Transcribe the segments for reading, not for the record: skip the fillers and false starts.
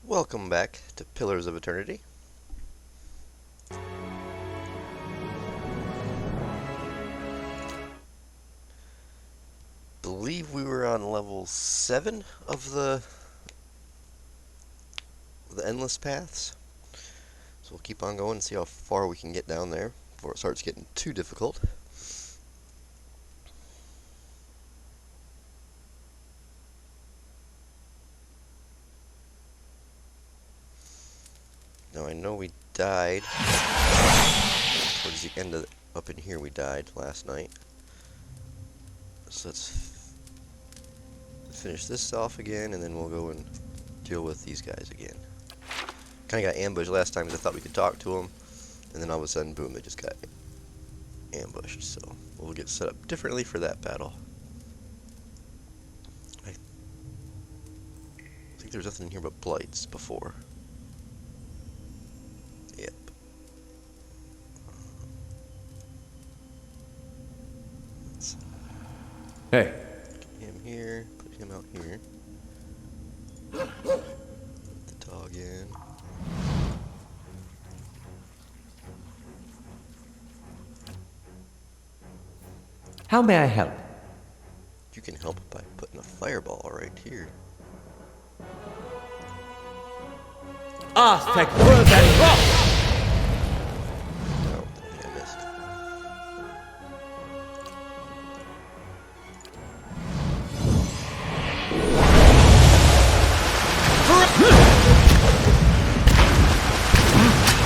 Welcome back to Pillars of Eternity. Believe we were on level 7 of the endless paths. So we'll keep on going and see how far we can get down there before it starts getting too difficult. Now I know we died towards the end of up in here. We died last night. So let's finish this off again, and then we'll go and deal with these guys again. Kind of got ambushed last time because I thought we could talk to them, and then all of a sudden, boom, they just got ambushed. So we'll get set up differently for that battle. I think there's nothing in here but blights before. Yep. Hey. Put him here, put him out here. Put the dog in. How may I help? You can help by putting a fireball right here. Aztec words and rock! No, I think I missed.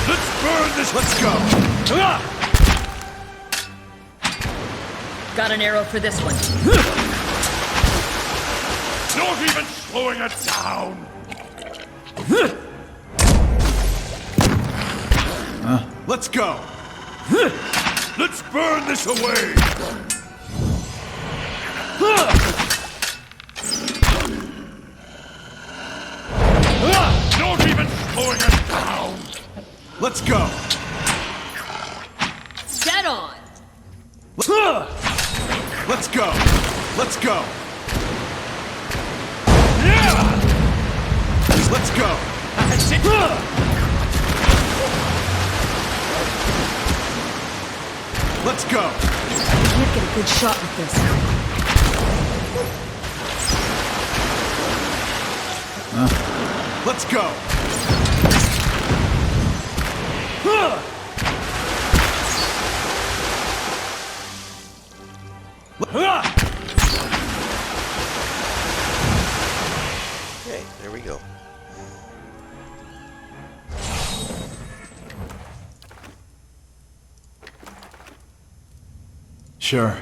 Let's burn this! Let's go! Got an arrow for this one. Not even slowing it down! Let's go! Let's burn this away! Not even slowing it down! Let's go! Dead on! Let's go! Let's go! Let's go! Let's go! I can't get a good shot with this. Let's go! Okay, there we go. Sure.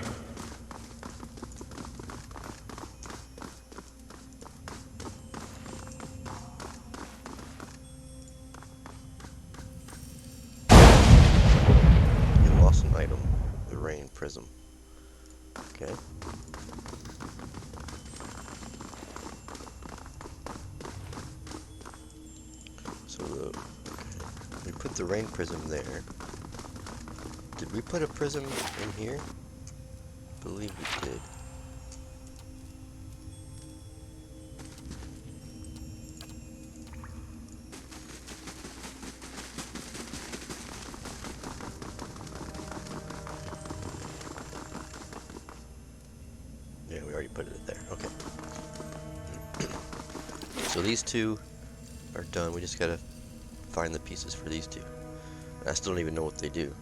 You lost an item, the rain prism. Okay. So we put the rain prism there. Did we put a prism in here? I believe we did. Yeah, we already put it there. Okay. So these two are done. We just gotta find the pieces for these two. I still don't even know what they do.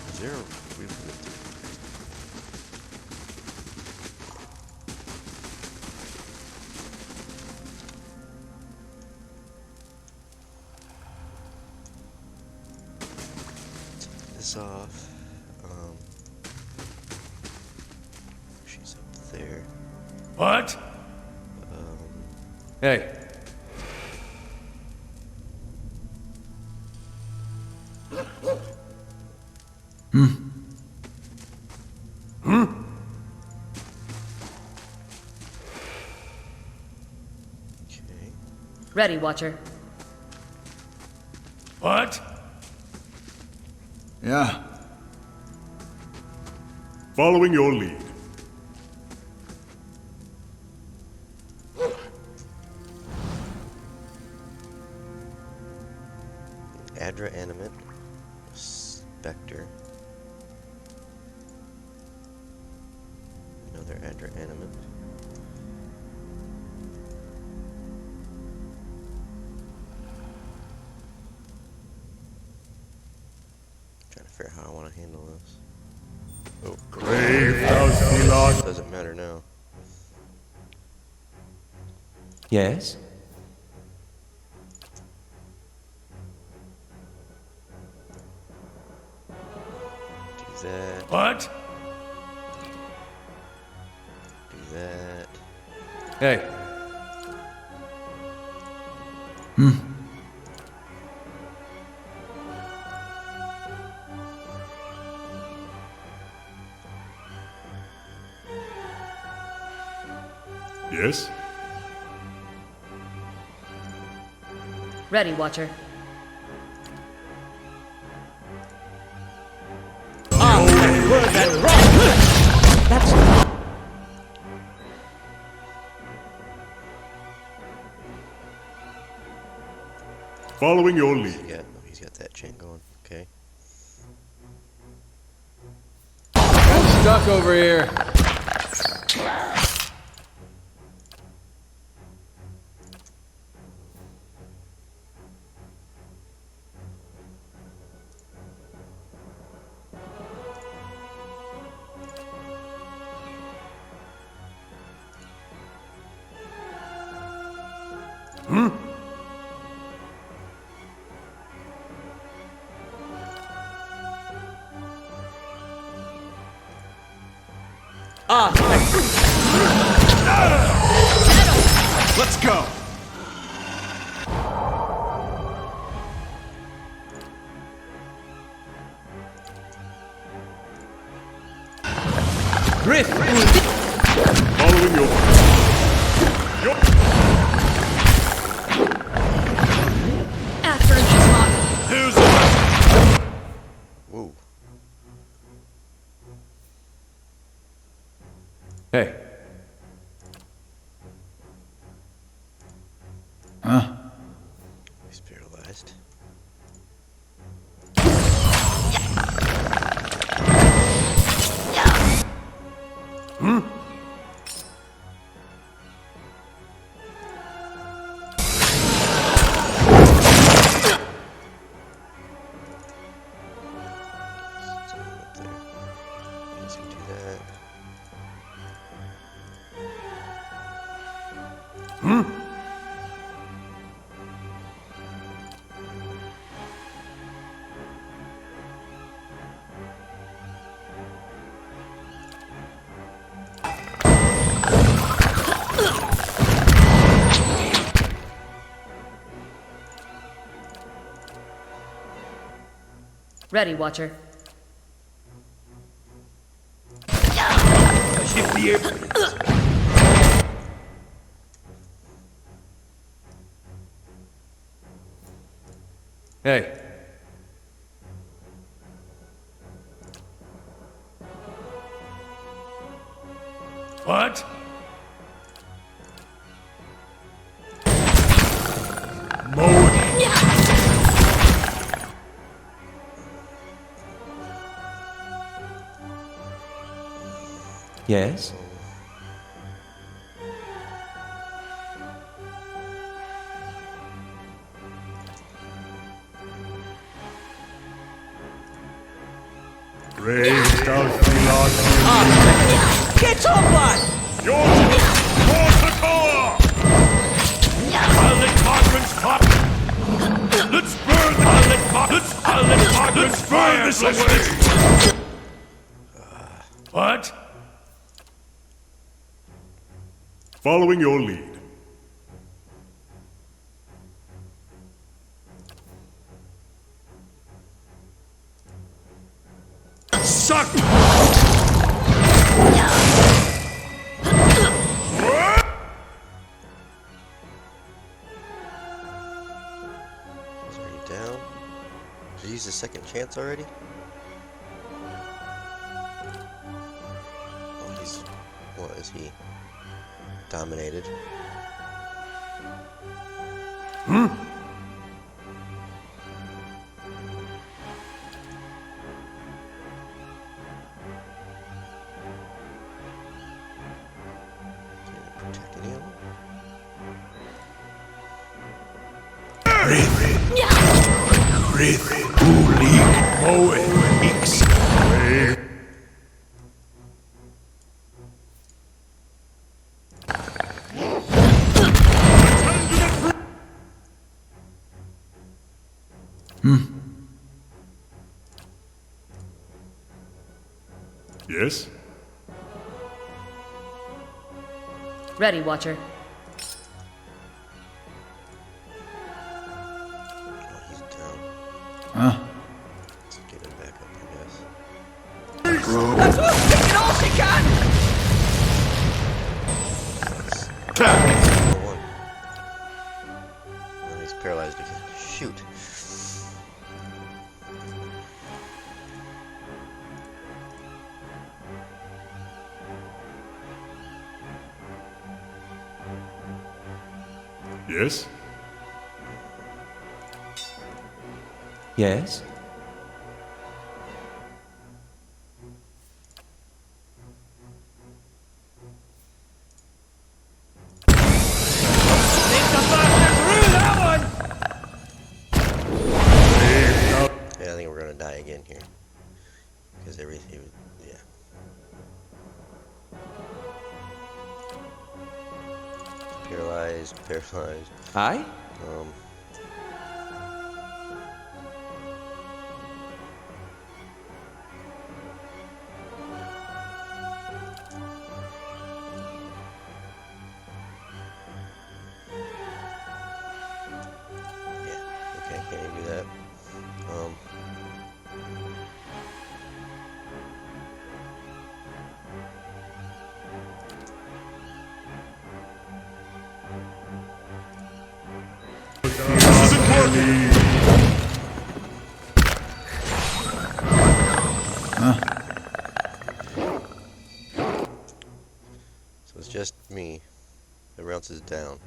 Is there a... Take this off. She's up there. What? Hey. Okay. Ready, Watcher. What? Yeah. Following your lead. Adra Animate. Spectre. Another Adra Animate. Trying to figure out how I want to handle this. Oh, Grave thou sea lord. doesn't matter now. Yes? Do that. What? Do that. Hey. Yes? Ready, Watcher. Following your lead. Yeah, no, he's got that chain going. Okay. I'm stuck over here. Let's go. Drift. Following your... After it, Mark. Here's the... Whoa. Hey. He's paralyzed. Something up there. Guess we do that. Ready, Watcher. Hey. What? Mow it. Yes? Grave thou sea lord. Get off one! Yours! Towards the core! I'll let Parkman's top! Let's burn Let's burn this away! What? Following your lead. Suck! He's already down. Did he use his second chance already? Oh, he's... What is he? Dominated. Titanium. Yes? Ready, Watcher. Oh, he's down. Huh? Let's get him back up, I guess. That's what's taking all she can! Number one. Oh, he's paralyzed again. Shoot. Yes? Yes? Yeah, I think we're gonna die again here. Because everything, yeah. Paralyzed. Aye? Yeah, okay, can't even do that. This isn't working! So it's just me. Everyone else is down.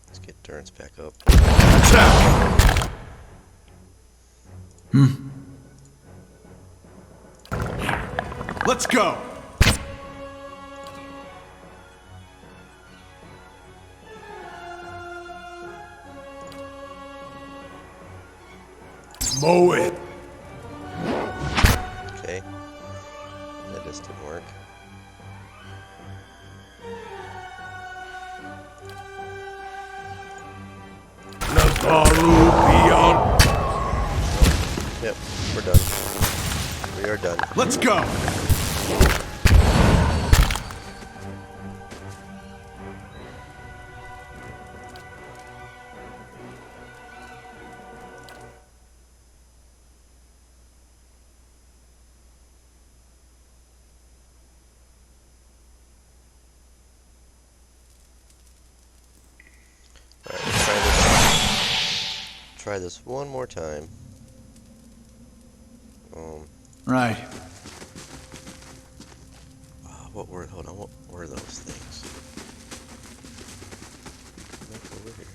Let's get Durance back up. Let's go! Mow it! Okay. That just didn't work. Nagaru beyond! Yep, we're done. We are done. Let's go! Alright, let's try this one more time. Right. What were those things? What's over here?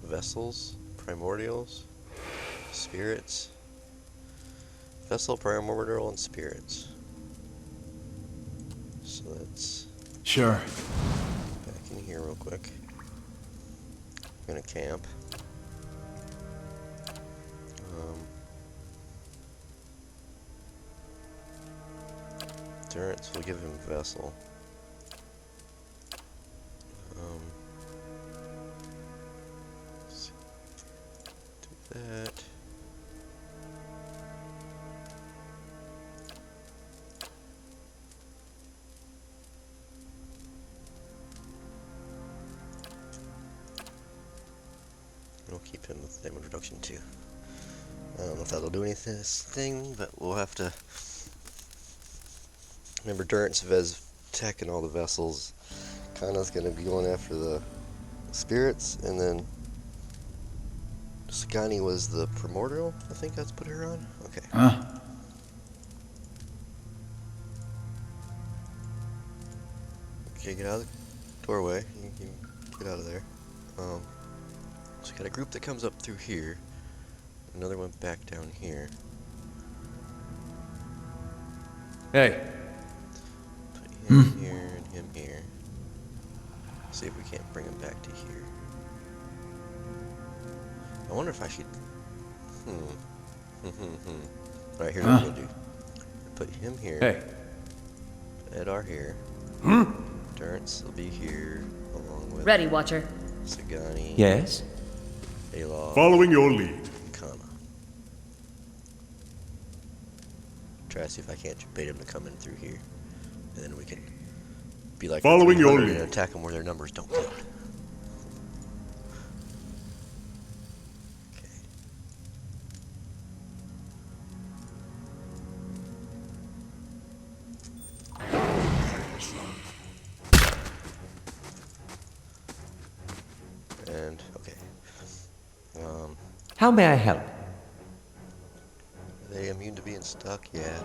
Vessels, primordials, spirits. Vessel, primordial, and spirits. So let's Sure. back in here real quick. I'm gonna camp. Durance, we'll give him vessel. Let's do that. We'll keep him with damage reduction too. I don't know if that'll do anything, but we'll have to remember Durance, Vez, Tech, and all the vessels. Kana's gonna be going after the spirits, and then Sagani was the primordial. I think that's put her on. Okay. Huh? Okay, get out of the doorway. You can get out of there. So we got a group that comes up through here. Another one back down here. Hey. Put him here and him here. See if we can't bring him back to here. I wonder if I should... Alright, here's what I'm gonna do. Put him here. Hey. Edar here. Durance will be here, along with Ready, Watcher. Sagani, Yes? Alof, Following your lead. and Kana. Try to see if I can't bait him to come in through here. And then we can be like Following your 300 lead. and attack them where their numbers don't count. Okay. And, okay. How may I help? Are they immune to being stuck? Yeah.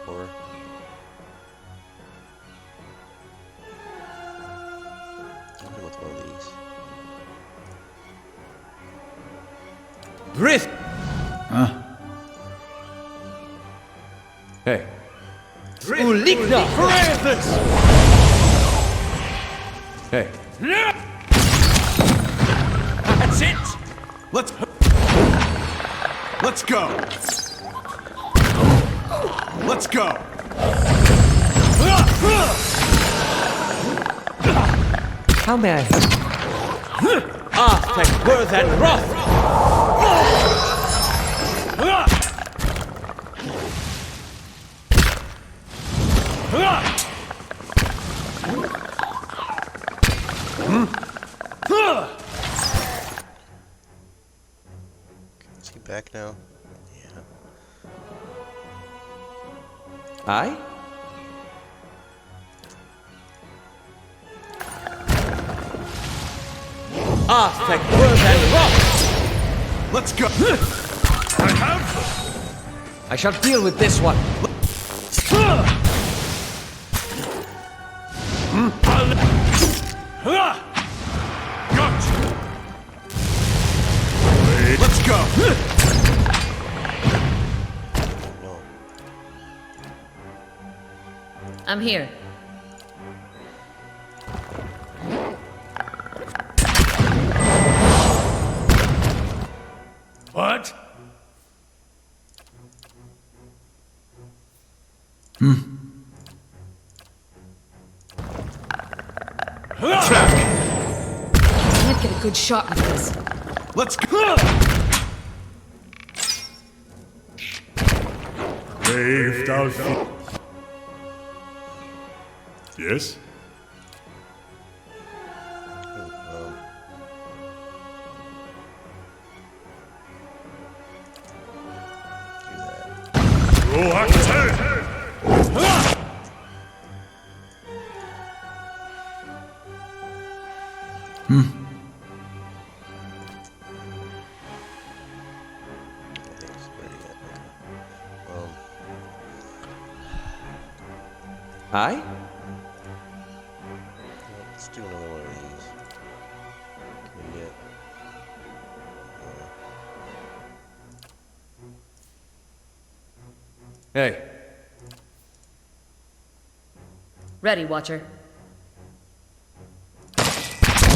Or... I'll go with one of these. Drift! Hey. Ulikna! Hey. That's it! Let's go! Let's go! How may I help? Take worth and wrath! Is he back now? Yeah. Aye? Take worth and wrath! Let's go! I have... I shall deal with this one. Gotcha! Let's go! No. I'm here. What? Can't get a good shot with this. Let's go! Brave thou feet. Yes? Do that. Go ahead! I think it's ready yet. Okay. Aye? Let's do another one of these. Can we get... Hey. Ready, Watcher.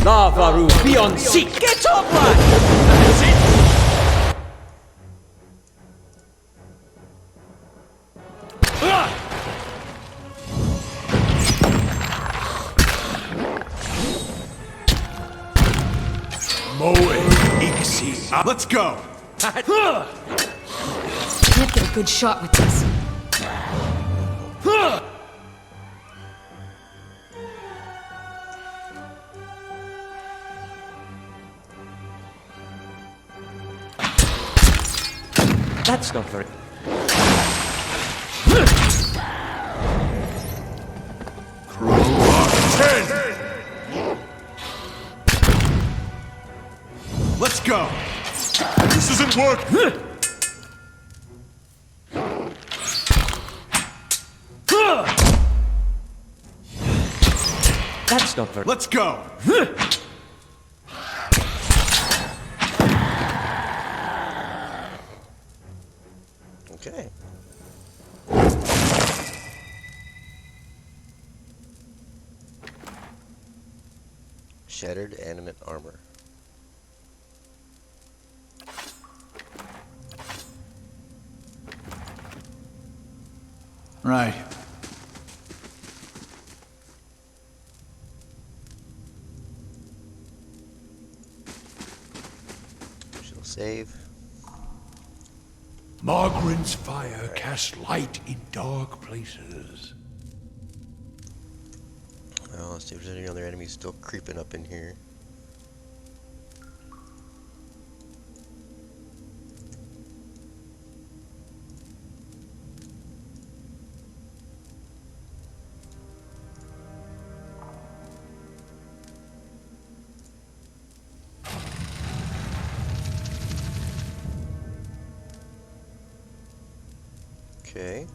Lavaru, be on seat! Get up, lad! Let's go! Can't get a good shot with this. That's not very... Let's go! This isn't working! That's not very... Let's go! Okay. Shattered animate armor. Right. She'll save. Margaret's fire casts light in dark places. Well, let's see if there's any other enemies still creeping up in here. Okay.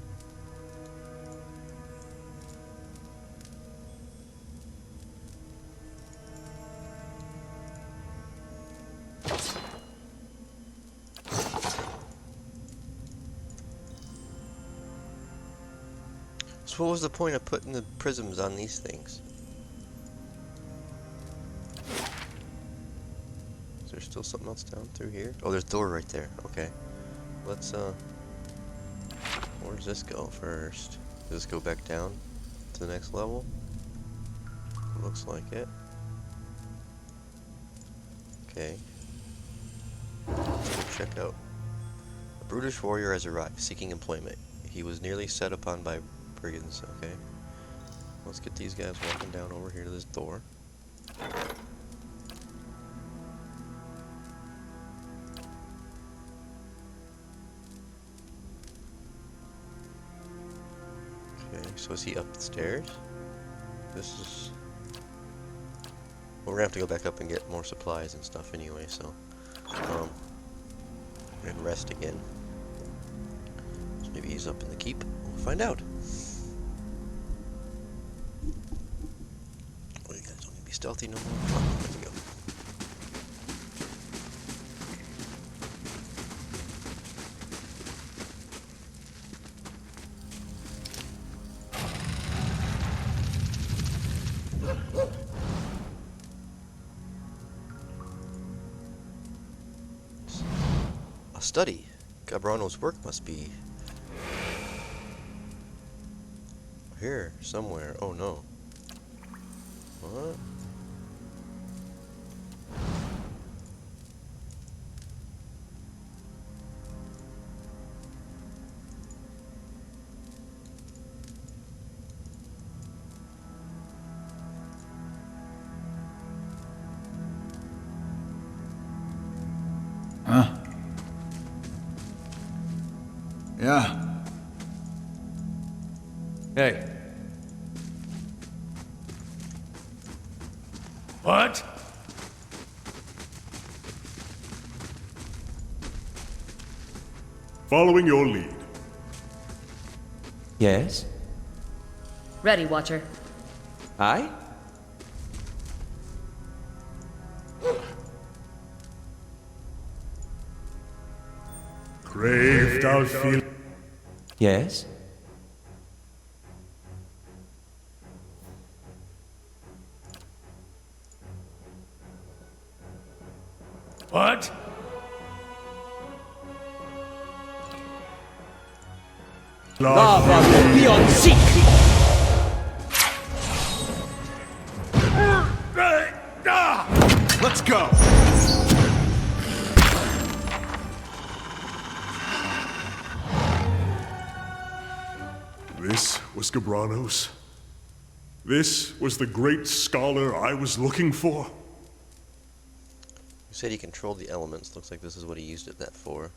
So what was the point of putting the prisms on these things? Is there still something else down through here? Oh, there's a door right there. Okay. Let's, where does this go first? Does this go back down to the next level? Looks like it. Okay. Let's go check out. A brutish warrior has arrived, seeking employment. He was nearly set upon by brigands. Okay. Let's get these guys walking down over here to this door. Okay, so is he upstairs? This is... Well, we're gonna have to go back up and get more supplies and stuff anyway, so... and rest again. So maybe he's up in the keep. We'll find out. Oh, you guys don't need to be stealthy no more. Oh, there we go. A study. Gabrano's work must be here somewhere. Oh no. What? Huh? Yeah. Hey, What? Following your lead. yes? Ready, Watcher. Aye? Crave thou feel. Yes? What? Lava will be on seek! Let's go! This was Gabranos. This was the great scholar I was looking for. You said he controlled the elements. Looks like this is what he used that for.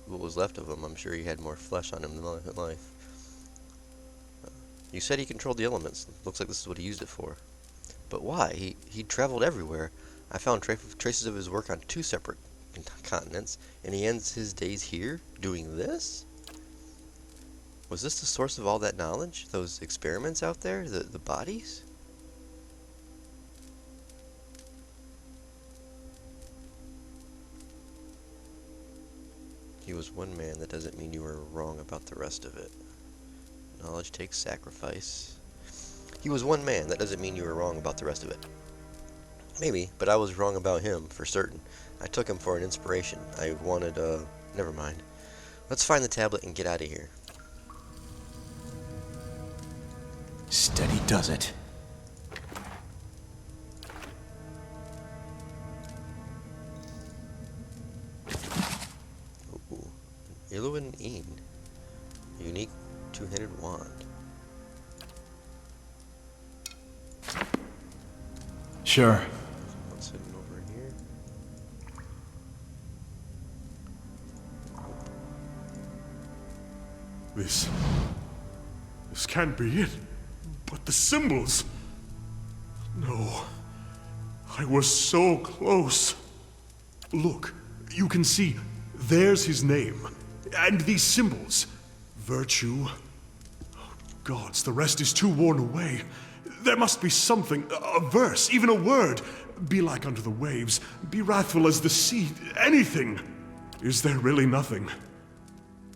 What was left of him? I'm sure he had more flesh on him than life. You said he controlled the elements. Looks like this is what he used it for. But why? He traveled everywhere. I found traces of his work on 2 separate continents, and he ends his days here doing this? Was this the source of all that knowledge? Those experiments out there? The bodies? He was one man, that doesn't mean you were wrong about the rest of it. Knowledge takes sacrifice. He was one man, that doesn't mean you were wrong about the rest of it. Maybe, but I was wrong about him, for certain. I took him for an inspiration. I wanted, never mind. Let's find the tablet and get out of here. Steady does it. Ooh. Iluin Een. Unique two-handed wand. Sure. What's hidden over here? This can't be it. But the symbols. No. I was so close. Look, you can see, there's his name. And these symbols. Virtue. Oh, gods, the rest is too worn away. There must be something, a verse, even a word. Be like unto the waves, be wrathful as the sea, anything. Is there really nothing?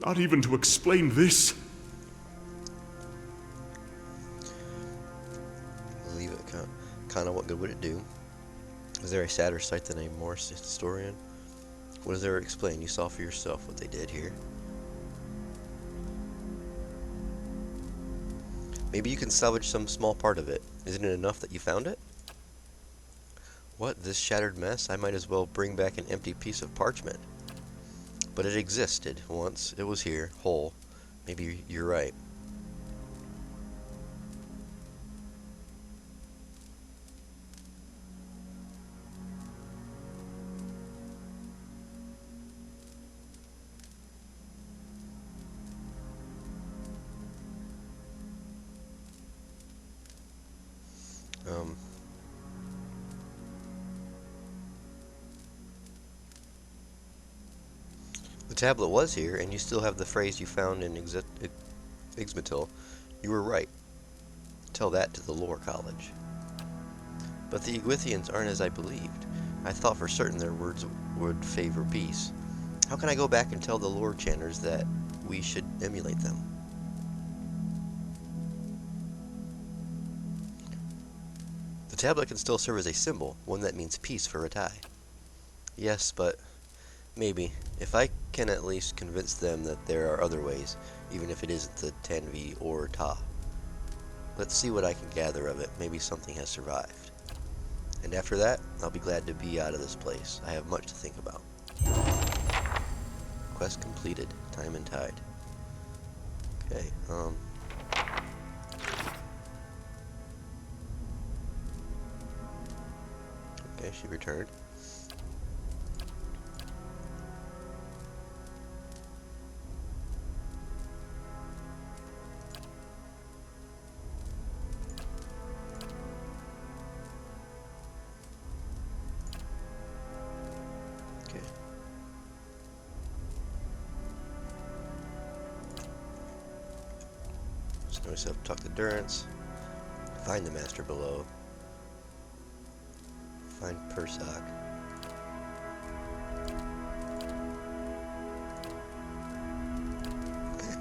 Not even to explain this? Leave it. Kind of what good would it do? Is there a sadder sight than a Morse historian? What does there explain? You saw for yourself what they did here. Maybe you can salvage some small part of it. Isn't it enough that you found it? What, this shattered mess? I might as well bring back an empty piece of parchment. But it existed once. It was here, whole. Maybe you're right. The tablet was here, and you still have the phrase you found in Ixmitil. You were right. Tell that to the lore college. But the Iguithians aren't as I believed. I thought for certain their words would favor peace. How can I go back and tell the lore chanters that we should emulate them? The tablet can still serve as a symbol, one that means peace for Ratai. Yes, but maybe, if I can at least convince them that there are other ways, even if it isn't the Tanvi or Ta. Let's see what I can gather of it. Maybe something has survived. And after that, I'll be glad to be out of this place. I have much to think about. Quest completed. Time and tide. Okay, Okay, she returned. Okay. So now we just have to talk to Durance. Find the master below. Find Persoc. Okay.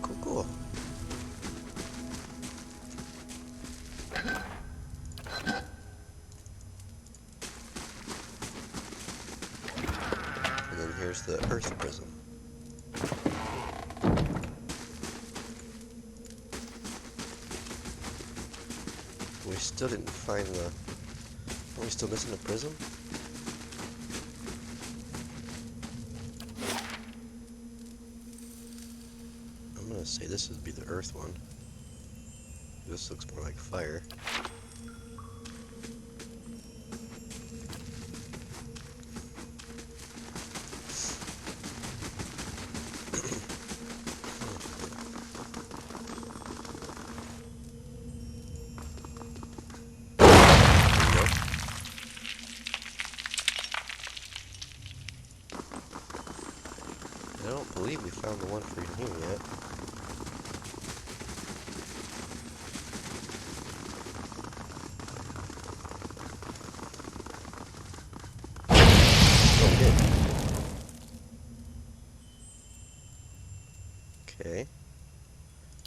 Cool, cool. And then here's the Earth Prism. We still didn't find the... Are we still missing a prism? I'm gonna say this would be the earth one. This looks more like fire. I don't believe we found the one for here yet. Oh, we did.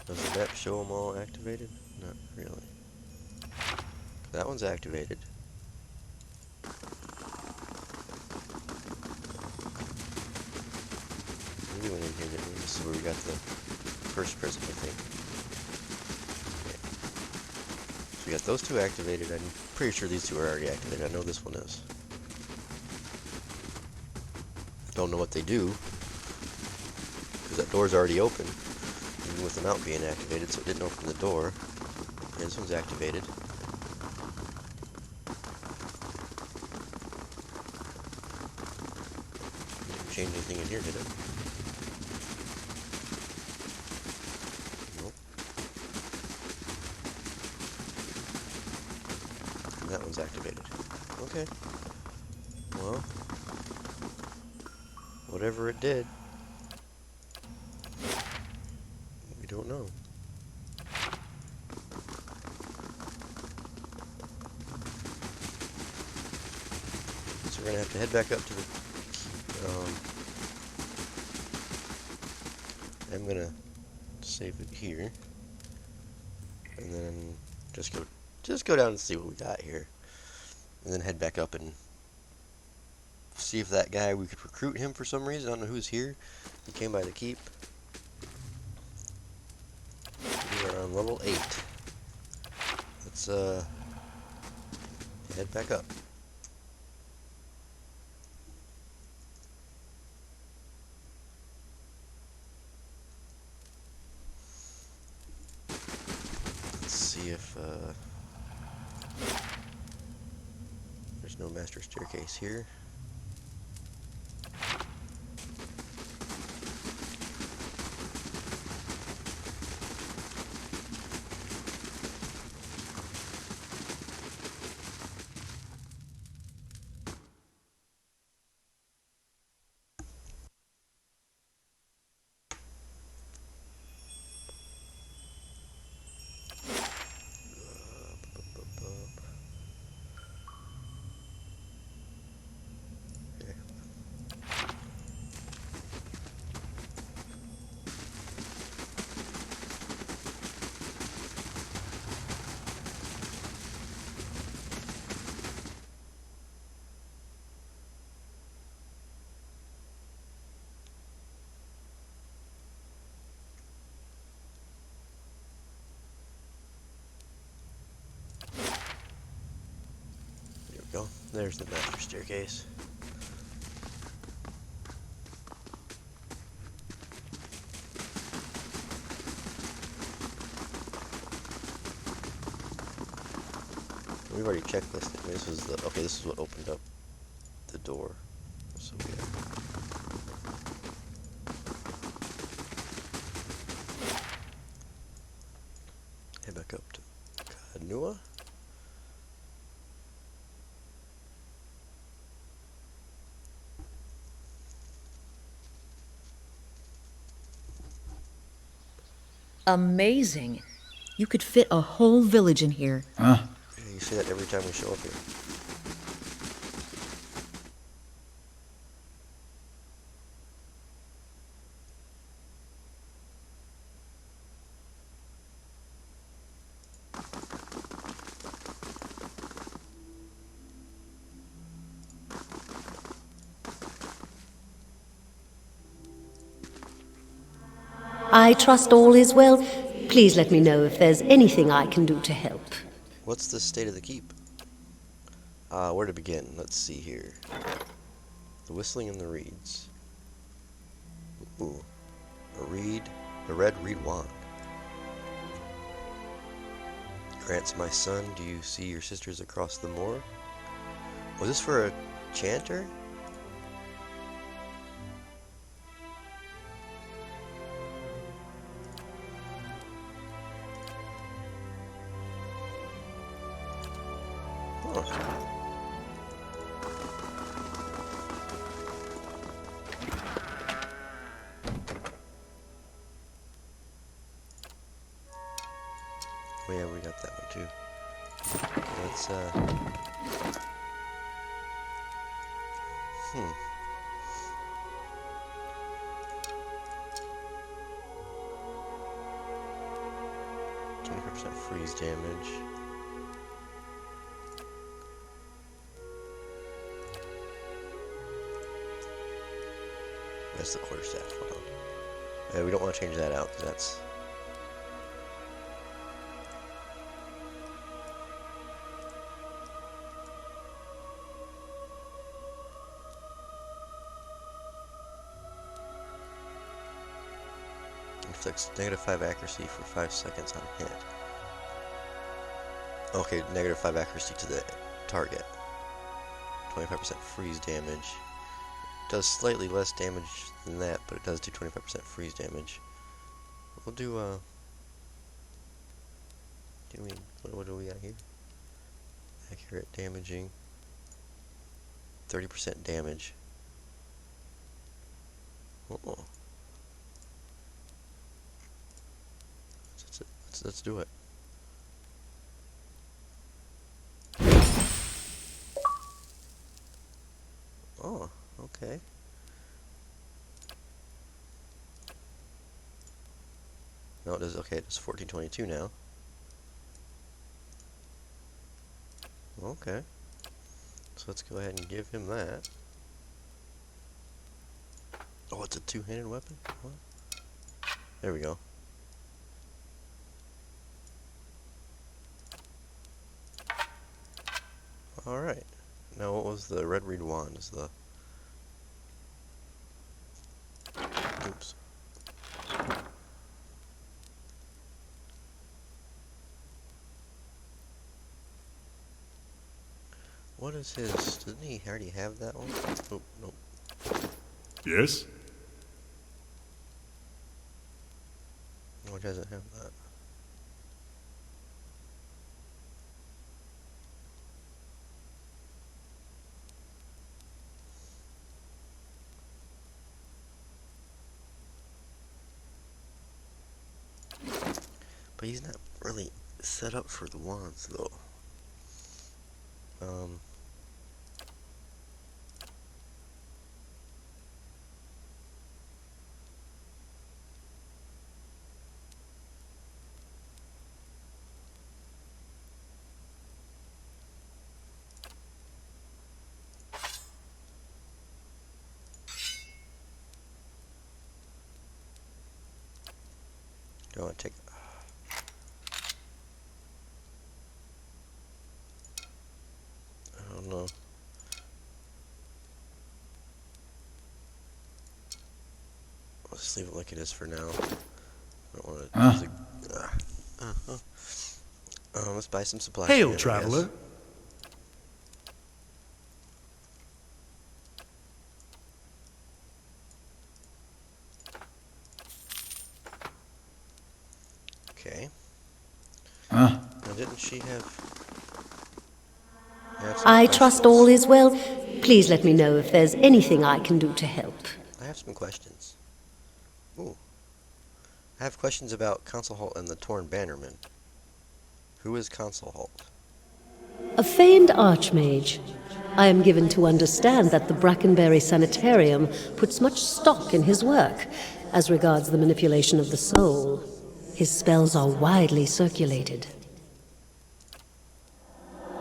Does the map show them all activated? Not really. That one's activated. We went in here, didn't we? This is where we got the first prison, I think. Okay. So we got those two activated. I'm pretty sure these two are already activated. I know this one is. Don't know what they do, because that door's already open, even with the mount being activated, so it didn't open the door. Yeah, this one's activated. Didn't change anything in here, did it? Nope. And that one's activated. Okay. Well, whatever it did, we don't know. So we're gonna have to head back up to the. I'm gonna save it here, and then just go down and see what we got here, and then head back up and see if that guy, we could recruit him for some reason. I don't know who's here. He came by the keep. We are on level 8. Let's head back up. Let's see if there's no master staircase here. Go. There's the master staircase. We've already checklisted. This was the okay. This is what opened up the door. So yeah. Head back up to Kanua. Amazing. You could fit a whole village in here. Yeah, you say that every time we show up here. I trust all is well. Please let me know if there's anything I can do to help. What's the state of the keep? Where to begin? Let's see here. The whistling in the reeds. Ooh. A red reed wand. Grants my son, do you see your sisters across the moor? Was this for a chanter? Oh yeah, we got that one too. Okay, let's 25% freeze damage. That's the quarterstaff. Hold on. We don't want to change that out because that's. Inflicts -5 accuracy for 5 seconds on hit. Okay, -5 accuracy to the target. 25% freeze damage. Does slightly less damage than that, but it does do 25% freeze damage. We'll do what do we got here? Accurate damaging. 30% damage. Oh. Let's do it. Oh, okay. No, it does. Okay, it's 1422 now. Okay. So let's go ahead and give him that. Oh, it's a two-handed weapon? What? There we go. Alright. Now what was the red reed wand? Is the... Oops. What is his... Didn't he already have that one? Oh, nope. Yes? No, he doesn't have that. But he's not really set up for the wands, though. Do I want to take... I don't know. I'll just leave it like it is for now. I don't want to... let's buy some supplies. Hail, again, I traveler. guess. Okay. Now, didn't she have some I questions? trust all is well. Please let me know if there's anything I can do to help. I have some questions. Ooh. I have questions about Consul Holt and the Torn Bannerman. Who is Consul Holt? A famed archmage. I am given to understand that the Brackenberry Sanitarium puts much stock in his work as regards the manipulation of the soul. His spells are widely circulated.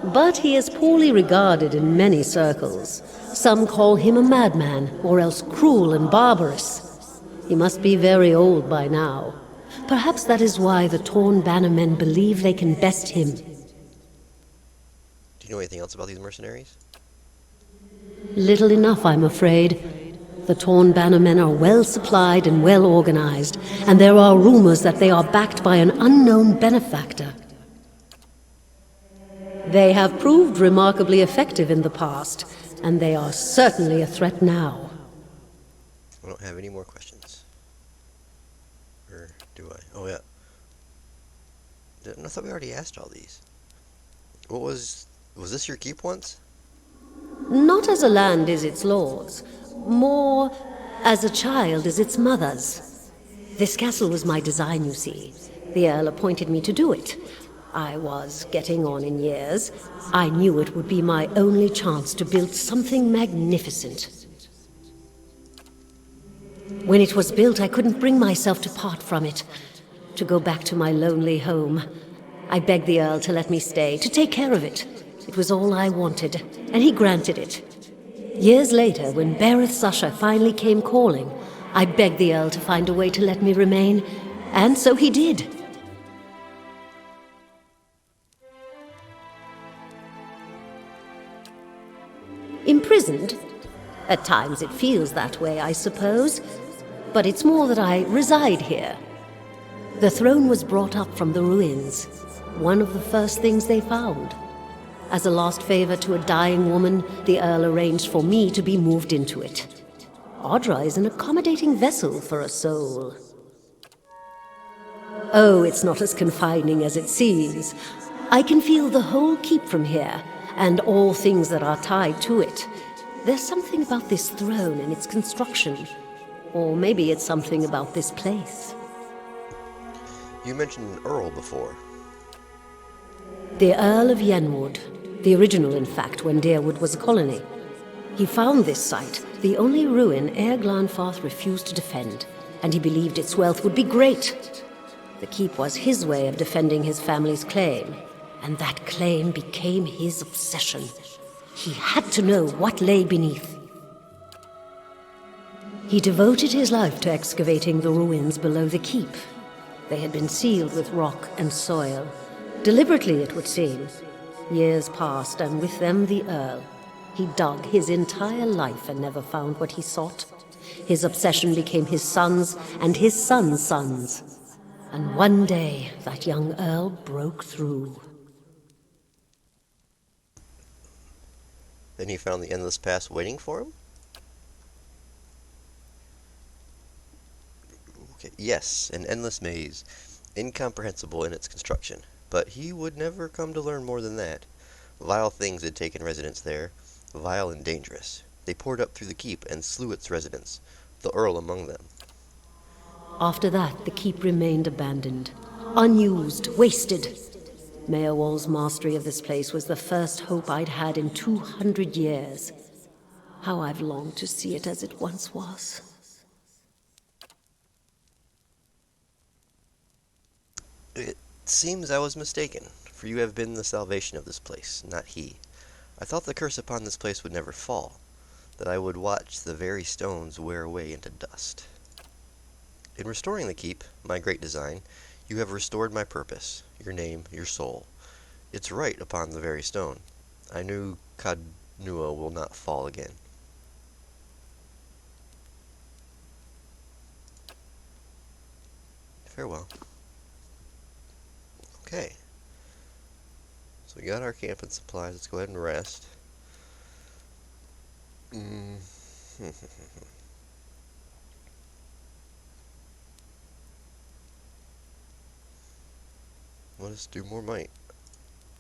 But he is poorly regarded in many circles. Some call him a madman, or else cruel and barbarous. He must be very old by now. Perhaps that is why the Torn Bannermen believe they can best him. Do you know anything else about these mercenaries? Little enough, I'm afraid. The Torn Bannermen are well supplied and well organized, and there are rumors that they are backed by an unknown benefactor. They have proved remarkably effective in the past, and they are certainly a threat now. I don't have any more questions. Or do I? Oh, yeah. I thought we already asked all these. What was this your keep once? Not as a land is its lord's, more as a child is its mother's. This castle was my design, you see. The Earl appointed me to do it. I was getting on in years. I knew it would be my only chance to build something magnificent. When it was built, I couldn't bring myself to part from it. to go back to my lonely home. I begged the Earl to let me stay, to take care of it. It was all I wanted, and he granted it. Years later, when Bereth's usher finally came calling, I begged the Earl to find a way to let me remain, and so he did. Imprisoned? At times it feels that way, I suppose. But it's more that I reside here. The throne was brought up from the ruins, one of the first things they found. As a last favor to a dying woman, the Earl arranged for me to be moved into it. Audra is an accommodating vessel for a soul. Oh, it's not as confining as it seems. I can feel the whole keep from here, and all things that are tied to it. There's something about this throne and its construction. Or maybe it's something about this place. You mentioned an Earl before. The Earl of Yenwood. The original, in fact, when Deerwood was a colony. He found this site, the only ruin Ere Glanfarth refused to defend, and he believed its wealth would be great. The keep was his way of defending his family's claim, and that claim became his obsession. He had to know what lay beneath. He devoted his life to excavating the ruins below the keep. They had been sealed with rock and soil. Deliberately, it would seem. Years passed, and with them the Earl. He dug his entire life and never found what he sought. His obsession became his sons and his sons' sons. And one day, that young Earl broke through. Then he found the endless past waiting for him? Okay, yes, an endless maze, incomprehensible in its construction. But he would never come to learn more than that. Vile things had taken residence there, vile and dangerous. They poured up through the keep and slew its residents, the Earl among them. After that, the keep remained abandoned, unused, wasted. Meowall's mastery of this place was the first hope I'd had in 200 years. How I've longed to see it as it once was. It seems I was mistaken, for you have been the salvation of this place, not he. I thought the curse upon this place would never fall, that I would watch the very stones wear away into dust. In restoring the keep, my great design, you have restored my purpose, your name, your soul. It's right upon the very stone. I knew Cadnua will not fall again. Farewell. Okay. So we got our camp and supplies. Let's go ahead and rest. Let us do more might.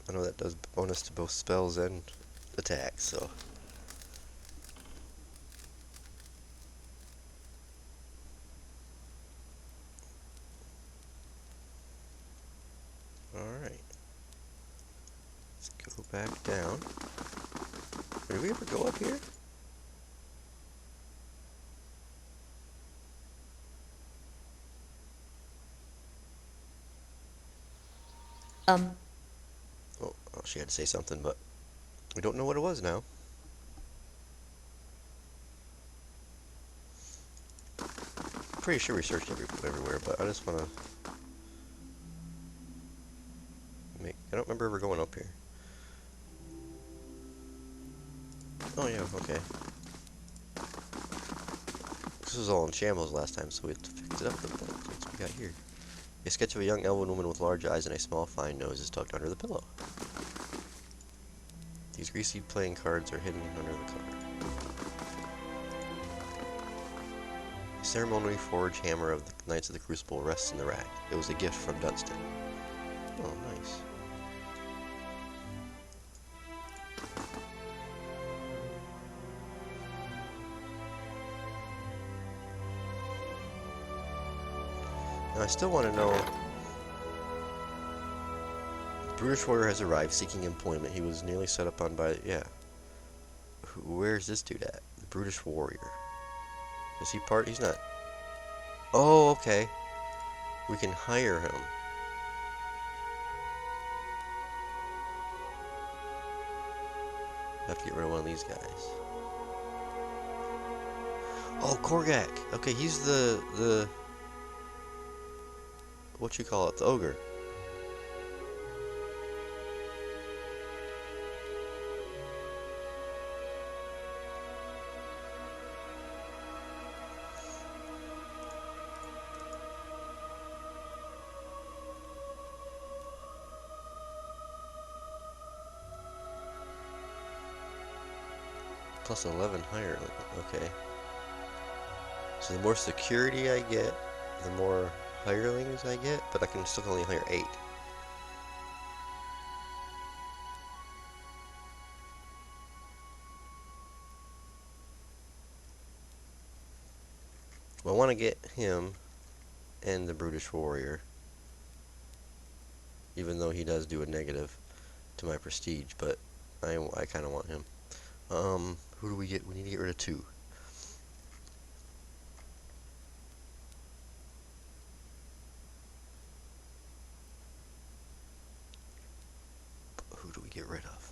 I know that does bonus to both spells and attacks, so. Alright. Let's go back down. Did we ever go up here? Oh, she had to say something, but we don't know what it was now. Pretty sure we searched everywhere, but I just want to make... I don't remember ever going up here. Oh yeah, okay. This was all in shambles last time, so we had to fix it up. What's we got here? A sketch of a young elven woman with large eyes and a small fine nose is tucked under the pillow. These greasy playing cards are hidden under the cover. A ceremonially forged hammer of the Knights of the Crucible rests in the rack. It was a gift from Dunstan. Oh, nice. Now I still want to know... The Brutish warrior has arrived seeking employment. He was nearly set upon by... Yeah. Where's this dude at? The Brutish warrior. Is he part? He's not. Oh, okay. We can hire him. I have to get rid of one of these guys. Oh, Korgak. Okay, he's the what you call it, the ogre. Plus 11 higher. Okay. So the more security I get, the more hirelings I get, but I can still only hire 8. Well, I want to get him and the Brutish Warrior, even though he does do a negative to my prestige, but I kind of want him. Who do we get? We need to get rid of 2. Who do we get rid of?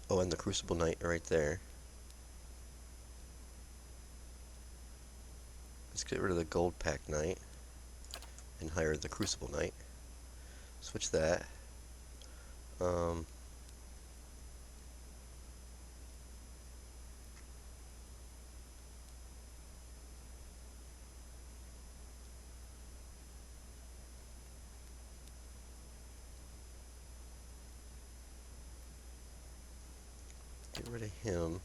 Oh, and the Crucible Knight right there. Let's get rid of the Gold Pack Knight and hire the Crucible Knight. Switch that. Get rid of him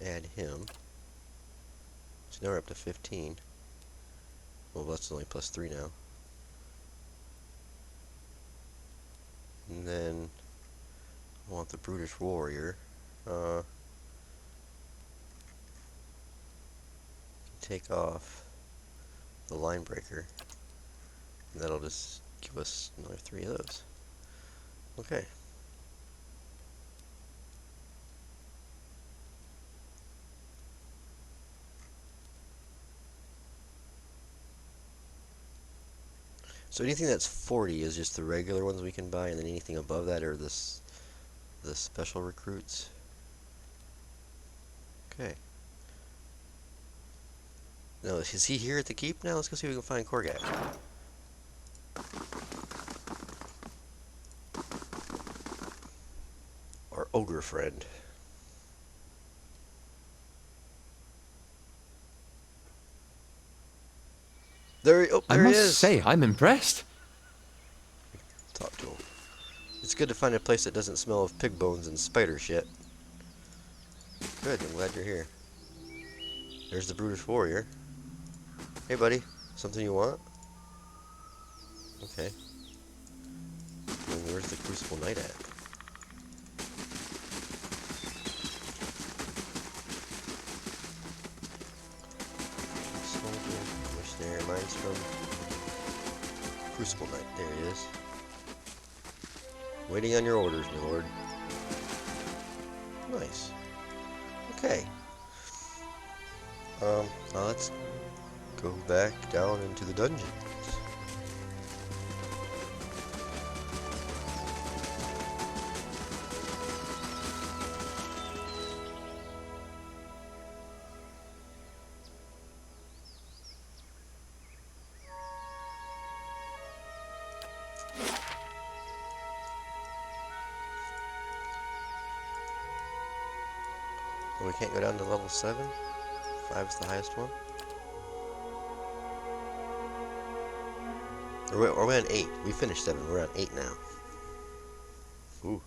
and add him. So now we're up to 15. Well, that's only plus 3 now. And then I want the Brutish Warrior. Take off the Line Breaker. And that'll just give us another 3 of those. Okay. So anything that's 40 is just the regular ones we can buy, and then anything above that are the special recruits. Okay. No, is he here at the keep now? Let's go see if we can find Korgak. Our ogre friend. There he I is. must say, I'm impressed. Talk to him. It's good to find a place that doesn't smell of pig bones and spider shit. Good, I'm glad you're here. There's the Brutish Warrior. Hey, buddy. Something you want? Okay. And where's the Crucible Knight at? Soldier, missionary, mine's from Crucible Knight. There he is. Waiting on your orders, my lord. Nice. Okay. Now let's go back down into the dungeons. Well, we can't go down to level 7. 5 is the highest one. Or we're on 8. We finished 7. We're on 8 now. Ooh.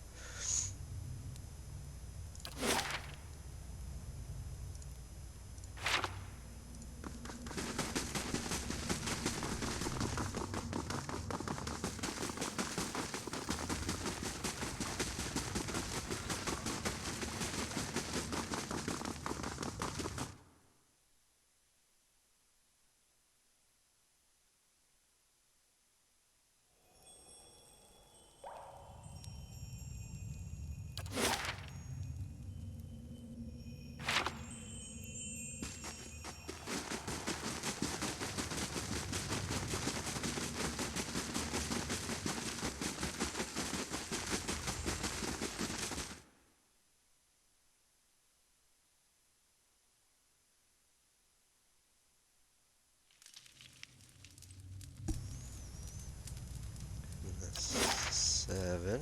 cabin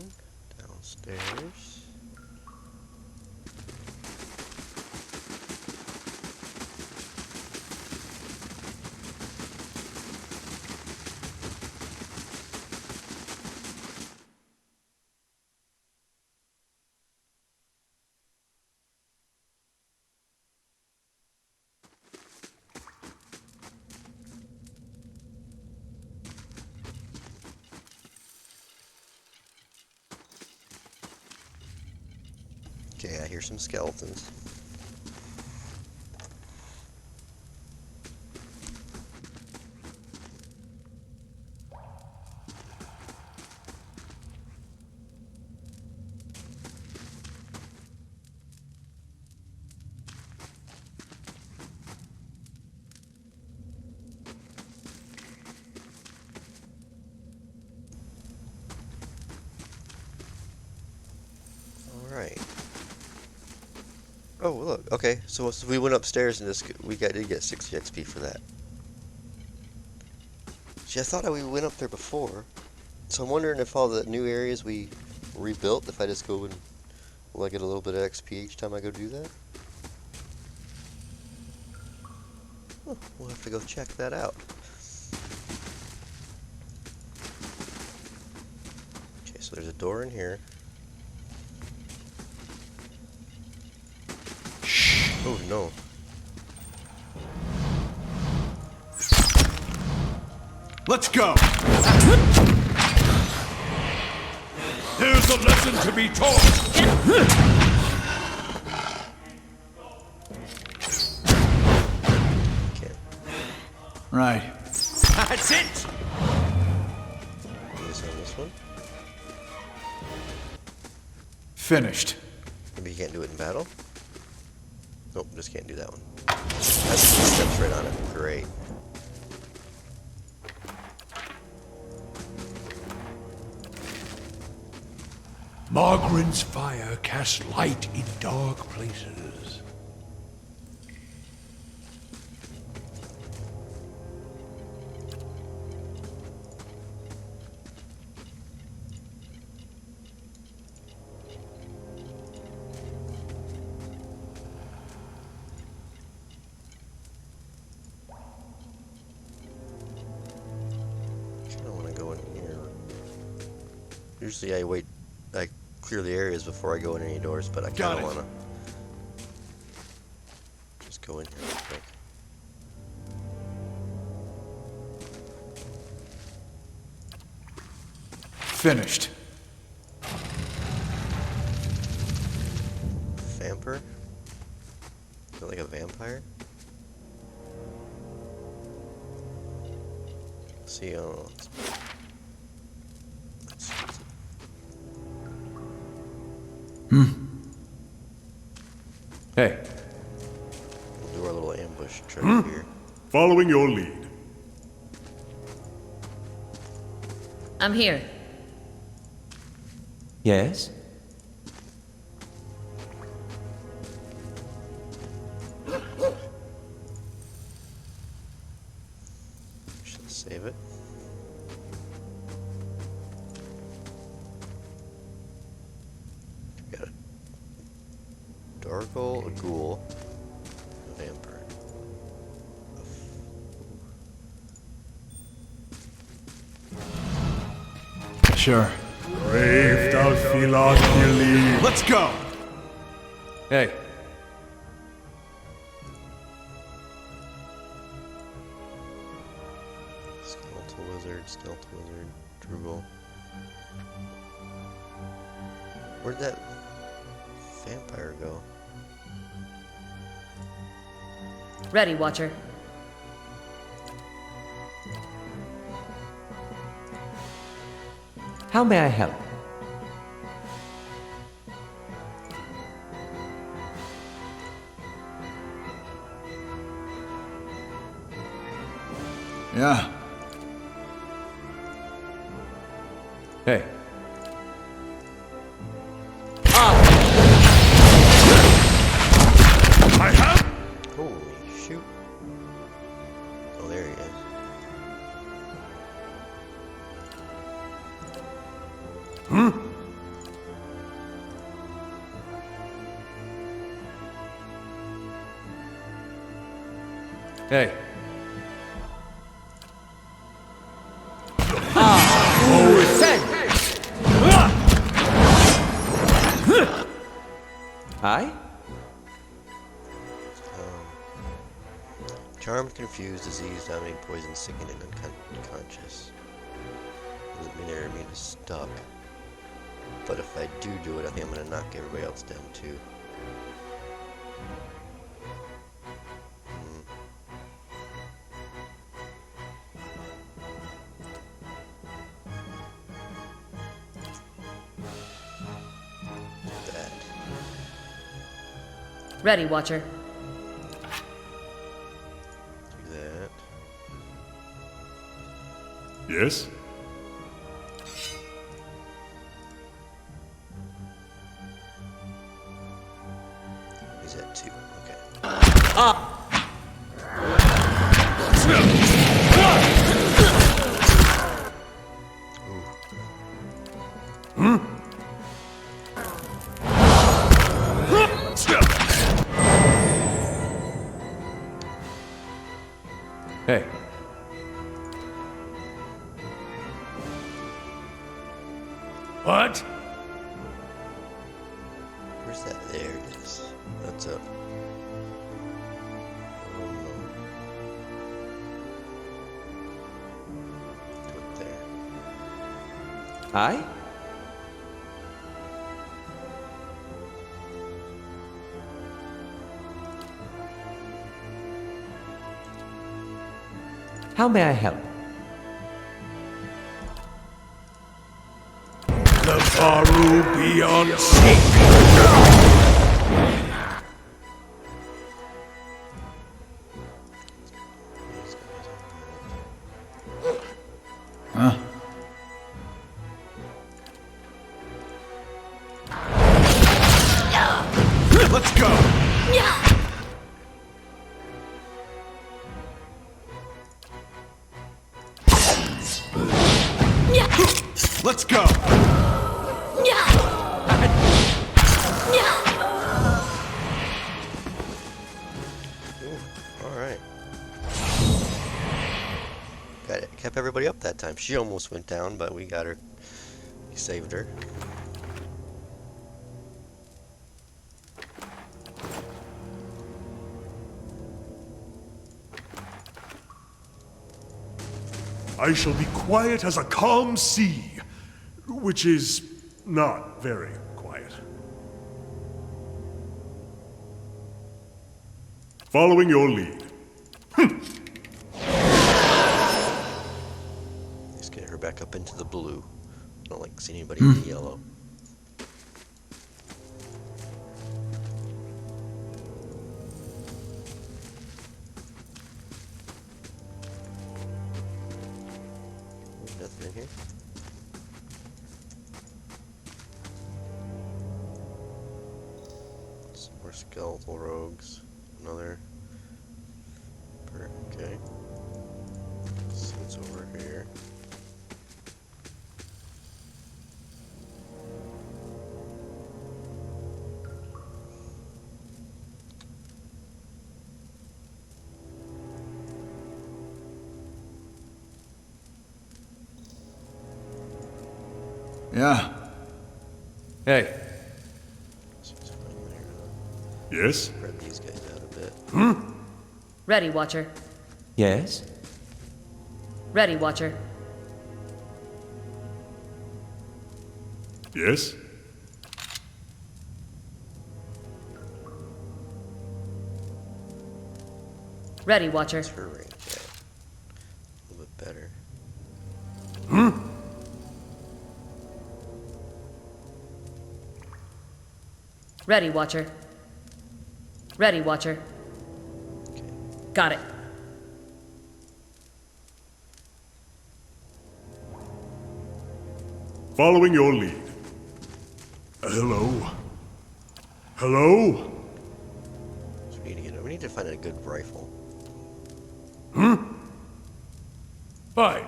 downstairs. Okay, I hear some skeletons. Alright. Oh, look. Okay, so we went upstairs and did get 60 XP for that. See, I thought we went up there before. So I'm wondering if all the new areas we rebuilt, if I just go and will I get a little bit of XP each time I go do that? Oh, we'll have to go check that out. Okay, so there's a door in here. Oh no. Let's go! There's a lesson to be taught! Okay. Right. That's it! Use on this one. Finished. Maybe you can't do it in battle? Nope, just can't do that one. That's steps right on it. Great. Margaret's fire casts light in dark places. I don't want to go in here. Usually I clear the areas before I go in any doors, but I kind of want to just go in here real quick. Finished. Vamper? Is that like a vampire? Let's see, Hey. we'll do our little ambush trick here. Following your lead. I'm here. Yes? Should save it. We got a Dargle, a ghoul, a vampire. Sure. Brave Dalphilakili. Let's go! Hey. Skeletal wizard, Drugel. Where'd that vampire go? Ready, Watcher. How may I help? Yeah. Hey. I have. Holy shoot. Oh, there he is. Huh? Hey. Aye? Charmed, confused, diseased, dominating, poisoned, sickening, and unconscious. Doesn't mean they're immune to stuck. But if I do it, I think I'm gonna knock everybody else down too. That. Ready, Watcher. Do that. Yes? He's at 2. Okay. Hey. What? Where's that? There it is. That's up. Oh no. Put there. Aye? How may I help? The Faru be unseek! Let's go! Let's go! Alright. Got it. Kept everybody up that time. She almost went down, but we got her. We saved her. I shall be quiet as a calm sea, which is not very quiet. Following your lead. Let's get her back up into the blue. I don't like seeing anybody in the yellow. Nothing in here. Some more skeletal rogues. Another. Okay. So it's over here. Yeah. Hey. So it's fine there. Yes? Spread these guys out a bit. Ready, Watcher. Yes? Ready, Watcher. Yes? Ready, Watcher. What's her range at? A little bit better. Ready, Watcher. Ready, Watcher. Okay. Got it. Following your lead. Hello? Hello? So we need to find a good rifle. Fine.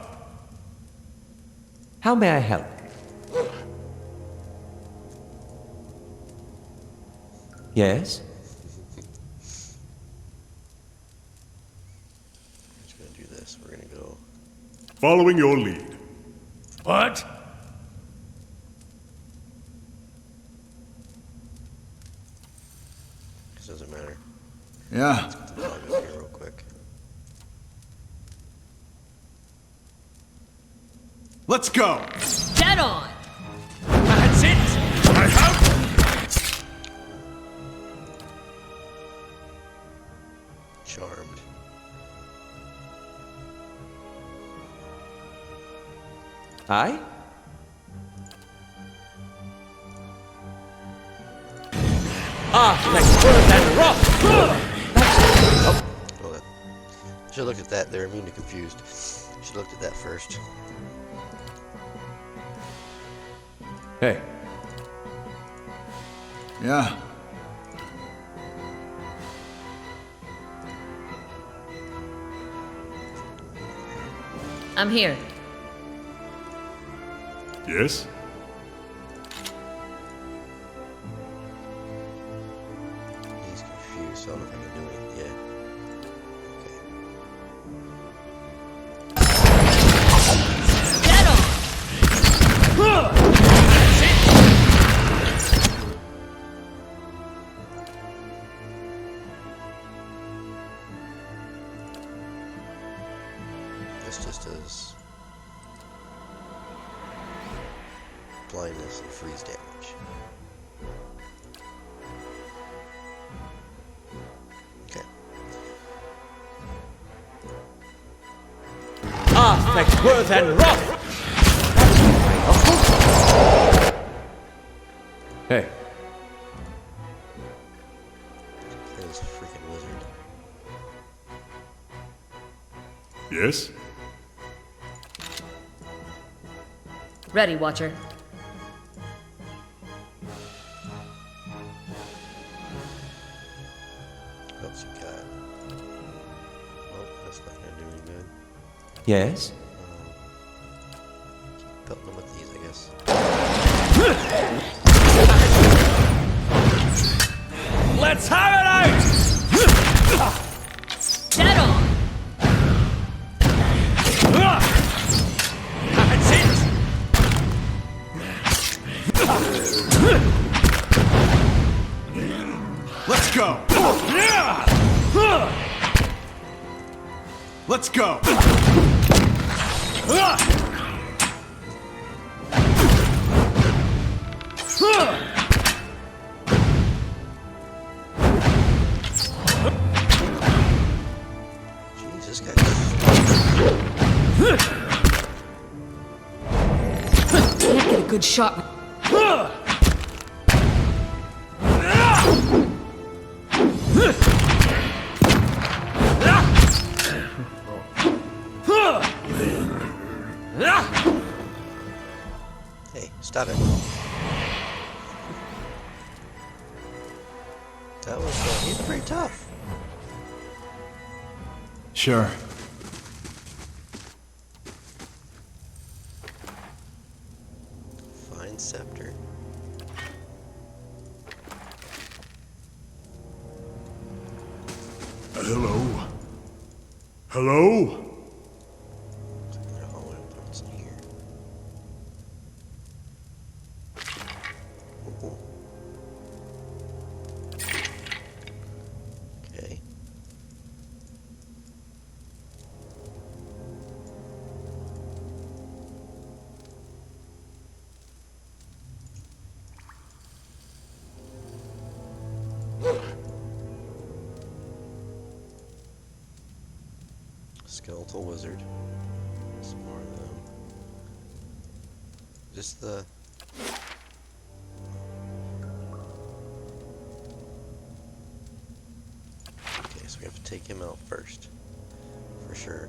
How may I help? Yes? following your lead. What? This doesn't matter. Yeah. The log up here real quick. Let's go. Dead on! That's it! I have... Charmed. Aye? Like bird and rough! Oh, should have looked at that. They're immune to confused. Should have looked at that first. Hey. Yeah. I'm here. Yes? He's confused, so I don't know if I can do it yet. Okay. Dead on! This just does blindness and freeze damage. Okay. Like bird and rough! Hey. There's a freaking wizard. Yes? Ready, Watcher. What else you got? Oh, that's not gonna do any good. Yes? Keep pelting them with these, I guess. Let's have it out! Dead on! That's it! Let's go. Let's go. Jeez, this guy. Can't get a good shot. Hey, stop it. That was, he's pretty tough. Sure. Fine scepter. Hello? Hello? Oh, what's in here? Ooh. Okay. Skeletal wizard. Some more of them. Just the... Okay, so we have to take him out first. For sure.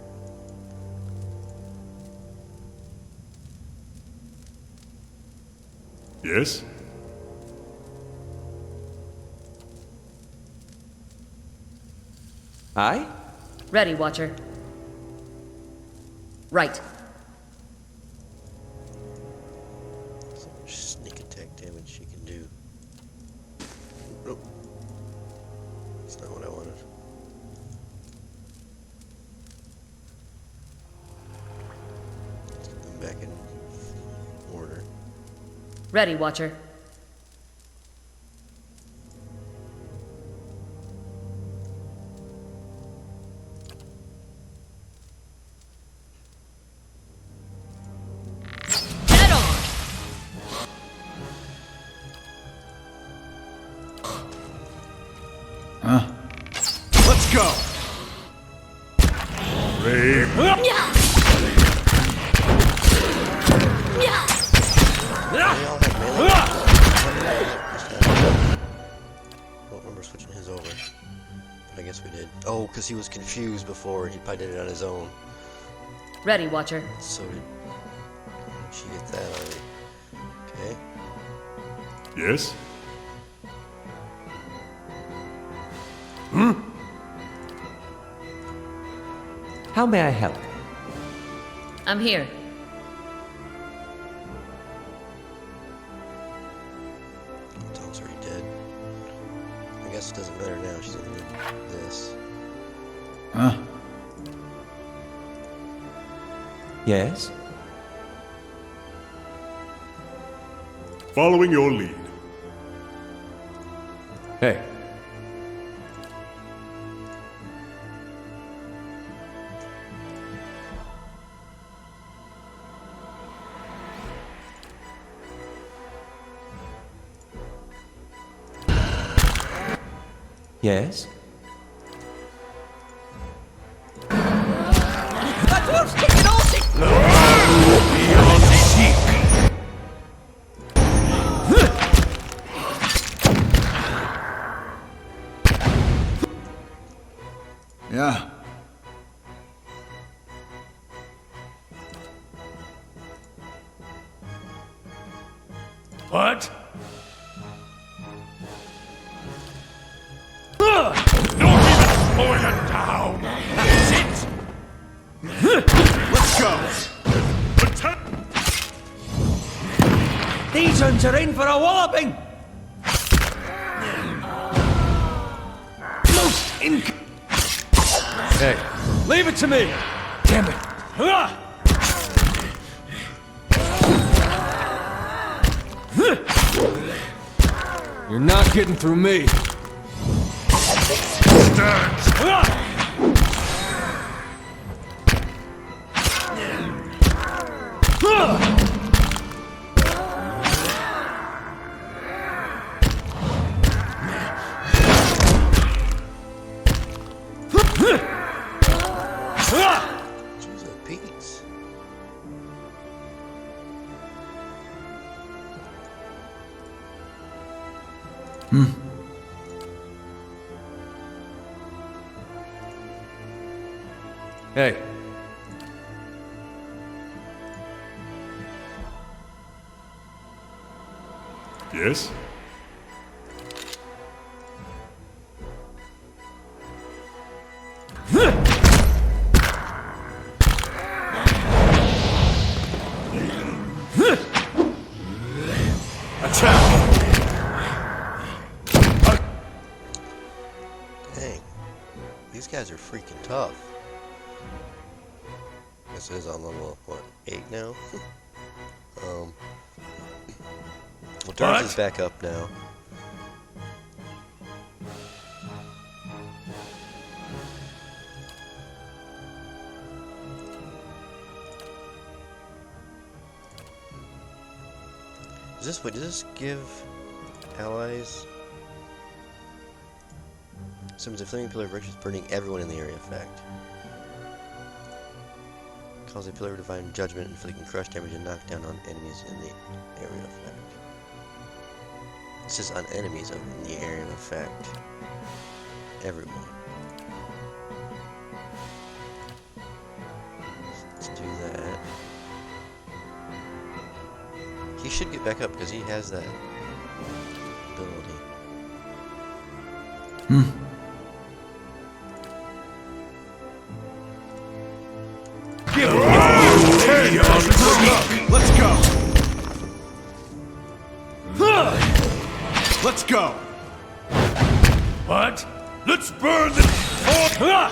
Yes? Aye? Ready, Watcher. Right. So much sneak attack damage she can do. Nope. That's not what I wanted. Ready, Watcher. Dead on! Let's go. Brave. They all have melee. I don't remember switching his over. But I guess we did. Oh, because he was confused before. He probably did it on his own. Ready, Watcher. So did she get that already? Okay. Yes? How may I help? I'm here. Tom's already dead. I guess it doesn't matter now. She's gonna need this. Huh? Yes? Following your lead. Hey. Yes? That dwarf's taking all she... Yeah. What? Slow it down! That's it! Let's go. Attack! These ones are in for a walloping! Most Hey, leave it to me! Damn it! You're not getting through me! Jeez, oh, Pete's. Hey. Yes? Dang. These guys are freaking tough. This is on level, what, 8 now? Well, Darth is back up now. Wait, does this give allies? Summons a flaming pillar of riches, burning everyone in the area effect. Calls a pillar of divine judgment, inflicting crush damage and knockdown on enemies in the area of effect. This is on enemies in the area of effect. Everyone. Let's do that. He should get back up because he has that ability. Let's go. Let's go. What? Let's burn the fort!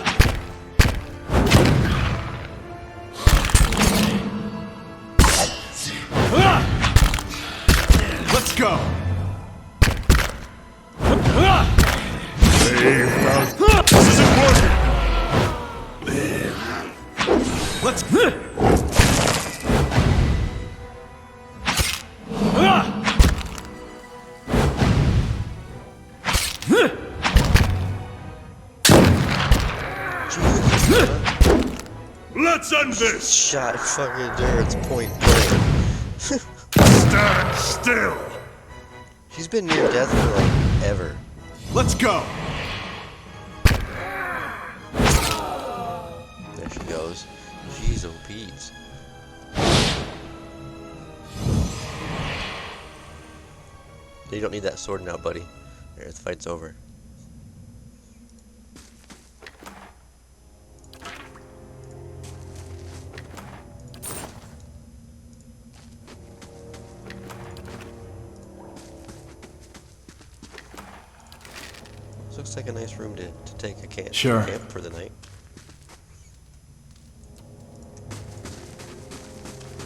Let's go! This isn't working! Let's... Let's end this! Shot fucking Durant's point blank. Stand still! She's been near death for like ever. Let's go! There she goes. Jeez, oh Pete's. You don't need that sword now, buddy. There, the fight's over. This looks like a nice room to take a camp for the night.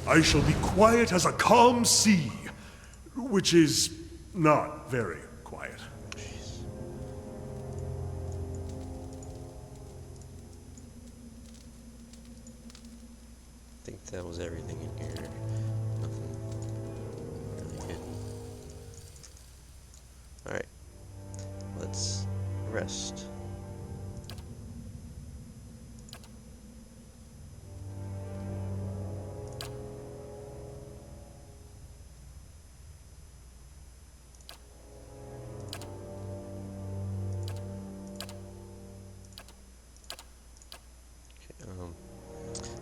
I shall be quiet as a calm sea, which is not very quiet. Jeez. I think that was everything in here. Nothing really hidden. Alright. Let's rest.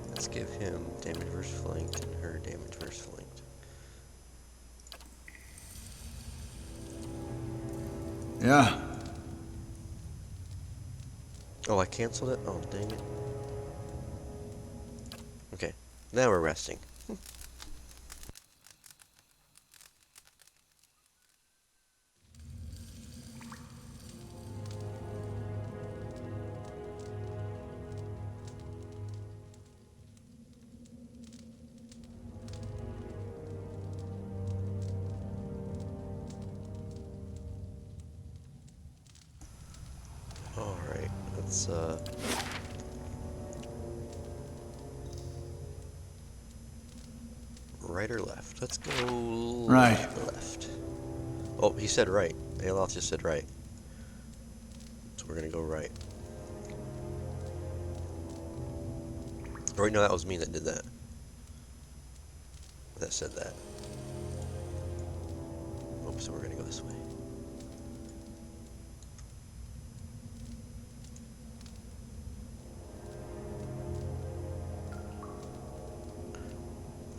Let's give him damage versus flanked and her damage versus flanked. Yeah. Oh, I canceled it? Oh, dang it. Okay, now we're resting. Alright, let's right or left? Let's go Right. left. Oh, he said right. Aloth just said right. So we're gonna go right. Oh, wait, no, that was me that did that. That said that. Oh, so we're gonna go this way.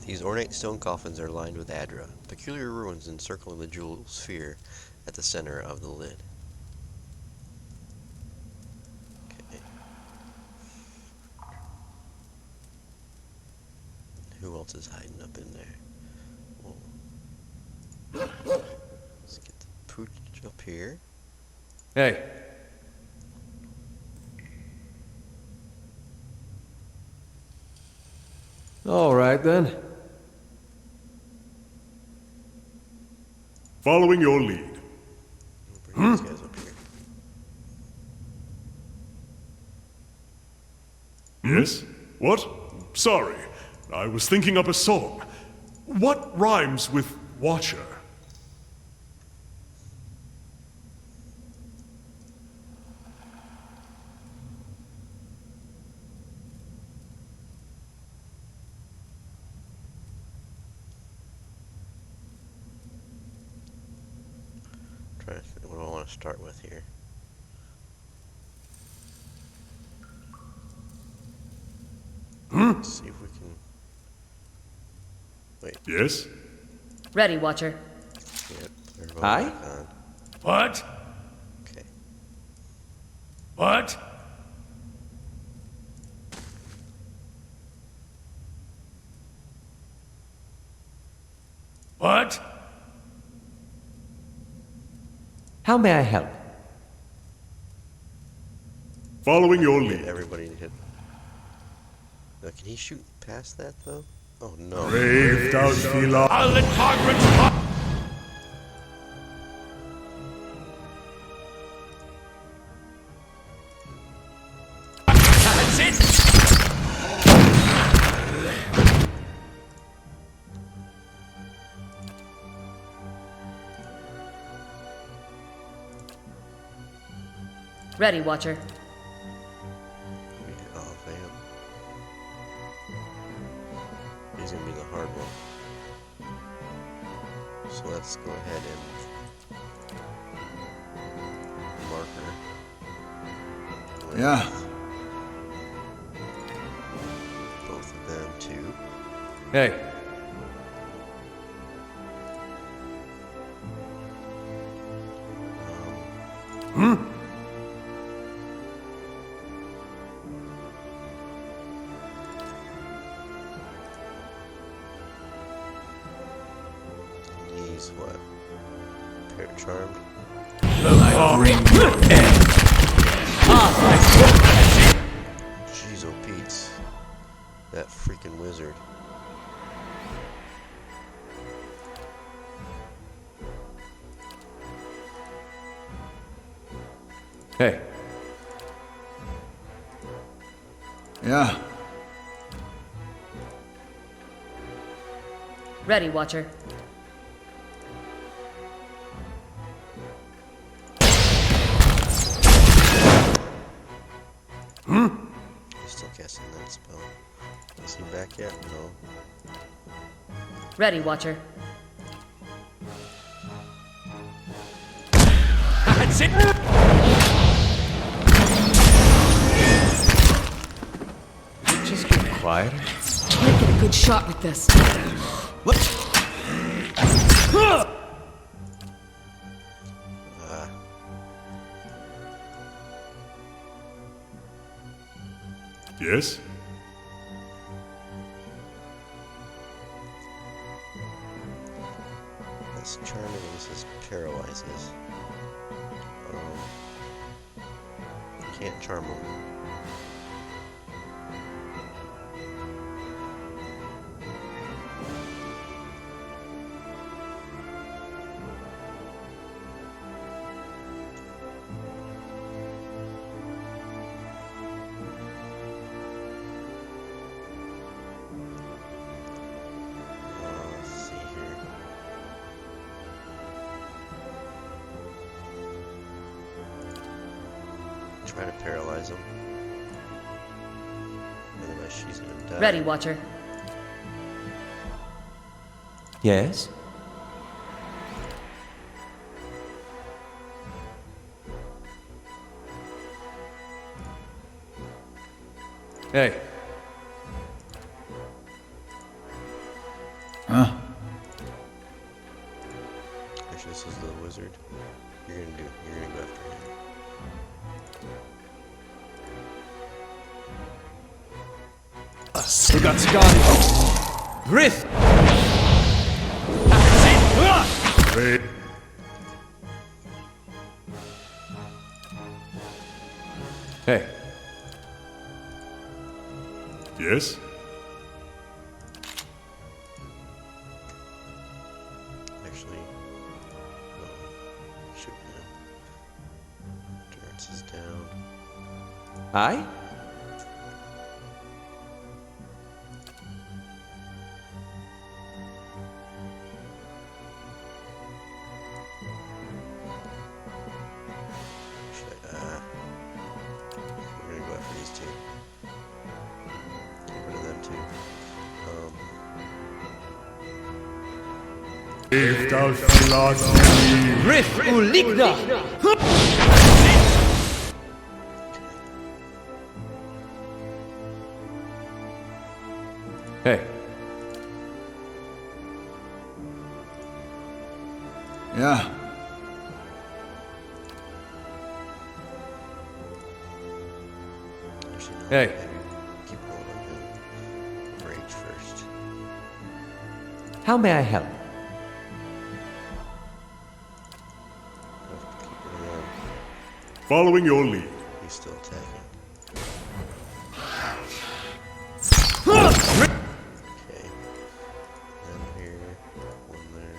These ornate stone coffins are lined with Adra, peculiar ruins encircling the jewel sphere at the center of the lid. Okay. Who else is hiding up in there? Whoa. Let's get the pooch up here. Hey. All right then. Following your lead. Bring these guys up here. Yes? What? Sorry. I was thinking up a song. What rhymes with Watcher? Trying to think what I want to start with here. Let's see if we can. Wait. Yes? Ready, Watcher. Yep. Everybody Aye? back on. What? Okay. What? What? How may I help? Following your Get lead. everybody to hit. Now, can he shoot past that though? Oh no. Brave does I'll let Margaret Ready, Watcher. Oh, damn. He's gonna be the hard one. So let's go ahead and mark her. Yeah. Both of them too. Hey. He's what? Charmed? Jeez, oh Pete's. That freaking wizard. Hey. Yeah. Ready, Watcher. Still casting that spell. Is he back yet? No. Ready, Watcher. That's it. Just get quiet. Can't get a good shot with this. Yes? That's charming. This is paralyzes. Can't charm him. Let's see here. Try to paralyze him. Otherwise she's gonna die. Ready, Watcher. Yes? Hey. Huh? Actually, this is the wizard. You're gonna go after him. We got started. Breath. Wait. Hey. Yes? Actually, well, shoot, yeah. Endurance is down. Aye? We're gonna go after these two. Get rid of them too. If thou floods me. Breath Uligna. Hey. Yeah. Actually, no, Hey. maybe keep going on him. Rage first. How may I help? Keep it around. Following your lead. He's still attacking. Okay. One here, one there.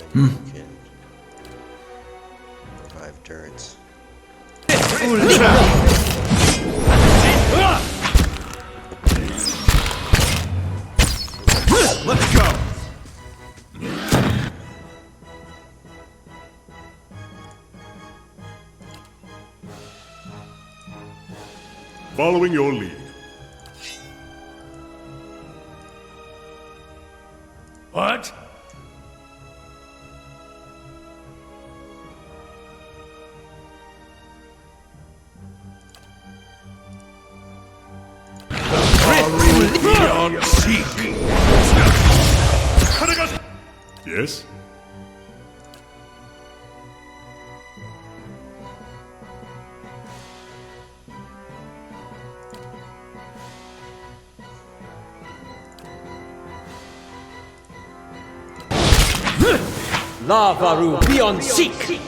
And then you can revive turrets. Let's go. Following your lead. What? Beyond seek. Yes? Lavaru beyond seek!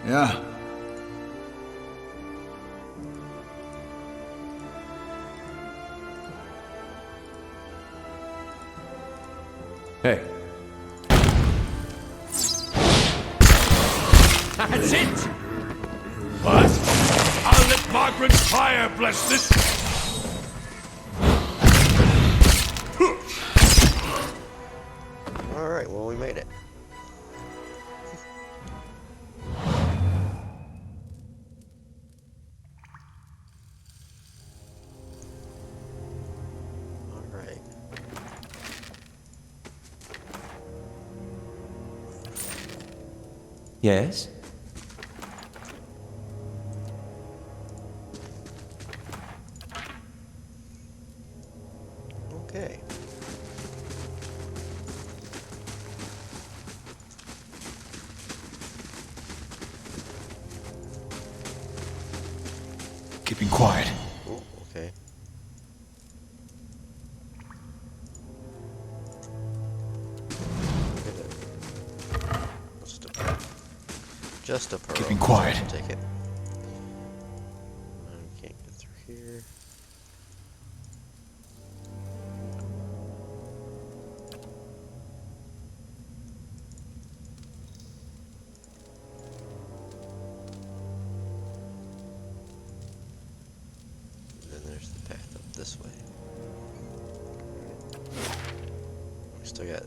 Yeah. Hey. That's it! What? I'll let Margaret's fire bless this! Alright, well, we made it. Alright. Yes? Okay. Keeping quiet. Oh, okay. Just a pearl. Keeping quiet. I'll take it. Can't get through here. And then there's the path up this way. We still got.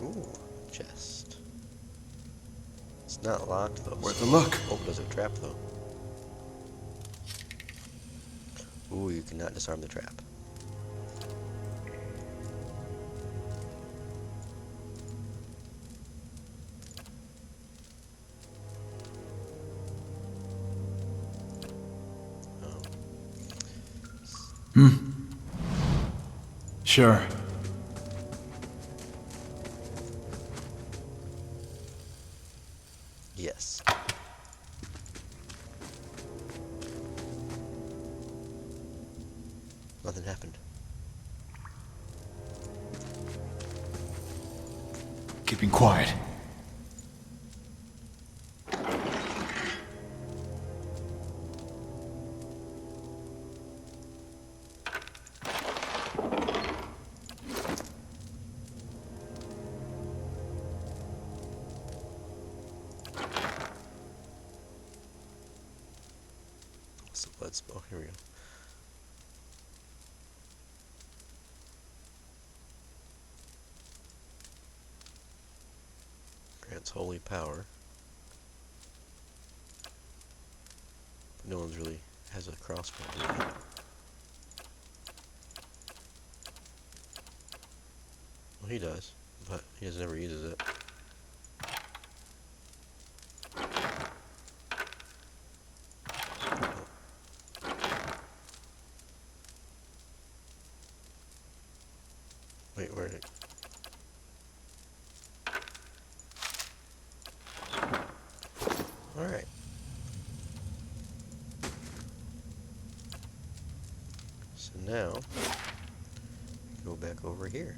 Ooh, chest. It's not locked though. Worth a look. Oh, does it trap though? Ooh, you cannot disarm the trap. Oh. Sure. Yes. Nothing happened. Keeping quiet. So let's. Oh, here we go. Grants holy power. But no one's really has a crossbow. Really. Well, he does, but he just never uses it. Wait, where did it? Alright. So now, go back over here.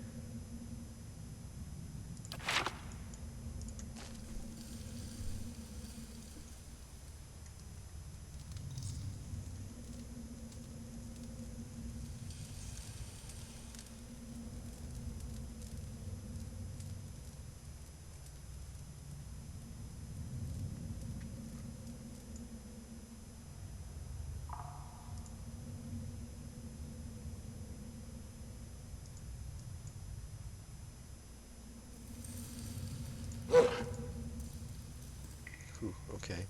Whew, okay.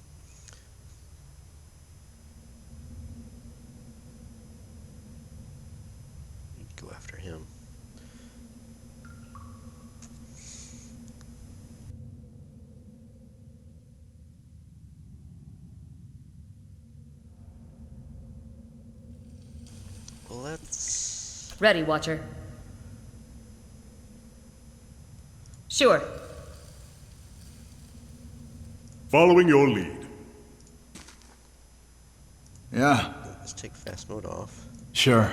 Go after him. Let's... Ready, Watcher. Sure. Following your lead. Yeah, Let's take fast mode off. sure.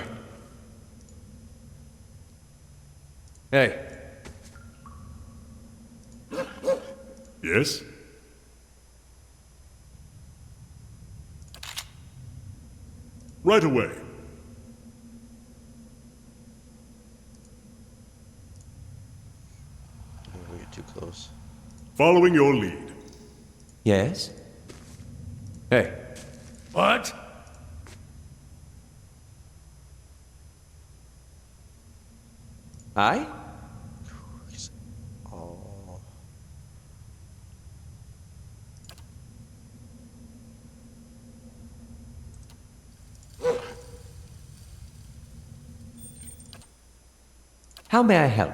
Hey, Yes? Right away. We get too close. Following your lead. yes? Hey, What? I? Oh. How may I help?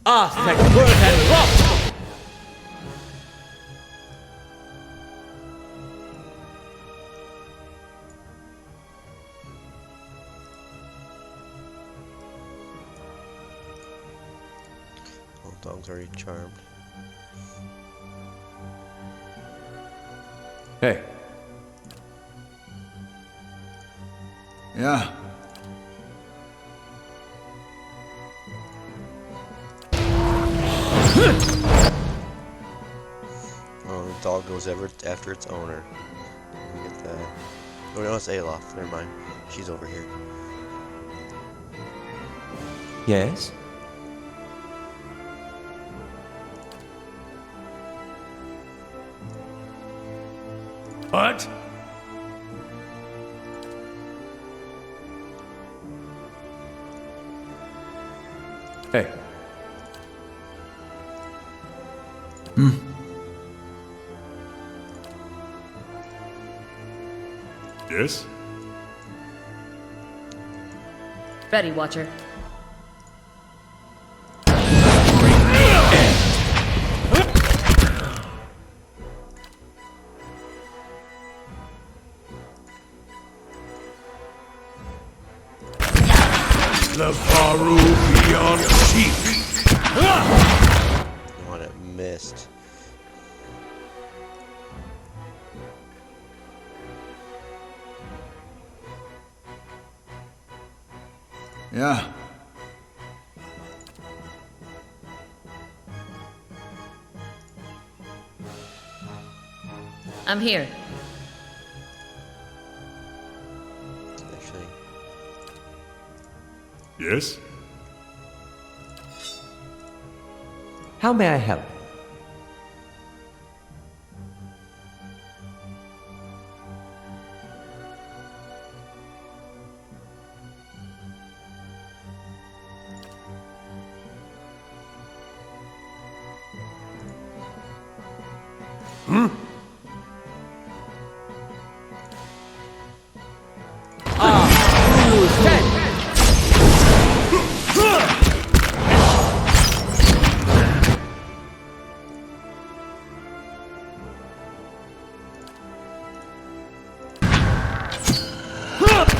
Thank word and rot! All dogs already charmed. Hey, Yeah, Oh, the dog goes ever after its owner. We get that. Oh no, it's Alof. Never mind. She's over here. yes? What? Hey, Yes? Ready, Watcher. The Faru beyond sheep. Oh, it missed. yeah. I'm here. Actually, Yes? how may I help?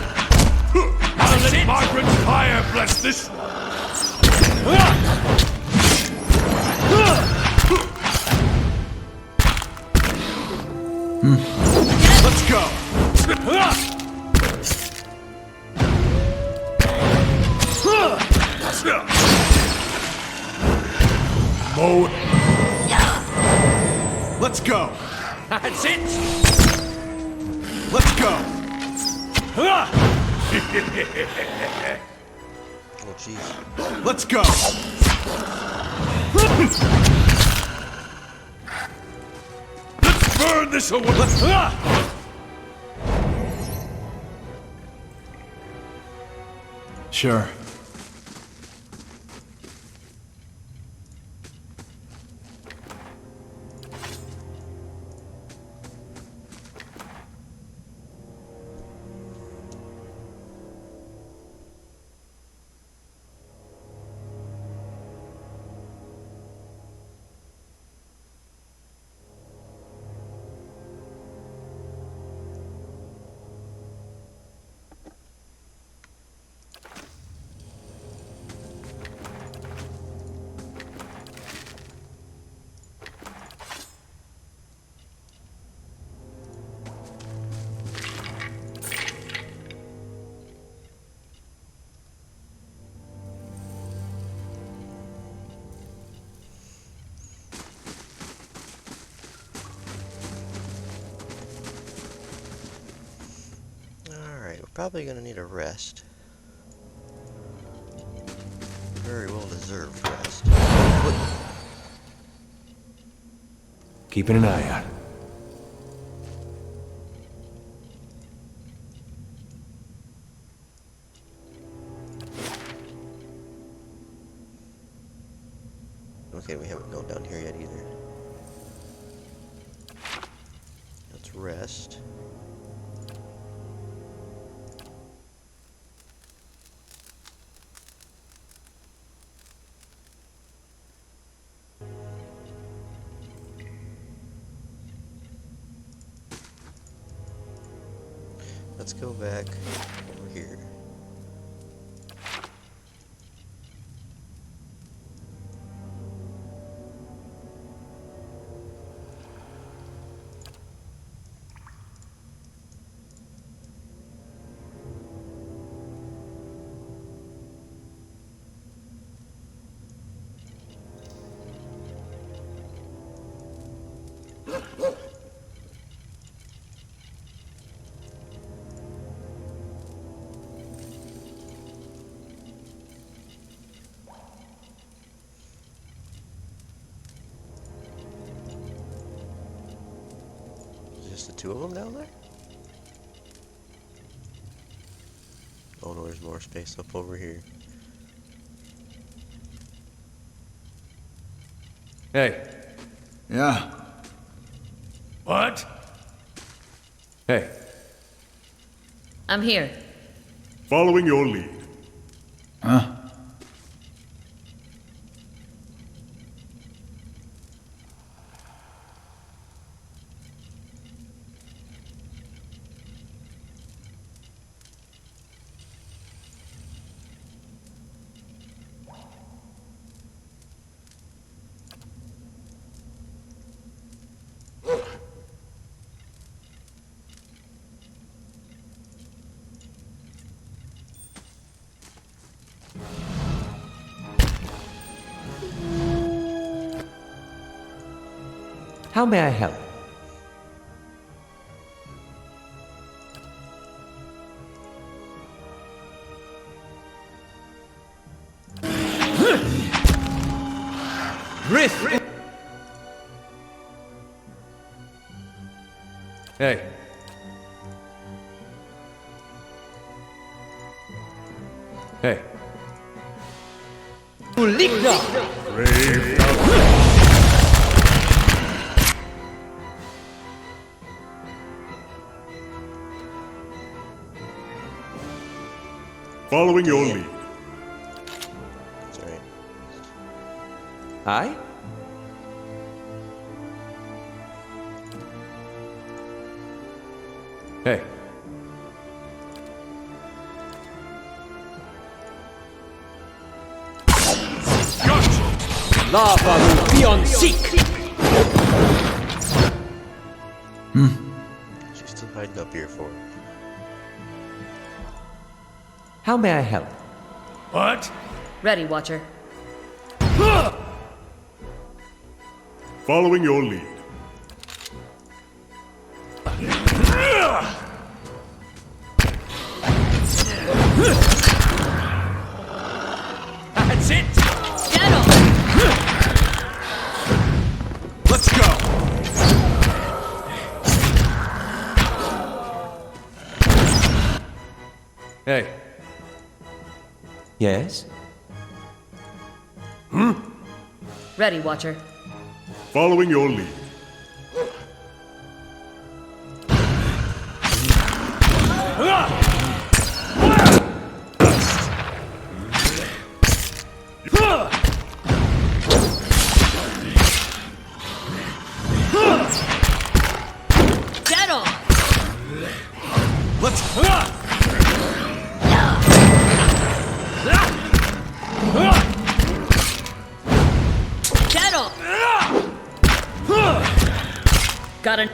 I'll let Margaret's fire bless this. Let's go! Mow. Let's go! That's it. Let's go! oh jeez. Let's go! Let's burn this away. Sure. Alright, we're probably gonna need a rest. Very well deserved rest. Keeping an eye out. Okay, we haven't gone down here yet either. Let's rest. Let's go back over here. Just the two of them down there? Oh no, there's more space up over here. Hey. Yeah. What? Hey. I'm here. Following your lead. Huh? How may I help? Riff! Hey. Hey. Following your lead. That's alright. Aye? Hey. Lava will be on seek! She's still hiding up here for it. How may I help? What? Ready, Watcher. Following your lead. That's it! Get him! Let's go! Hey. Yes? Ready, Watcher. Following your lead. Dead on! Dead on! Got an...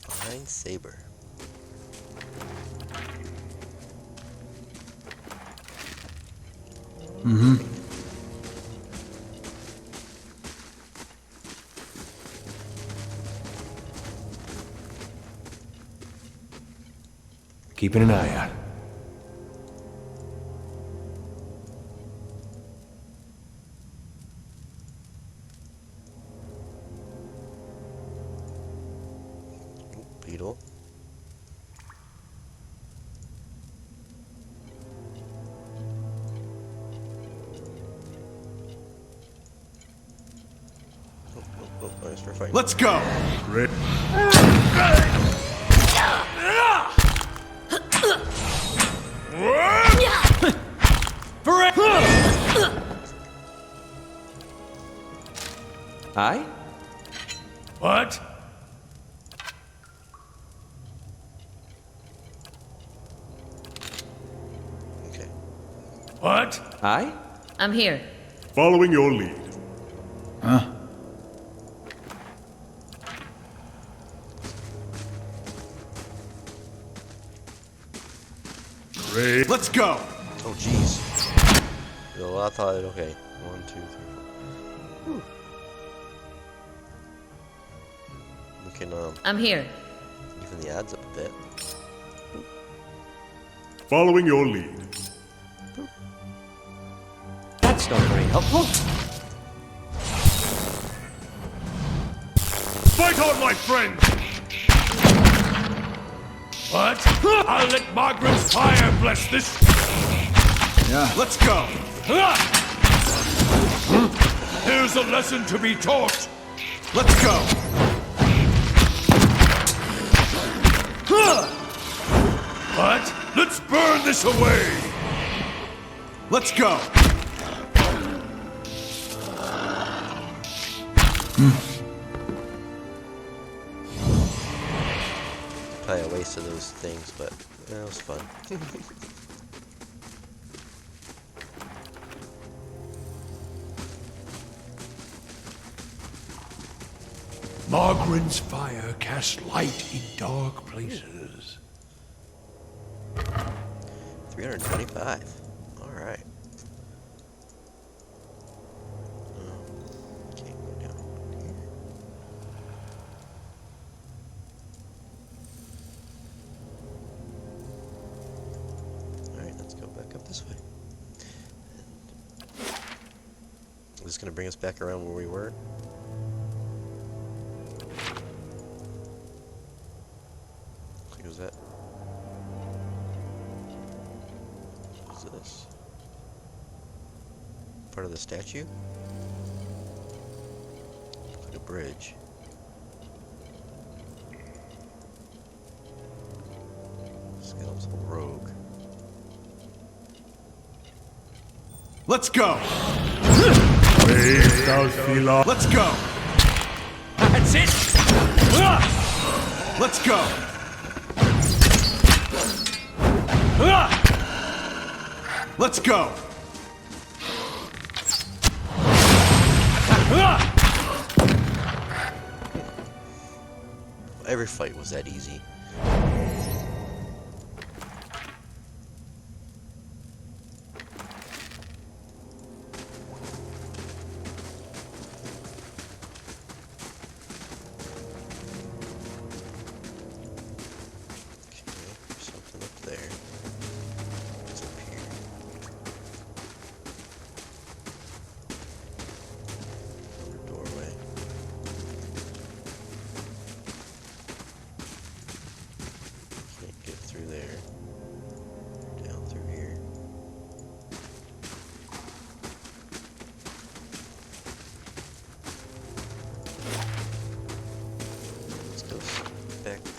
Fine saber. Keeping an eye out. Beetle. Nice for fighting. Let's go! Great. Aye? What? Okay. What? Aye? I'm here. Following your lead. Huh? Great. Let's go! Oh, jeez. Well, I thought, okay. 1, 2, 3, 4. Whew. We can, I'm here. even the odds up a bit. Following your lead. That's not very helpful. Fight on, my friend! What? I'll let Margaret's fire bless this. Yeah. Let's go! Here's a lesson to be taught. Let's go! What? Let's burn this away. Let's go! Probably a waste of those things, but it was fun. Margaret's fire casts light in dark places. 325. Alright. Okay, go down here. Alright, let's go back up this way. Is this going to bring us back around where we were? What was that? What's this? Part of the statue? Looks like a bridge. Skeletal rogue. Let's go! Let's Let's go! That's it. Let's go! Let's go! Every fight was that easy.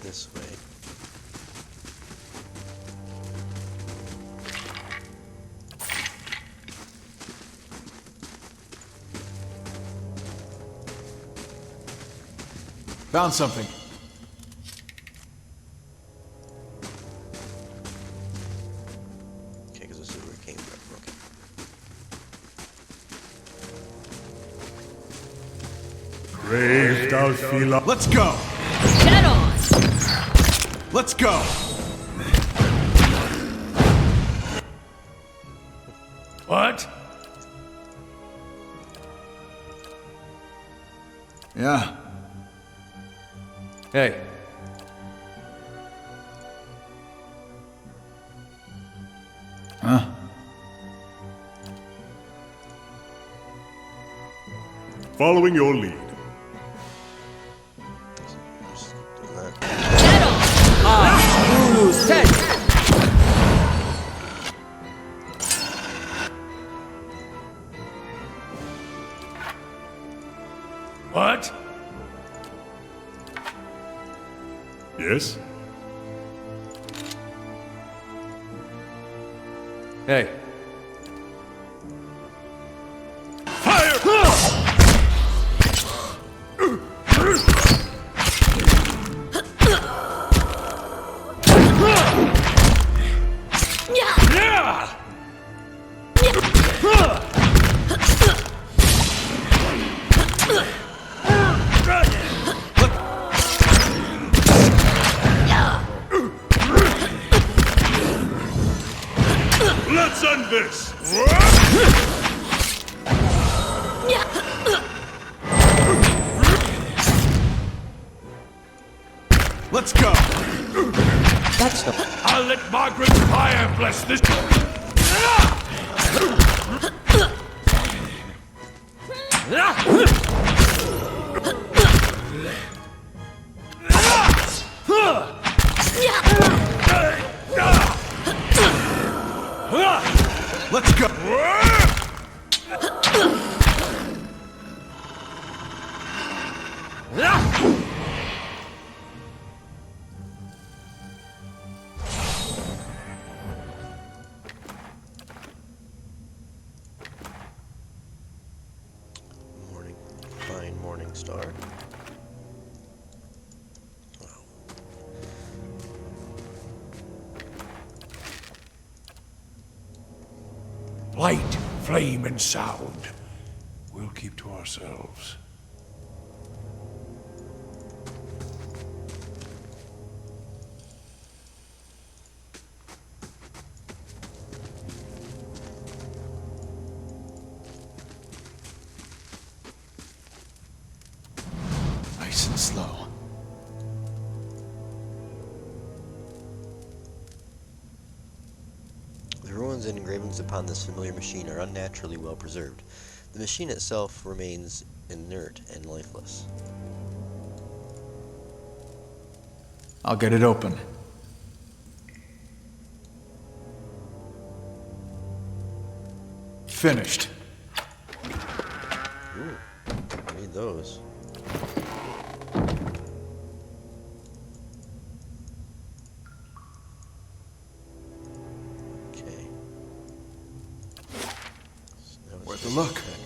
this way. Found something. Okay, because this is where it came from. Okay. Brave Dalfila. Let's go. Get on! Let's go. What? Yeah. Hey. Huh? Following your lead. Just doing that. Get on! Ulu set! What? Yes? Hey. Fire! Yeah! Let's end this! Let's go. That's the... I'll let Margaret's fire bless this. Let's go. Morning. Fine morning star. Light, flame, and sound. We'll keep to ourselves. Nice and slow. The ruins and engravings upon this familiar machine are unnaturally well preserved. The machine itself remains inert and lifeless. I'll get it open. Finished. Read those. Okay. So now it's Worth a just look. back up.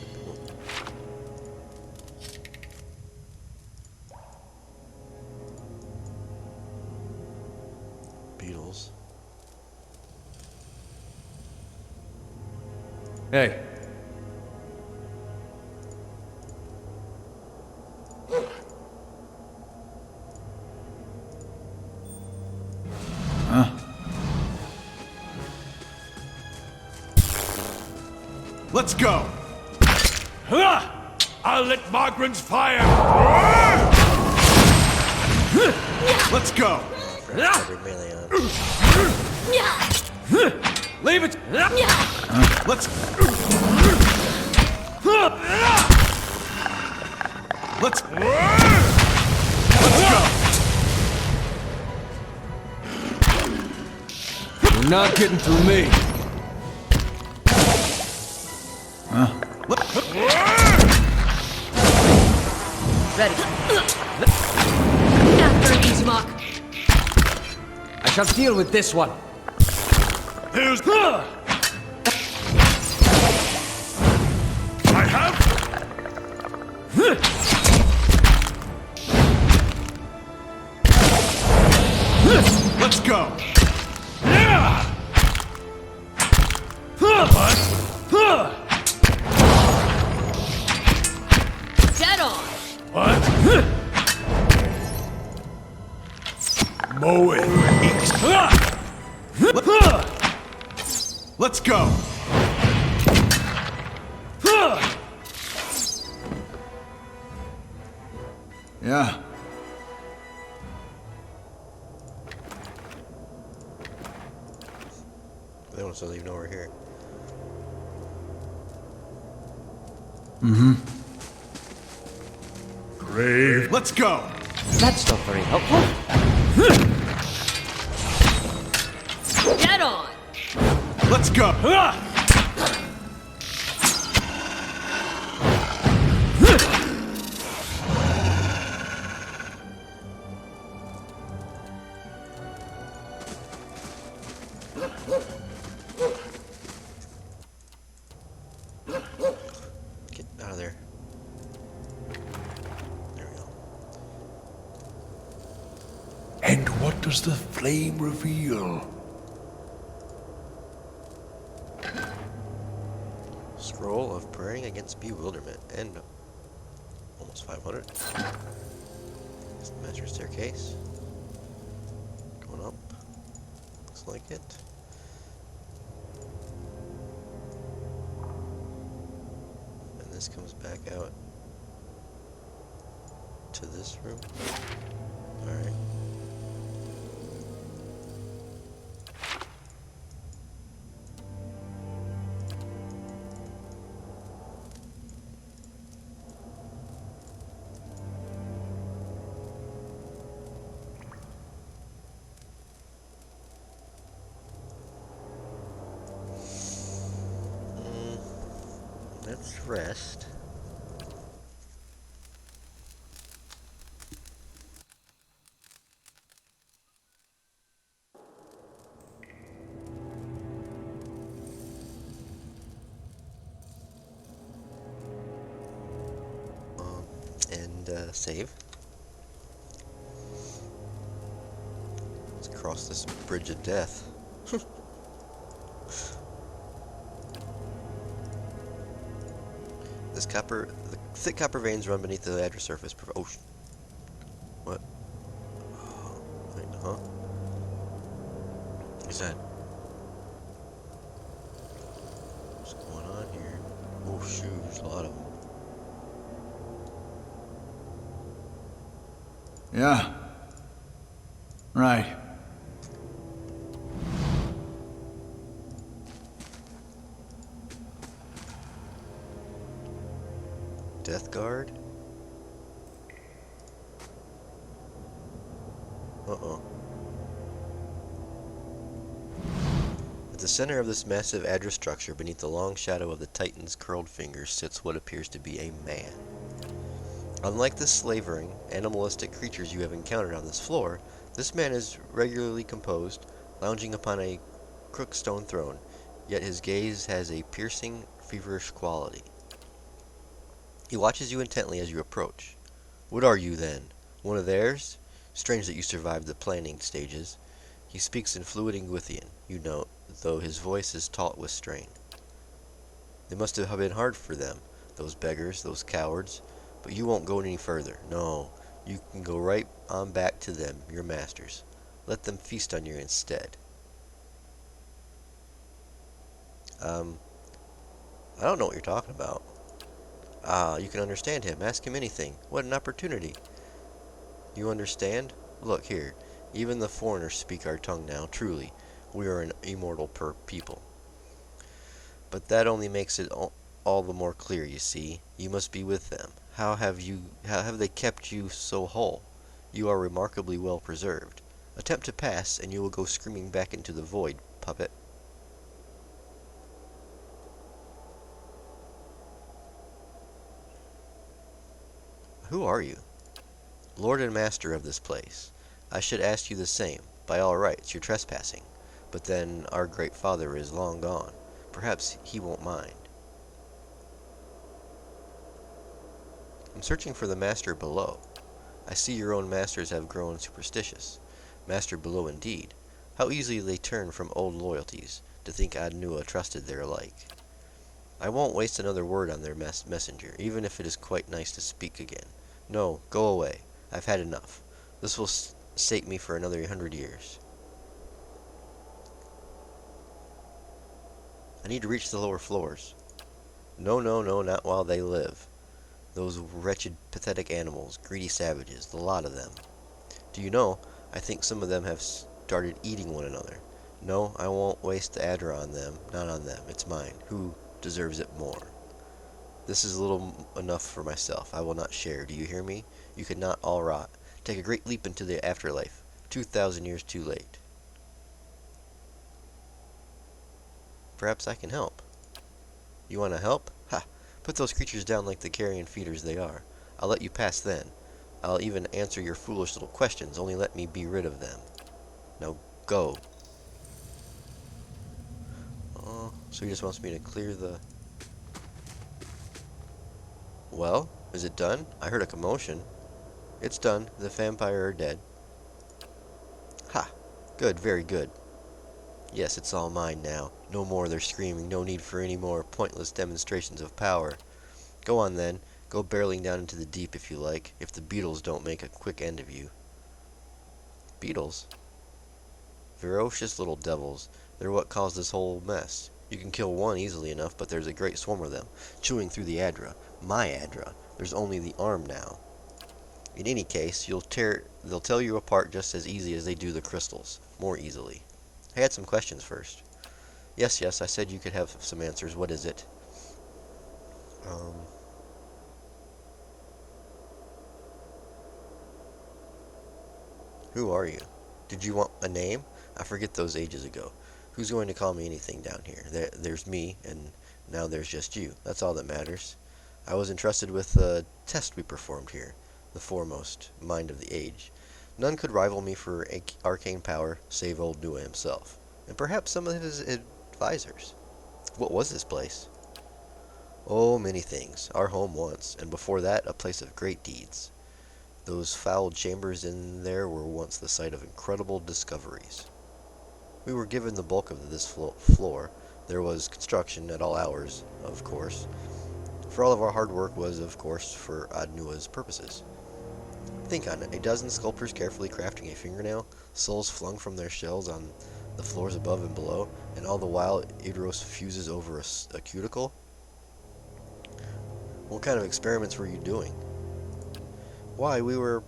Beetles. Hey. Let's go. I'll let Margaret's fire. Let's go. Covered melee on. Leave it! Let's. Let's. Let's go. You're not getting through me. Ready. After these mock. shall deal with this one. Here's... I have... Let's go. Yeah! What? Dead on. What? Mow it. Let's go. Yeah. They don't even know we're here. Grave. Let's go. That's not very helpful. Dead on. Let's go. Get out of there. There we go. And what does the flame reveal? Scroll of praying against bewilderment and almost 500. It's the master staircase. Going up. Looks like it. And this comes back out to this room. Alright. Let's rest. And save. Let's cross this bridge of death. The thick copper veins run beneath the Adra surface. Oh, what? Oh, wait, huh? What's that? What's going on here? Oh, shoot, there's a lot of them. Yeah. Right. Death Guard? Uh-oh. At the center of this massive Adra structure, beneath the long shadow of the Titan's curled fingers, sits what appears to be a man. Unlike the slavering, animalistic creatures you have encountered on this floor, this man is regularly composed, lounging upon a crooked stone throne, yet his gaze has a piercing, feverish quality. He watches you intently as you approach. What are you, then? One of theirs? Strange that you survived the planning stages. He speaks in fluid Ingwithian, you know, though his voice is taut with strain. It must have been hard for them, those beggars, those cowards, but you won't go any further. No, you can go right on back to them, your masters. Let them feast on you instead. I don't know what you're talking about. Ah, you can understand him. Ask him anything. What an opportunity. You understand? Look here. Even the foreigners speak our tongue now. Truly, we are an immortal people. But that only makes it all the more clear, you see. You must be with them. How have they kept you so whole? You are remarkably well preserved. Attempt to pass, and you will go screaming back into the void, puppet. Who are you? Lord and master of this place. I should ask you the same. By all rights, you're trespassing. But then our great father is long gone. Perhaps he won't mind. I'm searching for the master below. I see your own masters have grown superstitious. Master below indeed. How easily they turn from old loyalties, to think Adnua trusted their like. I won't waste another word on their messenger, even if it is quite nice to speak again. No, go away. I've had enough. This will sate me for another 100 years. I need to reach the lower floors. No, no, no, not while they live. Those wretched, pathetic animals, greedy savages, the lot of them. Do you know, I think some of them have started eating one another. No, I won't waste the Adra on them, not on them. It's mine. Who deserves it more? This is little enough for myself. I will not share. Do you hear me? You cannot all rot. Take a great leap into the afterlife. 2,000 years too late. Perhaps I can help. You want to help? Ha! Put those creatures down like the carrion feeders they are. I'll let you pass then. I'll even answer your foolish little questions, only let me be rid of them. Now go. Oh, so he just wants me to clear the... Well, is it done? I heard a commotion. It's done. The vampire are dead. Ha! Good, very good. Yes, it's all mine now. No more their screaming, no need for any more pointless demonstrations of power. Go on then. Go barreling down into the deep if you like, if the beetles don't make a quick end of you. Beetles? Ferocious little devils. They're what caused this whole mess. You can kill one easily enough, but there's a great swarm of them, chewing through the Adra. My Adra. There's only the arm now. In any case, they'll tear you apart just as easy as they do the crystals. More easily. I had some questions first. Yes, I said you could have some answers. What is it? Who are you? Did you want a name? I forget those ages ago. Who's going to call me anything down here? There's me, and now there's just you. That's all that matters. I was entrusted with the test we performed here, the foremost mind of the age. None could rival me for arcane power, save old Nua himself, and perhaps some of his advisors. What was this place? Oh, many things. Our home once, and before that, a place of great deeds. Those foul chambers in there were once the site of incredible discoveries. We were given the bulk of this floor. There was construction at all hours, of course. For all of our hard work was, of course, for Adnua's purposes. Think on it. A dozen sculptors carefully crafting a fingernail, souls flung from their shells on the floors above and below, and all the while Idros fuses over a cuticle? What kind of experiments were you doing? Why, we were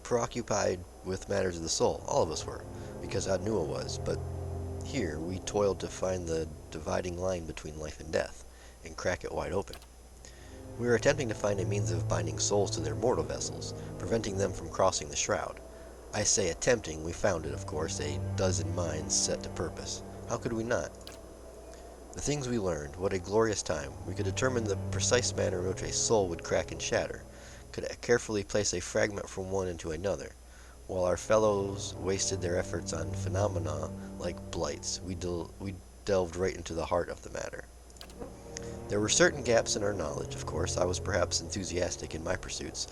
preoccupied with matters of the soul. All of us were, because Adnua was. But here we toiled to find the dividing line between life and death, and crack it wide open. We were attempting to find a means of binding souls to their mortal vessels, preventing them from crossing the shroud. I say attempting, we found it, of course, a dozen minds set to purpose. How could we not? The things we learned, what a glorious time. We could determine the precise manner in which a soul would crack and shatter, could carefully place a fragment from one into another. While our fellows wasted their efforts on phenomena like blights, we delved right into the heart of the matter. There were certain gaps in our knowledge, of course. I was perhaps enthusiastic in my pursuits.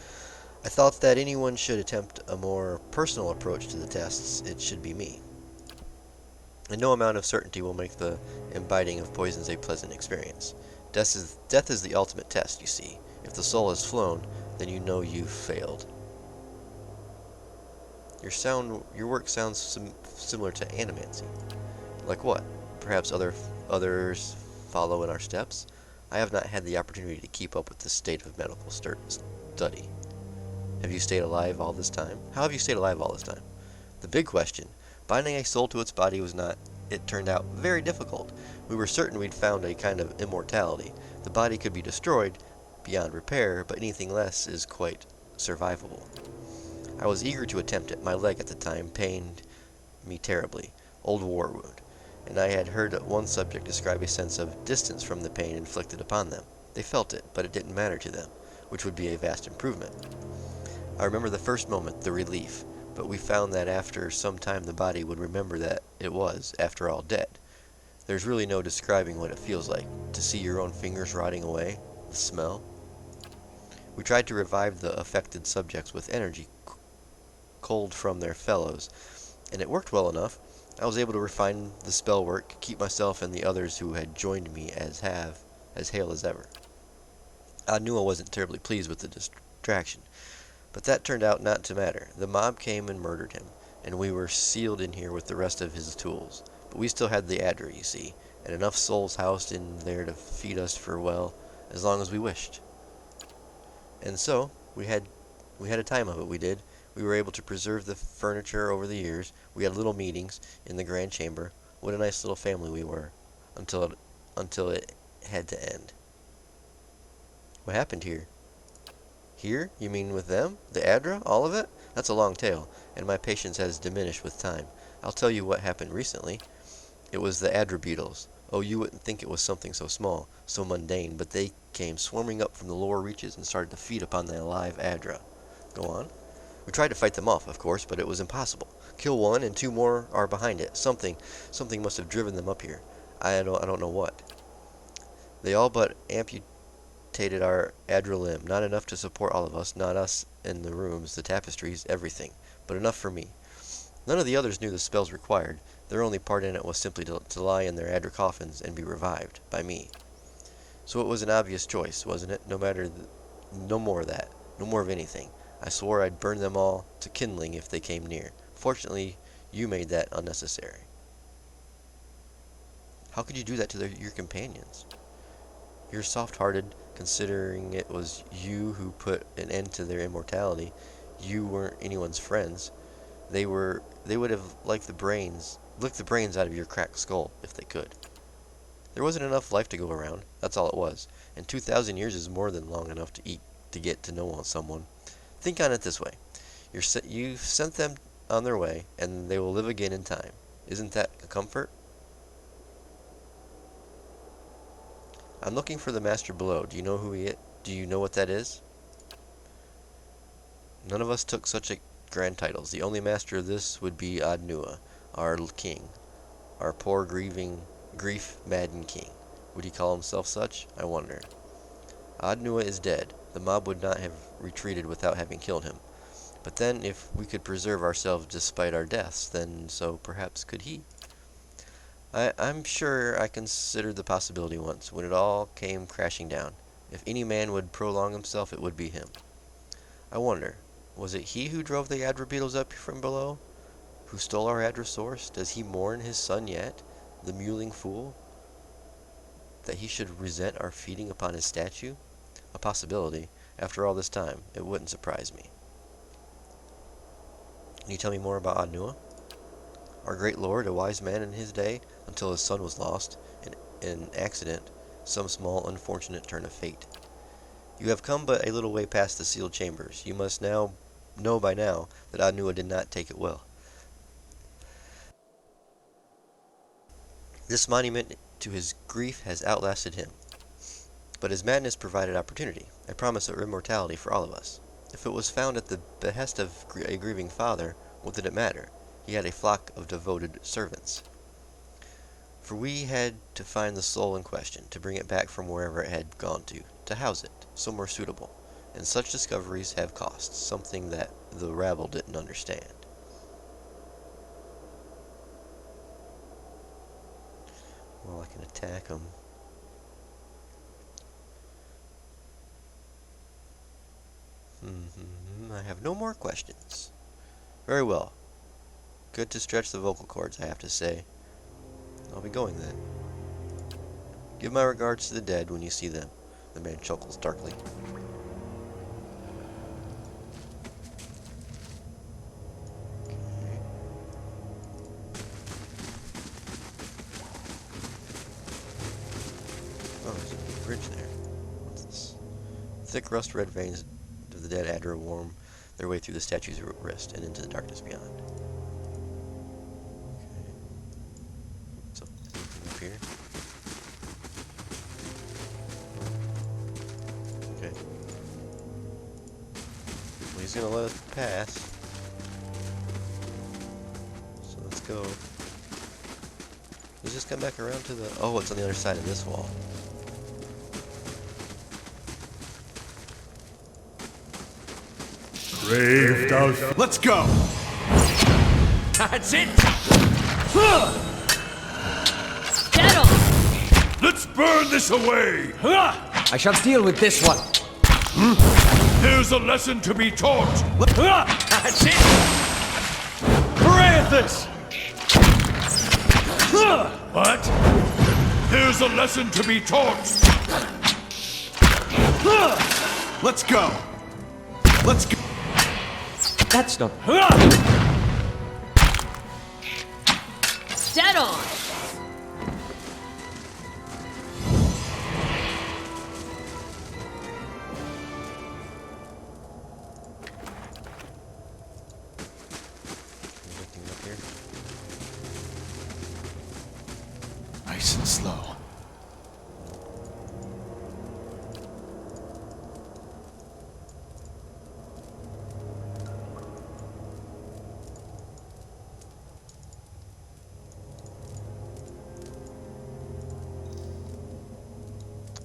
I thought that anyone should attempt a more personal approach to the tests, it should be me. And no amount of certainty will make the imbibing of poisons a pleasant experience. Death is the ultimate test, you see. If the soul has flown, then you know you've failed. Your work sounds similar to animancy. Like what? Perhaps others follow in our steps? I have not had the opportunity to keep up with this state of medical study. Have you stayed alive all this time? How have you stayed alive all this time? The big question. Binding a soul to its body was not, it turned out, very difficult. We were certain we'd found a kind of immortality. The body could be destroyed beyond repair, but anything less is quite survivable. I was eager to attempt it. My leg at the time pained me terribly. Old war wound. And I had heard one subject describe a sense of distance from the pain inflicted upon them. They felt it, but it didn't matter to them, which would be a vast improvement. I remember the first moment, the relief. but we found that after some time the body would remember that it was, after all, dead. There's really no describing what it feels like, to see your own fingers rotting away, the smell. We tried to revive the affected subjects with energy culled from their fellows, and it worked well enough. I was able to refine the spell work, keep myself and the others who had joined me as hale as ever. Nua wasn't terribly pleased with the distraction, but that turned out not to matter. The mob came and murdered him, and we were sealed in here with the rest of his tools. But we still had the Adder, you see, and enough souls housed in there to feed us for, well, as long as we wished. And so, we had a time of it, we did. We were able to preserve the furniture over the years. We had little meetings in the grand chamber. What a nice little family we were, until it had to end. What happened here? Here? You mean with them? The Adra? All of it? That's a long tale, and my patience has diminished with time. I'll tell you what happened recently. It was the Adra beetles. Oh, you wouldn't think it was something so small, so mundane, but they came swarming up from the lower reaches and started to feed upon the alive Adra. Go on. We tried to fight them off, of course, but it was impossible. Kill one, and two more are behind it. Something must have driven them up here. I don't know what. They all but amputated our Adra limb. Not enough to support all of us, not us in the rooms, the tapestries, everything, but enough for me. None of the others knew the spells required. Their only part in it was simply to lie in their Adra coffins and be revived by me. So it was an obvious choice, wasn't it? No more of that. No more of anything. I swore I'd burn them all to kindling if they came near. Fortunately, you made that unnecessary. How could you do that to your companions? You're soft-hearted, considering it was you who put an end to their immortality. You weren't anyone's friends. They would have licked the brains out of your cracked skull if they could. There wasn't enough life to go around. That's all it was. And 2,000 years is more than long enough to get to know someone. Think on it this way. You've sent them on their way, and they will live again in time. Isn't that a comfort? I'm looking for the master below. Do you know who he is? Do you know what that is? None of us took such grand titles. The only master of this would be Nua, our king. Our poor, grief-maddened king. Would he call himself such? I wonder. Nua is dead. The mob would not have retreated without having killed him. But then, if we could preserve ourselves despite our deaths, then so perhaps could he. I'm sure I considered the possibility once, when it all came crashing down. If any man would prolong himself, it would be him. I wonder, was it he who drove the Adra beetles up from below? Who stole our Adra source? Does he mourn his son yet, the mewling fool? That he should resent our feeding upon his statue? A possibility. After all this time, it wouldn't surprise me. Can you tell me more about Nua? Our great lord, a wise man in his day, until his son was lost, in an accident, some small unfortunate turn of fate. You have come but a little way past the sealed chambers. You must now know by now that Nua did not take it well. This monument to his grief has outlasted him. But his madness provided opportunity, a promise of immortality for all of us. If it was found at the behest of a grieving father, what did it matter? He had a flock of devoted servants. For we had to find the soul in question, to bring it back from wherever it had gone to house it, somewhere suitable. And such discoveries have costs, something that the rabble didn't understand. Well, I can attack them. I have no more questions. Very well. Good to stretch the vocal cords, I have to say. I'll be going then. Give my regards to the dead when you see them. The man chuckles darkly. Okay. Oh, there's a bridge there. What's this? Thick rust-red veins of the dead Adra worm their way through the statue's wrist and into the darkness beyond. Okay. So, anything up here? Okay. Well, he's gonna let us pass. go. Let's just come back around to the... Oh, it's on the other side of this wall. Brave Dolphin. Let's go! That's it! Get on! Let's burn this away! I shall deal with this one. There's a lesson to be taught! That's it! Parathis! What? There's a lesson to be taught! Let's go! Let's go! That's not... Dead on! Anything up here? Nice and slow.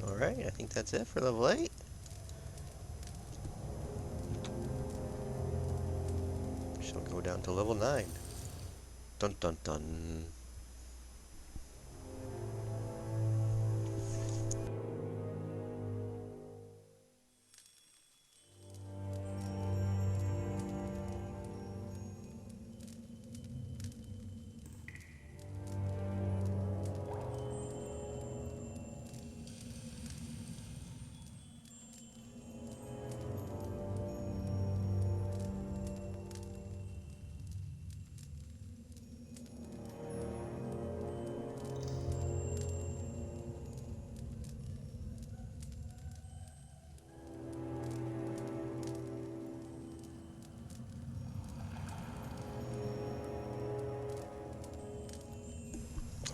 Alright, I think that's it for level 8. Shall go down to level 9. Dun dun dun.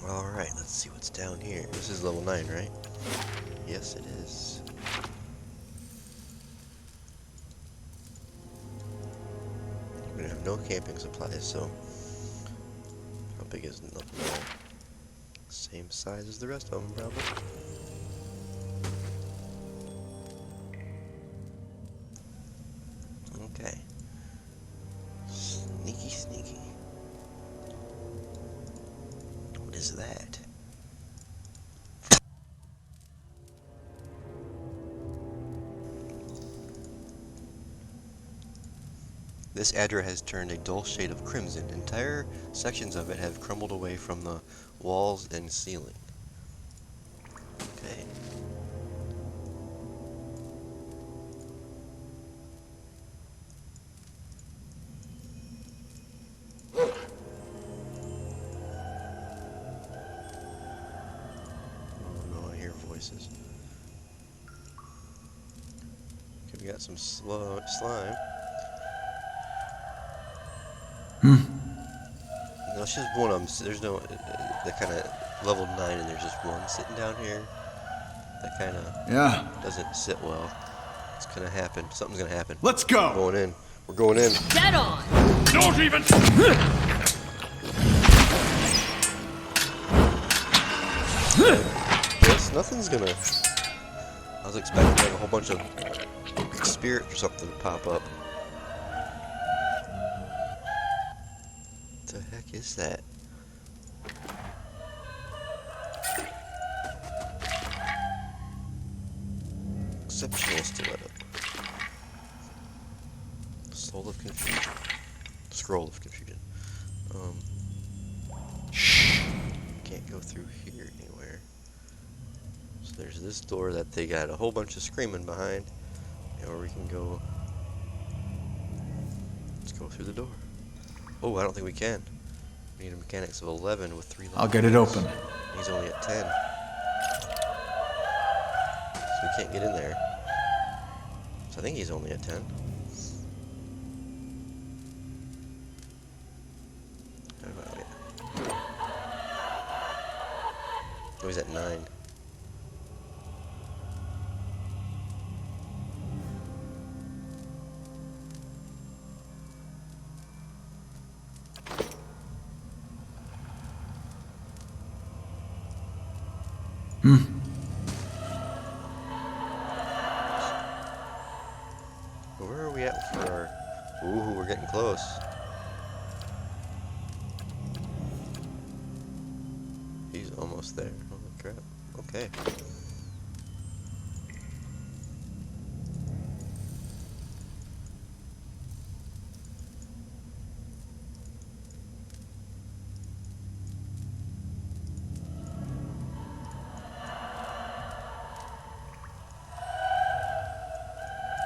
Alright, let's see what's down here. This is level 9, right? Yes, it is. We're gonna have no camping supplies, so... How big is level 9? Same size as the rest of them, probably. Okay. Sneaky, sneaky. What is that? This adder has turned a dull shade of crimson. Entire sections of it have crumbled away from the walls and ceiling. Okay. Oh no, I hear voices. Okay, we got some slime. No, it's just one of them. There's no, the kind of level 9 and there's just one sitting down here. That kind of Yeah. doesn't sit well. It's gonna happen. Something's gonna happen. Let's We're go! going in. We're going in. Dead on! Don't even... Yes, nothing's gonna... I was expecting like a whole bunch of spirits or something to pop up. What the heck is that? Exceptional stiletto. Soul of confusion. Scroll of confusion. Can't go through here anywhere. So there's this door that they got a whole bunch of screaming behind. Or we can go... Let's go through the door. Oh, I don't think we can. We need a mechanics of 11 with 3 levels. I'll get it open. He's only at 10. So we can't get in there. So I think he's only at 10. Oh, he's at 9. Where are we at for our... Ooh, we're getting close. He's almost there. Holy crap. Okay.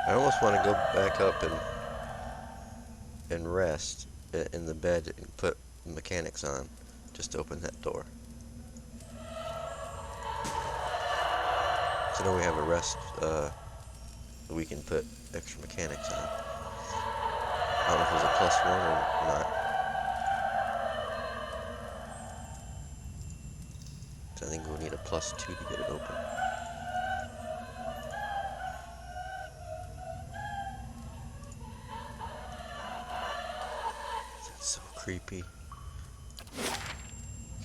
I almost want to go back up and rest in the bed and put mechanics on, just to open that door. So now we have a rest, we can put extra mechanics on. I don't know if it was a +1 or not. So I think we'll need a +2 to get it open. So creepy.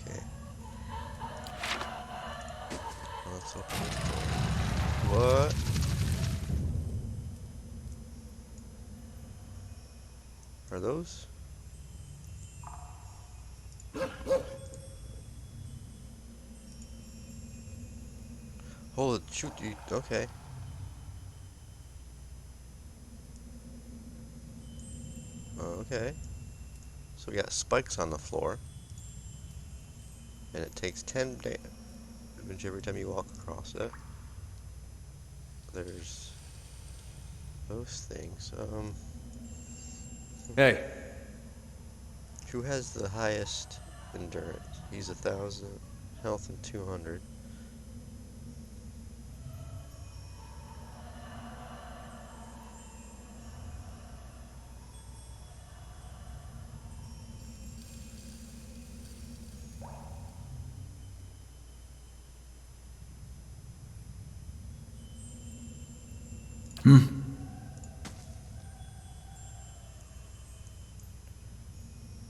Okay. Let's open this door. What? Are those? Holy shoot, dude. Okay. Okay. So we got spikes on the floor, and it takes 10 damage every time you walk across it. There's those things. Hey, Who has the highest endurance? He's 1,000 health and 200.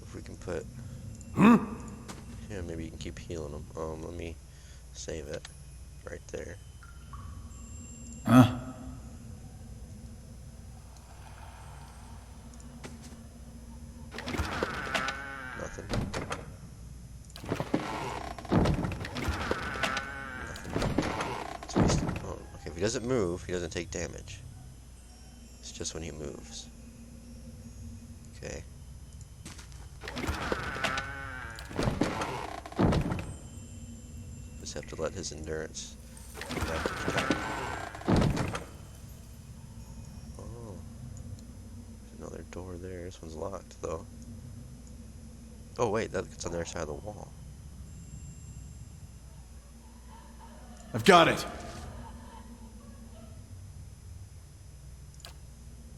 If we can put... Yeah, maybe you can keep healing them. Let me save it. Right there. Nothing. So he's, oh, okay, if he doesn't move, he doesn't take damage. It's just when he moves. Okay. Just have to let his endurance come back to the top. Oh. There's another door there. This one's locked, though. Oh, wait, that's on the other side of the wall. I've got it.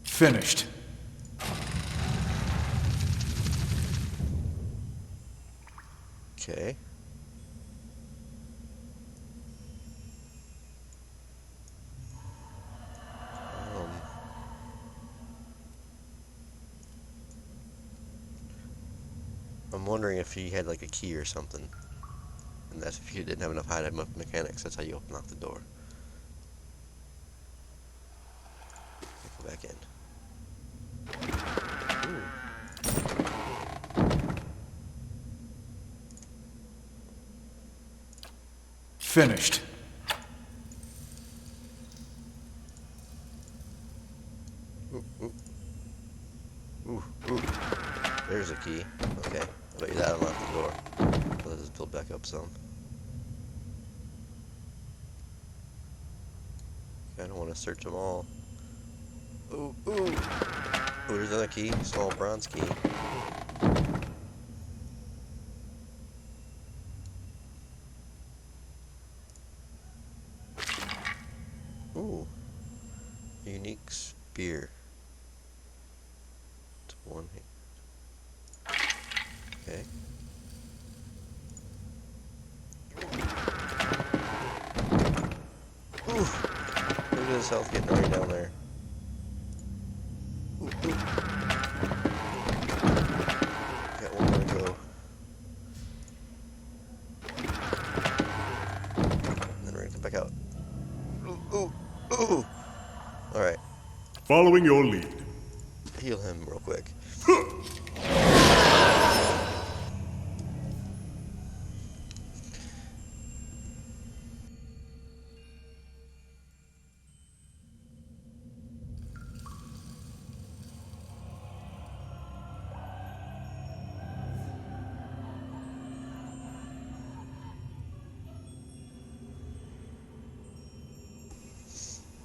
Finished. Okay. I'm wondering if he had like a key or something. And that's if you didn't have enough hide mechanics, that's how you open up the door. Go back in. Ooh. Finished. Ooh, ooh. Ooh, ooh. There's a key. Okay. I bet you that unlocked the door. Let's just build back up some. Okay, I don't want to search them all. Ooh, ooh. Ooh, there's another key. Small bronze key. Ooh. Unique spear. It's one hit. Okay. Ooh. Look at his health getting right down there. Ooh, ooh. Got one more to go. back out. Ooh, ooh. Alright, Following your lead. heal him real quick.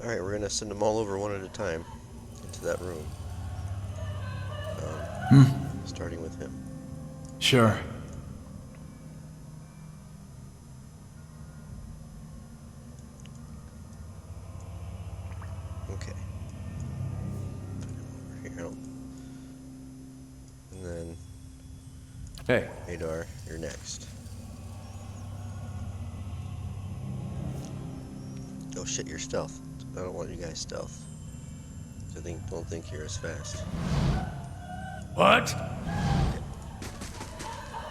Alright, we're gonna send them all over one at a time into that room. Starting with him. Sure. Okay. Put him over here. And then, Hey. Adar, you're next. Oh shit, you're stealth. I don't want you guys stealth. Don't think you're as fast. What? I'm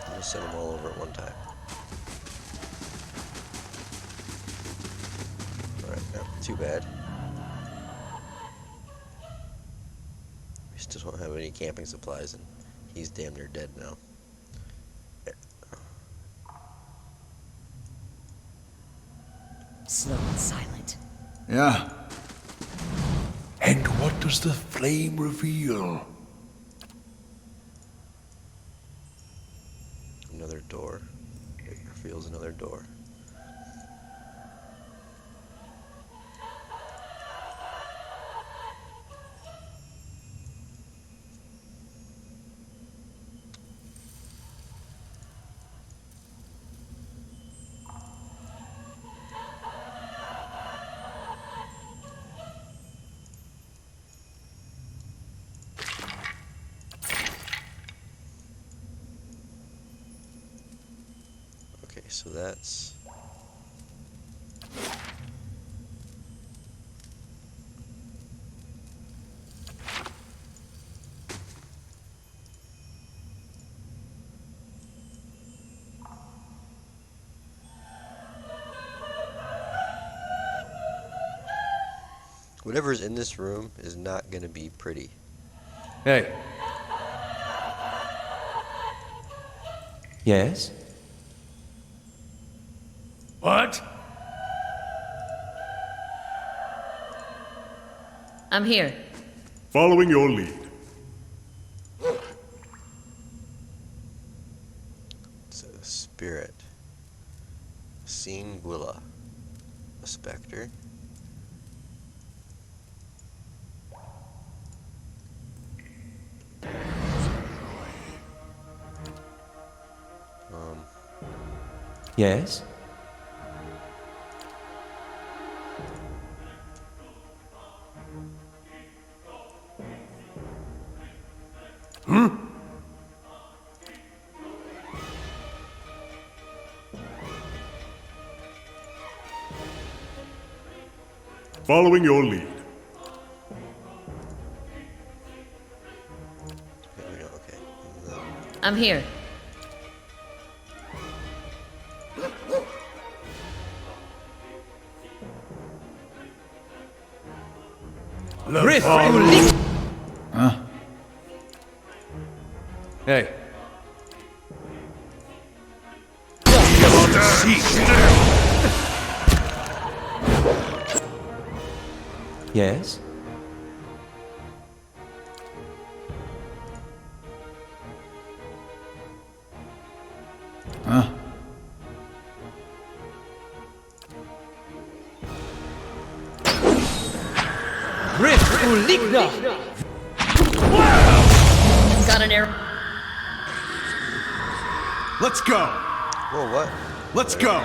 gonna send them all over at one time. Alright, not too bad. We still don't have any camping supplies, and he's damn near dead now. Slow and silent. Yeah. And what does the flame reveal? Another door. It reveals another door. Okay, so that's... Whatever's in this room is not going to be pretty. Hey. Yes? What? I'm here. Following your lead. It's a spirit. Singuilla. A specter. Yes? Following your lead. There we go, okay. And then I'm here. Riff! Huh? Hey. Yes? Huh? Riff! Uligna! Got an arrow. Let's go! whoa, what? Let's go!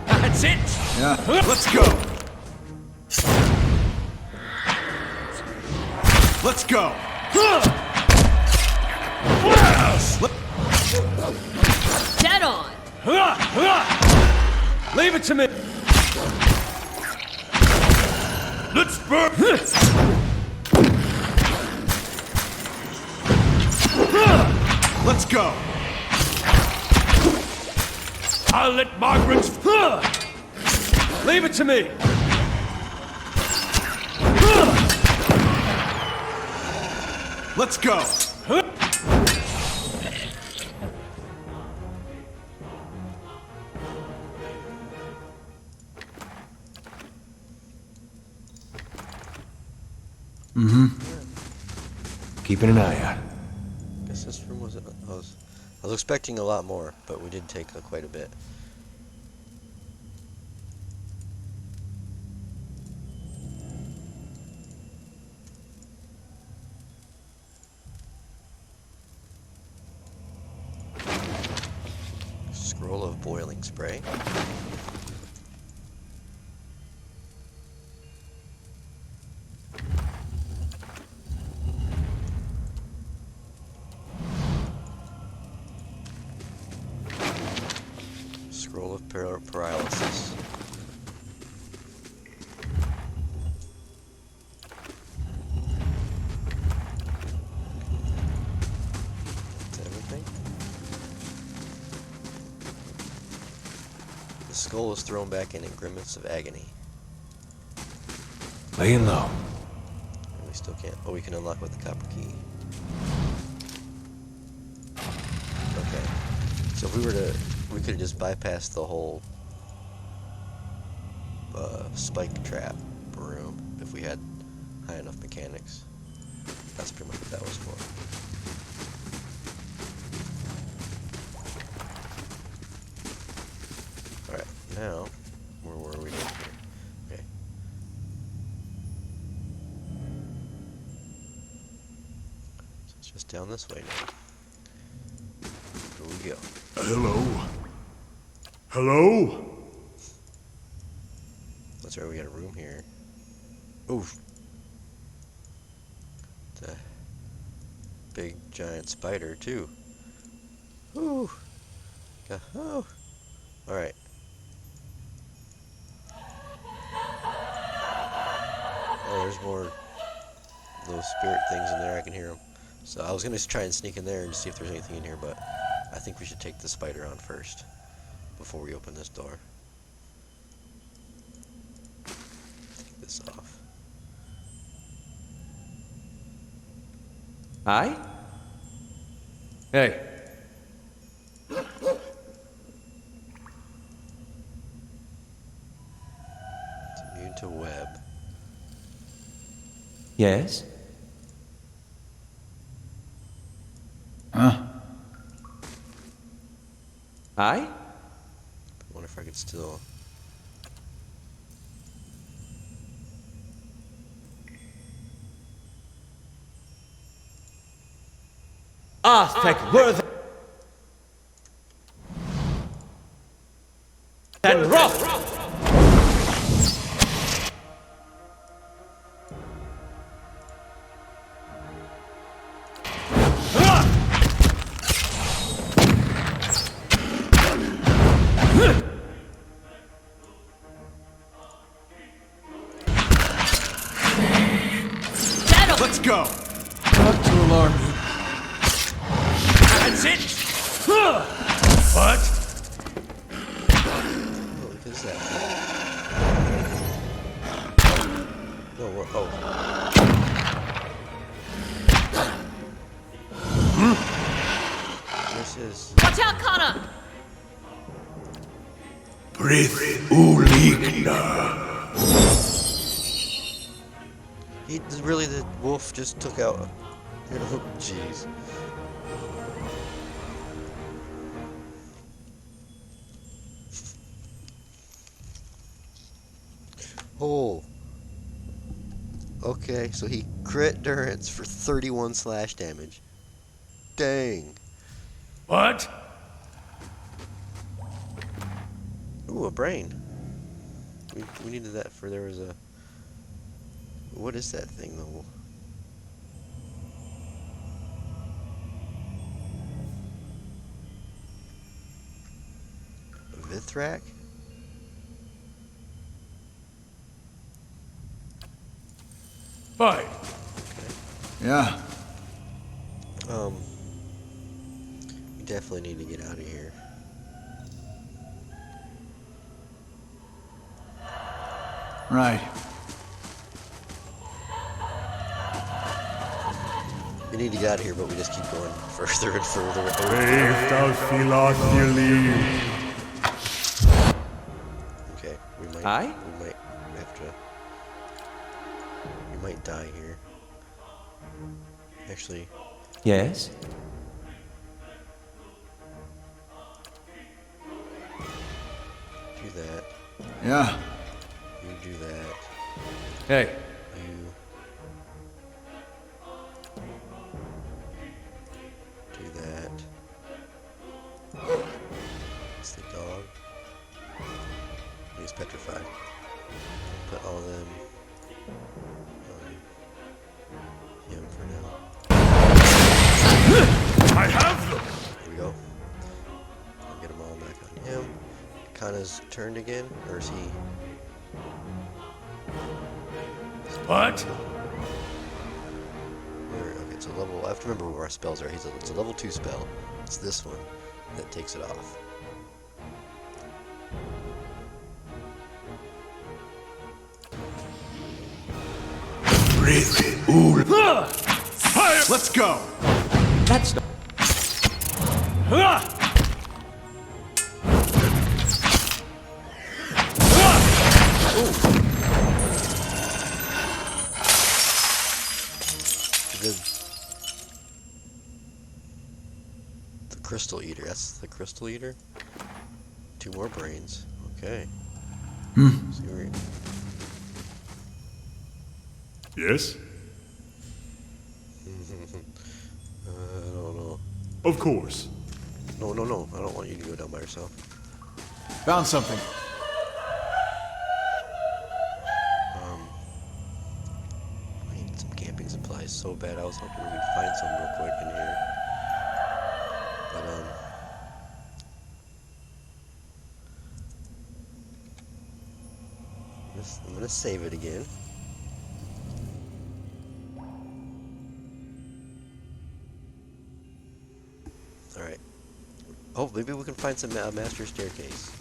That's it! Yeah. Let's go! Let's go! Dead on. Leave it to me! Let's burn! Let's go. I'll let Margaret's... Leave it to me! Let's go. Keeping an eye out. Guess this room wasn't. I was expecting a lot more, but we did take quite a bit. Scroll of boiling spray. Scroll of paralysis. That's everything. The skull is thrown back in grimace of agony. Laying low. And we still can't. Oh, we can unlock with the copper key. Okay. So if we were to, we could have just bypassed the whole spike trap room if we had high enough mechanics. That's pretty much what that was for. Alright, now, where were we here? Okay. So it's just down this way now. Here we go. Hello? Hello? That's right, we got a room here. Oof. It's a big giant spider too. Ooh. Oh. Alright. Oh, there's more little spirit things in there. I can hear them. So I was gonna try and sneak in there and see if there's anything in here, but I think we should take the spider on first before we open this door. Take this off. Aye? Hey. It's immune to web. Yes? Huh? Aye? I wonder if I could still. Aztec worth and wrath! Let's go. Not to alarm you. That's it! What? Oh, what is that? No, what? Oh. This is. Watch out, Kana! Breath Uligna. He really, the wolf just took out. Oh, jeez. Oh. Okay, so he crit Durance for 31 slash damage. Dang. What? Ooh, a brain. We needed that for there was a. What is that thing though? A Vithrak? Fine. Yeah. definitely need to get out of here. Right. We need to get out of here, but we just keep going further and further. Okay, we might Aye? have to. We might die here. Actually, Yes? do that. Yeah. You do that. Hey. You do that. It's the dog. He's petrified. Put all of them on him for now. I have them! Here we go. I'll get them all back on him. Kana's turned again, or is he? What? Okay, it's a level. I have to remember where our spells are. It's a level 2 spell. It's this one that takes it off. Fire! Let's go! That's not... The crystal eater. That's the crystal eater. 2 more brains. Okay. See where Yes? I don't know. Of course. No, no, no. I don't want you to go down by yourself. Found something. I need some camping supplies so bad. I was hoping we could find some real quick in here. But, I'm gonna save it again. Alright. Oh, maybe we can find some master staircase.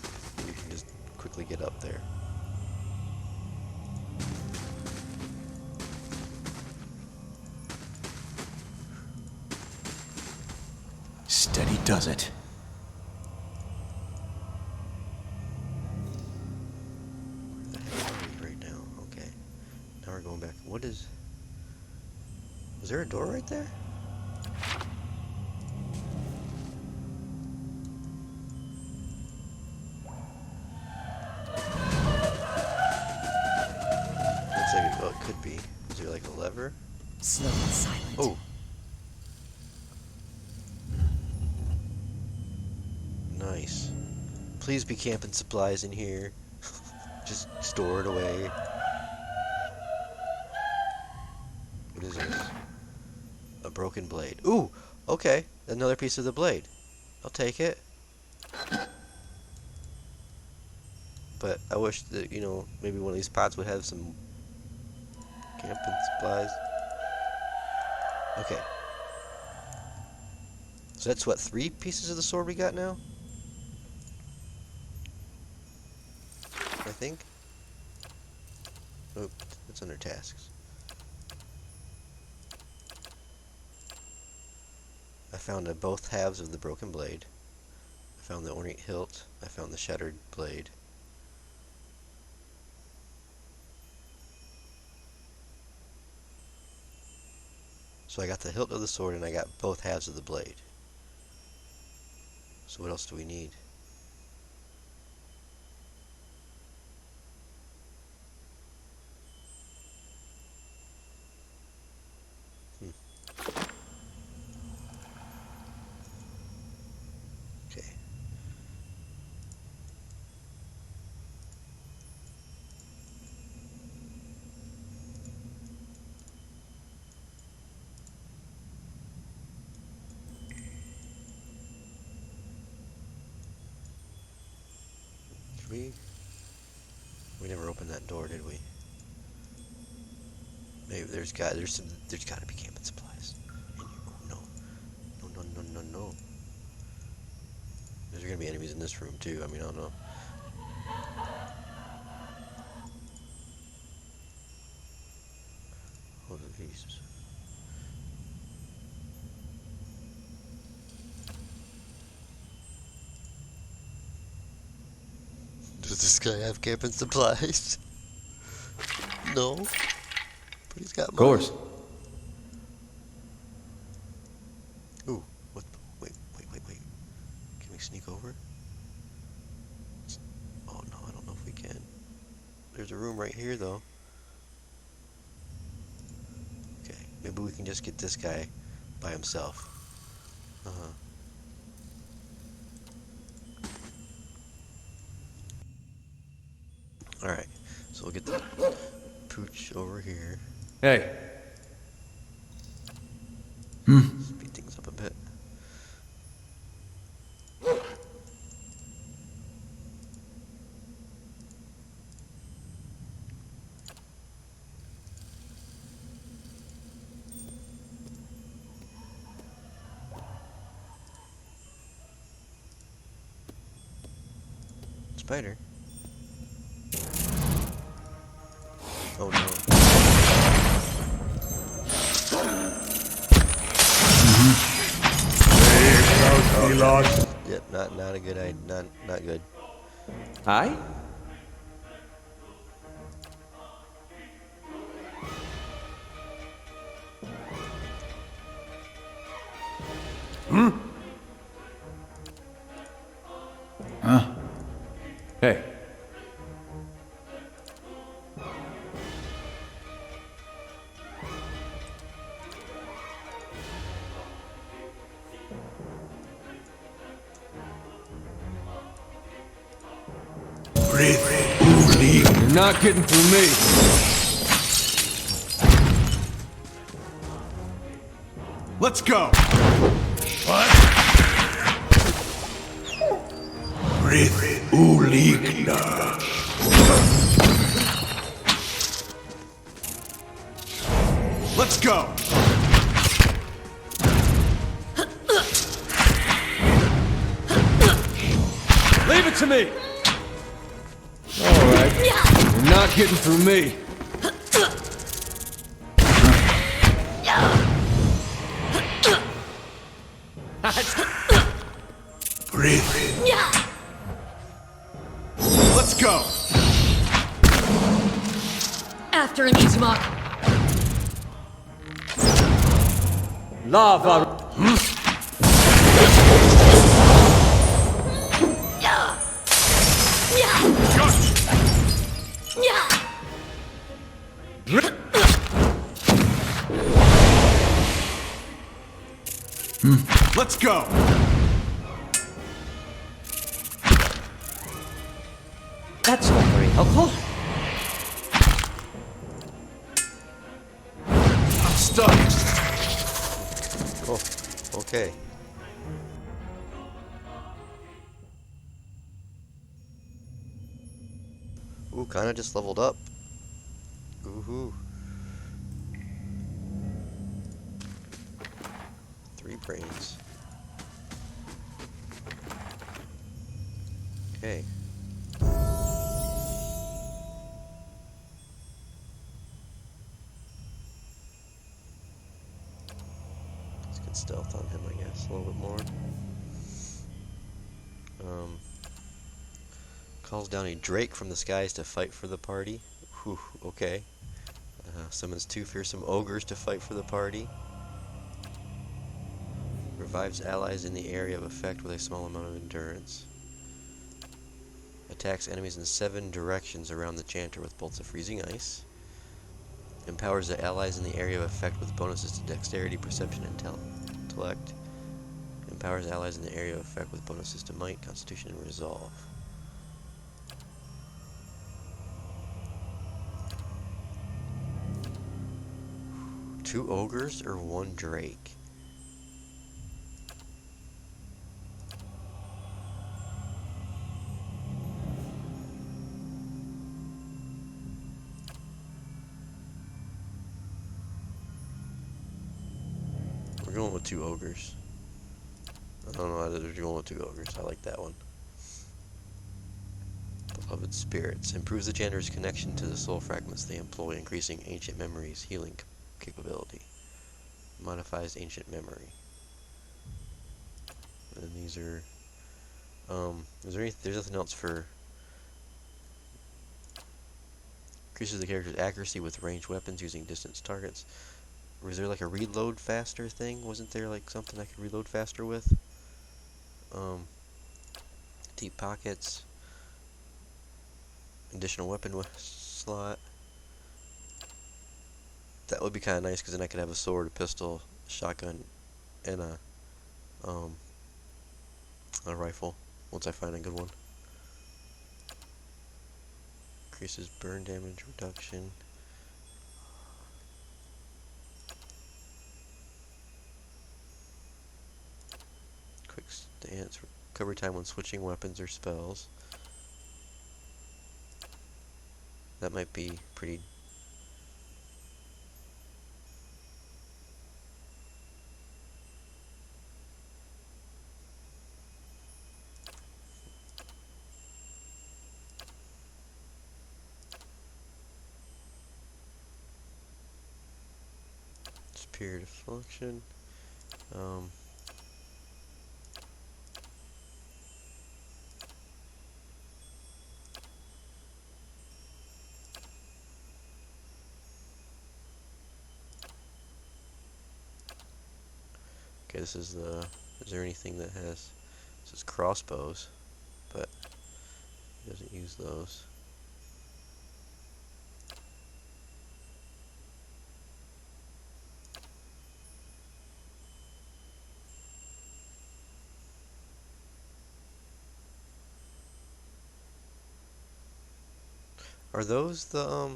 We can just quickly get up there. Steady does it. Where the heck are we right now? Okay. Now we're going back. What is... Was there a door right there? Looks like it, well, it could be. Is there like a lever? Slow and silent. Oh. Nice. Please be camping supplies in here. Just store it away. What is this? A broken blade. Ooh! Okay. Another piece of the blade. I'll take it. But I wish that, you know, maybe one of these pots would have some camping supplies. Okay. So that's what, 3 pieces of the sword we got now? I think. Oh, it's under tasks. I found both halves of the broken blade. I found the ornate hilt. I found the shattered blade. So I got the hilt of the sword and I got both halves of the blade. So what else do we need? Okay. We never opened that door, did we? Maybe there's got to be camping supplies in here. Oh, no. No, no, no, no, no. gonna be enemies in this room too. I mean, I don't know. What are these? Does this guy have camping supplies? No. But he's got money. Of course. Ooh, what? Wait. Can we sneak over? Oh no, I don't know if we can. There's a room right here though. Okay, maybe we can just get this guy by himself. Alright, so we'll get the pooch over here. Hey. Speed things up a bit. Spider. Oh no. We lost. Yep, not a good idea. Not good. Aye? Hey. You're not getting through me. Let's go. What? Let's go. Leave it to me. All right. You're not getting through me. Let's go. After an Yzma. Lava. Let's go. That's not very helpful. I'm stuck. Oh, okay. Ooh, kinda just leveled up. Ooh-hoo. 3 brains. Okay. Let's get stealth on him, I guess, a little bit more. Calls down a drake from the skies to fight for the party. Whew, okay. Summons 2 fearsome ogres to fight for the party. Revives allies in the area of effect with a small amount of endurance. Attacks enemies in 7 directions around the chanter with bolts of freezing ice. Empowers the allies in the area of effect with bonuses to dexterity, perception, and intellect. Empowers allies in the area of effect with bonuses to might, constitution, and resolve. Two ogres or 1 drake? We're going with 2 ogres. I don't know how to do with 2 ogres. I like that one. Beloved spirits. Improves the janitor's connection to the soul fragments they employ, increasing ancient memories' healing capability. Modifies ancient memory. And these are, there's nothing else for, increases the character's accuracy with ranged weapons using distance targets. Was there like a reload faster thing? Wasn't there like something I could reload faster with? Deep pockets. Additional weapon slot. That would be kind of nice because then I could have a sword, a pistol, a shotgun, and a rifle once I find a good one. Increases burn damage reduction. Quick stance. Recovery time when switching weapons or spells. That might be pretty. Period of function. Okay, this is the. Is there anything that has? This is crossbows, but he doesn't use those. Are those the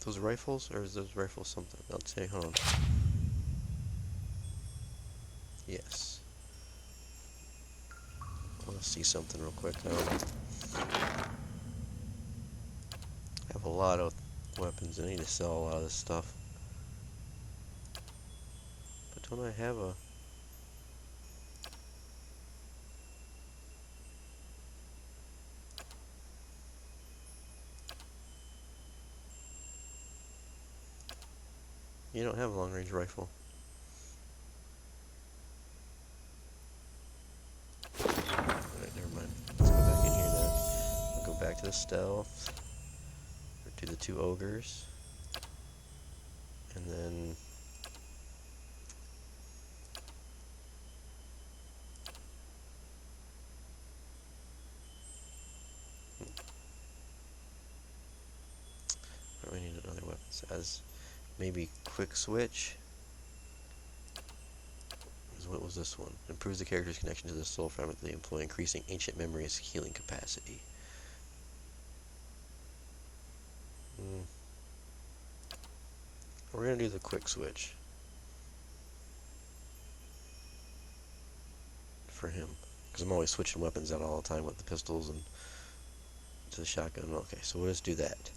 those rifles, or is those rifles something? I'll say, hold on. Yes. I want to see something real quick. I have a lot of weapons. I need to sell a lot of this stuff. But don't I have a? You don't have a long-range rifle. Alright, never mind. Let's go back in here then. We'll go back to the stealth. Do the 2 ogres. And then... We need another weapon. As maybe quick switch. What was this one? Improves the character's connection to the soul fragment they employ, increasing ancient memories' healing capacity. We're gonna do the quick switch for him, because I'm always switching weapons out all the time with the pistols and to the shotgun. Okay, so we'll just do that.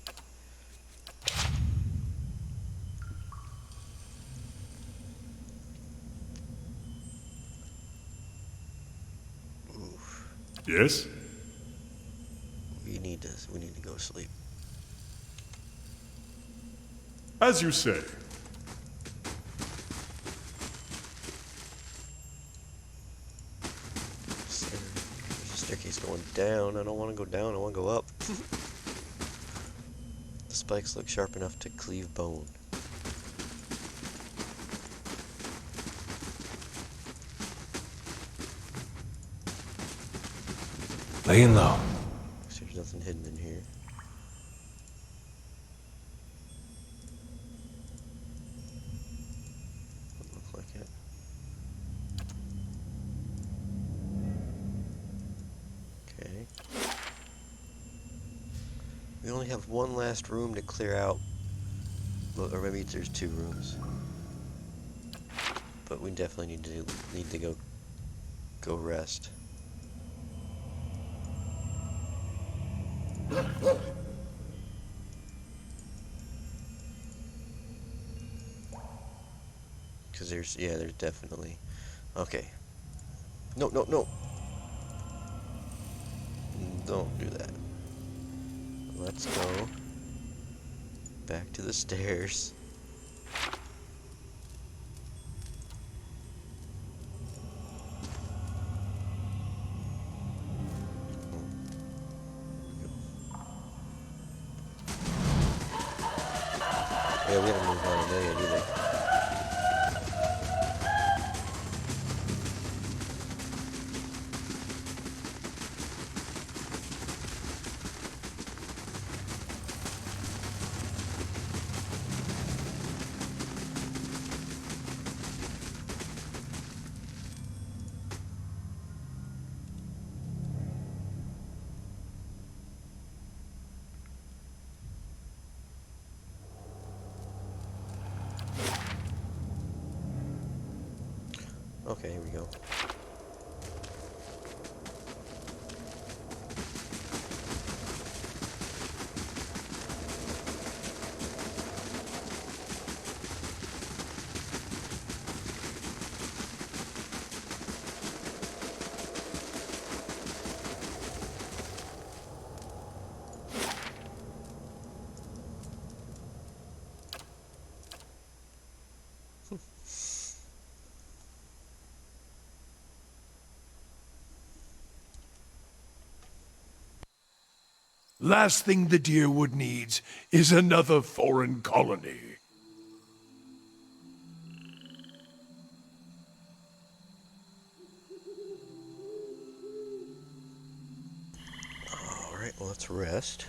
Yes? We need to go to sleep. As you say. There's a staircase going down. I don't want to go down. I want to go up. The spikes look sharp enough to cleave bone. Laying low. So there's nothing hidden in here. Doesn't look like it. Okay. We only have one last room to clear out. Well, or maybe there's 2 rooms. But we definitely need to go rest. Because there's definitely Okay. No, no, no. Don't do that. Let's go back to the stairs. Yeah, we haven't moved on a million either. Okay, here we go. Last thing the Deerwood needs is another foreign colony. Alright, well, let's rest.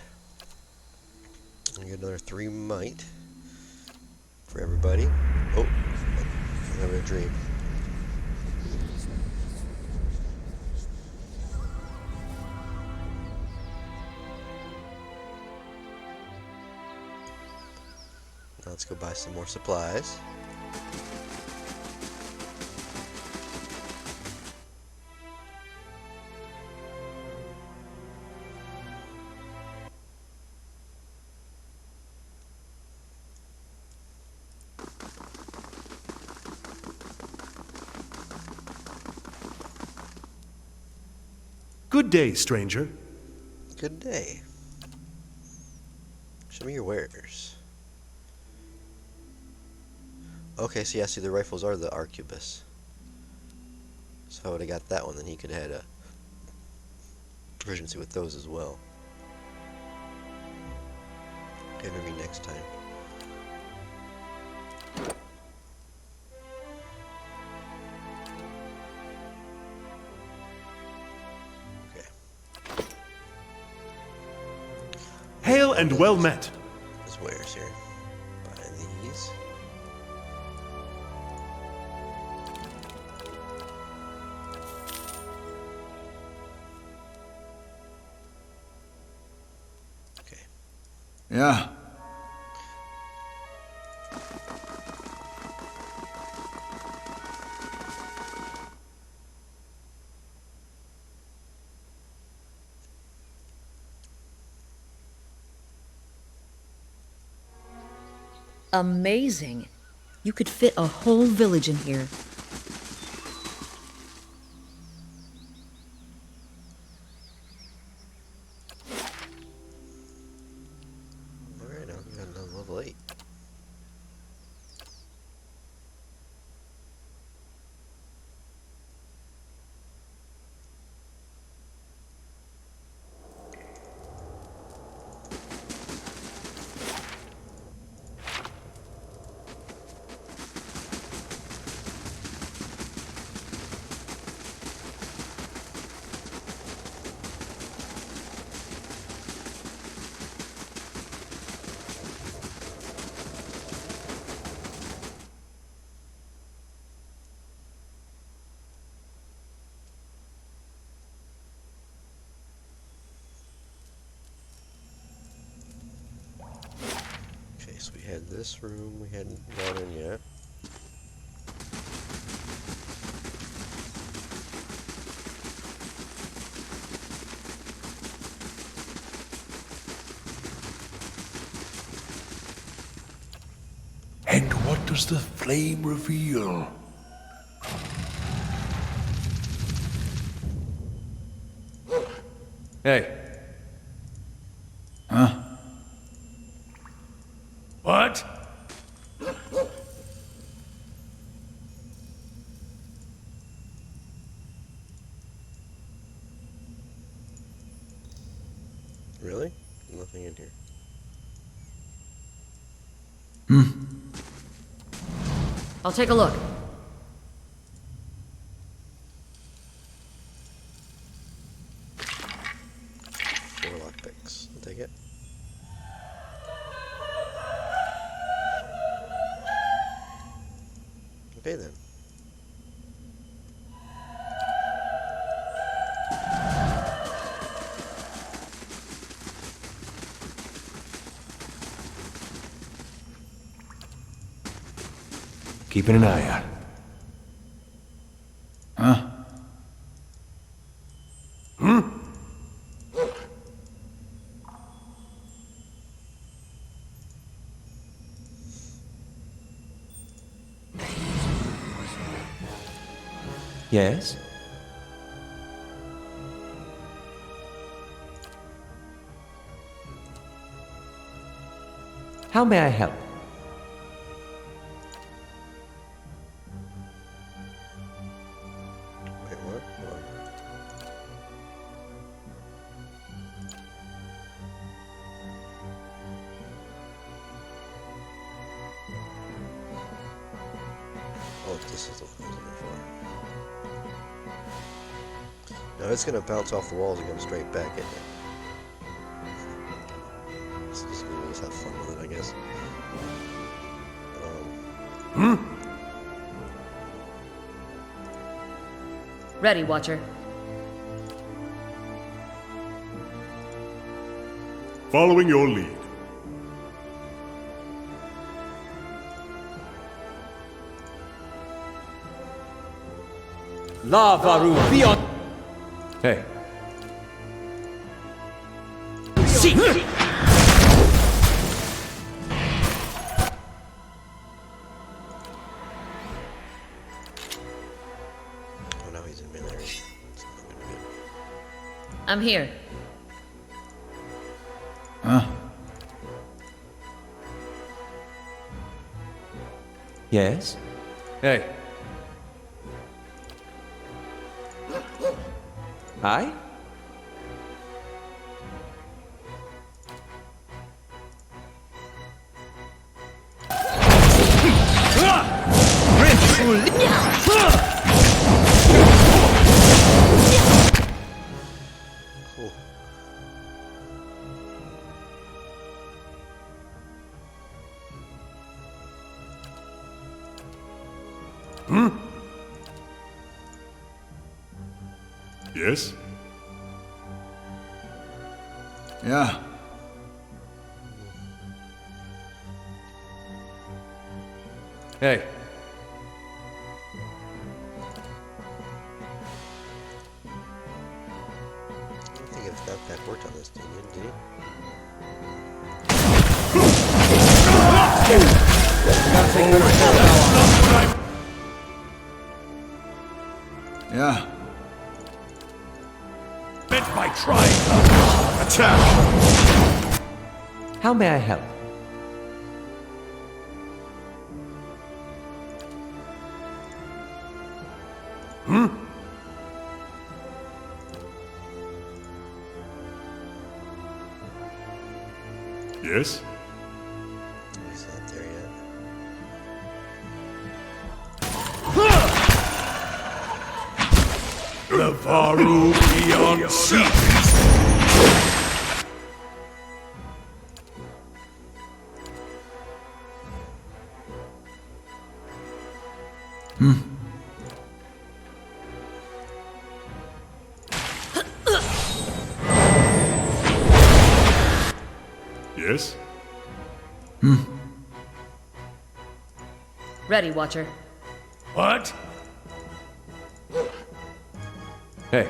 And get another 3 might for everybody. Oh, I'm having a dream. Now let's go buy some more supplies. Good day, stranger. Good day. Show me your wares. Okay, so yeah, see, the rifles are the arquebus. So if I would have got that one, then he could have had a proficiency with those as well. Okay, maybe next time. Okay. Hail and well met. There's wares here. Buy these. Okay. Yeah. Amazing. You could fit a whole village in here. Alright, now we got another level 8. Okay, so we had this room we hadn't gone in yet. And what does the flame reveal? Hey. Huh? What? Really? Nothing in here. I'll take a look. Four lockpicks. I'll take it. Okay then. Keeping an eye out. Huh? Yes? How may I help? Wait, what? Hold on. Oh, this is the one I was looking for. No, it's gonna bounce off the walls and come straight back, isn't it? Let's just have fun with it, I guess. Ready, Watcher. Following your lead. Lavaru, be on. Hey. Seek! Oh, now he's in melee. It's not gonna be good. I'm here. Huh? Yes? Hey. I? Cool. Yes? Yeah. Hey. I don't think if that worked on this, did he? Yeah. Meant by trying. Attack! How may I help? Yes? He's not there yet. Lavaru beyond seek. Yes? Ready, Watcher. What? Hey.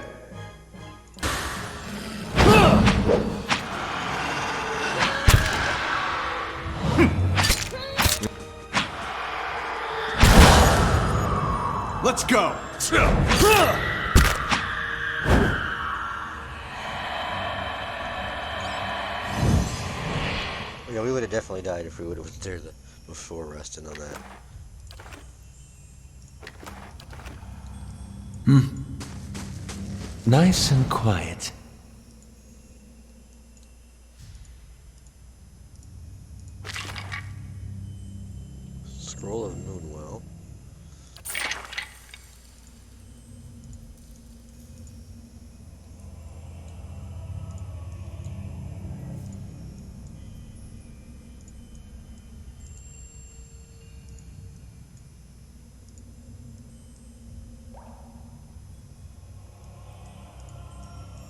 Let's go! would have definitely died if we would have went there before resting on that. Nice and quiet. Scroll of Moonwell.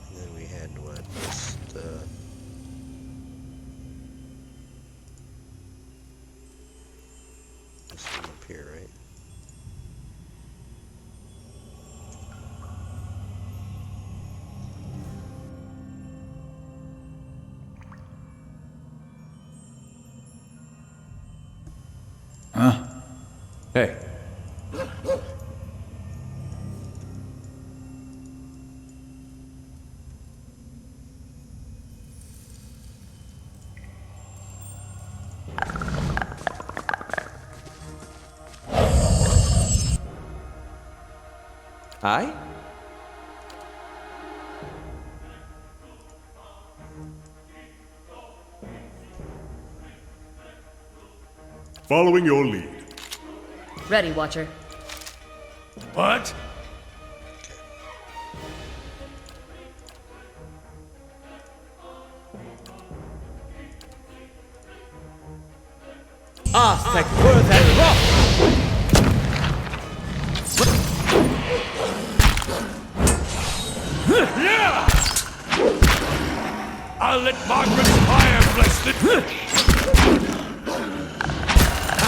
And then we had what? Just, this one up here, right? Huh? Hey. Aye? Following your lead. Ready, Watcher. What? Aztec worth and rock! Yeah! I'll let Margaret's fire bless the...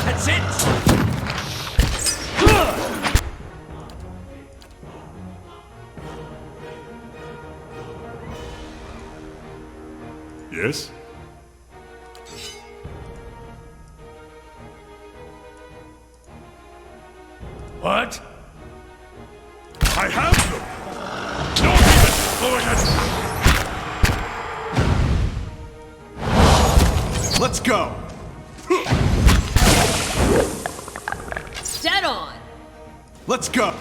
That's it! Yes? What? I have them! Don't even blowing it! Let's go! Dead on! Let's go!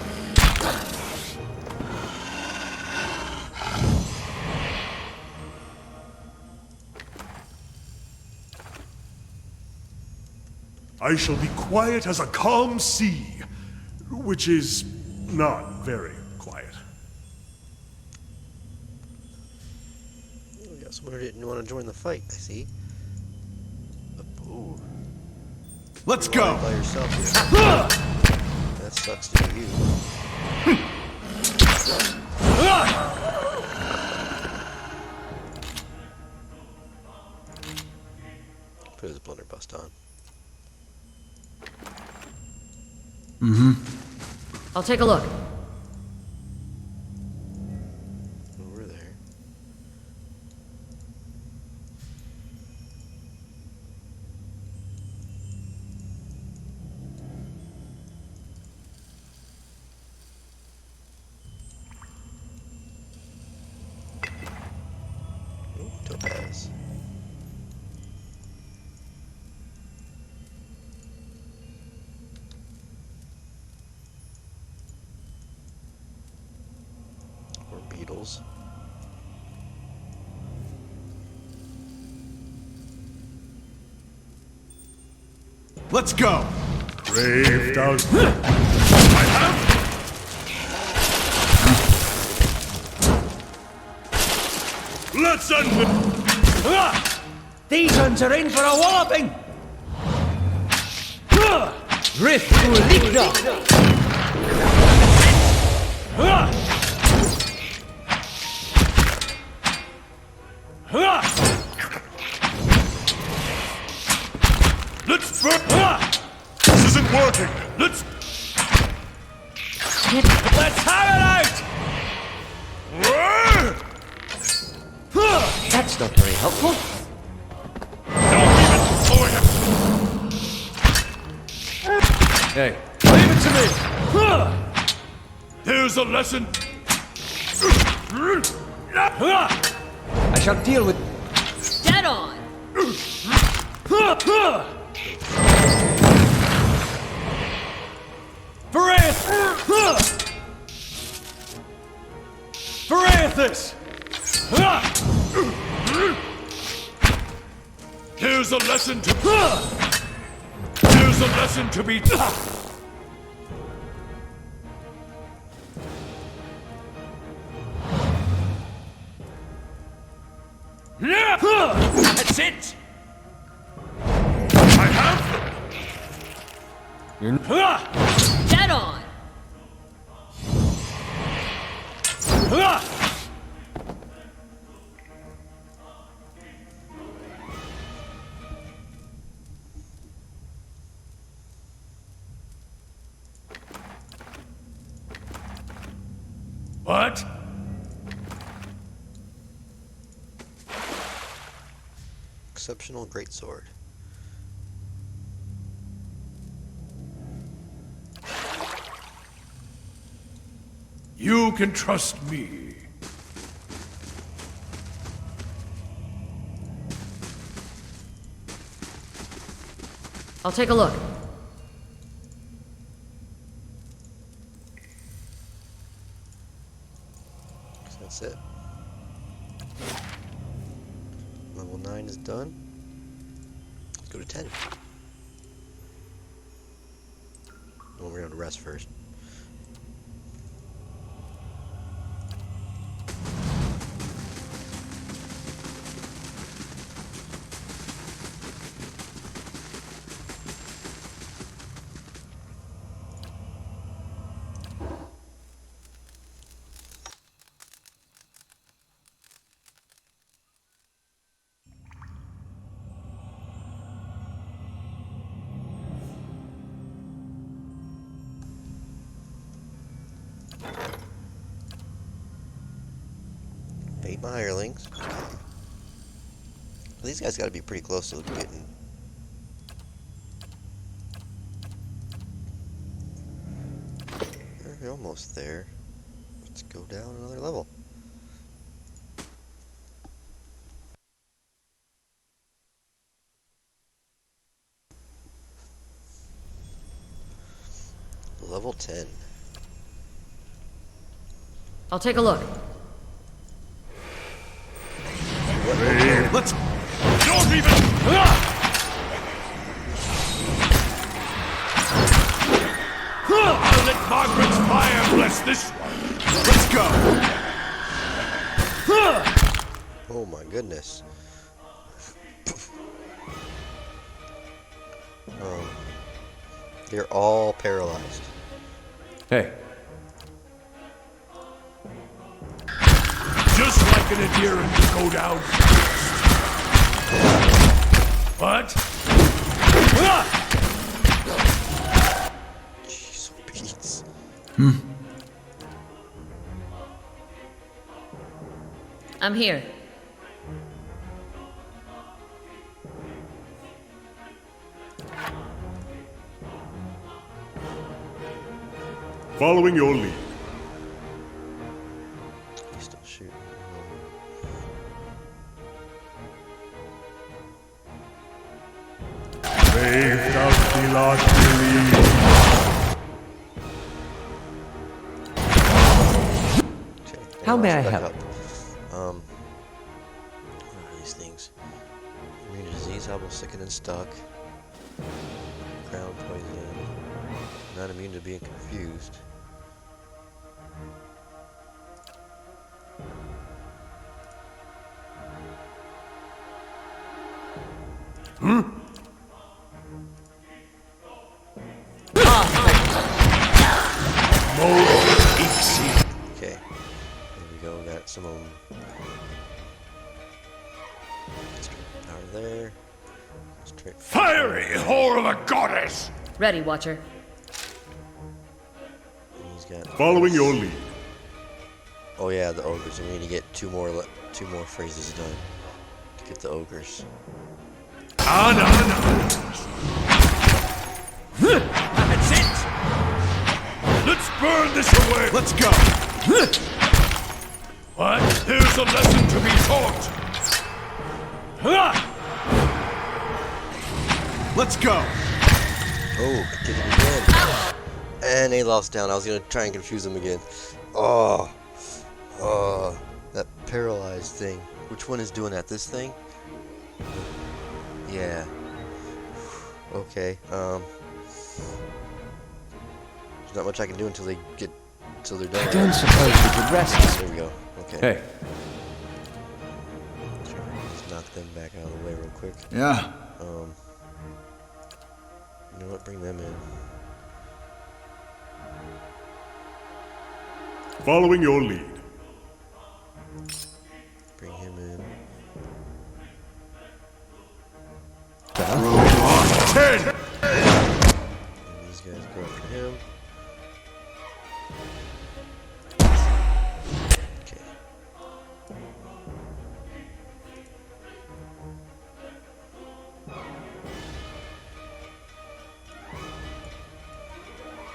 I shall be quiet as a calm sea, which is not very quiet. Oh, yeah, someone who didn't want to join the fight, I see. Ooh. Let's You're go! by yourself here. That sucks to be you. Put his blunderbuss on. I'll take a look. Over there. Ooh, topaz. Or beetles. Let's go! Brave thousand. I have... Let's end it! These ones are in for a walloping! Rift to Ligna! Let's burn... This isn't working. Let's... Let's have it out! That's not very helpful. Don't even blowing it! Hey, leave it to me! Here's a lesson. I shall deal with... Dead on! Varathus! Here's a lesson to... Here's a lesson to be... That's it! I have them! Dead on! What? Exceptional greatsword. You can trust me. I'll take a look. So that's it. Level 9 is done. Let's go to 10. Well, we're going to rest first. Bait my hirelings. These guys got to be pretty close to getting. They're almost there. Let's go down another level. Level 10. I'll take a look. Let's... Don't even... I'll let Margaret's fire bless this one. Let's go! Oh my goodness. They're all paralyzed. Hey. Just like an adherent to go down first. What? Jeez, Pete's. I'm here. Following your lead. He's still shooting. Brave thou be lost Okay, How may I let's back help? up. What are these things? Immune to disease, hobble, sicken and stuck. Crown poison. Not immune to being confused. Okay, there we go. Got some of them. Out of there. Straight. Fiery whore of a goddess! Ready, Watcher. He's got. Following your lead. Oh yeah, the ogres. We need to get two more phrases done to get the ogres. That's it! Let's burn this away! Let's go! What? Here's a lesson to be taught! Let's go. Oh, get him again. And Alof's down. I was gonna try and confuse him again. Oh, that paralyzed thing. Which one is doing that? This thing? Yeah. Okay. There's not much I can do until they're done. I don't suppose we could rest. There we go. Okay. Hey. Just knock them back out of the way real quick. Yeah. You know what? Bring them in. Following your lead. Bring him in. Robot 10! And these guys go after him. Okay.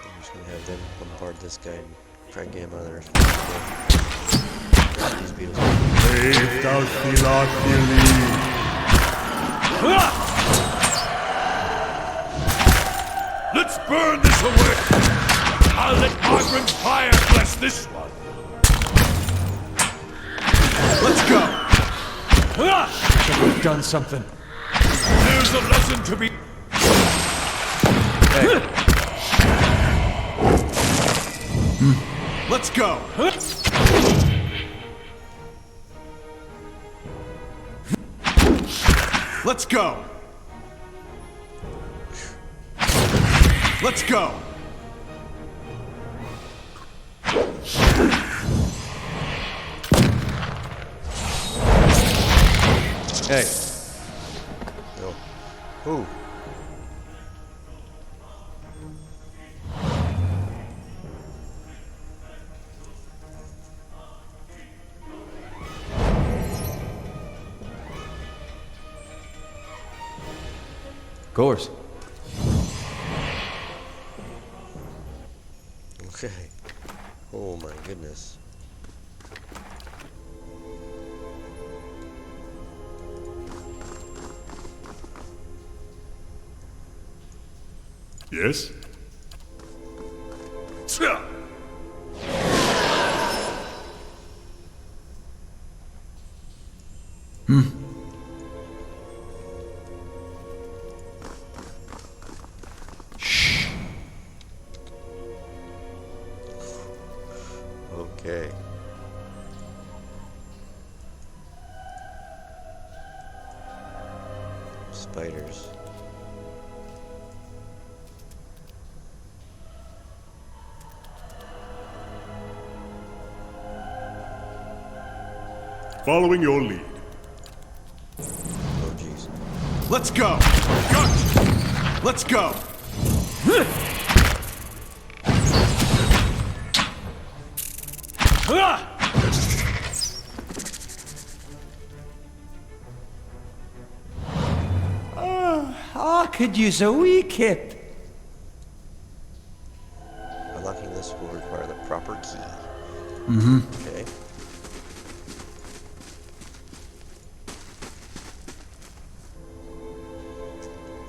I'm just gonna have them bombard this guy and try and get him out of there. Grab these beetles. Faith thou shalt believe. Let's burn this away! I'll let Margaret's fire bless this one! Let's go. We've done something. There's a lesson to be... Let's go. Let's go. Let's go. Hey. No. Ooh. Of course. Okay. Oh my goodness. Yes? Okay. Spiders. Following your lead. Oh jeez. Let's go. Let's go. I could use a wee kip. Unlocking this will require the proper key. Okay.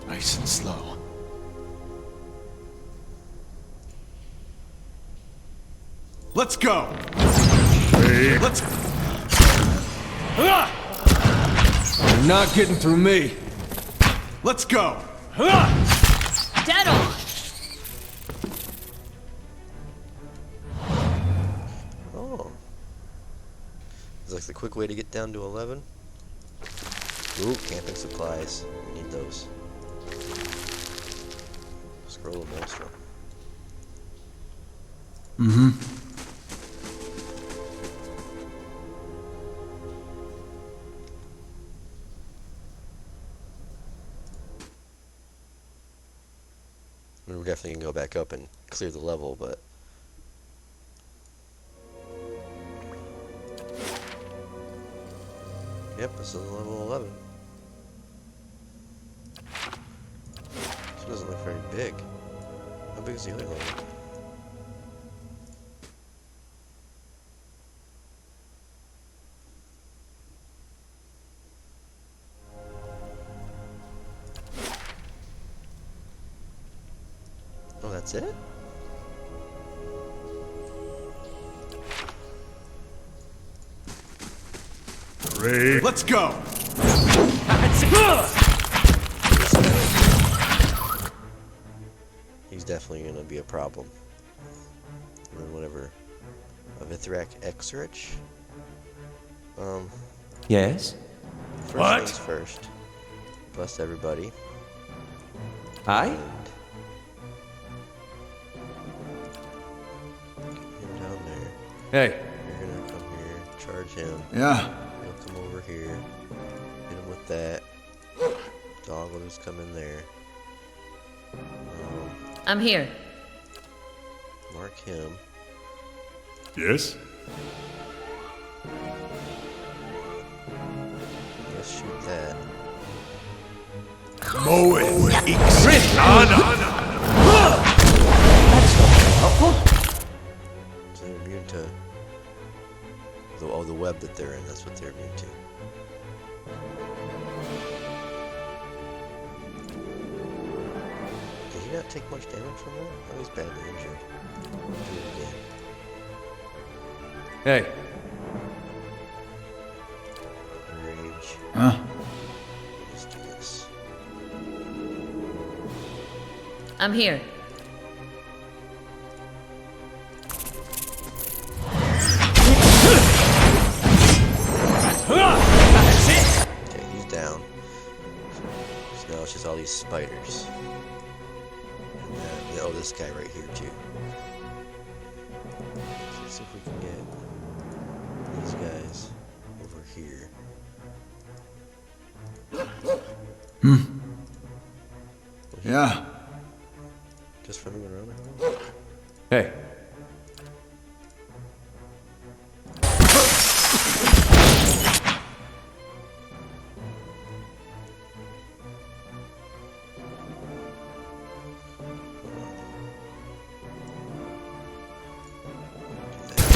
Nice and slow. Let's go. Let's. You're not getting through me. Let's go. Dead on! Oh. It's like the quick way to get down to 11. Ooh, camping supplies. We need those. Scroll of Maelstrom. I mean, we're definitely gonna go back up and clear the level, but yep, this is level 11. This doesn't look very big. How big is the other level? That's it? Ray. Let's go. He's definitely gonna be a problem. And then whatever. A Vithrak Exrich? Yes? First What? things first. Bless everybody. Aye? Get him down there. Hey. You're gonna come here, charge him. Yeah. He'll come over here. Hit him with that. Dog will just come in there. I'm here. Mark him. Yes? Let's shoot that. Moen Ixana. So they're immune to the web that they're in. That's what they're immune to. Did he not take much damage from that? Oh, he's badly injured. Do it again. Hey. Rage. Huh? Let's do this. I'm here. Okay, he's down. So now it's just all these spiders. And then, oh, this guy right here too. Let's see if we can get these guys over here. Yeah. Just for moving around like that? Hey.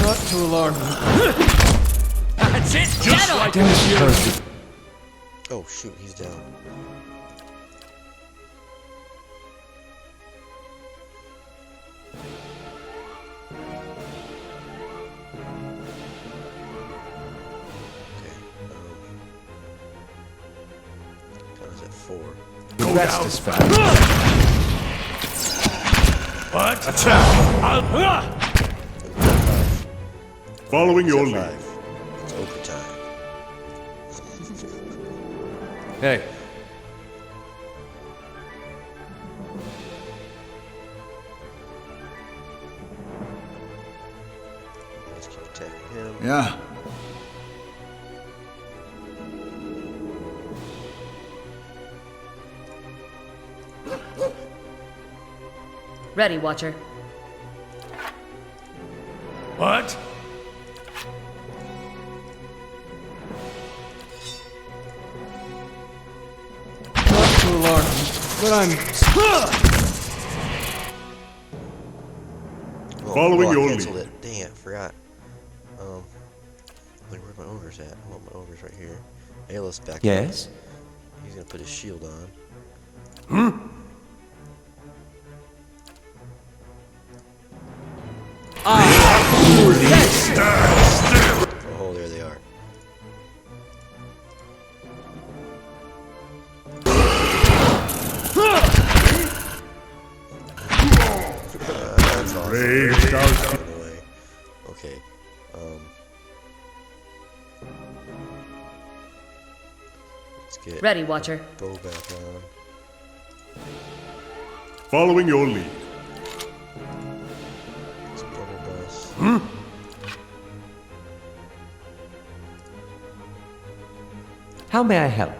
Not to alarm me. That's it. Just Get like Perfect. Oh shoot, he's down. Okay, Connor's at 4. The rest is fine. What? Attack! I'll. Following your He's lead. at 5. It's overtime. Hey. Let's keep attacking him. Yeah. Ready, Watcher. What? Not to alarm me, but I'm... Oh, Following I your canceled lead. it. Dang it, I forgot. Like, where my ogre's at? I want my ogre's right here. Ayla's back up. Yes? He's gonna put his shield on. Oh, there they are. That's awesome. Rage down. Out of the way. Okay. Let's get Ready, Watcher. bow back on. Following your lead. Let's bubble bus. How may I help?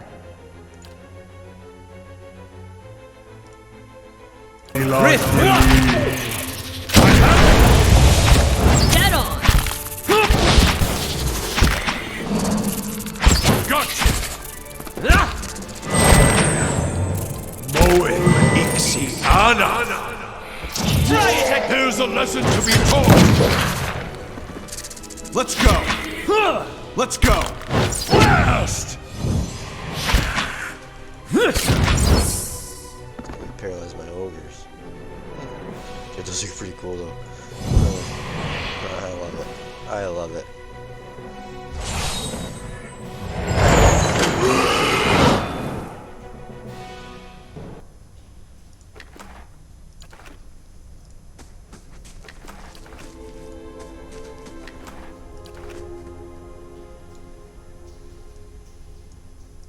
Get on! Gotcha! Moen Ixiana! Try it! There's a lesson to be taught! Let's go. Let's go. Blast! Paralyze my ogres. Those are pretty cool though. I love it. I love it.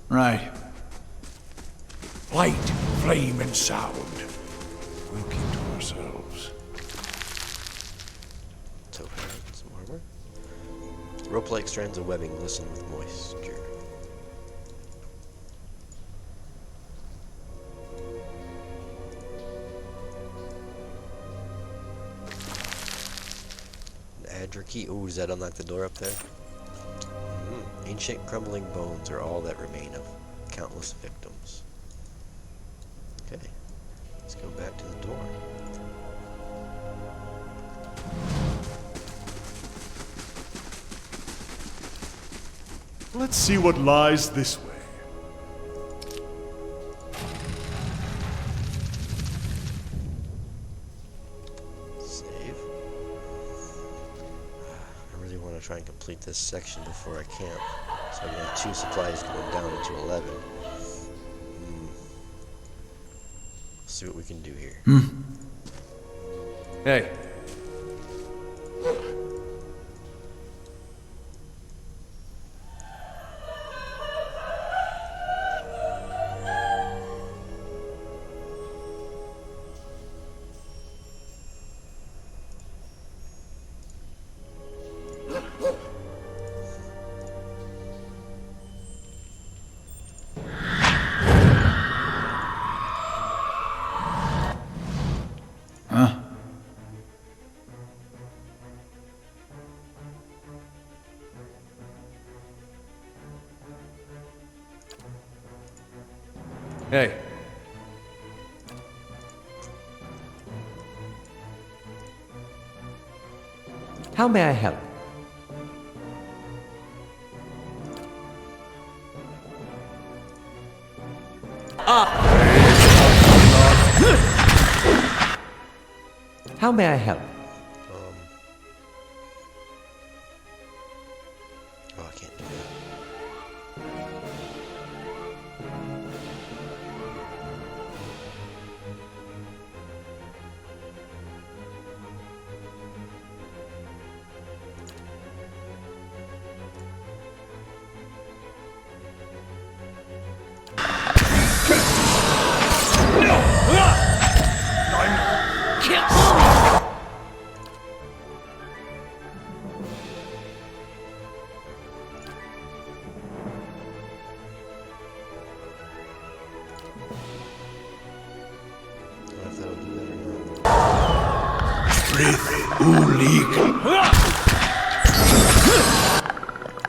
Right. Light, flame, and sound. We'll keep to ourselves. Token, some armor. Rope-like strands of webbing glisten with moisture. Add your key. Ooh, does that unlock the door up there? Ancient crumbling bones are all that remain of countless victims. Okay, let's go back to the door. Let's see what lies this way. Save. I really want to try and complete this section before I camp, so I can have 2 supplies going down into 11. Let's see what we can do here. Hey. Huh? Hey. How may I help? How may I help? Oh, I can't do that.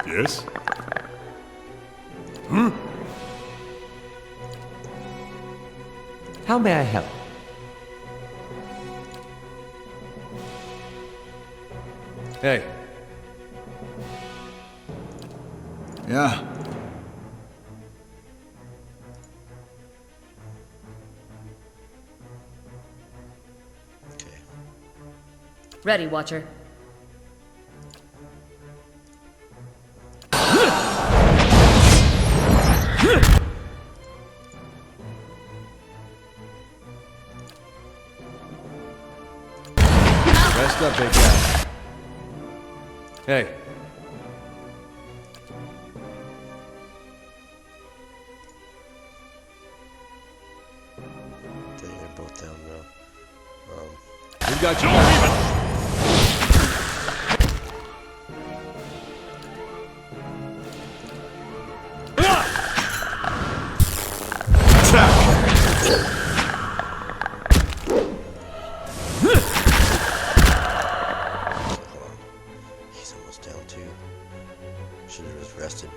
Yes? How may I help? Hey. Yeah. Okay. Ready, Watcher. Rest up, big guy. Hey. Okay, they're both down now. We got you. He's almost down too. Should have just rested.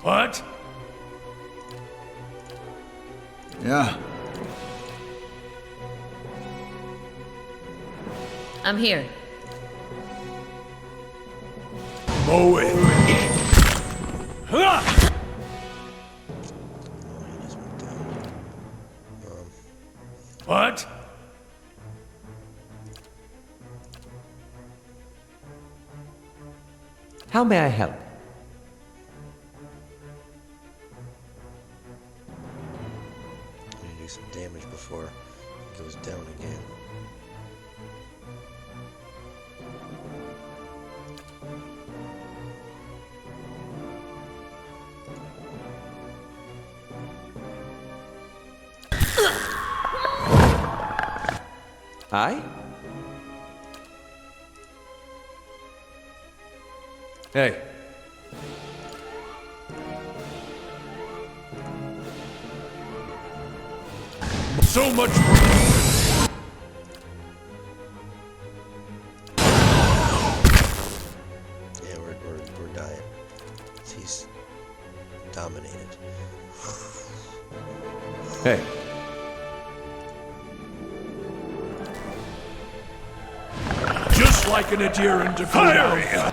What? Yeah. I'm here. Mow it. Oh, he just went down. What? How may I help? I need to do some damage before it goes down again. Aye? Hey. So much. Yeah, we're dying. He's dominated. Hey. Just like an adherent to fire.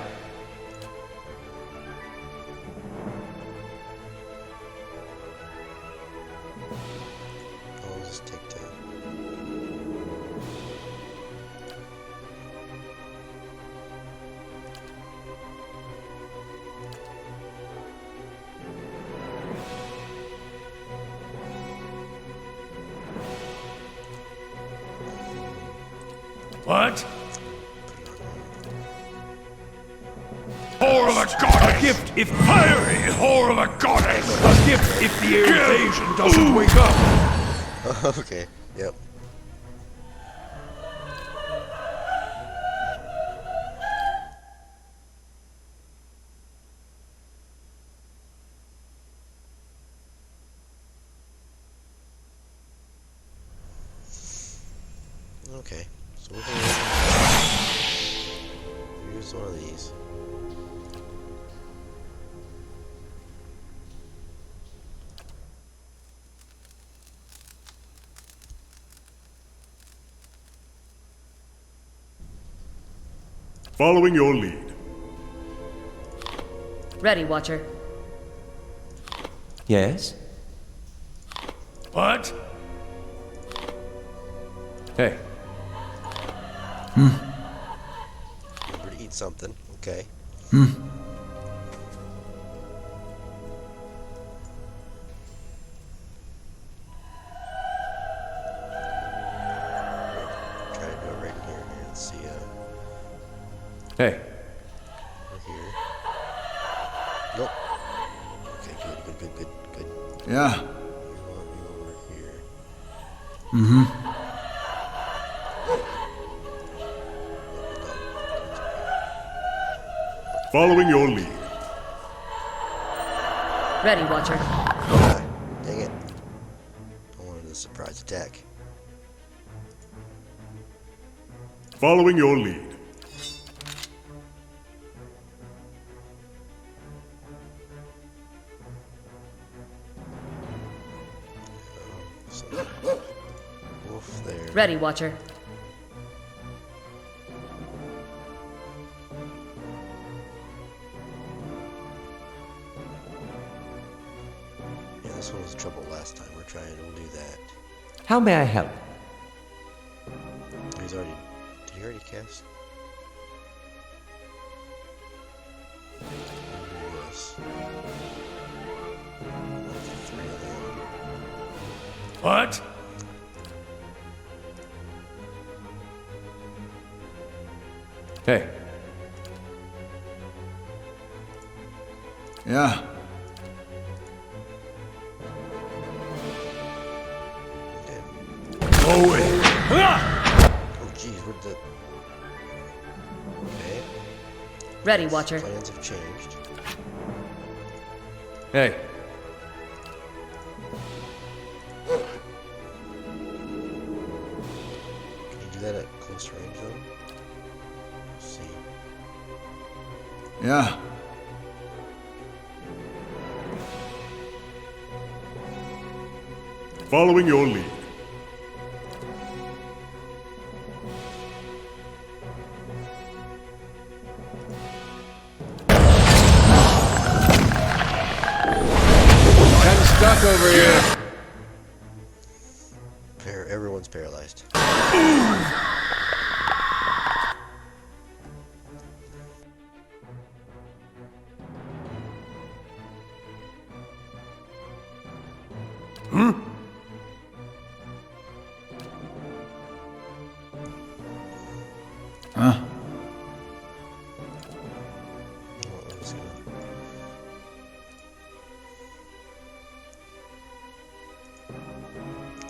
Oh, this takedown. What? Whore of a goddess! A gift if fiery whore of a goddess! A gift if the invasion doesn't wake up! Okay, yep. Okay, so we're gonna use one of these. Following your lead. Ready, Watcher. Yes? What? Hey. Remember to eat something, okay? Try to do it right here. Let's see, Hey. right here. Nope. Okay, good. Yeah. You want me over here. Following your lead. Ready, Watcher. Ah, dang it. I wanted a surprise attack. Following your lead. So, wolf there. Ready, Watcher. Yeah, this one was trouble last time. We'll do that. How may I help? He's already. Did he already cast? Yes. Three of them. What? Hey. Yeah. Okay. Mow it. Oh, geez, where'd the. Okay. Ready, Watcher. Plans have changed. Hey. Can you do that at close range, though? Let's see. Yeah. Following your lead. I'm stuck over here. Everyone's paralyzed. Huh?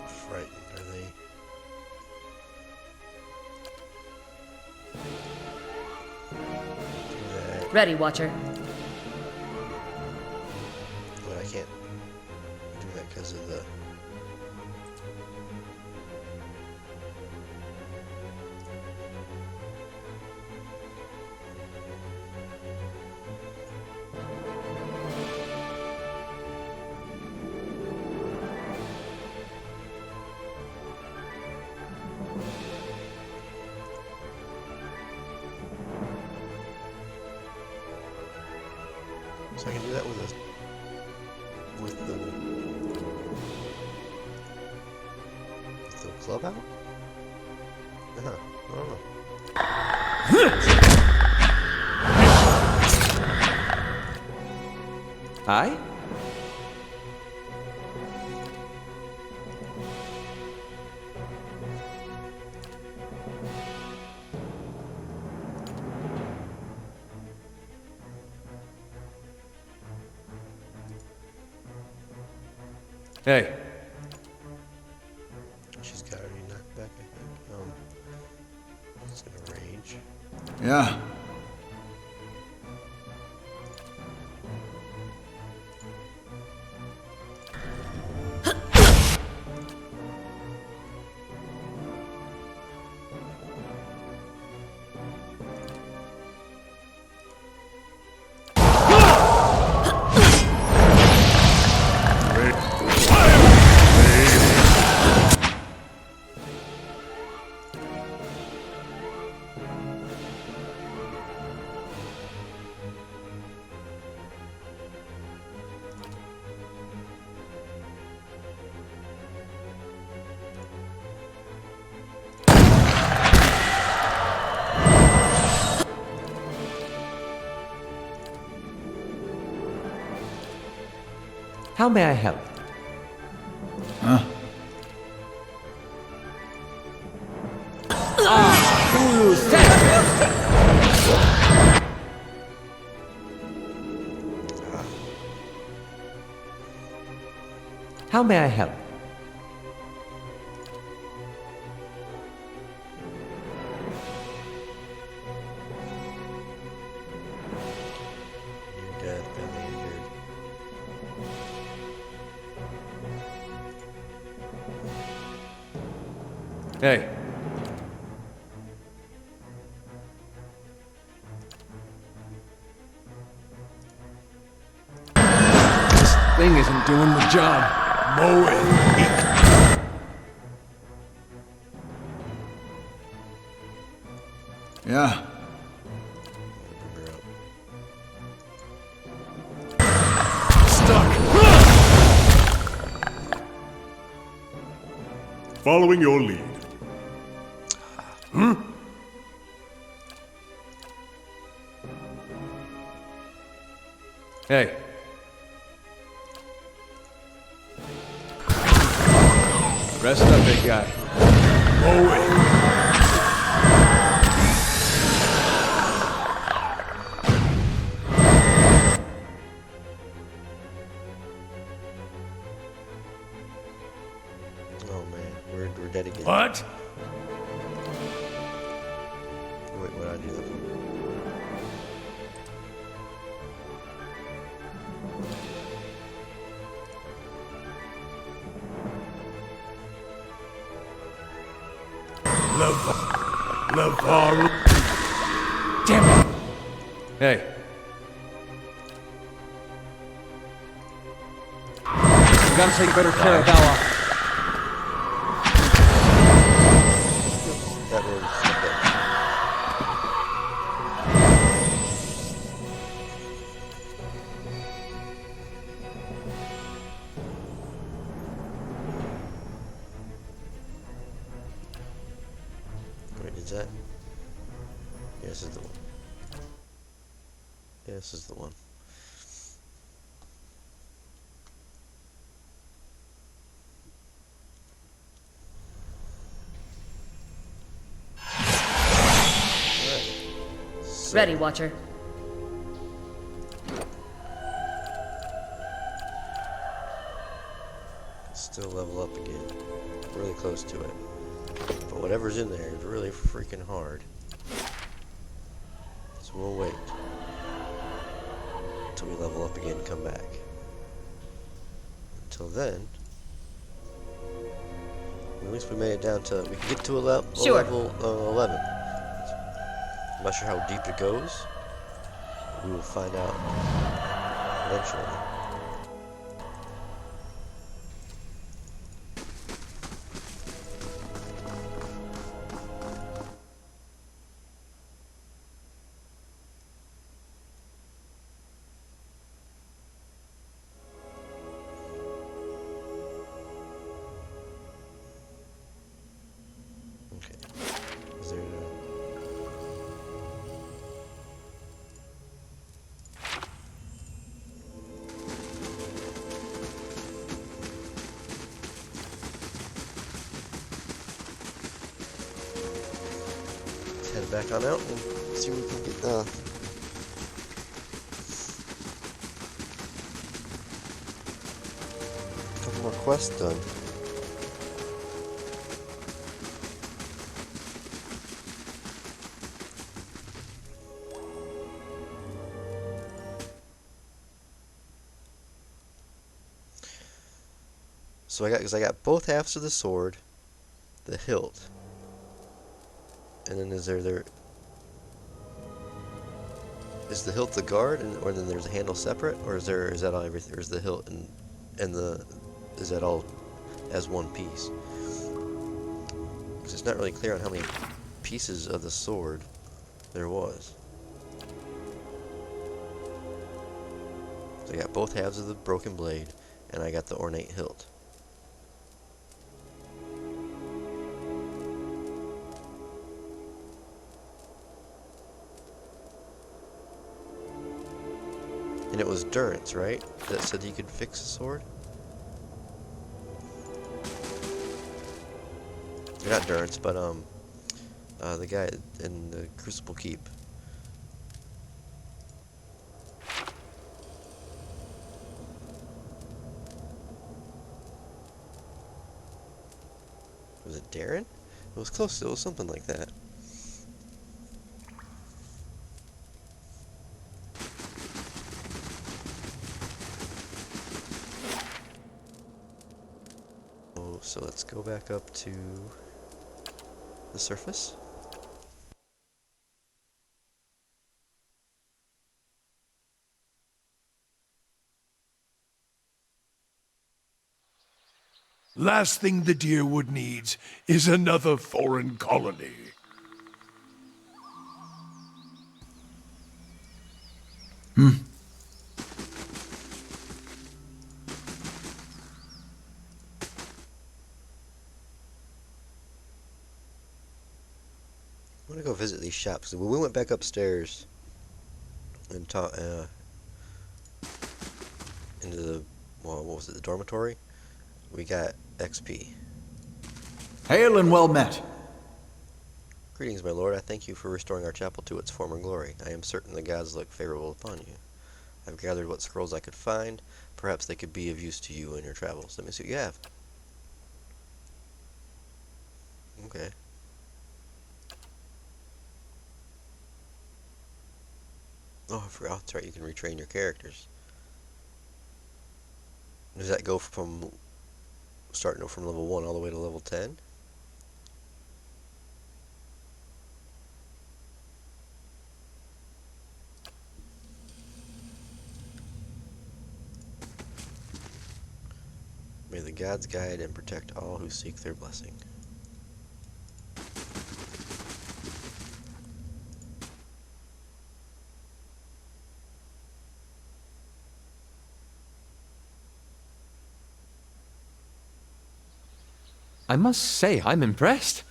Frightened, are they? Do that, Ready, Watcher. but I can't do that because of the... So I can do that with the club out? Uh-huh. I don't know. Aye? Hey. She's got already knocked back, I think. It's gonna rage. Yeah. How may I help? Huh? How may I help? Near death, badly injured. Hey. This thing isn't doing the job. Mow it. Yeah. Following your lead. Hey. Rest up, big guy. Mow it. Oh man, we're dead again. What? Wait, what did I do that for? Lavar. Damn it! Hey. We gotta take better care of Bella. This is the one. Yeah, this is the one. Alright. So, Ready, Watcher. still level up again. Really close to it. But whatever's in there is really freaking hard. So we'll wait until we level up again and come back. Until then, at least we made it down to, we can get to a level 11. I'm not sure how deep it goes. We will find out eventually. Okay. Is there let's head back on out and see what we can get a couple more quests done. So I got both halves of the sword, the hilt, and then is the hilt the guard, or then there's a handle separate, or is that all everything, or is the hilt and is that all as one piece? Because it's not really clear on how many pieces of the sword there was. So I got both halves of the broken blade, and I got the ornate hilt. And it was Durance, right? That said he could fix a sword? Not Durance, but the guy in the Crucible Keep. Was it Darren? It was close, it was something like that. So let's go back up to the surface. Last thing the Deerwood needs is another foreign colony. I'm gonna go visit these shops. When we went back upstairs and into the, well, what was it, the dormitory, we got XP. Hail and well met. Greetings, my lord. I thank you for restoring our chapel to its former glory. I am certain the gods look favorable upon you. I've gathered what scrolls I could find. Perhaps they could be of use to you in your travels. Let me see what you have. Okay. Oh, I forgot. That's right. You can retrain your characters. Does that go from starting from level 1 all the way to level 10? May the gods guide and protect all who seek their blessing. I must say, I'm impressed.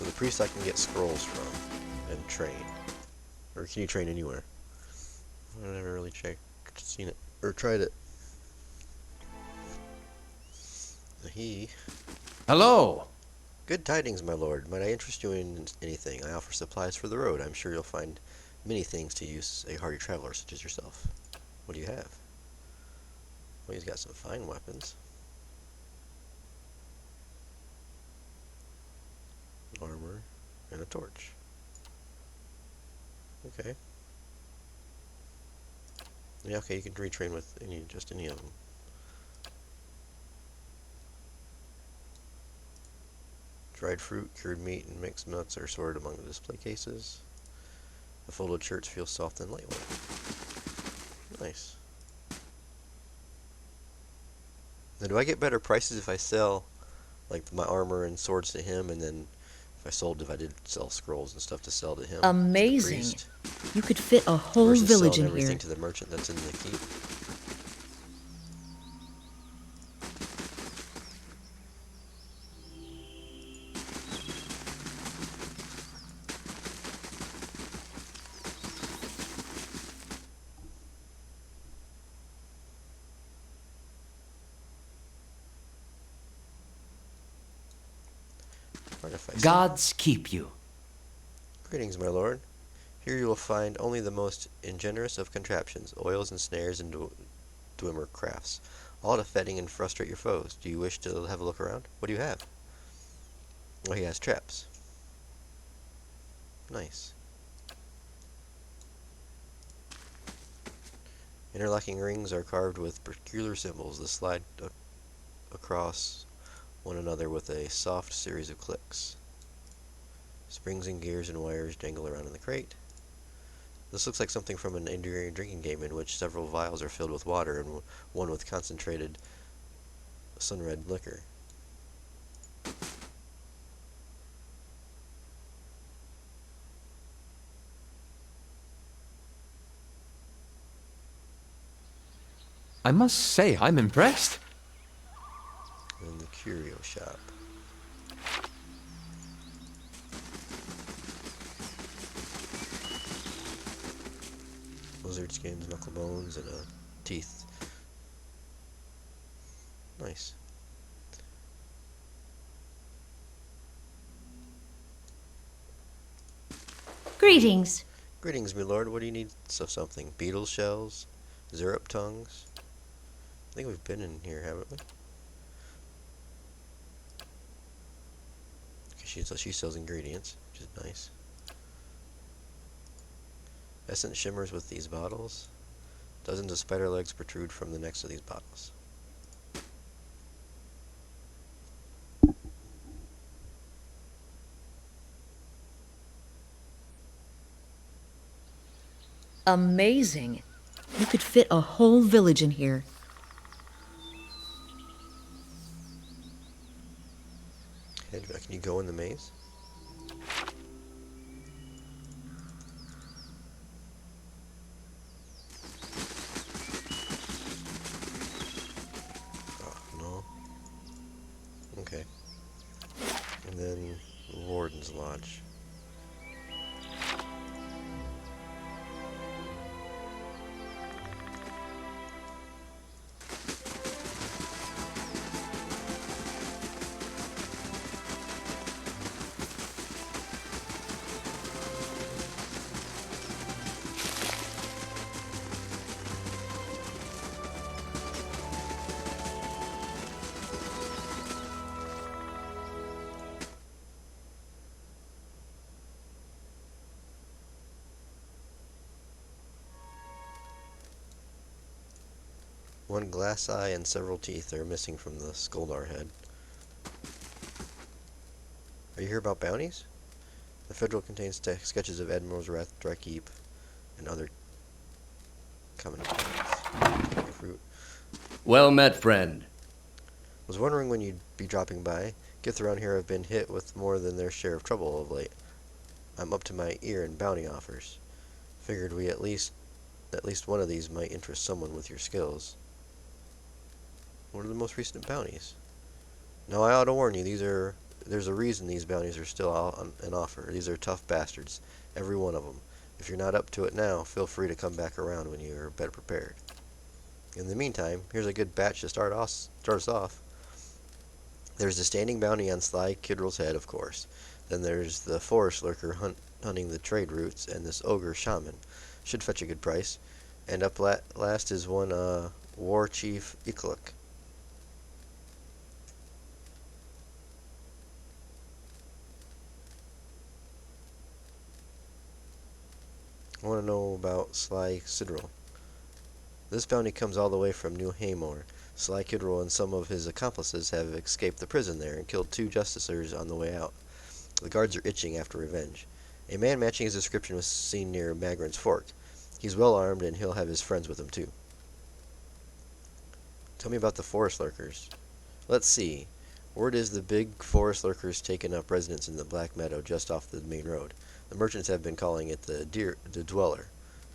So the priest I can get scrolls from and train. Or can you train anywhere? I've never really seen it or tried it. Hello! Good tidings, my lord. Might I interest you in anything? I offer supplies for the road. I'm sure you'll find many things to use a hardy traveler such as yourself. What do you have? Well, he's got some fine weapons. Armor and a torch. Okay. Yeah, okay, you can retrain with just any of them. Dried fruit, cured meat, and mixed nuts are sorted among the display cases. The folded shirts feel soft and lightweight. Nice. Now, do I get better prices if I sell, like, my armor and swords to him, and then if I did sell scrolls and stuff to sell to him? Amazing. To the priest, You could fit a whole versus village selling in everything here. to the merchant that's in the keep? Gods keep you. Greetings, my lord. Here you will find only the most ingenious of contraptions, oils and snares and dwemer crafts, all to fettering and frustrate your foes. Do you wish to have a look around? What do you have? Oh, he has traps. Nice. Interlocking rings are carved with peculiar symbols that slide across one another with a soft series of clicks. Springs and gears and wires dangle around in the crate. This looks like something from an enduring drinking game in which several vials are filled with water and one with concentrated sun-red liquor. I must say, I'm impressed. And the curio shop. Lizard skins, knuckle bones, and teeth. Nice. Greetings. Greetings, my lord. What do you need? Something. Beetle shells? Zerup tongues? I think we've been in here, haven't we? She sells ingredients, which is nice. Essence shimmers with these bottles. Dozens of spider legs protrude from the necks of these bottles. Amazing. You could fit a whole village in here. Can you go in the maze? No. Okay. And then Warden's Lodge. One glass eye and several teeth are missing from the Skoldar head. Are you here about bounties? The Federal contains sketches of Admirals Rathdrakeep and other common fruit. Well met, friend. Was wondering when you'd be dropping by. Gifts around here have been hit with more than their share of trouble of late. I'm up to my ear in bounty offers. Figured at least one of these might interest someone with your skills. What are the most recent bounties? Now I ought to warn you, these are there's a reason these bounties are still out on an offer. These are tough bastards, every one of them. If you're not up to it now, feel free to come back around when you're better prepared. In the meantime, here's a good batch to start us off. There's the standing bounty on Sly Kidrell's head, of course. Then there's the forest lurker hunting the trade routes, and this ogre shaman. Should fetch a good price. And up last is one war chief Ikluk. I want to know about Sly Kidrell. This bounty comes all the way from New Haymore. Sly Kidrell and some of his accomplices have escaped the prison there and killed 2 justicers on the way out. The guards are itching after revenge. A man matching his description was seen near Magrin's Fork. He's well armed and he'll have his friends with him too. Tell me about the forest lurkers. Let's see. Word is the big forest lurkers taken up residence in the Black Meadow just off the main road. The merchants have been calling it the Dweller,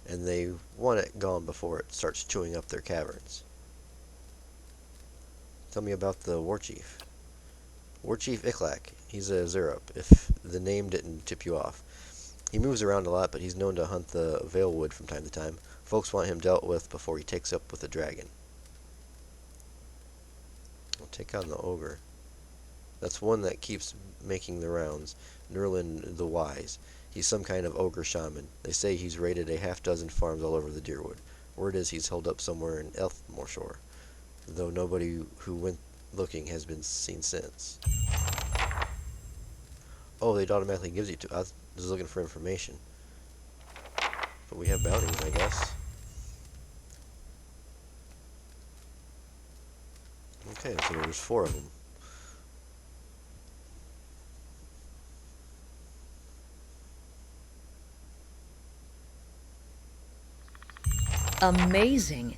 and they want it gone before it starts chewing up their caverns. Tell me about the war chief. War Chief Iklak. He's a Zerup, if the name didn't tip you off. He moves around a lot, but he's known to hunt the Valewood from time to time. Folks want him dealt with before he takes up with the dragon. We'll take on the ogre. That's one that keeps making the rounds. Nerlin the Wise. He's some kind of ogre shaman. They say he's raided a half-dozen farms all over the Deerwood. Word is he's holed up somewhere in Elfmoreshore, though nobody who went looking has been seen since. Oh, it automatically gives you to. I was just looking for information. But we have bounties, I guess. Okay, so there's 4 of them. Amazing.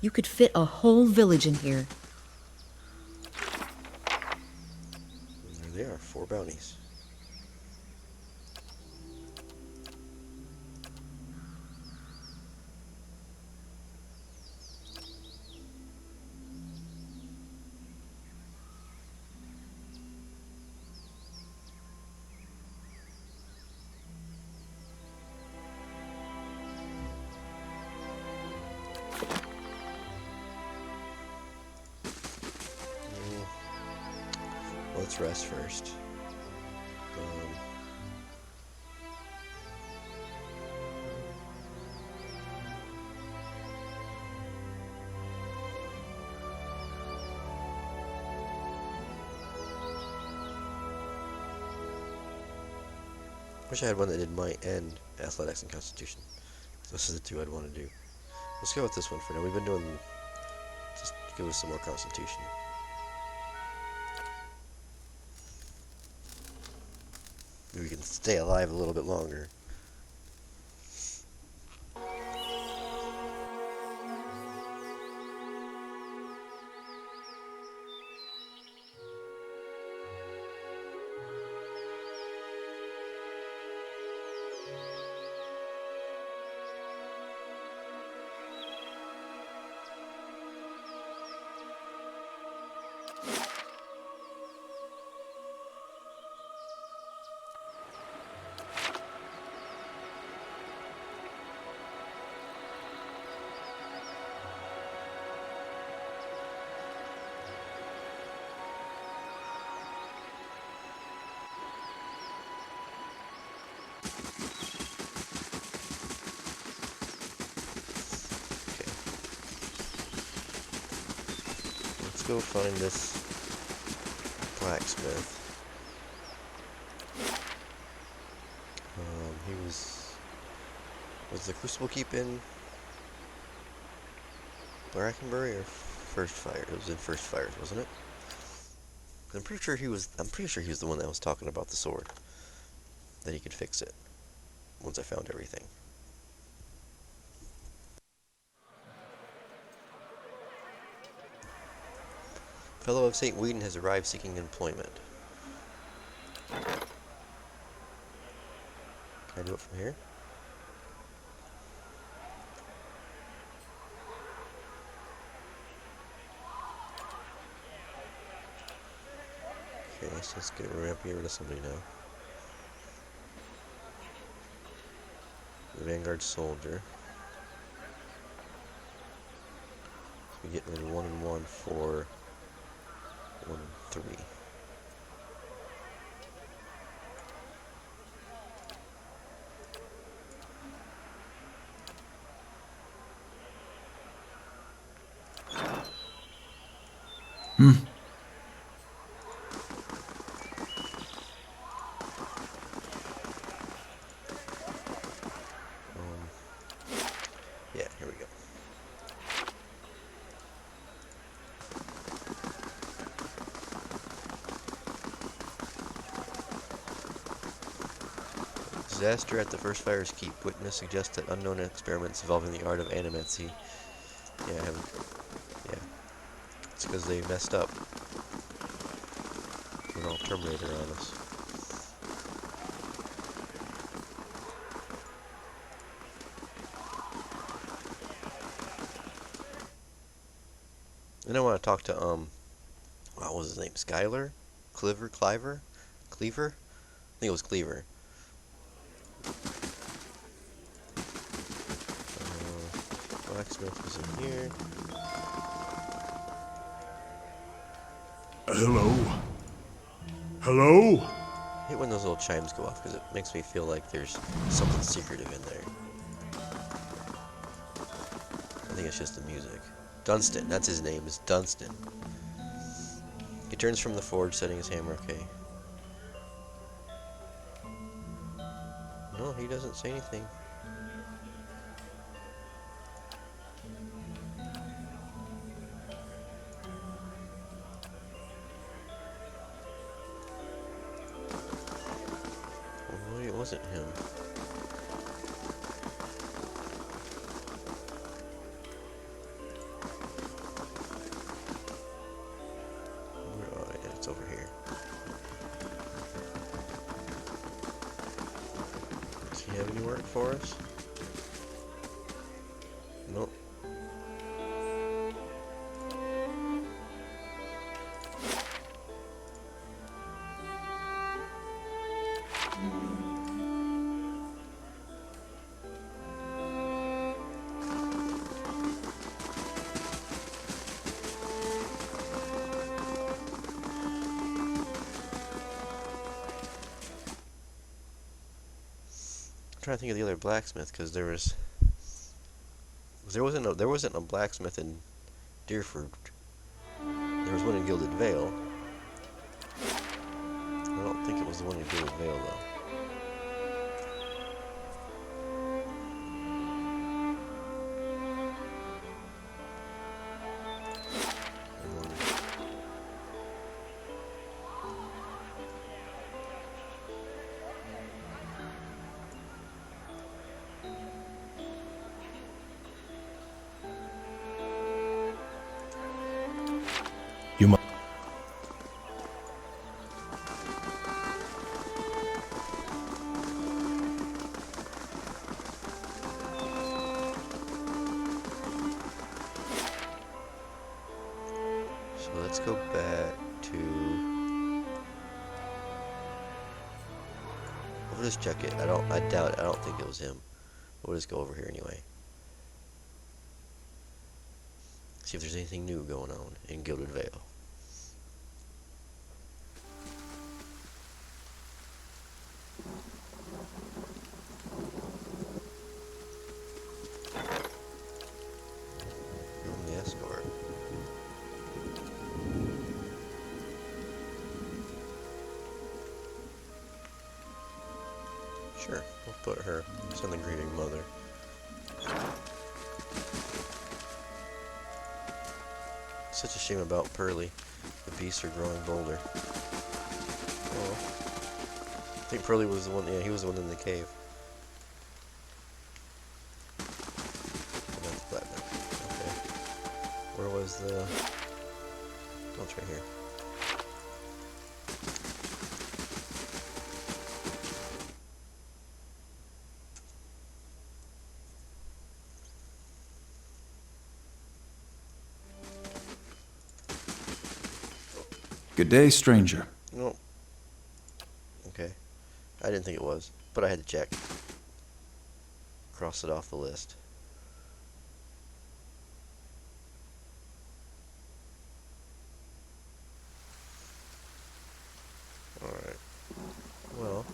You could fit a whole village in here. And there they are, 4 bounties. Let's rest first. Wish I had one that did might and athletics and constitution. Those are the 2 I'd want to do. Let's go with this one for now. We've been doing. Just give us some more constitution. Maybe we can stay alive a little bit longer. Let's go find this blacksmith. He was the Crucible Keep in Brackenbury or First Fire? It was in First Fires, wasn't it? I'm pretty sure he was the one that was talking about the sword. That he could fix it once I found everything. Fellow of St. Whedon has arrived seeking employment. Can I do it from here? Okay, guess we're gonna get rid of somebody now. The Vanguard Soldier. So we get rid of 1 and 1 for 1 and 3. Yeah, here we go. Disaster at the first fire's keep. Witness suggests that unknown experiments involving the art of animancy. Yeah, yeah. It's because they messed up. Went all Terminator on us. And I want to talk to, what was his name? Skylar? Cleaver? Cleaver? Cleaver? I think it was Cleaver. Blacksmith was in here. Hello? Hello? I hate when those little chimes go off because it makes me feel like there's something secretive in there. I think it's just the music. Dunstan, that's his name, is Dunstan. He turns from the forge, setting his hammer, okay. No, he doesn't say anything. Well, it wasn't him. It's over here. Does he have any work for us? Nope. I'm trying to think of the other blacksmith because there wasn't a blacksmith in Deerford. There was one in Gilded Vale. I don't think it was the one in Gilded Vale though. You must. So let's go back to. We'll just check it. I don't think it was him. We'll just go over here anyway. See if there's anything new going on in Gilded Vale. The escort. Sure, we'll put her. Send the grieving mother. Such a shame about Pearly. The beasts are growing bolder. Oh. I think Pearly was the one, yeah, he was the one in the cave. Oh, that's Platinum. Okay. Where was the... Oh, it's right here. Good day, stranger. No, didn't think it was, but I had to check. Cross it off the list. Alright. Well.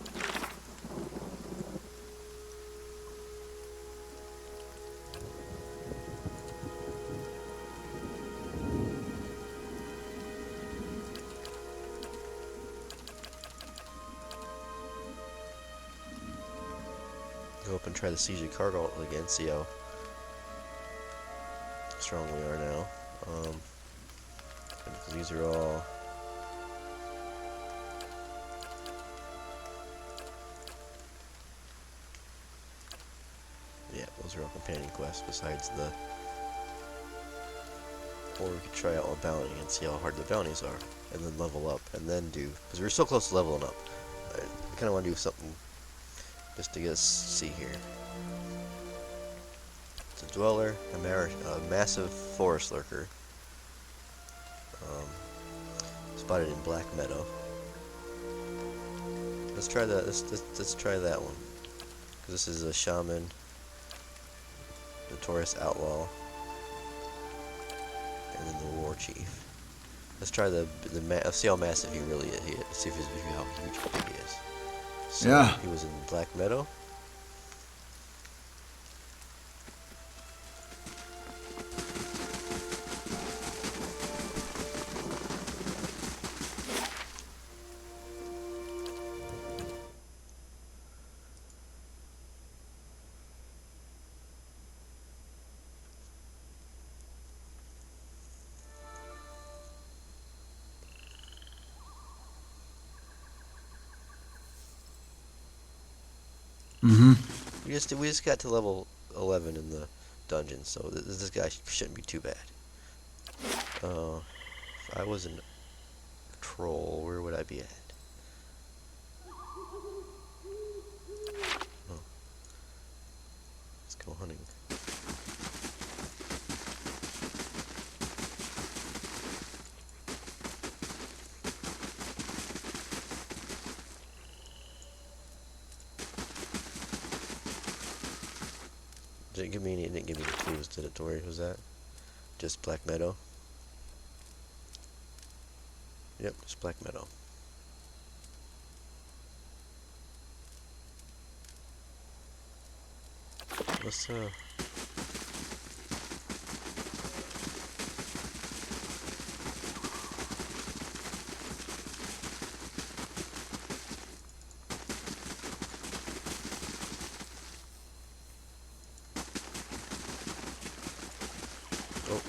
Go up and try the siege of cargo again, see how strong we are now. And these are all those are all companion quests besides the, or we could try out a bounty and see how hard the bounties are and then level up and then do, because we're so close to leveling up. I kind of want to do something just to get us see here. It's a dweller, a massive forest lurker, spotted in Black Meadow. Let's try that. Let's try that one, because this is a shaman, notorious outlaw, and then the war chief. Let's try let's see how massive he really is. Let's see how huge he is. So yeah. He was in Black Meadow. We just got to level 11 in the dungeon, so this guy shouldn't be too bad. If I was a troll, where would I be at? Oh. Let's go hunting. It didn't give me the clues, did it, Tori? Was that just Black Meadow? Yep, just Black Meadow. Let's oh,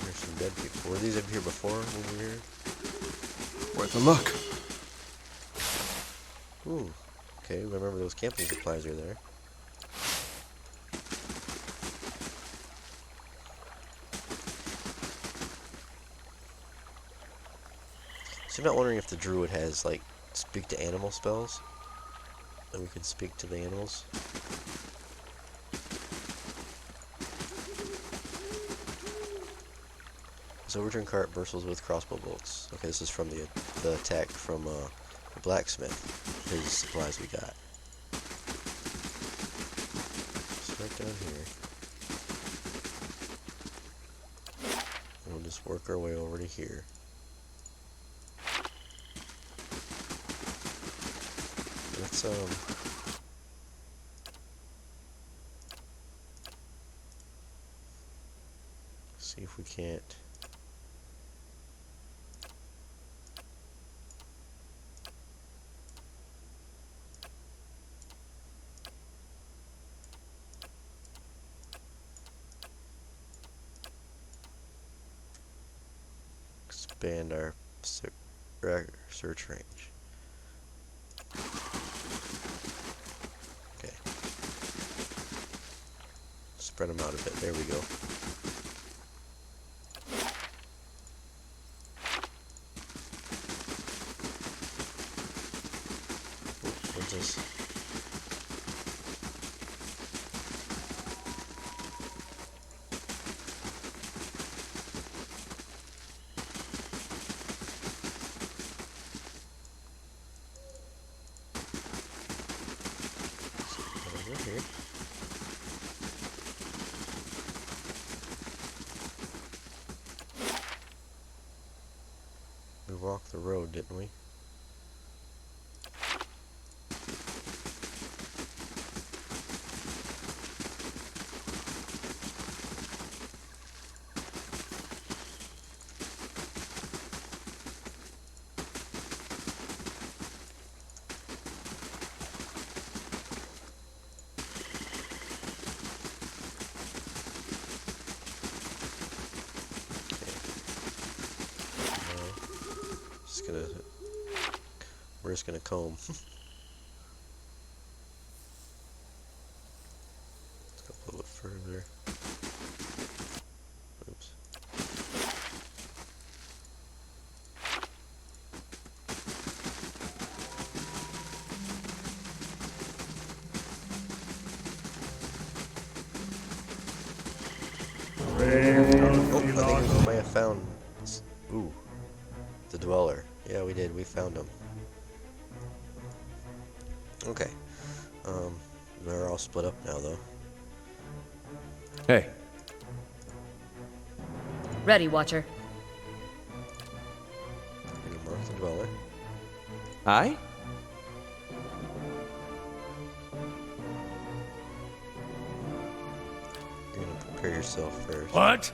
there's some dead people. Were these up here before when we were here? Worth a look. Ooh. Okay, remember those camping supplies are there. So I'm not wondering if the druid has, like, speak to animal spells? That we can speak to the animals? So overturn cart bristles with crossbow bolts. Okay, this is from the attack from the blacksmith. His supplies we got. So right down here. We'll just work our way over to here. Let's see if we can't. Expand our search range. Okay. Spread them out a bit. There we go. Ooh, what's this? We're here. We walked the road, didn't we? We're just gonna comb. Let's go a little bit further. Oops. Oh, I think we might have found. Ooh, the dweller. Yeah, we did. We found him. Okay. They're all split up now, though. Hey. Ready, Watcher. We're gonna mark the dweller. Aye? You're gonna prepare yourself first. What?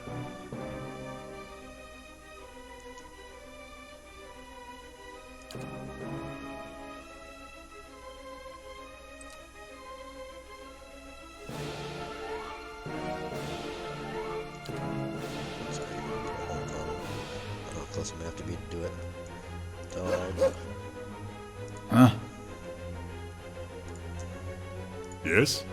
Close I'm gonna have to be to do it. Dog. Huh? Yes?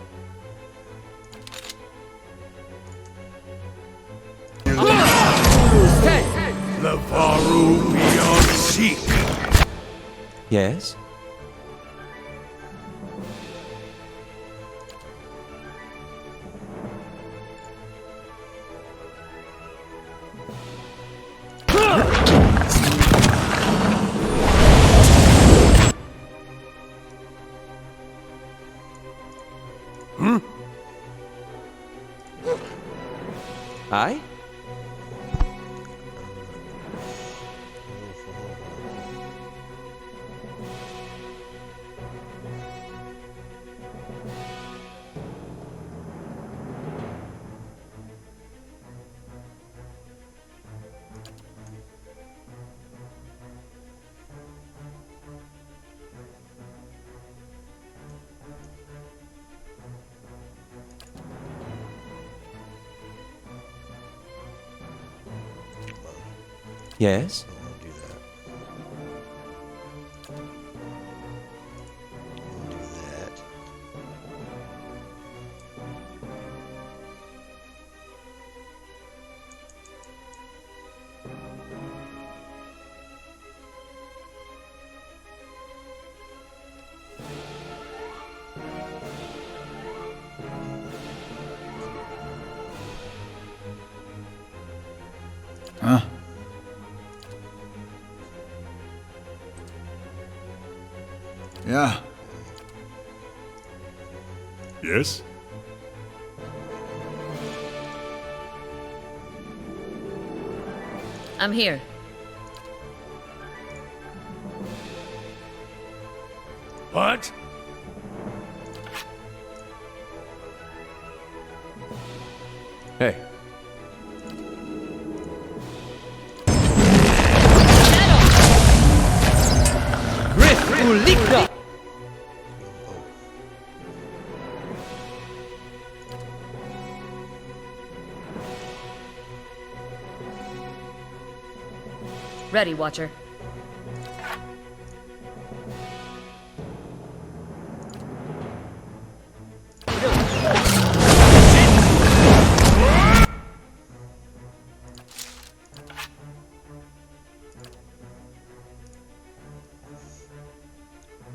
The Varu beyond seek. Yes? Aye? Yes? I don't want to do that. I want to do that. Huh? Yeah. Yes? I'm here. What? Hey. Griff Ready, Watcher.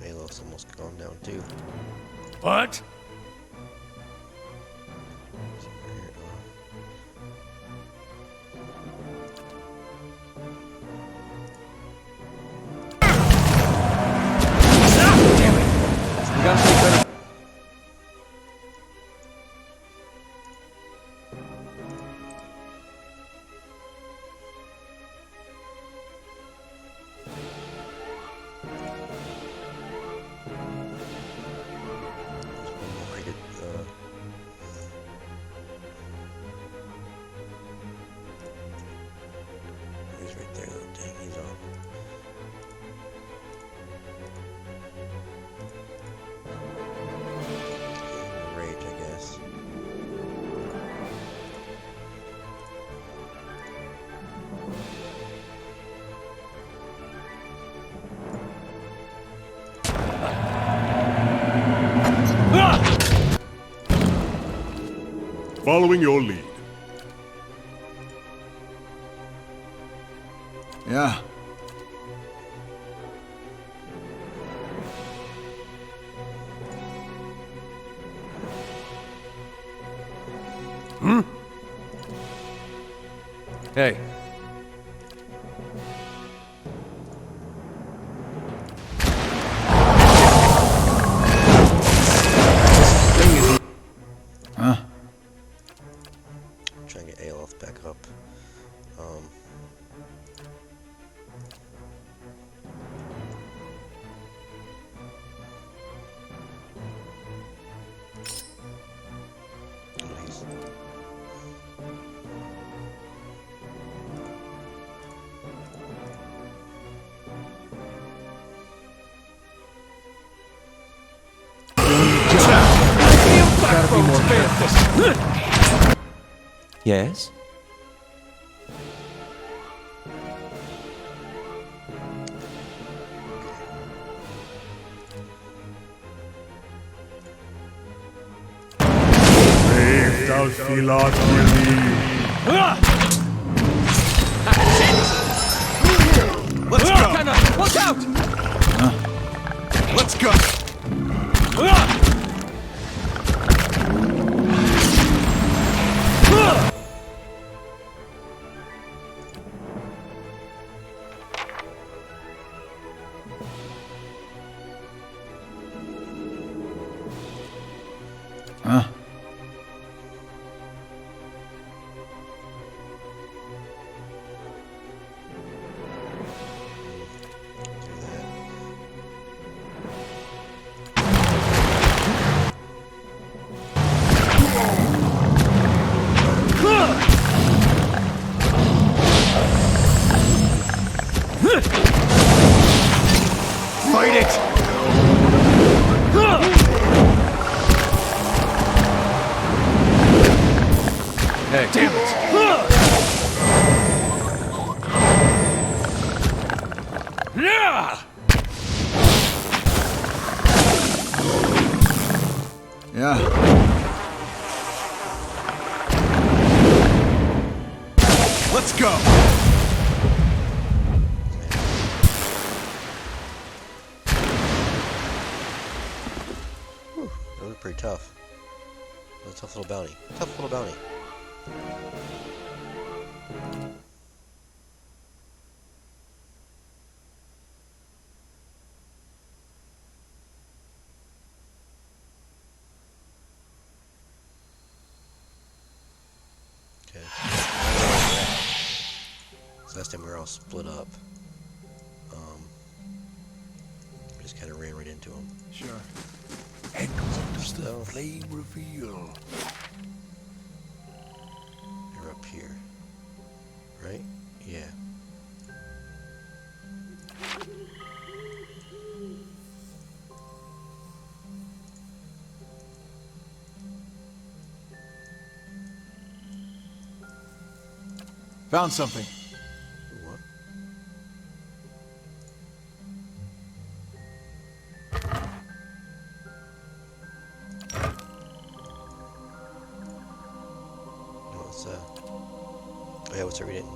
Halo's almost gone down too. What? We gotta take better. following your lead. Yeah. Hey. Huh? Try and get Aeloth back up. Nice. Yes? Brave thou shalt believe. Let's go! Watch out! Let's go! Huh? Do that. Fight it! Hey. Damn it! Yeah! Yeah. Let's go! That was pretty tough. That was a tough little bounty. Tough little bounty. Okay. So last time we were all split up. We just kind of ran right into them. Sure. Enters the flame reveal. They're up here. Right? Yeah. Found something. What? No, it's oh yeah, what's that we didn't?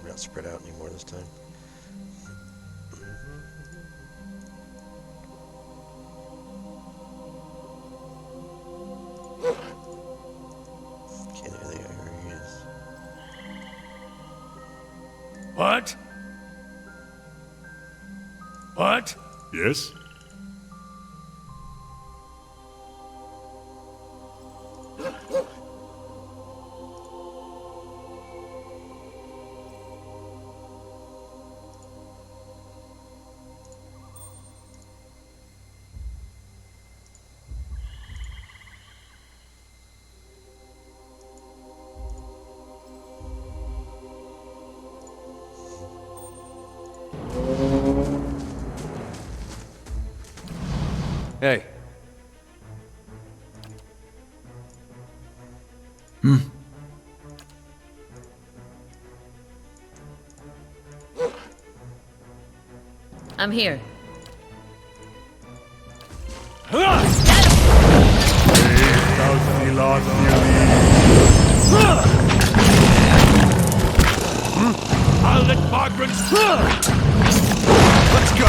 We're not spread out anymore this time. Okay, there they are. Here he is. What? What? Yes? Hey. I'm here. not believe. I'll let Margaret's... Let's go!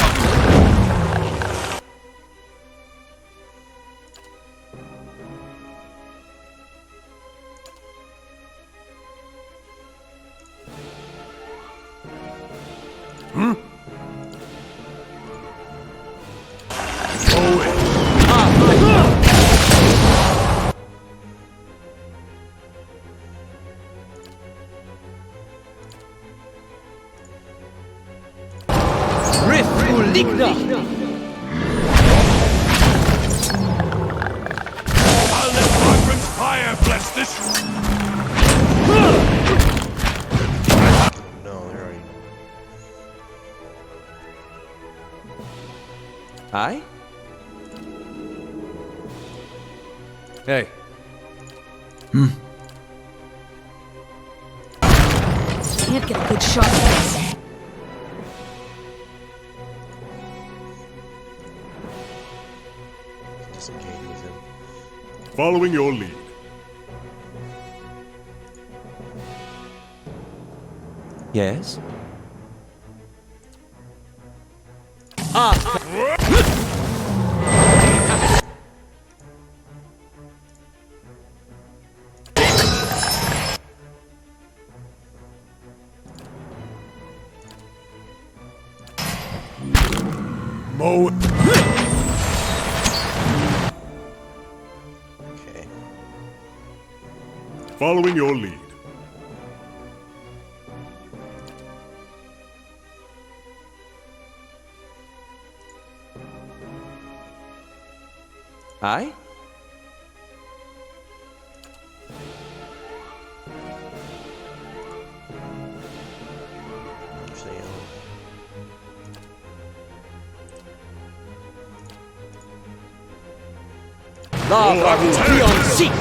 I'll let Margaret's fire bless this... No, they're already... Aye? Hey. Can't get a good shot at this. Disengage with him. Following your lead. Yes? Mow. Okay. Following your lead. Aye? Actually, Lava will be on seek!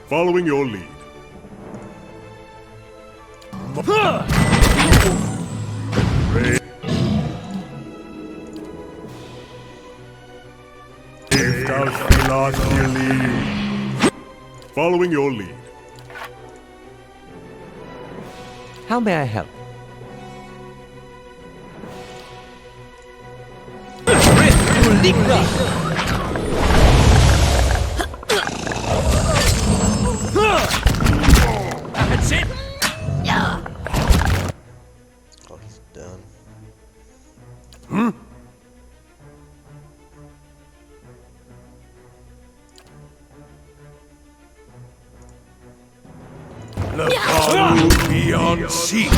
Following your lead. If thou shalt believe. Following your lead. How may I help? That's it! oh, he's done. Lavaru beyond seek!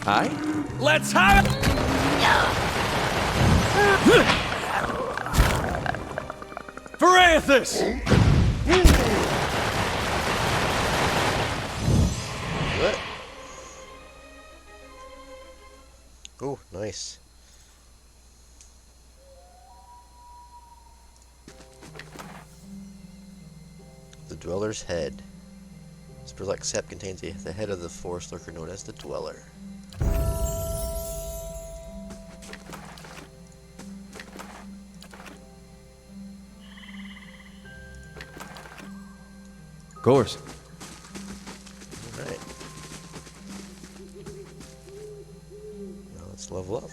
Aye? Let's have it! Parathis! What? Oh, nice. The Dweller's Head. This Berlek sap contains the head of the forest lurker known as the Dweller. Of course. Alright. Now let's level up.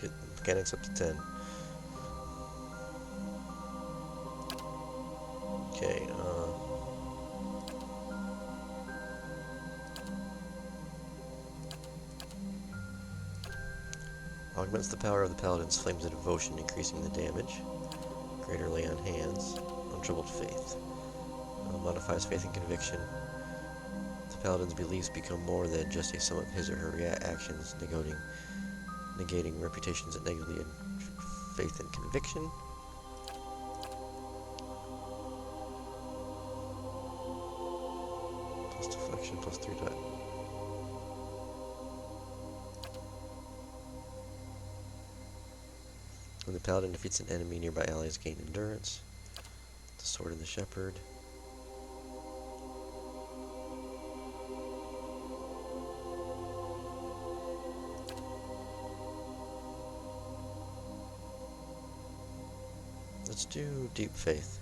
Get mechanics up to 10. Okay, augments the power of the Paladin's Flames of Devotion, increasing the damage. Greater Lay on Hands. Untroubled Faith. Modifies Faith and Conviction. The Paladin's beliefs become more than just a sum of his or her actions, negating reputations that negatively Faith and Conviction. plus 3 dot. When the paladin defeats an enemy, nearby allies gain endurance. The sword and the shepherd. Let's do deep faith.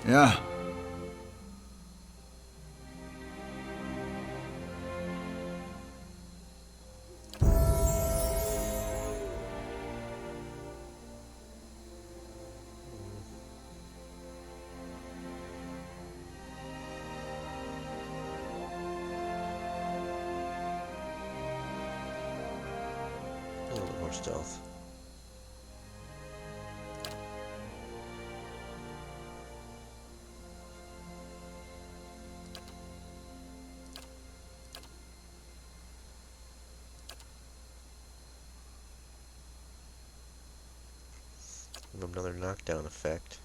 Yeah. A little bit more stealth. Another knockdown effect.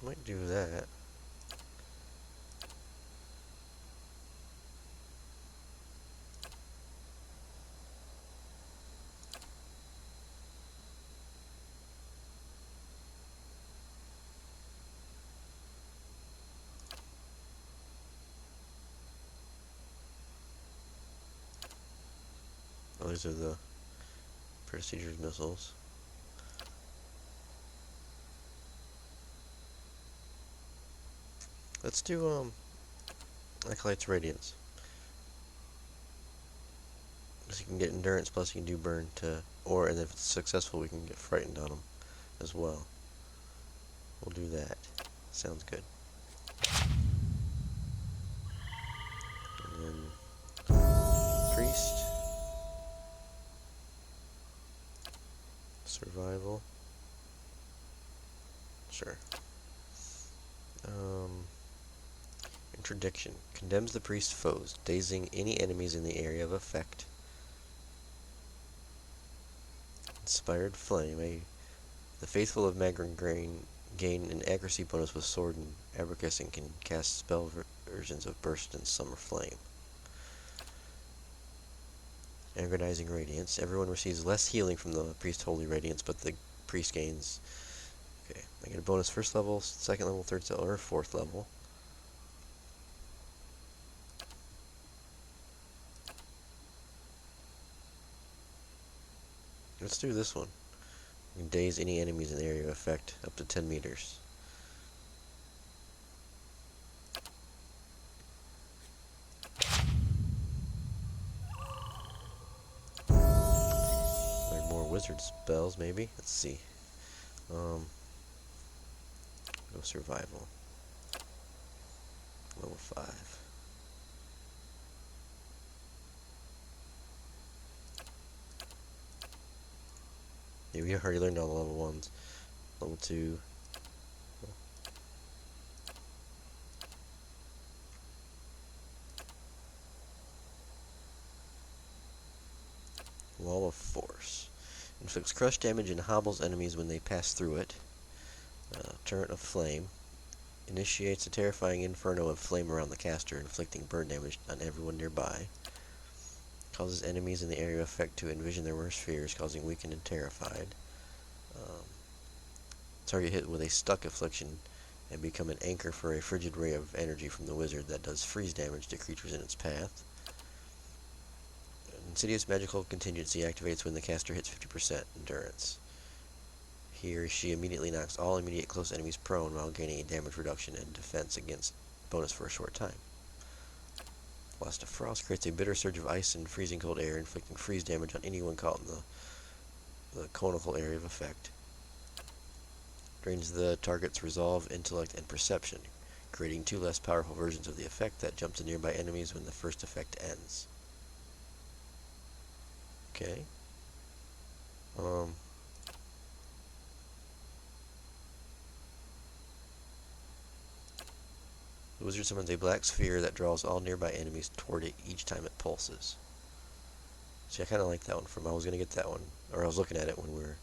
Might do that. Oh, these are the Prestiger's missiles. Let's do Acolyte's Radiance. Because you can get endurance, plus you can do burn to, and if it's successful, we can get frightened on them as well. We'll do that. Sounds good. And then priest. Survival. Sure. Interdiction. Condemns the priest's foes, dazing any enemies in the area of effect. Inspired Flame. The faithful of Magrin gain an accuracy bonus with sword and abacus and can cast spell versions of Burst and Summer Flame. Agonizing Radiance. Everyone receives less healing from the priest's holy radiance, but the priest gains... Okay, I get a bonus first level, second level, third level, or fourth level. Let's do this one. You can daze any enemies in the area of effect up to 10 meters. Learn more wizard spells, maybe? Let's see. Go survival. Level 5. Yeah, we already learned all the level 1s. Level 2. Wall of Force. Inflicts crush damage and hobbles enemies when they pass through it. Torrent of Flame. Initiates a terrifying inferno of flame around the caster, inflicting burn damage on everyone nearby. Causes enemies in the area of effect to envision their worst fears, causing weakened and terrified. Target hit with a stuck affliction and become an anchor for a frigid ray of energy from the wizard that does freeze damage to creatures in its path. Insidious magical contingency activates when the caster hits 50% endurance. He or she immediately knocks all immediate close enemies prone while gaining a damage reduction and defense against bonus for a short time. Blast of Frost creates a bitter surge of ice and freezing cold air, inflicting freeze damage on anyone caught in the conical area of effect. Drains the target's resolve, intellect, and perception, creating 2 less powerful versions of the effect that jump to nearby enemies when the first effect ends. Okay. The wizard summons a black sphere that draws all nearby enemies toward it each time it pulses. See, I kind of like that one. I was going to get that one, or I was looking at it when we were...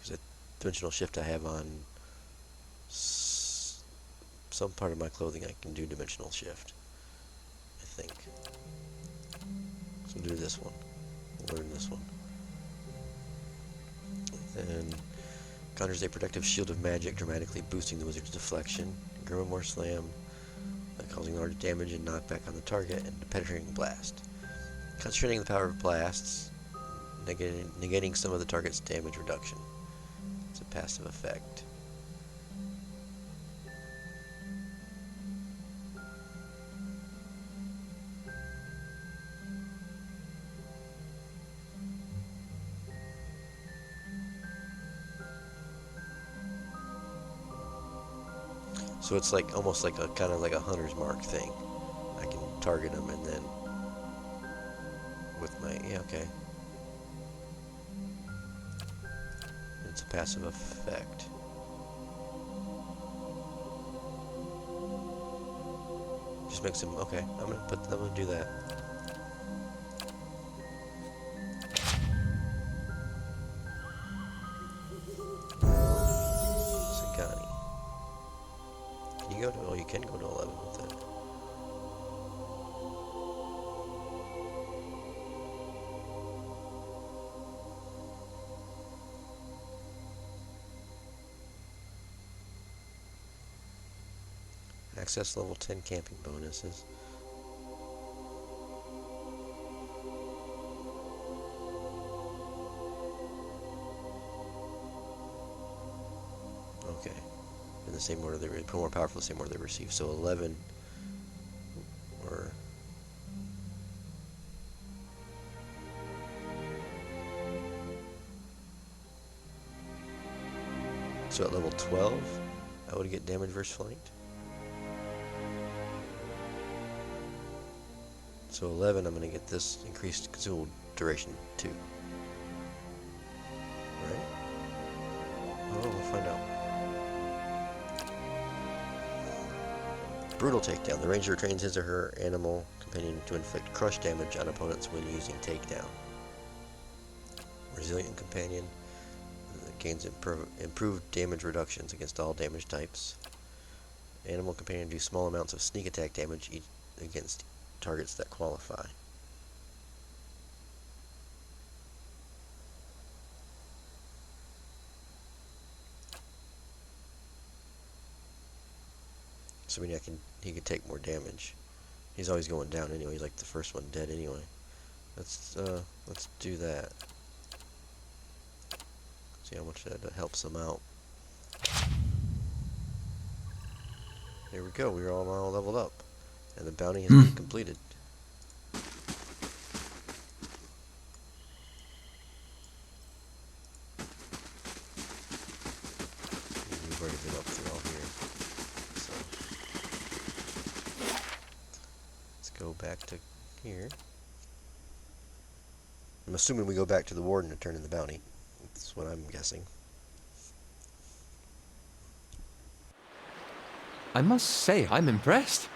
Because dimensional shift I have on some part of my clothing I can do dimensional shift, I think. So we'll do this one. We'll learn this one. Then conjures a protective shield of magic, dramatically boosting the wizard's deflection. Grimoire Slam, causing large damage and knockback on the target, and penetrating blast. Concentrating the power of blasts, negating some of the target's damage reduction. It's a passive effect. So it's like almost like a kind of like a hunter's mark thing. I can target them and then with my okay. It's a passive effect. Just makes him okay. I'm gonna do that. Sagani. Can you go to? Oh, you can go to 11 with it. Access level 10 camping bonuses. Okay. In the same order they become more powerful, the same order they receive. So 11 or so at level 12 I would get damage versus flanked. So 11, I'm going to get this increased consumable duration 2. Right? Oh, we'll find out. Brutal Takedown. The ranger trains his or her animal companion to inflict crush damage on opponents when using Takedown. Resilient Companion gains improved damage reductions against all damage types. Animal Companion do small amounts of sneak attack damage against targets that qualify. So I mean, he could take more damage. He's always going down anyway. He's like the first one dead anyway. Let's do that. See how much that helps him out. There we go. We're all now leveled up. And the bounty has been completed. We've already been up through all here. So let's go back to here. I'm assuming we go back to the warden to turn in the bounty. That's what I'm guessing. I must say, I'm impressed.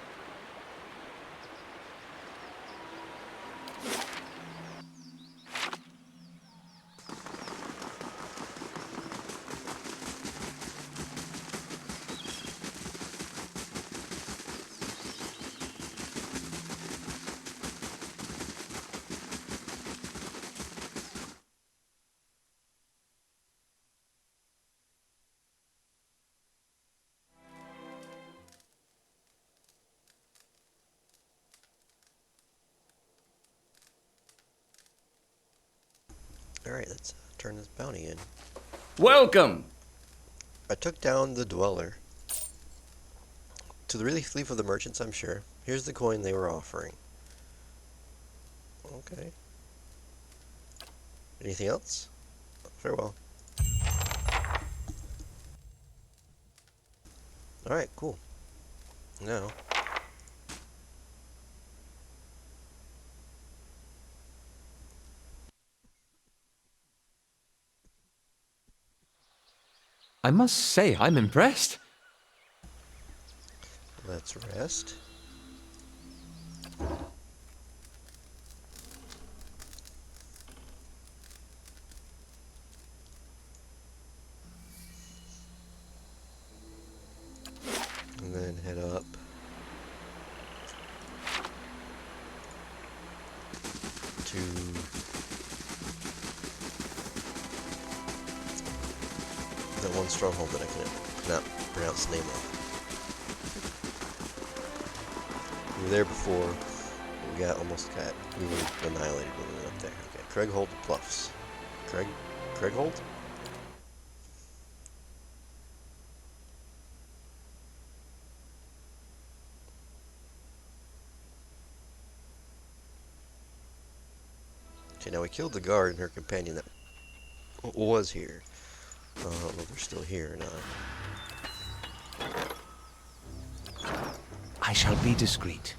Alright, let's turn this bounty in. Welcome! I took down the dweller. To the relief of the merchants, I'm sure. Here's the coin they were offering. Okay. Anything else? Farewell. Alright, cool. Now... I must say, I'm impressed. Let's rest. And then head up to that one stronghold that I cannot pronounce the name of. We were there before. We were annihilated when we went up there. Okay, Craighold Bluffs. Craighold? Okay, now we killed the guard and her companion that was here. I don't know if they're still here or not. I shall be discreet.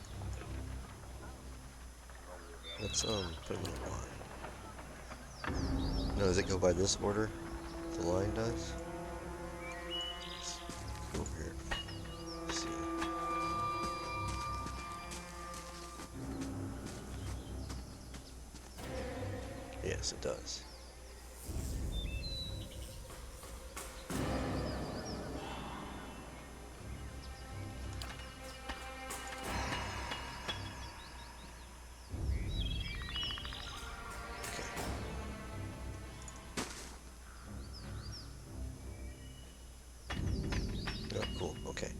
Let's put them in a line. No, does it go by this order? The line does? Let's go over here. Let's see. Yes, it does. Oh, cool. Okay.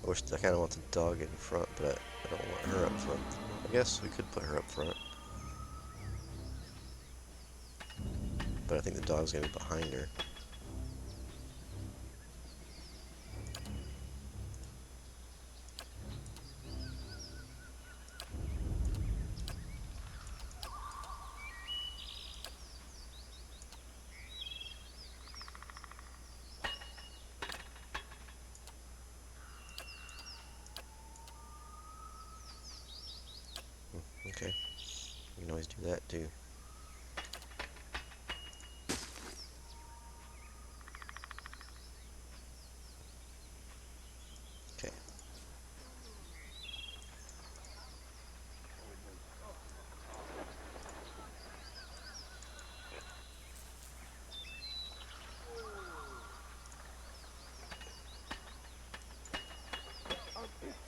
I kind of want the dog in front, but I don't want her up front. I guess we could put her up front. But I think the dog's going to be behind her. Okay. You can always do that too. Okay.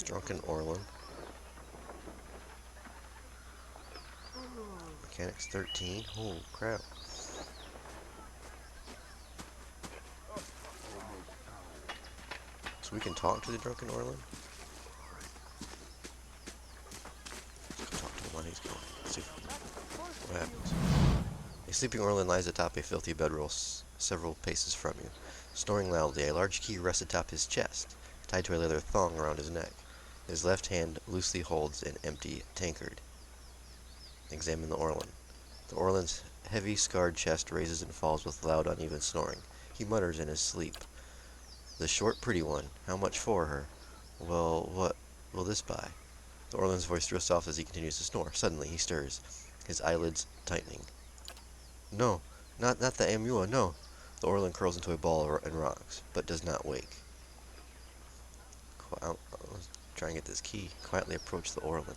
Drunken Orlin. Mechanics 13. Holy crap. So we can talk to the Drunken Orlin? Let's go talk to him while he's going. Let's see what happens. A sleeping Orlin lies atop a filthy bedroll several paces from you. Snoring loudly, a large key rests atop his chest, tied to a leather thong around his neck. His left hand loosely holds an empty tankard. Examine the Orlin. The Orlin's heavy, scarred chest raises and falls with loud, uneven snoring. He mutters in his sleep. The short, pretty one. How much for her? Well, what will this buy? The Orlin's voice drifts off as he continues to snore. Suddenly, he stirs, his eyelids tightening. No, not the Amua, no. The Orlin curls into a ball and rocks, but does not wake. Let's try and get this key. Quietly approach the Orlin.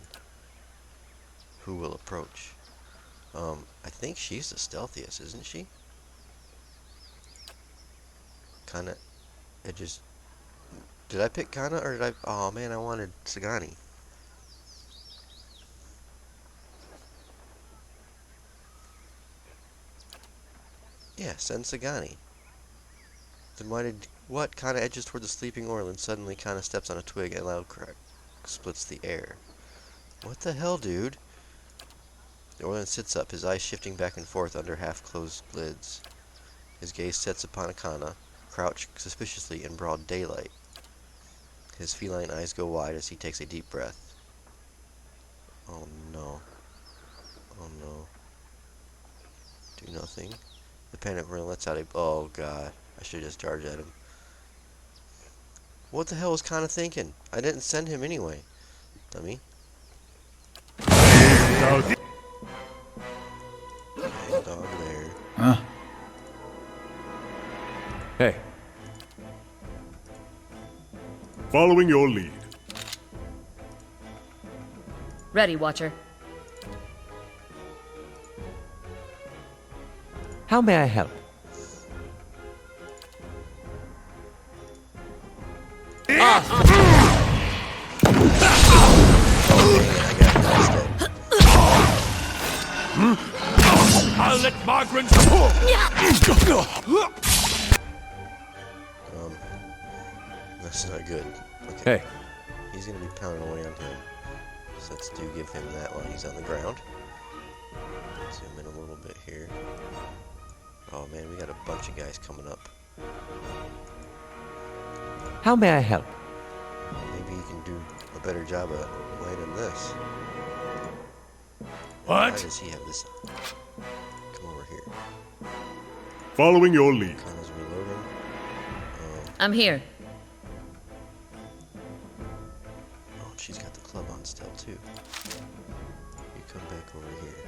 Who will approach? I think she's the stealthiest, isn't she? Kinda. Did I pick Kana or did I? Oh man, I wanted Sagani. Yeah, send Sagani. Then what? Kana edges toward the sleeping Orlin. Suddenly, Kana steps on a twig and a loud crack splits the air. What the hell, dude? The Orlin sits up, his eyes shifting back and forth under half-closed lids. His gaze sets upon Kana, crouched suspiciously in broad daylight. His feline eyes go wide as he takes a deep breath. Oh no. Oh no. Do nothing. The panic Orlin lets out a... Oh god. I should just charge at him. What the hell was Kana thinking? I didn't send him anyway. Dummy. Okay, dog there. Huh? Hey, Following your lead. Ready, Watcher. How may I help? I'll let Margaret. That's not good. Okay. Hey. He's gonna be pounding away on him. So let's give him that while he's on the ground. Zoom in a little bit here. Oh man, we got a bunch of guys coming up. How may I help? Maybe you can do a better job of landing this. Why What? does he have this? Come over here. Following your lead. Connor's reloading. I'm here. Oh, she's got the club on still too. You come back over here.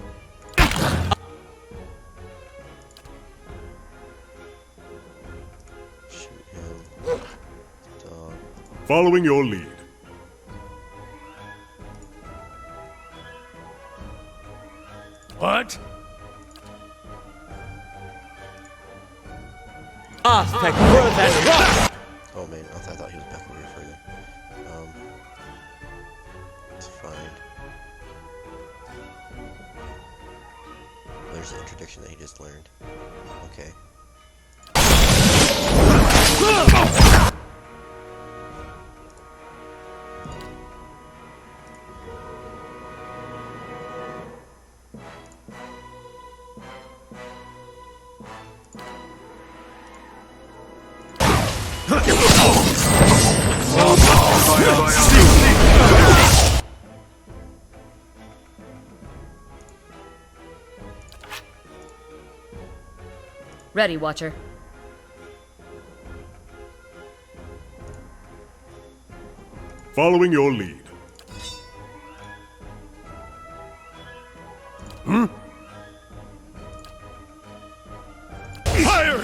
Shoot him. Dog. Following your lead. What? Aztec worth and rock! Oh man, I thought he was back over here further. It's fine. There's the interdiction that he just learned. Okay. Ready, Watcher. Following your lead. Fire!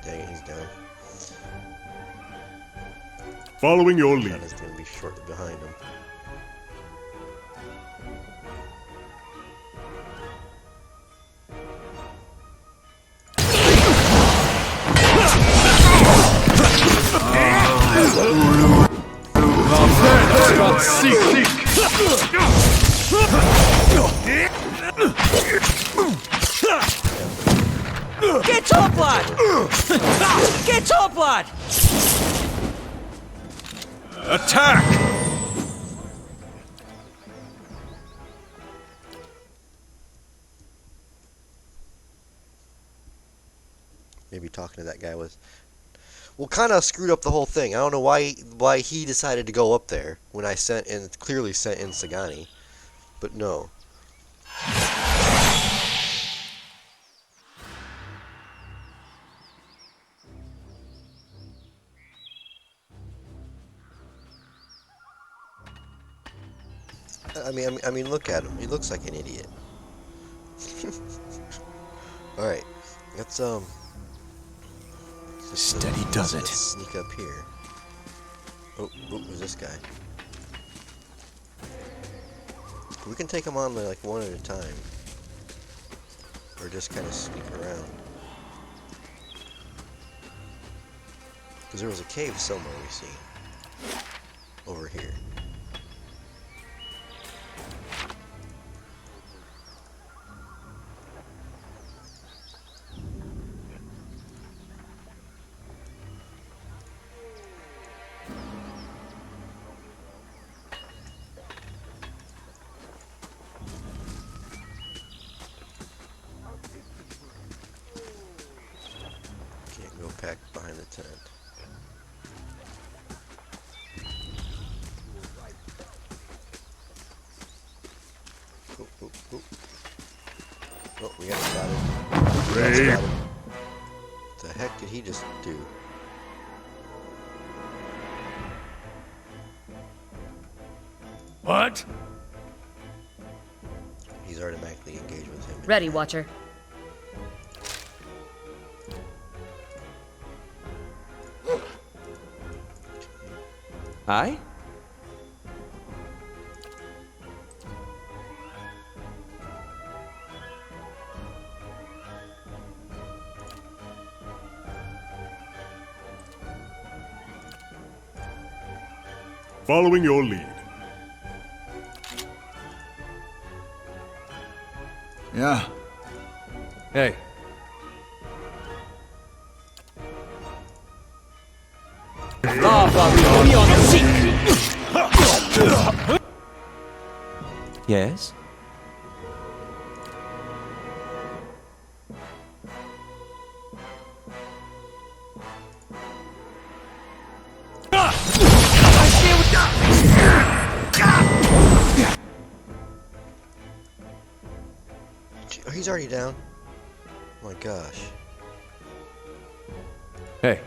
Dang it, he's down. Following your lead. Connor's gonna be shortly behind him. Get up, lad! Get up, lad! Attack! Maybe talking to that guy was, well, kind of screwed up the whole thing. I don't know why he decided to go up there when I clearly sent in Sagani, but no. I mean, look at him. He looks like an idiot. All right, let's Steady does it. Let's sneak up here. Oh, who's this guy? We can take him on like one at a time, or just kind of sneak around. Because there was a cave somewhere we see over here. Can't go back behind the tent. Oh, we got spotted. Ray. Got him. What the heck did he just do? What? He's automatically engaged with him. Ready, Watcher. Aye? Following your lead. Yeah. Hey. Lava will be on seek. Yes? Oh, he's already down. Oh my gosh. Hey.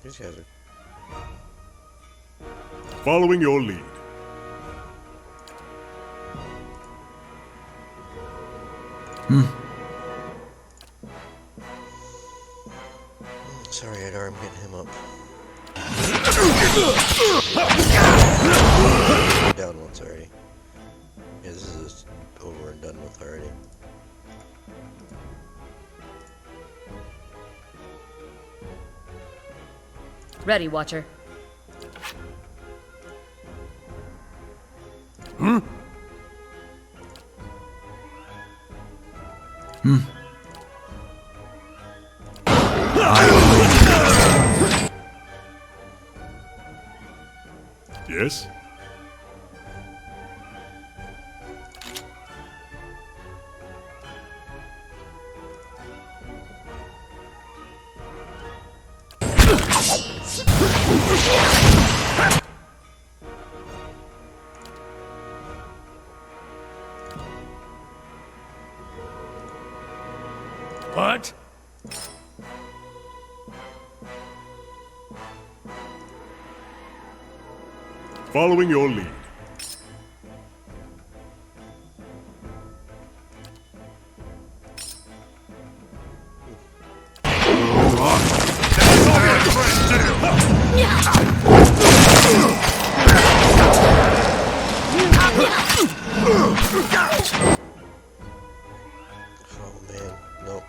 These guys are... Following your lead. Sorry, Adar, I'm getting him up. Down once already. Yeah, this is over and done with already. Ready, Watcher. Yes? What? Following your lead. Oh man, nope.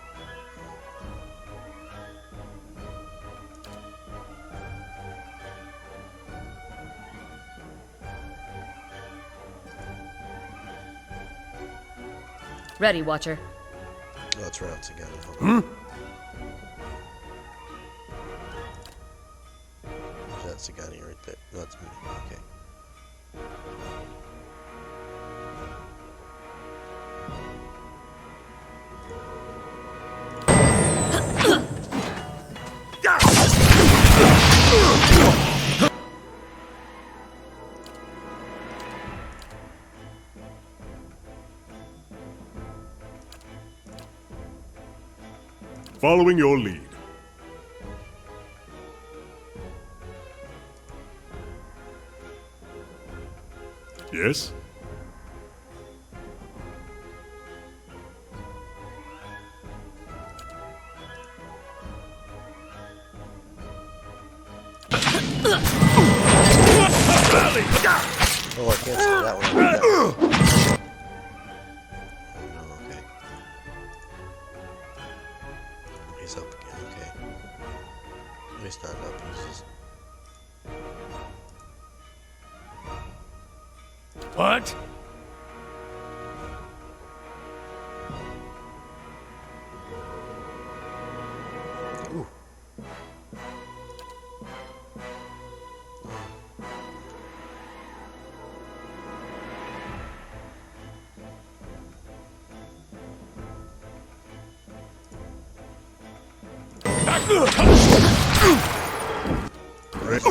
Ready, Watcher. Oh, that's rounds again. Hold on. That's the guy right there. No, that's me. Okay. Following your lead. Yes? Oh, I can't see that one. That one. Oh, no, okay. He's up again, okay. He's not up, he's just... What? Ooh.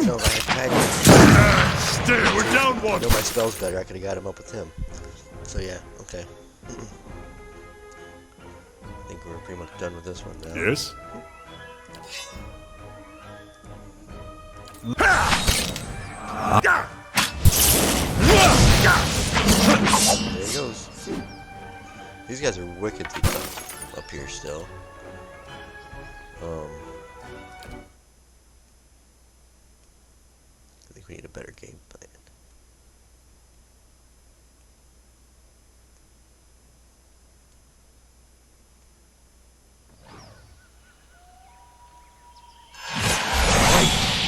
No, Stay, we're down I one. know my spells better. I could have got him up with him. So yeah, okay. I think we're pretty much done with this one now. Yes? There he goes. These guys are wickedly tough up here still. I think we need a better game plan.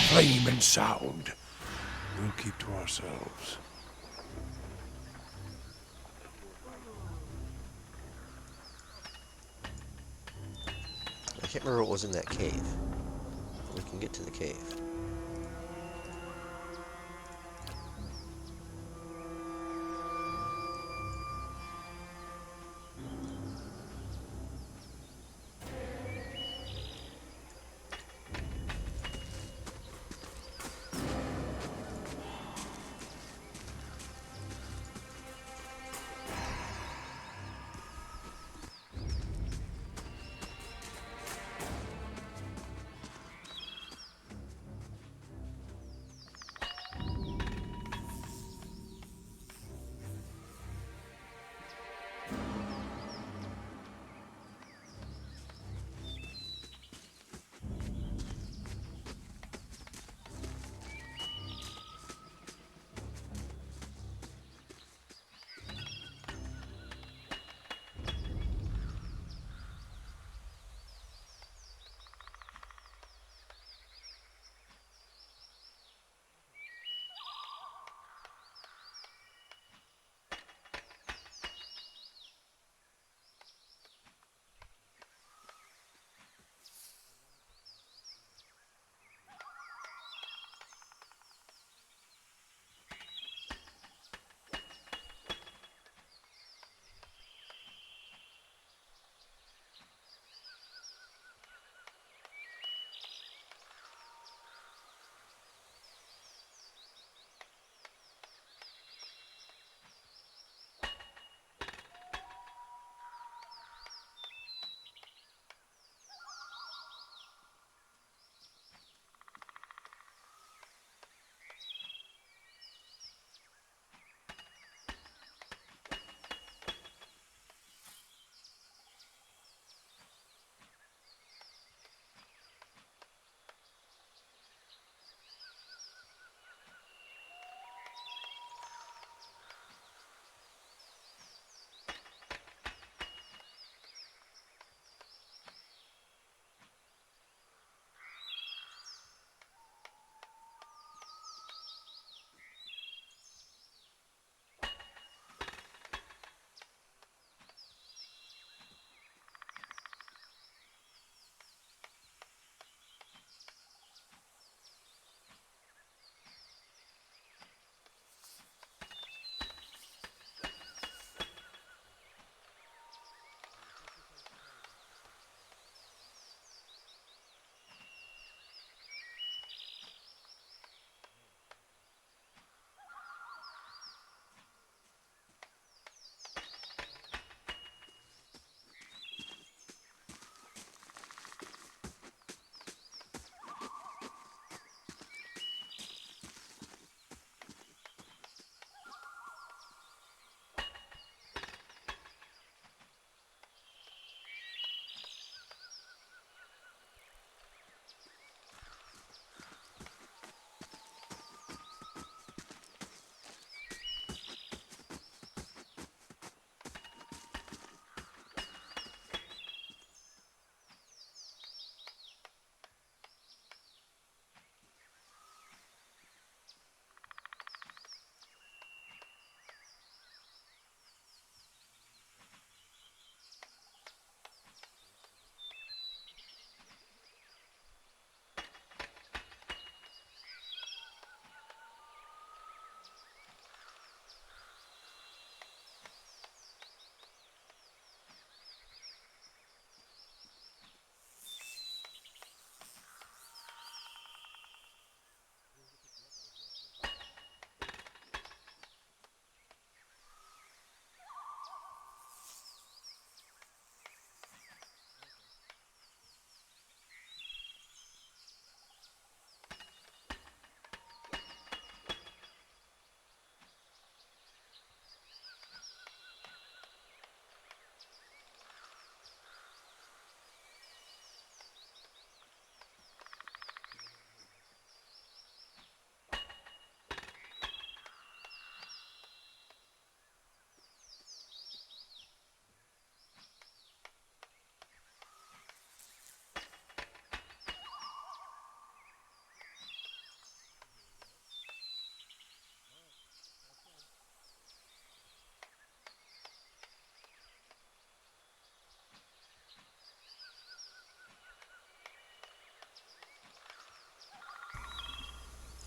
Flame and sound. We'll keep to ourselves. I can't remember what was in that cave. We can get to the cave.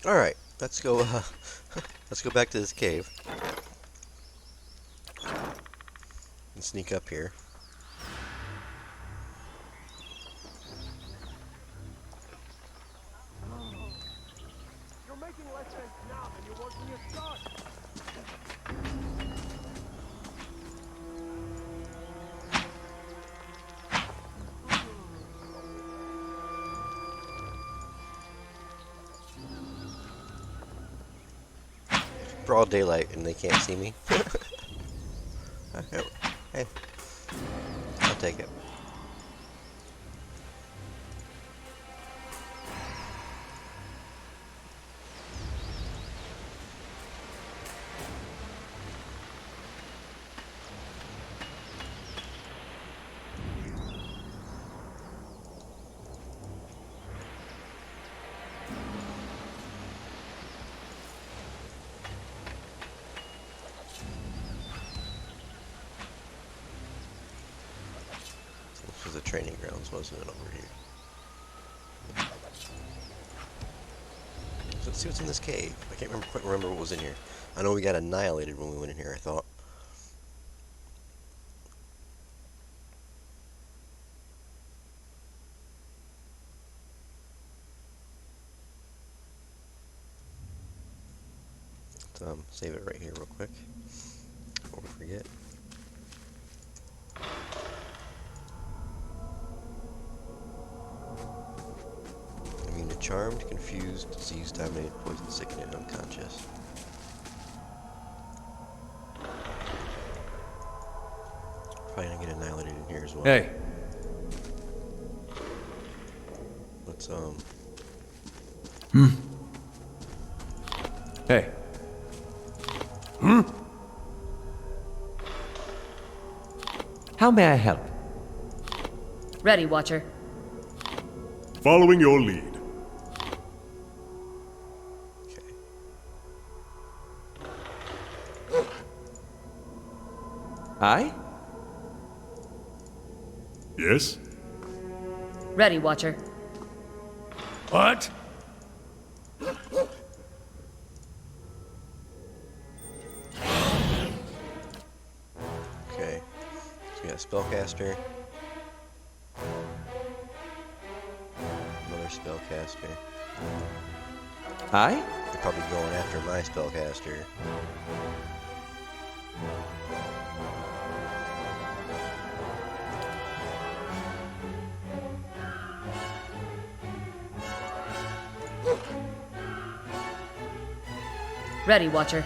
Alright, let's go, let's go back to this cave. And sneak up here. Broad daylight and they can't see me. Hey, I'll take it. This was the training grounds, wasn't it, over here? So let's see what's in this cave. I can't quite remember what was in here. I know we got annihilated when we went in here, I thought. Let's save it right here real quick before we forget. Immune to charmed, confused, disease, dominated, poison, sickened, and unconscious. Probably gonna get annihilated in here as well. Hey. Let's Hey. How may I help? Ready, Watcher. Following your lead. okay. I? Yes? Ready, Watcher. What? Okay. So we got a spellcaster. Another spellcaster. I? They're probably going after my spellcaster. Ready, Watcher.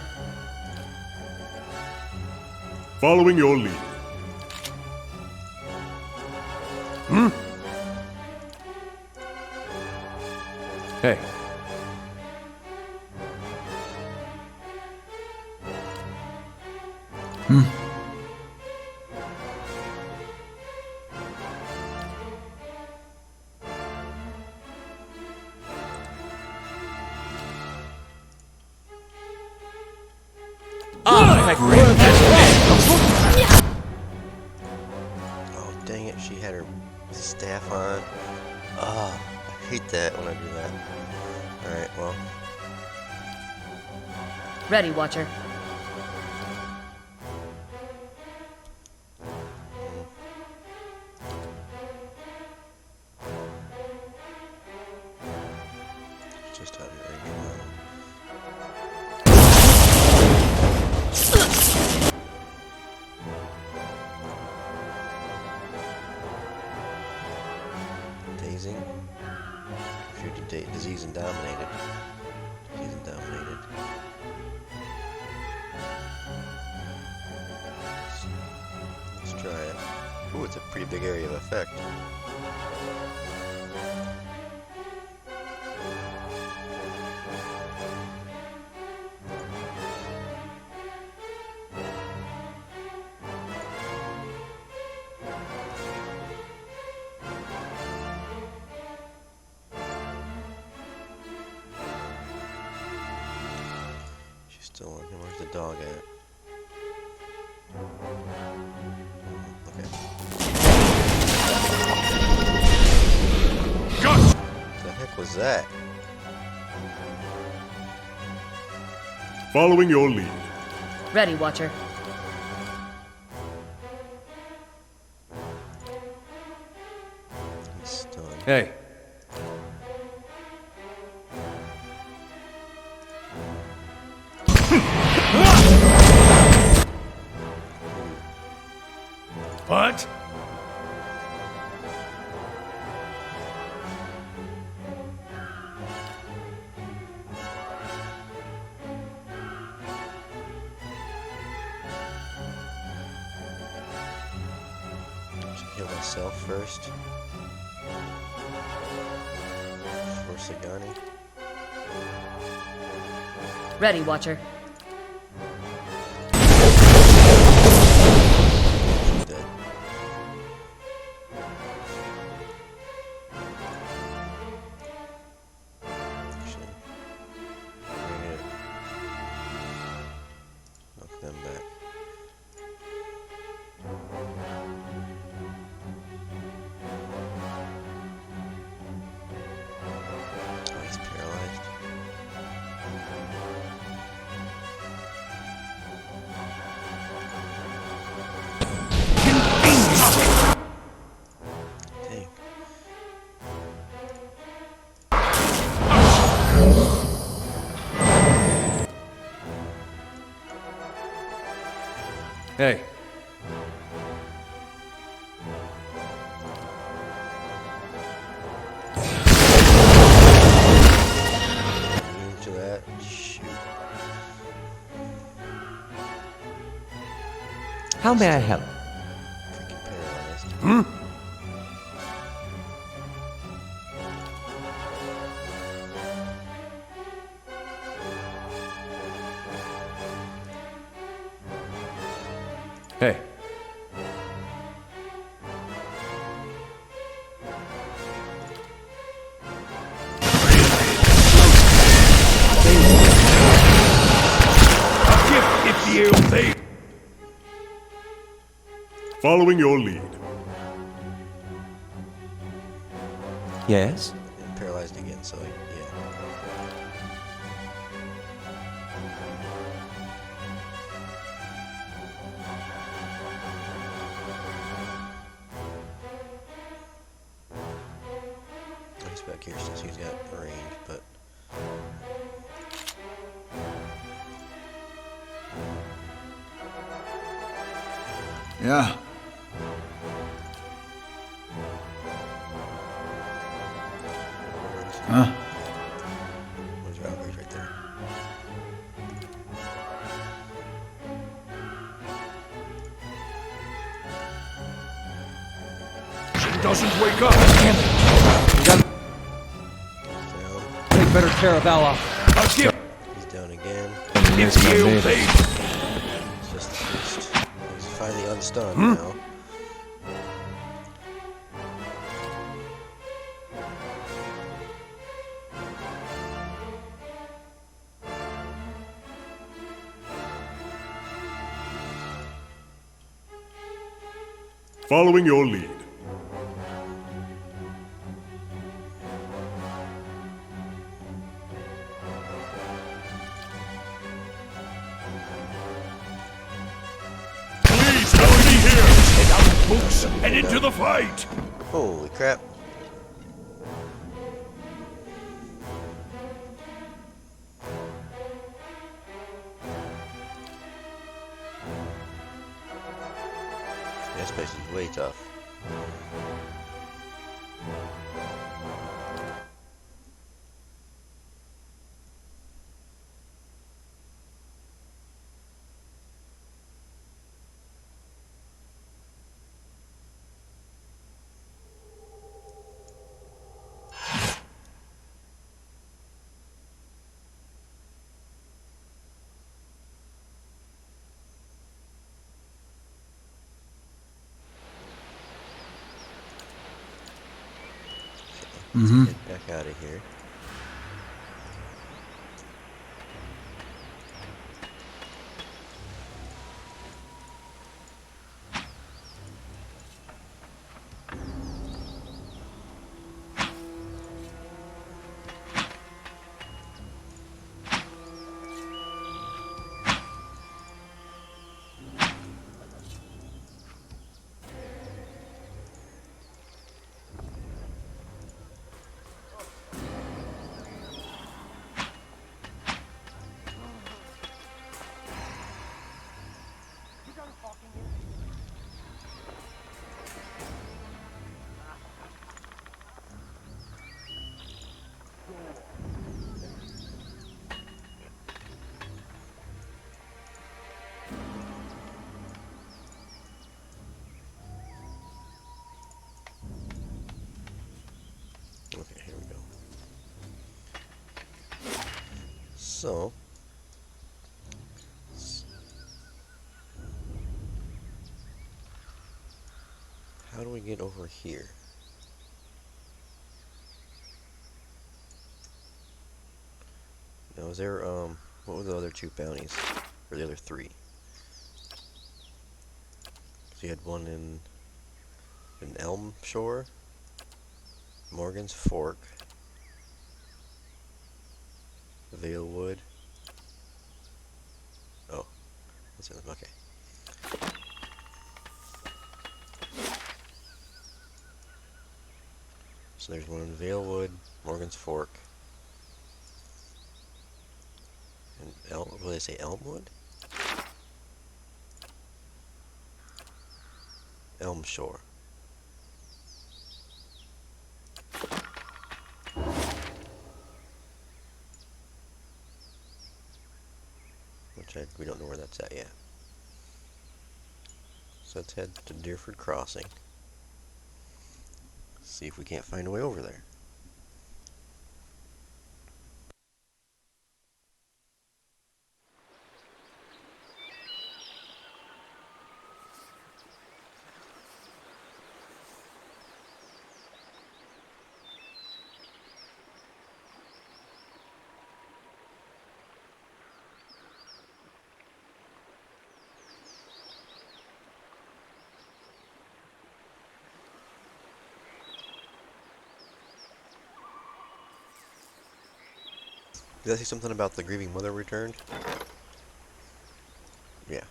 Following your lead. Hey. Oh, dang it, she had her staff on. Oh, I hate that when I do that. Alright, well. Ready, Watcher. Just out here right now. Dazing. Confused to disease and dominated. Disease and dominated. Let's try it. Ooh, it's a pretty big area of effect. She's still on him. Where's the dog at? Okay. Gus! What the heck was that? Following your lead. Ready, Watcher. He's stunned. Hey. What? Heal myself first. For Sagani. Ready, Watcher. She's dead. Actually, we're gonna knock them back. Oh, he's paralyzed. Dang. Hey. Immune to that. Shoot. How may I help? Freaking paralyzed. Hey. A gift if the they. Following your lead. Yes? And paralyzed again, so yeah. He's back here since he's got range, but Yeah. Huh? where's Valkyrie's right there? She doesn't wake up. Damn it! We gotta He's down. take better care of Ella. A gift He's down again. if the they. It's just the first. He's finally unstunned now. Following your lead. Please help me here. Get out of books and into the fight. Holy crap. This place is way tough. Get back out of here. Okay, here we go. So, how do we get over here? Now, is there, what were the other two bounties? Or the other three? So you had one in Elm Shore, Morgan's Fork, Valewood. Oh, that's it. Okay. So there's one in Valewood, Morgan's Fork, and what did they say? Elmwood? Elm Shore. We don't know where that's at yet. So let's head to Deerford Crossing. See if we can't find a way over there. Did I say something about the grieving mother returned? Yeah.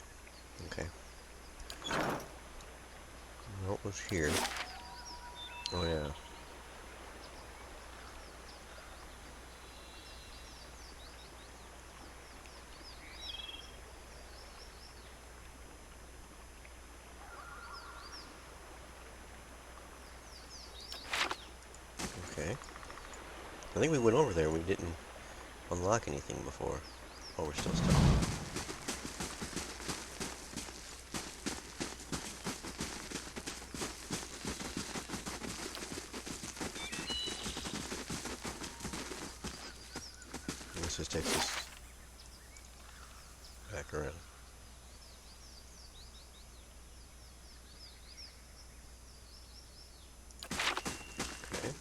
Okay. What was here? Oh yeah. Okay. I think we went over there. We didn't unlock anything before. Oh, we're still stuck. This just takes us back around. Okay.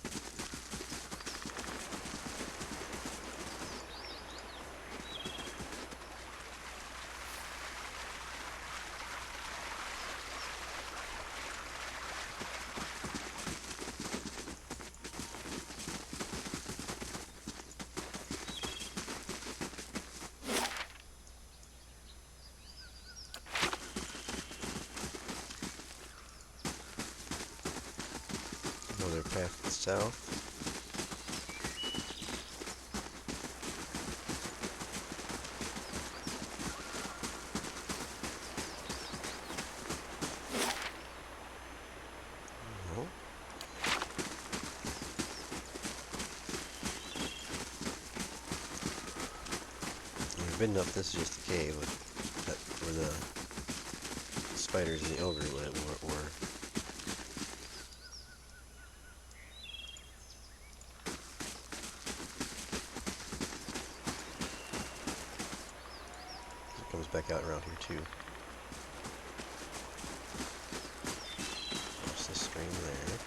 Another path south. No. We've been up. This is just a cave where the spiders and the ogre were. Comes back out around here too. There's the stream there.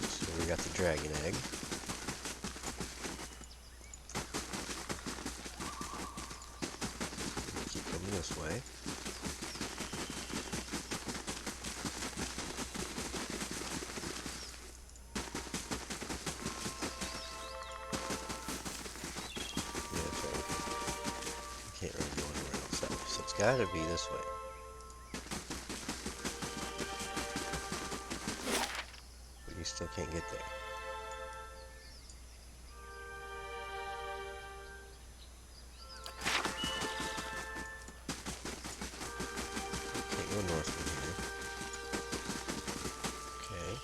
So we got the dragon egg. This way. Yeah, that's right. Can't really go anywhere else. gotta be this way. But you still can't get there. Can't go north from here. Okay.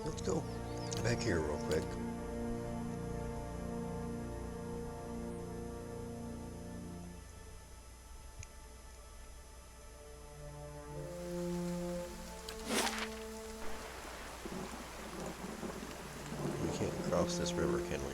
Let's go back here real quick. We can't cross this river, can we?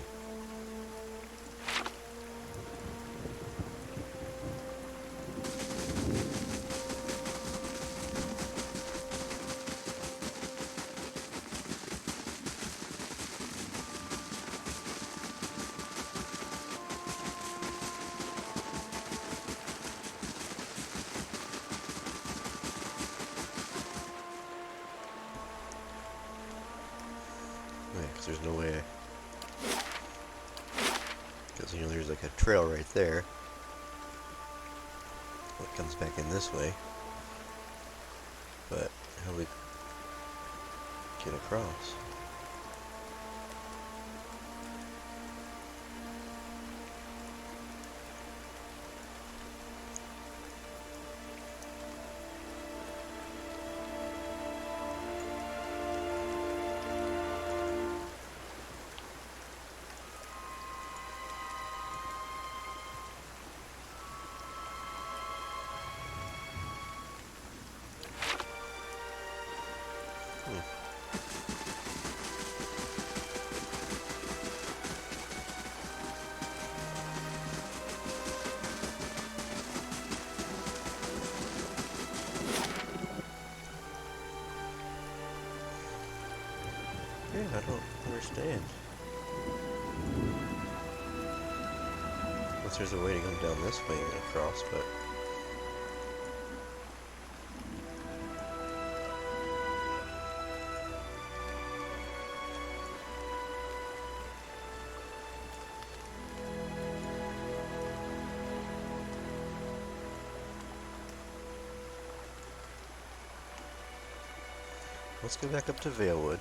Because there's no way. Because, you know, there's like a trail right there. It comes back in this way. But how do we get across? Yeah, I don't understand. Unless there's a way to come down this way and across, but... Let's go back up to Valewood.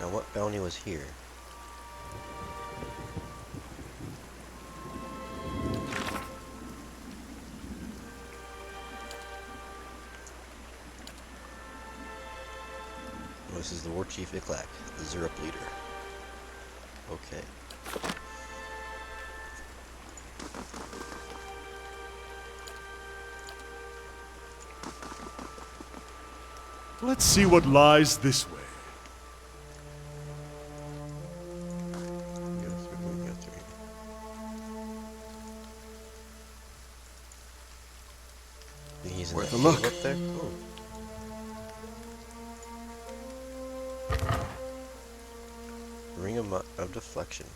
Now what bounty was here? Oh, this is the War Chief Iklak, the Zurip leader. Okay. Let's see what lies this way. He's in Worth that a look. cave up there. Oh. Ring of deflection.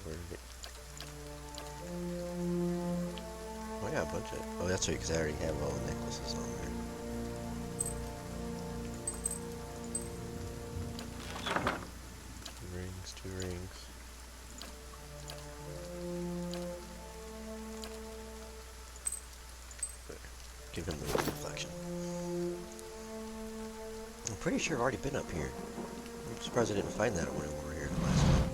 Where did it? Oh, I got a bunch of. Oh, that's right, because I already have all the necklaces on there. Two rings. There. Give him the reflection. I'm pretty sure I've already been up here. I'm surprised I didn't find that when we were here the last time.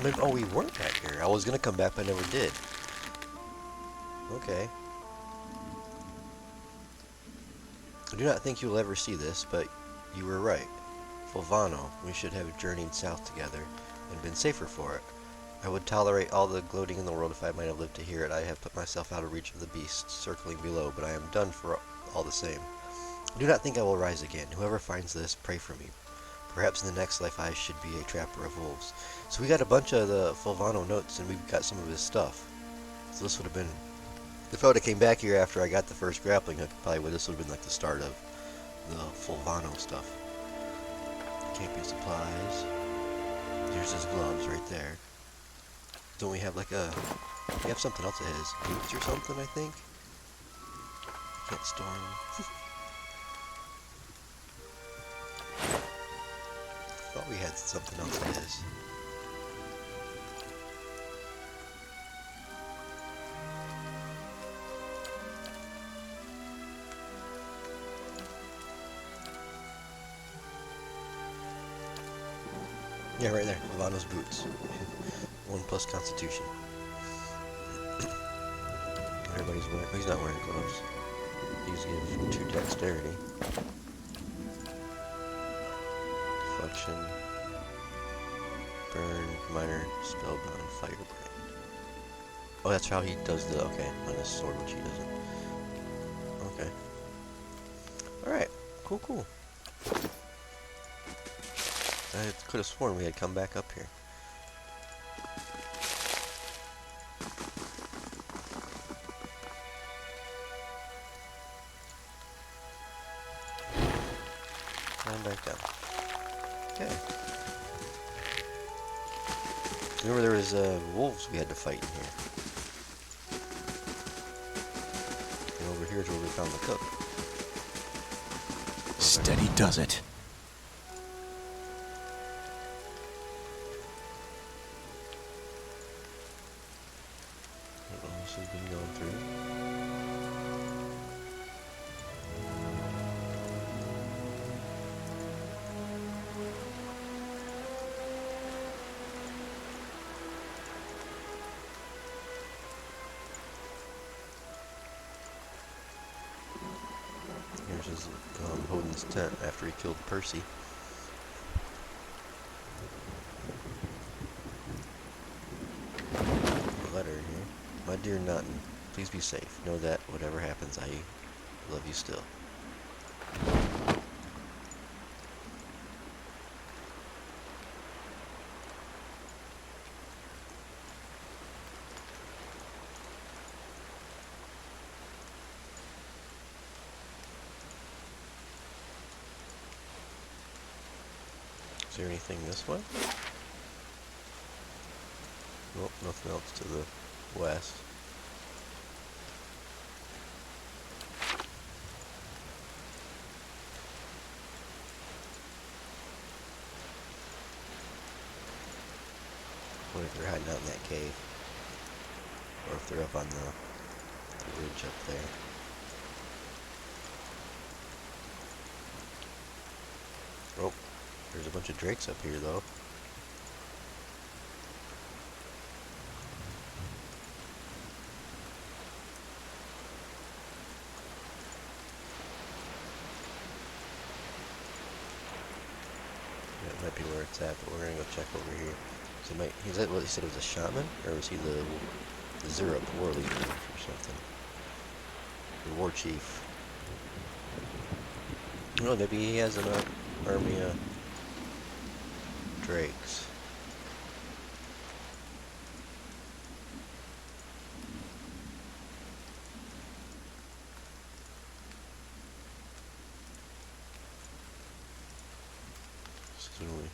Maybe, oh, we weren't back here. I was gonna come back, but I never did. Okay. I do not think you will ever see this, but you were right. Fulvano, we should have journeyed south together, and been safer for it. I would tolerate all the gloating in the world if I might have lived to hear it. I have put myself out of reach of the beasts circling below, but I am done for all the same. I do not think I will rise again. Whoever finds this, pray for me. Perhaps in the next life I should be a trapper of wolves. So we got a bunch of the Fulvano notes, and we've got some of his stuff. So this would have been... If I would have came back here after I got the first grappling hook, probably this would have been like the start of the Fulvano stuff. Camping supplies. There's his gloves right there. Don't we have like a... We have something else of his. Boots or something, I think? Can't store them. Thought we had something else of his. Yeah, right there. Fulvano's boots. 1+ Constitution. Everybody's wearing... He's not wearing gloves. These give 2 Dexterity. Deflection. Burn. Minor. Spellbound. Firebrand. Oh, that's how he does the... Okay. On his sword, which he doesn't. Okay. Alright. Cool, cool. I could have sworn we had come back up here. And back down. Okay. Remember there was wolves we had to fight in here. And over here is where we found the cook. Steady does it. This has been going through. Here's his Hodin's tent after he killed Percy. A letter here. My dear Naughton, please be safe. Know that whatever happens, I love you still. Is there anything this way? Nope, nothing else to the west. What if they're hiding out in that cave? Or if they're up on the ridge up there. Oh, there's a bunch of drakes up here though. That might be where it's at, but we're gonna go check over here. So is that what he said? It was a shaman, or was he the Zurip war leader or something? The war chief. No, maybe he has an army of drakes. This is when we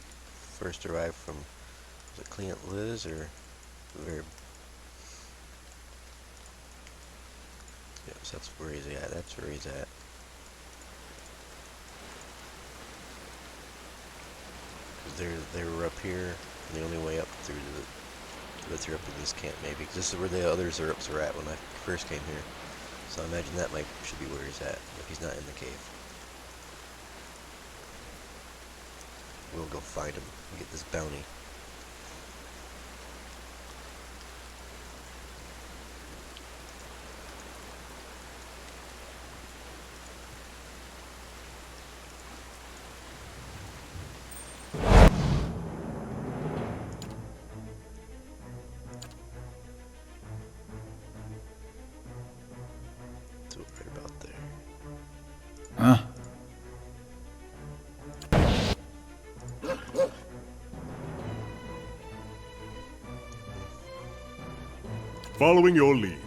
first arrived from, was it Client Liz, or the very... Yes, that's where he's at, that's where he's at. They were up here, and the only way up through to they're up in this camp maybe, because this is where the other Zurps were at when I first came here. So I imagine that should be where he's at, if he's not in the cave. We'll go find him and get this bounty. Following your lead.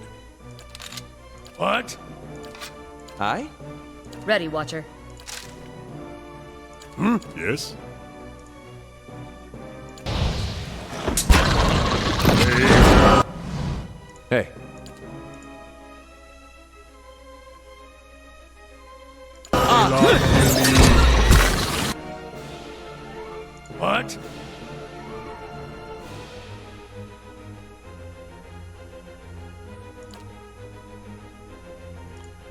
What? Aye? Ready, Watcher. Yes? Hey. What?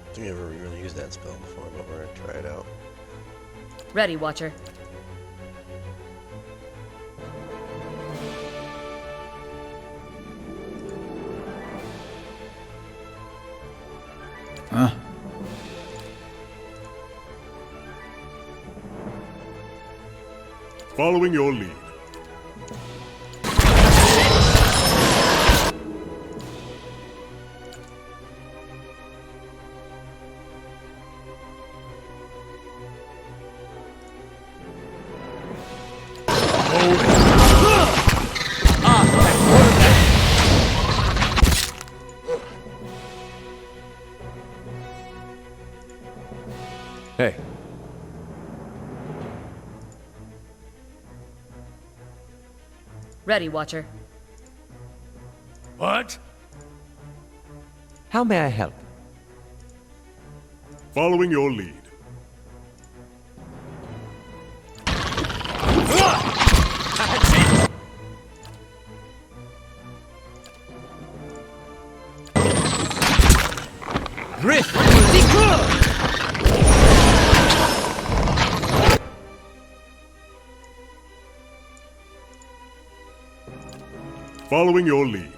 I think I've never really used that spell before, but we're gonna try it out. Ready, Watcher. Huh? Following your lead. Hey. Ready, Watcher. What? How may I help? Following your lead. Rift! Following your lead.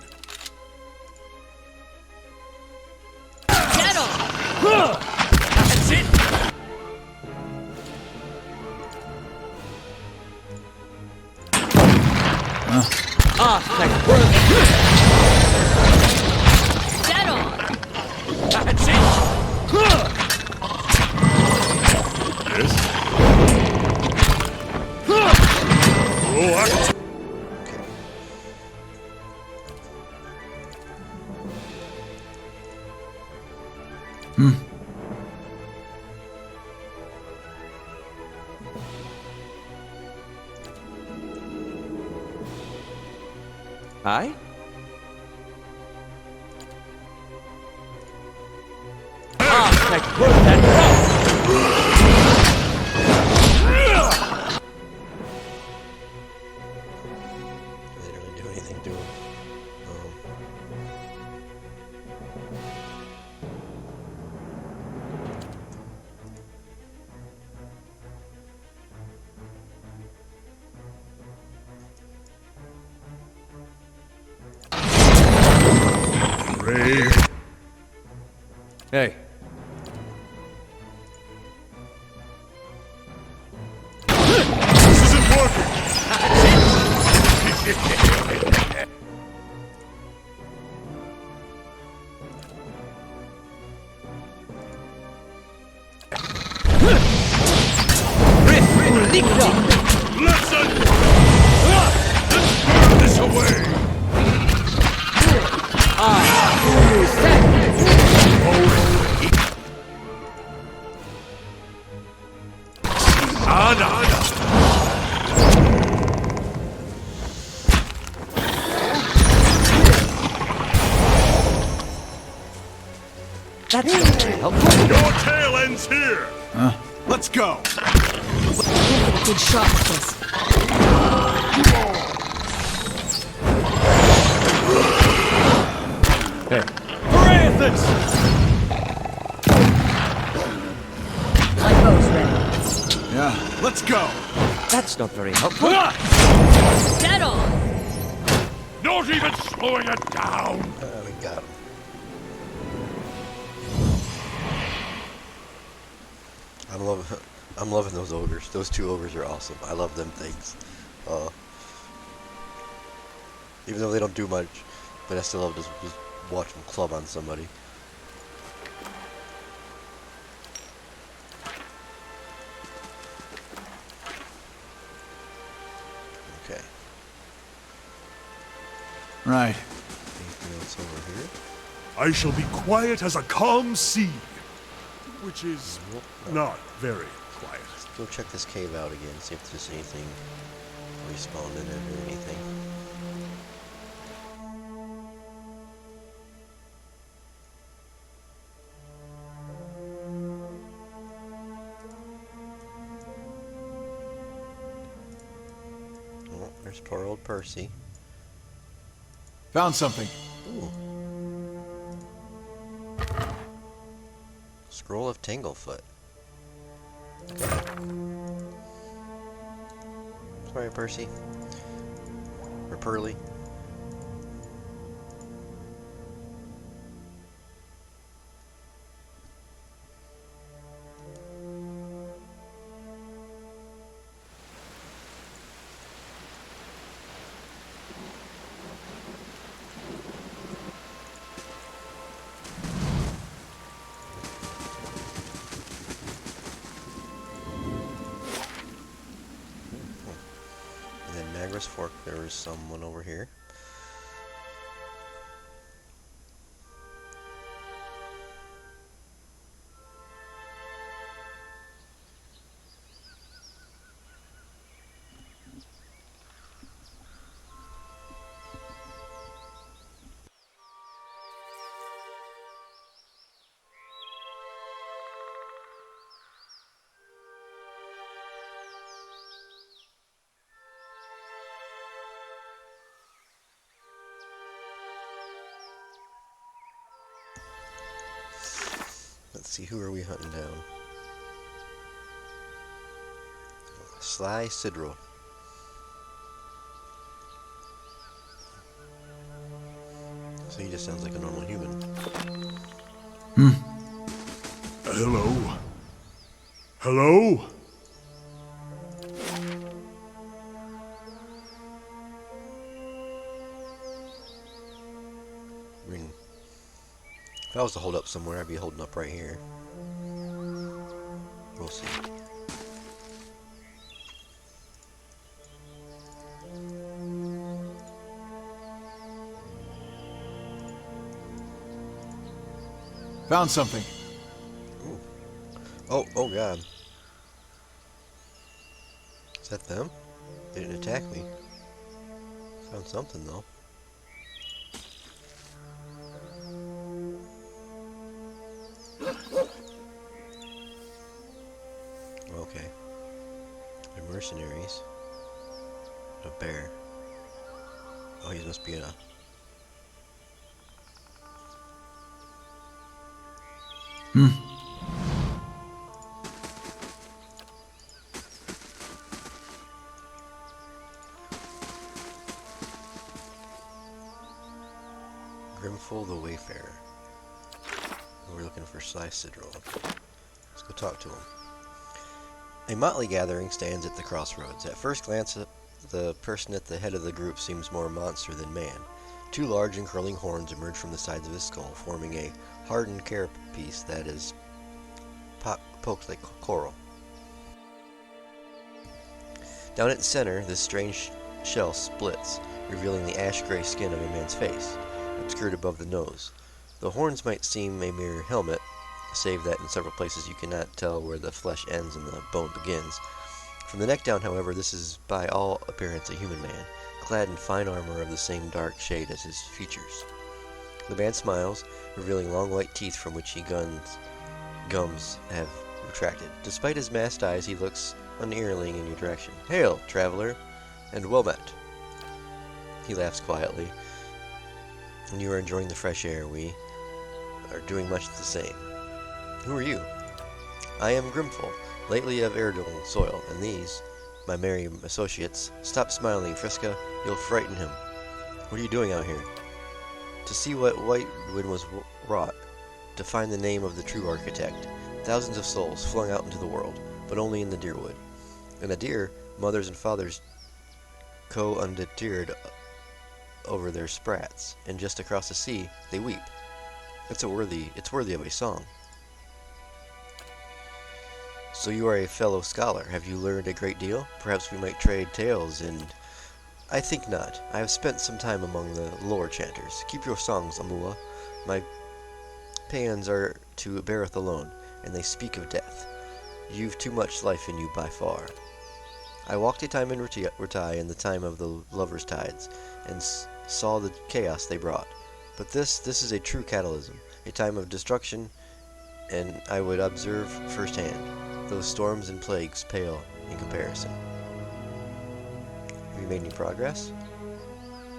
Get on! That's it! Thank word! Get on! That's it! Yes? Proactive. Aye? Thank word that They didn't really do anything to him. Brave. Hey. This isn't working. Listen! Let's burn this away! That's not very helpful. Your tail ends here. Let's go. Give it a good shot at this. Hey. Parathis! My bow's ready. Yeah, let's go. That's not very helpful. Get on! Not even slowing it down! We got him. I'm loving those ogres. Those two ogres are awesome. I love them things. Even though they don't do much, but I still love just watch them club on somebody. Okay. Right. else over here? I shall be quiet as a calm sea, which is not very quiet. Let's go check this cave out again, see if there's anything respawned in it or anything. Oh, there's poor old Percy. Found something. Ooh. Scroll of Tanglefoot. Okay. Sorry, Percy. Or Pearly. Fork, there was someone over here. Let's see, who are we hunting down? Sly Sidro. So he just sounds like a normal human. Hello? Hello? I mean, if I was to hold up somewhere, I'd be holding up right here. We'll see. Found something. Ooh. Oh, oh god. Is that them? They didn't attack me. Found something though. Okay. They're mercenaries. A bear. Oh, he must be a... Grimful the Wayfarer. We're looking for Sly Sidro. Let's go talk to him. A motley gathering stands at the crossroads. At first glance, the person at the head of the group seems more monster than man. Two large and curling horns emerge from the sides of his skull, forming a hardened carapace that is poked like coral. Down at the center, this strange shell splits, revealing the ash-gray skin of a man's face, obscured above the nose. The horns might seem a mere helmet, save that in several places you cannot tell where the flesh ends and the bone begins. From the neck down, however, this is by all appearance a human man, clad in fine armor of the same dark shade as his features. The man smiles, revealing long white teeth from which gums have retracted. Despite his masked eyes, he looks unearling in your direction. "Hail, traveler, and well met." He laughs quietly. "And you are enjoying the fresh air. We are doing much the same. Who are you?" "I am Grimful, lately of Eredil soil, and these, my merry associates." "Stop smiling, Friska. You'll frighten him." "What are you doing out here?" "To see what Whitewood was wrought, to find the name of the true architect. Thousands of souls flung out into the world, but only in the Deerwood. In the Deer, mothers and fathers undeterred over their sprats, and just across the sea, they weep. It's worthy of a song." "So you are a fellow scholar. Have you learned a great deal? Perhaps we might trade tales and..." I think not. I have spent some time among the lore chanters. Keep your songs, Amua. My paeans are to beareth alone, and they speak of death. You've too much life in you by far. I walked a time in Rutai in the time of the lovers' tides, and saw the chaos they brought. But this is a true catalysm, a time of destruction, and I would observe firsthand. Those storms and plagues pale in comparison. Have you made any progress?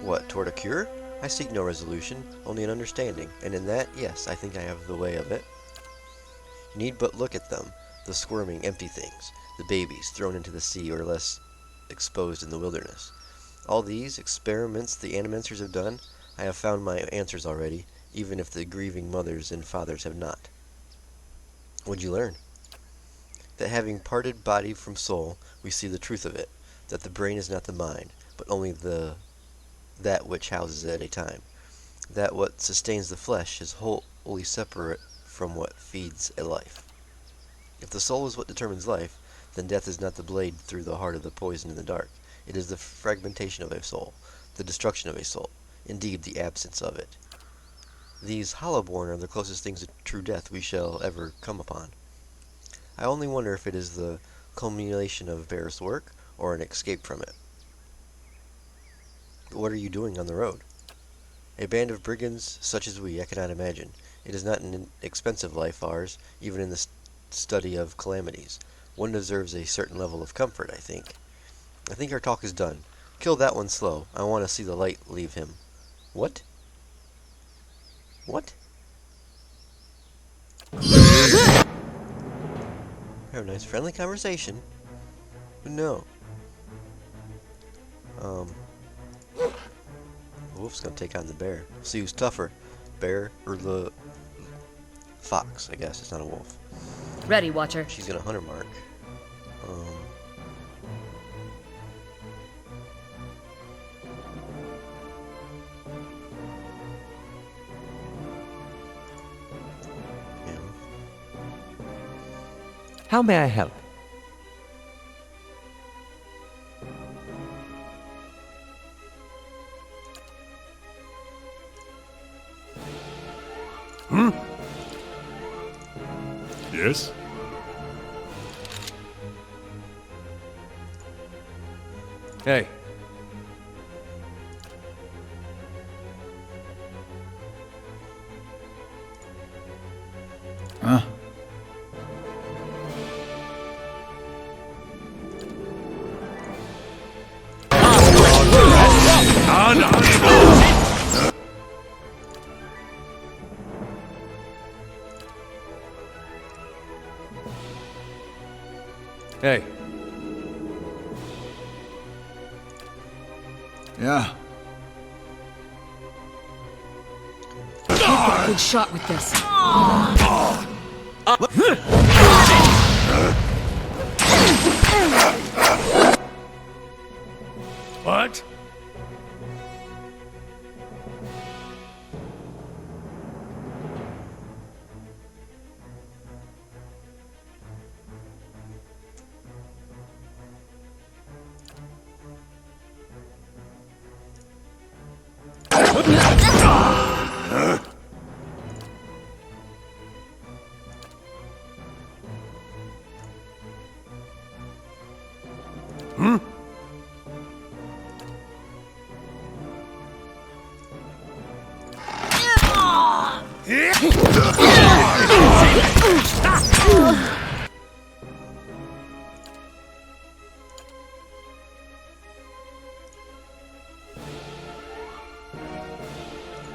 What, toward a cure? I seek no resolution, only an understanding, and in that, yes, I think I have the way of it. You need but look at them, the squirming, empty things, the babies thrown into the sea or less exposed in the wilderness. All these experiments the animancers have done, I have found my answers already, even if the grieving mothers and fathers have not. What'd you learn? That having parted body from soul, we see the truth of it, that the brain is not the mind, but only that which houses it at a time, that what sustains the flesh is wholly separate from what feeds a life. If the soul is what determines life, then death is not the blade through the heart of the poison in the dark. It is the fragmentation of a soul, the destruction of a soul, indeed the absence of it. These hollow-born are the closest things to true death we shall ever come upon. I only wonder if it is the culmination of Barrett's work, or an escape from it. But what are you doing on the road? A band of brigands such as we, I cannot imagine. It is not an expensive life, ours, even in the study of calamities. One deserves a certain level of comfort, I think. I think our talk is done. Kill that one slow. I want to see the light leave him. What? What? Have a nice friendly conversation. No. Wolf's gonna take on the bear. See who's tougher. Bear or the fox, I guess. It's not a wolf. Ready, Watcher. She's gonna hunter mark. Yeah. How may I help? Yes? Hey. Huh? Hey. Yeah. Get a good shot with this. What?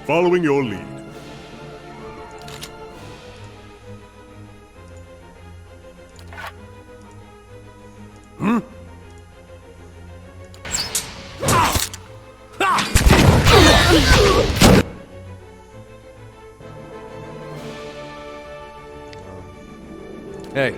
Following your lead. Hey.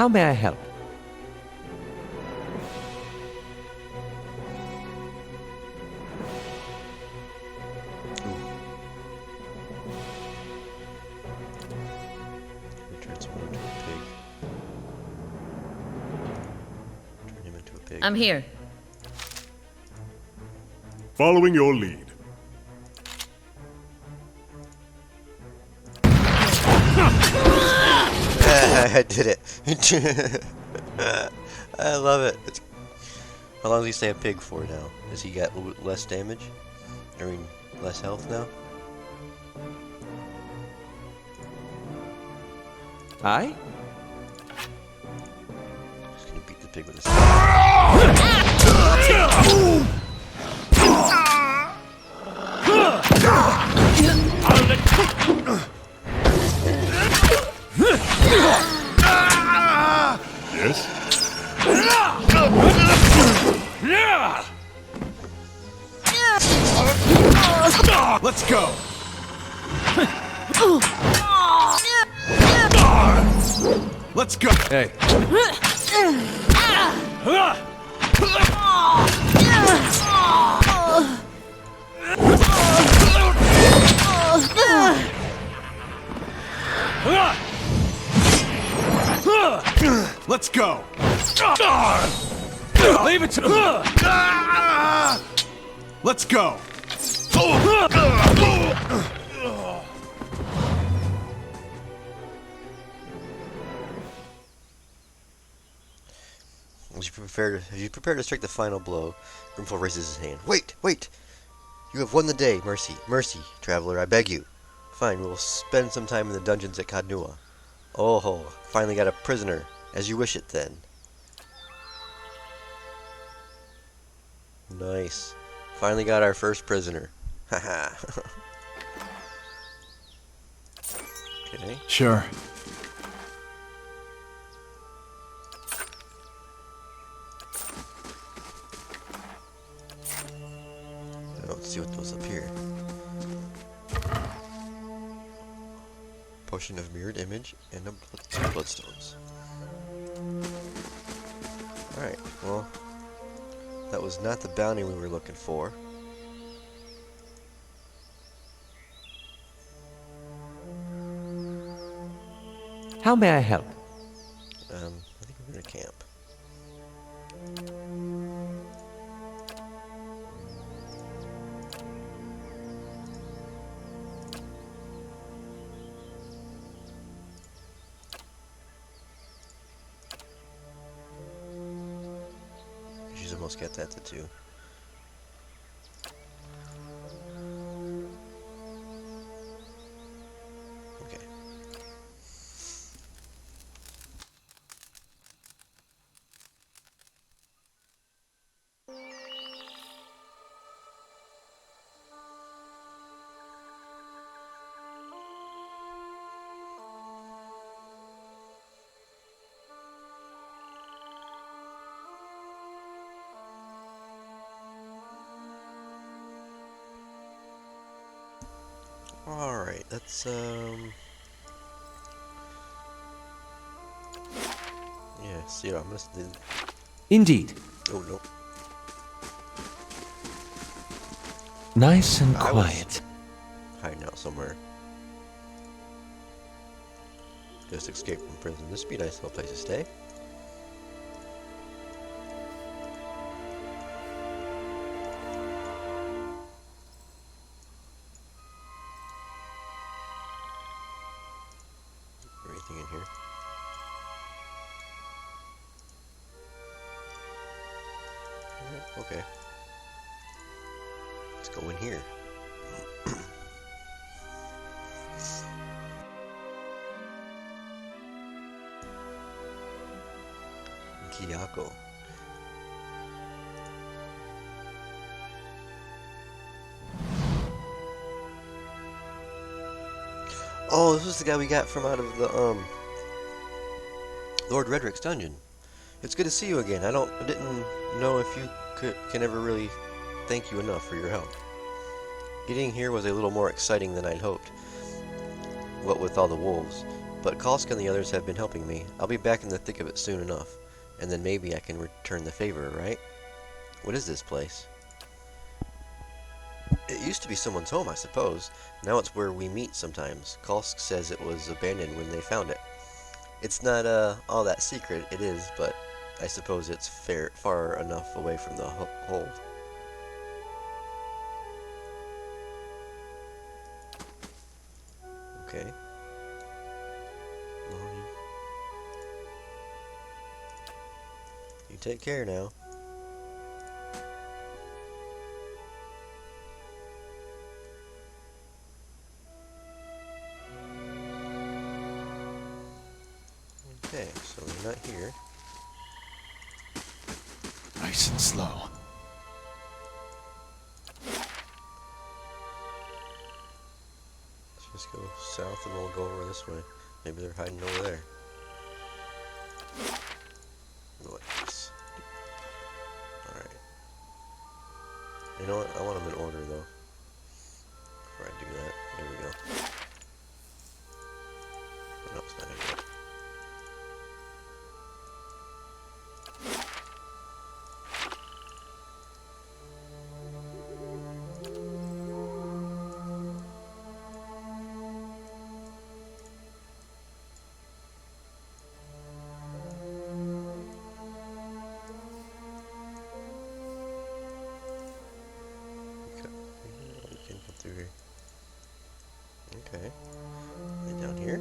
How may I help? Turn someone into a pig. Turn him into a pig. I'm here. Following your lead. I did it. I love it. How long does he stay a pig for now? Has he got less damage? I mean, less health now? Aye? Just gonna beat the pig with a stick. Yes? Let's go. Let's go. Hey, Let's go. leave it to me. Let's go. As you prepare to strike the final blow, Grimfall raises his hand. Wait, wait! You have won the day, mercy, mercy, traveler, I beg you. Fine, we will spend some time in the dungeons at Kadnua. Oh ho, finally got a prisoner. As you wish it then. Nice. Finally got our first prisoner. Haha. Okay. Sure. Now let's see what goes up here. Potion of mirrored image and two bloodstones. Alright, well, that was not the bounty we were looking for. How may I help? I think we're gonna camp. She's almost got that to do. Okay. Alright, let's, yeah, see, I'm gonna do... Indeed. Oh, no. Nice and I was- quiet. Hiding out somewhere. Just escaped from prison. This would be a nice little place to stay. Anything in here? Okay. Let's go in here. Kiyako. Oh, this is the guy we got from out of the Lord Redrick's dungeon. It's good to see you again. I didn't know if you can ever really thank you enough for your help. Getting here was a little more exciting than I'd hoped. What with all the wolves. But Kalsk and the others have been helping me. I'll be back in the thick of it soon enough. And then maybe I can return the favor, right? What is this place? It used to be someone's home, I suppose. Now it's where we meet sometimes. Kalsk says it was abandoned when they found it. It's not all that secret, it is, but I suppose it's far enough away from the hold. Okay. Well, you take care now. Okay, so we're not here. Nice and slow. Let's just go south and we'll go over this way. Maybe they're hiding over there. Nice. Alright. You know what? I want them in order though. Before I do that. There we go. No, it's not in yet. Through here. Okay. And down here.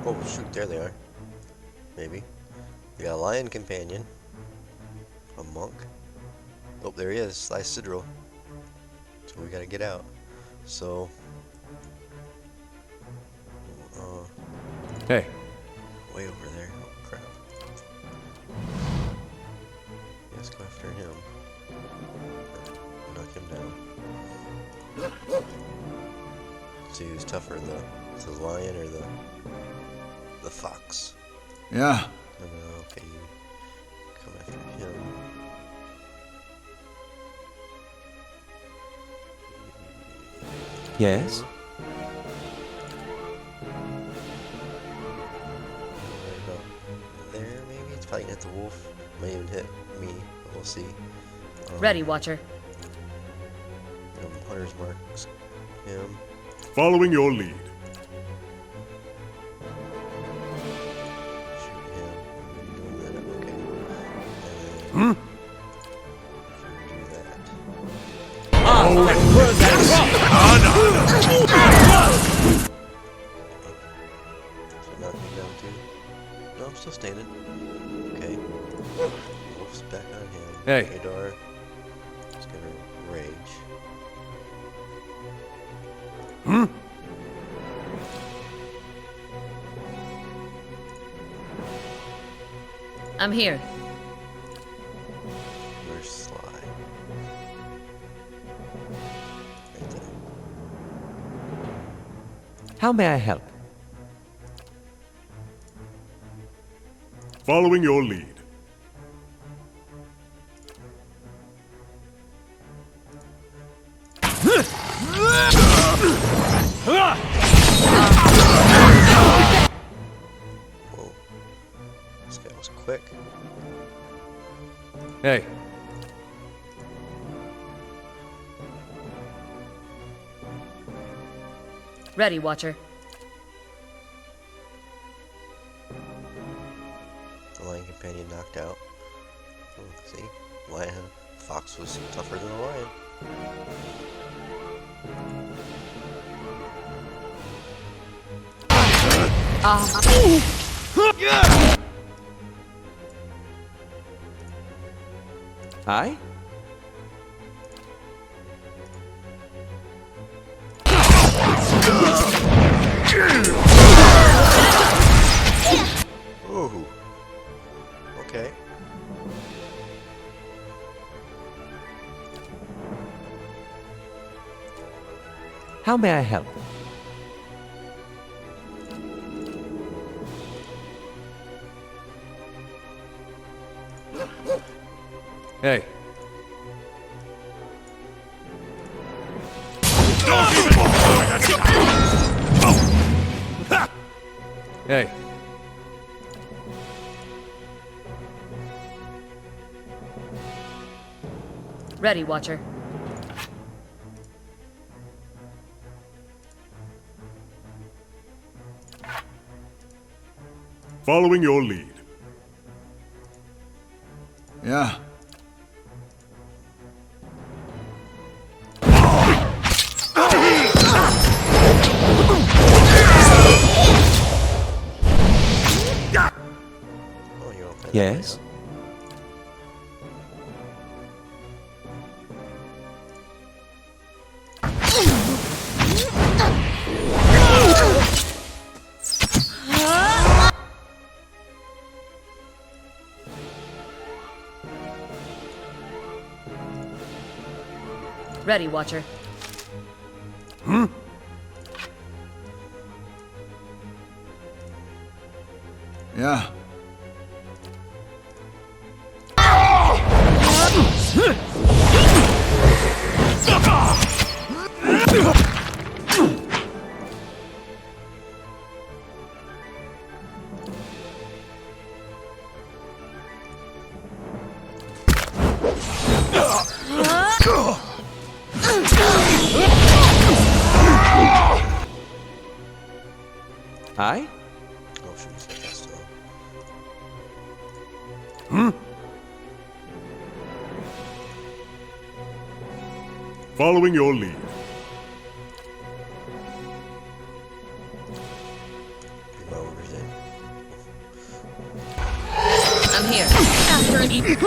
Oh shoot, there they are. Maybe. We got a lion companion. A monk. Oh, there he is, Slice Sidril. So we gotta get out. So, Hey. way over there. Oh crap. Let's go after him. Knock him down. See who's tougher, the lion or the fox. Yeah. Okay, you come after him. Yes? Right about there, maybe? It's probably gonna hit the wolf. Might even hit me, but we'll see. Ready, Watcher. Hunter's marks him. Following your lead. Shoot him. Doing that, okay. And then do that. So knock me down too. No, I'm still standing. Okay. Wolf's back on him. Hey. Adar is gonna rage. I'm here. Where's Sly? Right there. How may I help? Following your lead. Whoa. This guy was quick. Hey. Ready, Watcher. The lion companion knocked out. See? Fox was tougher than a lion. I? Ooh. Okay. How may I help? Hey. Hey. Ready, Watcher. Following your lead. Yeah. Oh, you open it. Yes? Ready, Watcher. Yeah. Aye? Oh, should we set that still? Following your lead. Get my orders in. I'm here. After an eat.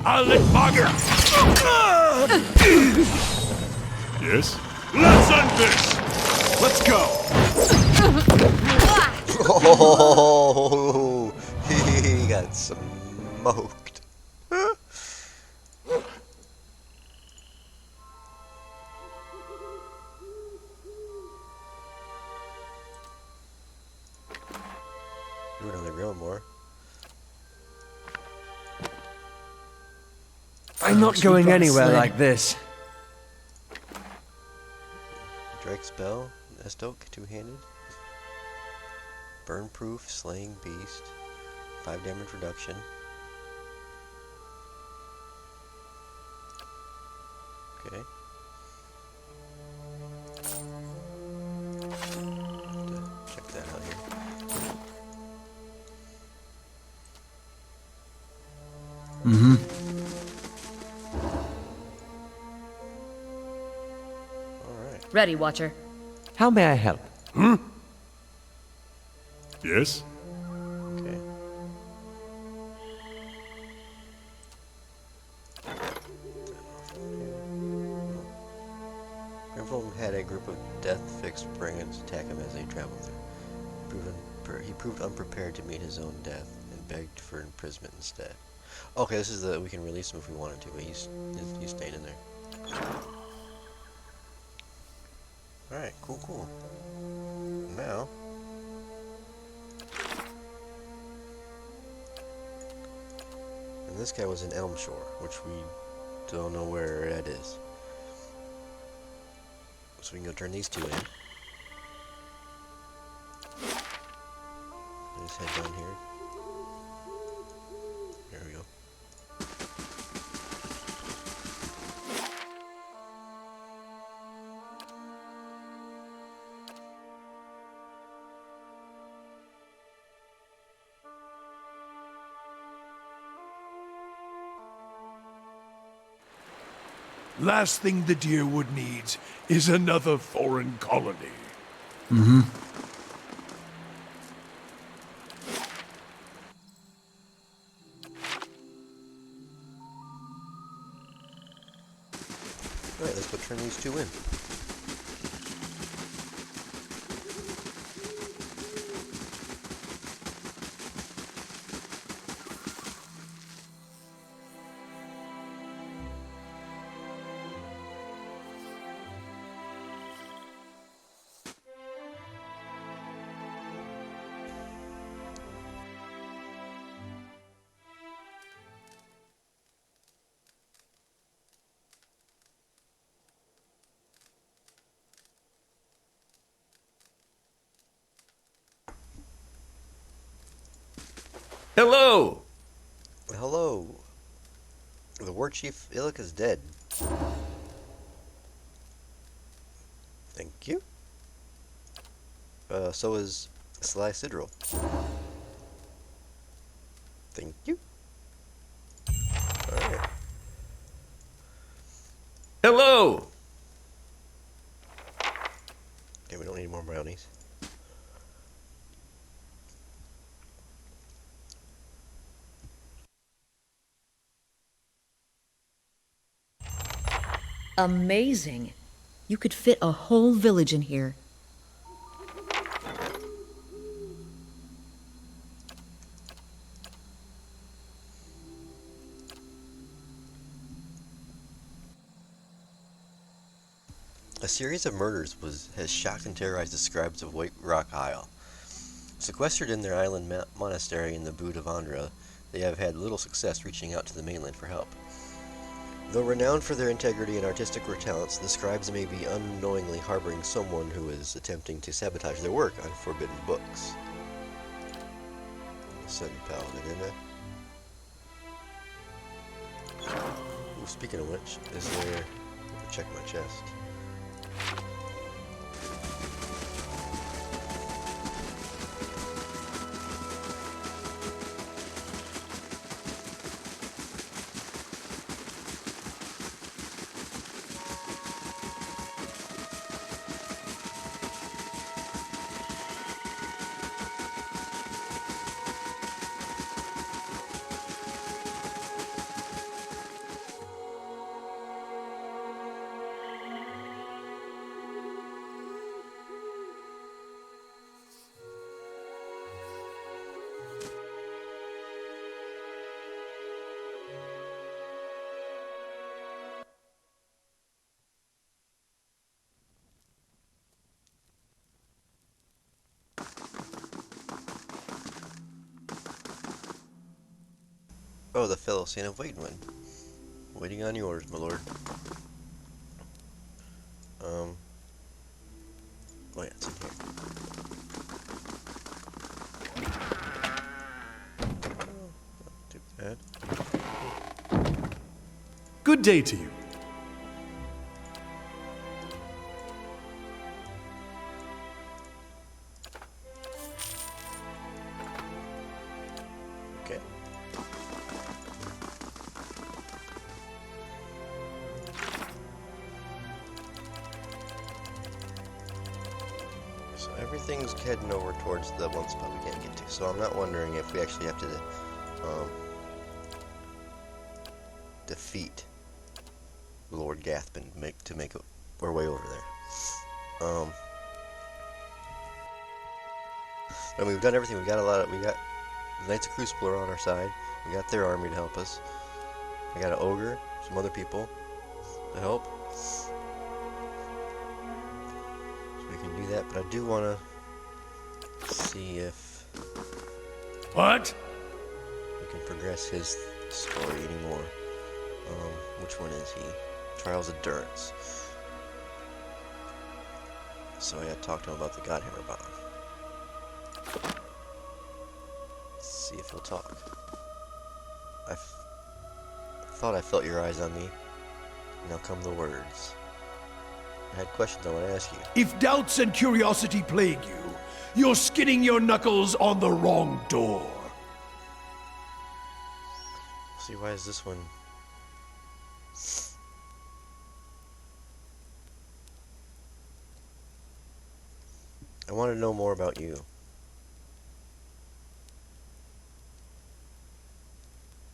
I'll let Margaret. Yes? Let's end this. Let's go. Oh, he got smoked. Do another grill more. I'm not going anywhere like this. Drake spell, Estoke, two-handed. Burn proof, slaying beast. 5 damage reduction. Okay. Have to check that out here. Alright. Ready, Watcher. How may I help? Yes? Okay. Grimfolk had a group of death-fixed brigands attack him as they traveled through. He proved unprepared to meet his own death and begged for imprisonment instead. Okay, this is we can release him if we wanted to, but he's staying in there. Alright, cool. Now, and this guy was in Elmshore, which we don't know where that is. So we can go turn these two in. Just head down here. There we go. Last thing the Deerwood needs is another foreign colony. Alright, let's go turn these two in. Hello! Hello. The war chief Illic is dead. Thank you. So is Sly Sidril. Thank you. Alright. Hello! Okay, we don't need more brownies. Amazing. You could fit a whole village in here. A series of murders has shocked and terrorized the scribes of White Rock Isle. Sequestered in their island monastery in the Boot of Andra, they have had little success reaching out to the mainland for help. Though renowned for their integrity and artistic talents, the scribes may be unknowingly harboring someone who is attempting to sabotage their work on forbidden books. Send Paladin in there. Ooh, speaking of which, is there... check my chest. Oh, the fellow Saint of Waidwin. Waiting on yours, my lord. Oh yeah, it's in here. Oh, not too bad. Good day to you. Okay. So everything's heading over towards the one spot we can't get to. So I'm not wondering if we actually have to defeat Lord Gathbin to make our way over there. I mean, we've done everything. We got we got the Knights of Crucible are on our side. We got their army to help us. We got an ogre, some other people to help. So we can do that, but I do want to see if What? we can progress his story anymore. Which one is he? Trials of Durance. So I had talked to him about the Godhammer bomb. Let's see if he'll talk. I thought I felt your eyes on me. Now come the words. I had questions I want to ask you. If doubts and curiosity plague you, you're skidding your knuckles on the wrong door. See, why is this one... I want to know more about you.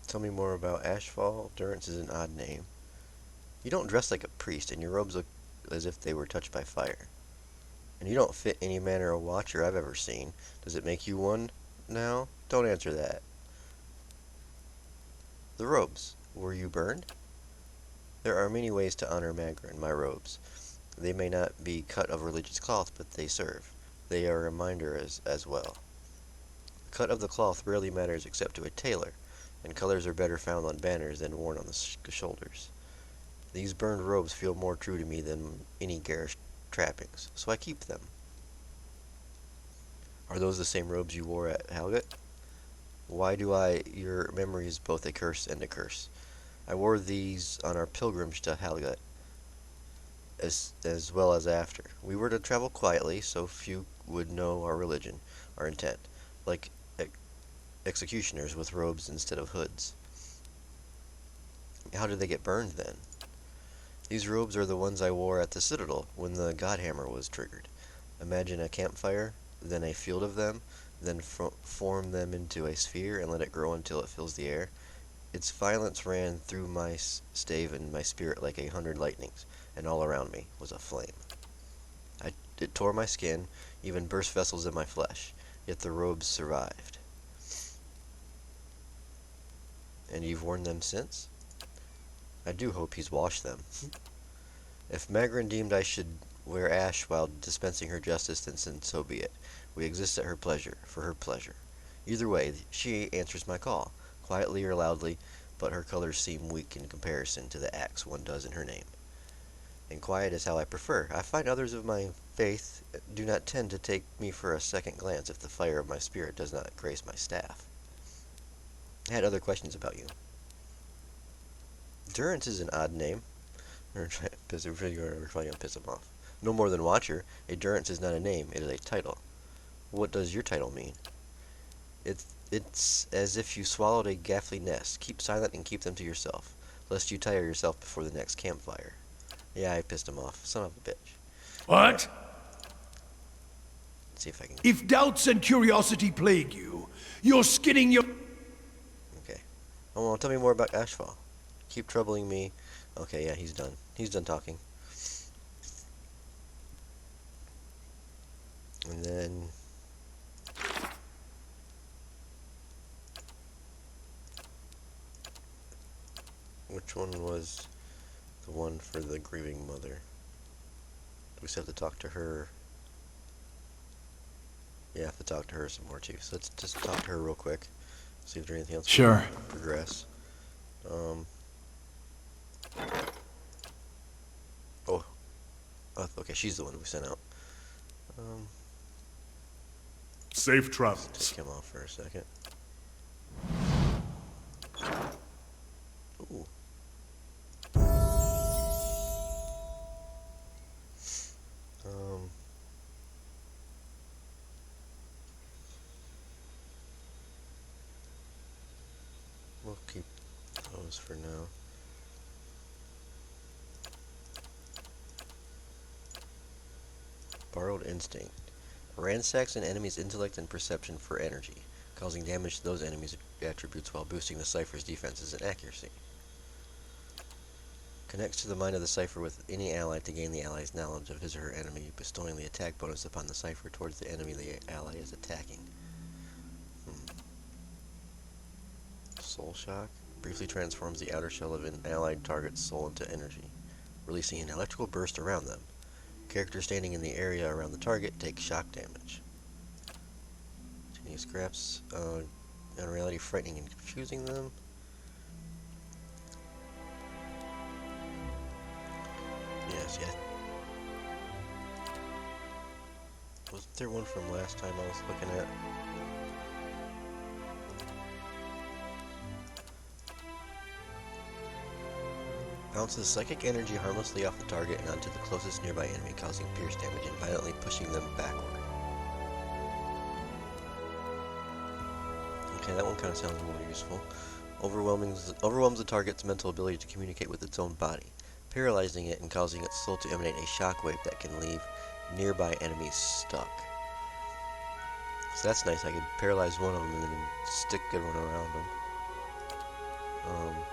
Tell me more about Ashfall. Durance is an odd name. You don't dress like a priest, and your robes look as if they were touched by fire. And you don't fit any manner of watcher I've ever seen. Does it make you one now? Don't answer that. The robes. Were you burned? There are many ways to honor Magra in my robes. They may not be cut of religious cloth, but they serve. They are a reminder as well. The cut of the cloth rarely matters except to a tailor, and colors are better found on banners than worn on the shoulders. These burned robes feel more true to me than any garish trappings, so I keep them. Are those the same robes you wore at Halgut? Why do your memory is both a curse and a curse. I wore these on our pilgrimage to Halgat, as well as after. We were to travel quietly, so few would know our religion, our intent, like executioners with robes instead of hoods. How did they get burned then? These robes are the ones I wore at the Citadel when the Godhammer was triggered. Imagine a campfire, then a field of them, then form them into a sphere and let it grow until it fills the air. Its violence ran through my stave and my spirit like 100 lightnings, and all around me was a flame. It tore my skin, even burst vessels in my flesh, yet the robes survived. And you've worn them since? I do hope he's washed them. If Magrin deemed I should wear ash while dispensing her justice, then so be it. We exist at her pleasure, for her pleasure. Either way, she answers my call, quietly or loudly, but her colors seem weak in comparison to the acts one does in her name. And quiet is how I prefer. I find others of my faith do not tend to take me for a second glance if the fire of my spirit does not grace my staff. I had other questions about you. Durance is an odd name. We're probably going to piss him off. No more than Watcher, a Durance is not a name, it is a title. What does your title mean? It's as if you swallowed a ghastly nest. Keep silent and keep them to yourself, lest you tire yourself before the next campfire. Yeah, I pissed him off. Son of a bitch. What? Let's see if I can... If doubts and curiosity plague you, you're skidding your... Okay. Oh, well, tell me more about Ashfall. Keep troubling me. Okay, yeah, he's done. He's done talking. And then... which one was the one for the grieving mother? We still have to talk to her. Yeah, I have to talk to her some more too. So let's just talk to her real quick. See if there's anything else Sure. we can progress. Oh, okay, she's the one we sent out. Safe travels. Take him off for a second. Ooh. We'll keep those for now. Borrowed Instinct. Ransacks an enemy's intellect and perception for energy, causing damage to those enemies' attributes while boosting the cipher's defenses and accuracy. Connects to the mind of the cipher with any ally to gain the ally's knowledge of his or her enemy, bestowing the attack bonus upon the cipher towards the enemy the ally is attacking. Soul Shock. Briefly transforms the outer shell of an allied target's soul into energy, releasing an electrical burst around them. Characters standing in the area around the target take shock damage. Tiny scraps, in reality frightening and confusing them. Yes, yeah. Wasn't there one from last time I was looking at? Bounces psychic energy harmlessly off the target and onto the closest nearby enemy, causing pierce damage and violently pushing them backward. Okay, that one kind of sounds more useful. Overwhelms the target's mental ability to communicate with its own body, paralyzing it and causing its soul to emanate a shockwave that can leave nearby enemies stuck. So that's nice. I could paralyze one of them and then stick everyone around them.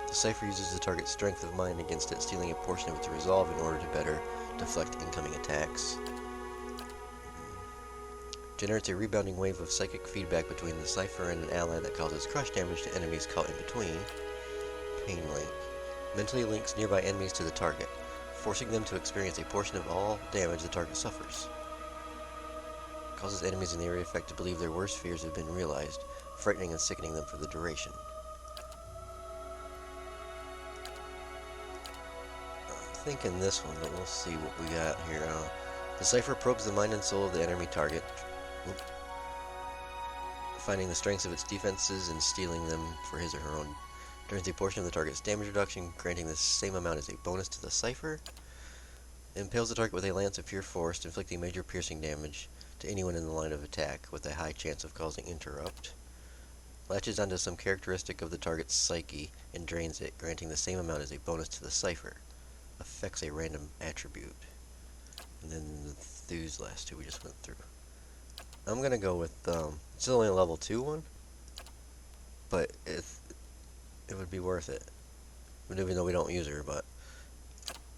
The cipher uses the target's strength of mind against it, stealing a portion of its resolve in order to better deflect incoming attacks. Generates a rebounding wave of psychic feedback between the cipher and an ally that causes crush damage to enemies caught in between. Pain Link. Mentally links nearby enemies to the target, forcing them to experience a portion of all damage the target suffers. Causes enemies in the area effect to believe their worst fears have been realized, frightening and sickening them for the duration. I'm thinking this one, but we'll see what we got here. The cipher probes the mind and soul of the enemy target, finding the strengths of its defenses and stealing them for his or her own. Turns a portion of the target's damage reduction, granting the same amount as a bonus to the cipher. Impales the target with a lance of pure force, inflicting major piercing damage to anyone in the line of attack, with a high chance of causing interrupt. Latches onto some characteristic of the target's psyche and drains it, granting the same amount as a bonus to the cipher. Affects a random attribute. And then these last two we just went through. I'm gonna go with, it's only a level 2 one, but it would be worth it. Even though we don't use her, but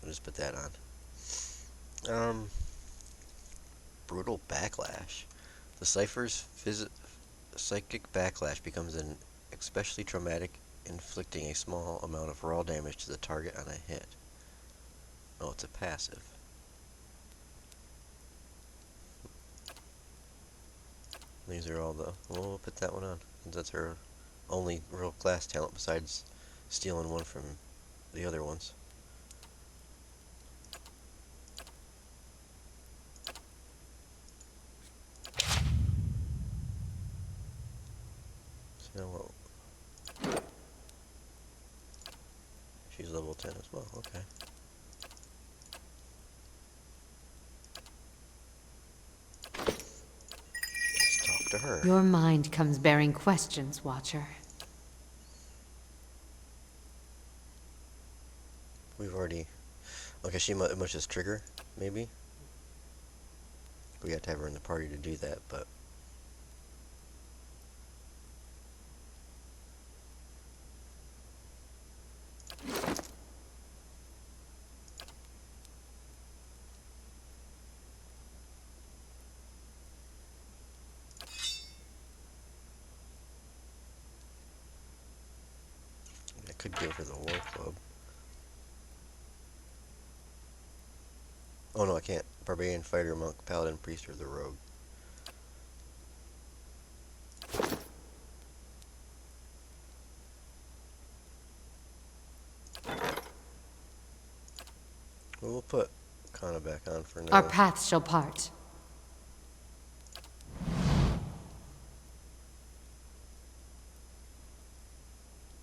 we'll just put that on. Brutal Backlash. The cipher's psychic backlash becomes an especially traumatic, inflicting a small amount of raw damage to the target on a hit. Oh, it's a passive. These are all the... Well, we'll put that one on, since that's her only real class talent besides stealing one from the other ones. So, well, she's level 10 as well, okay. Let's talk to her. Your mind comes bearing questions, Watcher. We've already... Okay, she must just trigger, maybe? We have to have her in the party to do that, but... I could give her the War Club. Oh no, I can't. Barbarian, Fighter, Monk, Paladin, Priest, or the Rogue. Well, we'll put Kana back on for now. Our paths shall part.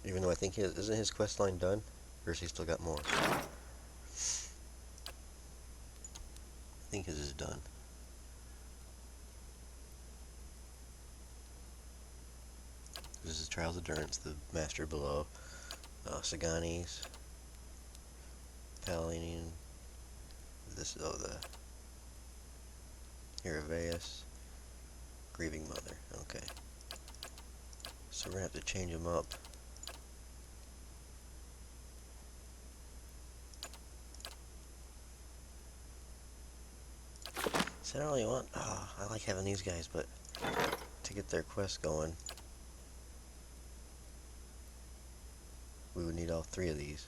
Even though I think isn't his quest line done? Or has he still got more? I think his is done. This is Trials of Durance, the Master Below. Sagani's. Paladin. This is, the Heraveus. Grieving Mother. Okay. So we're gonna have to change them up. I don't really want... Oh, I like having these guys, but to get their quest going, we would need all 3 of these.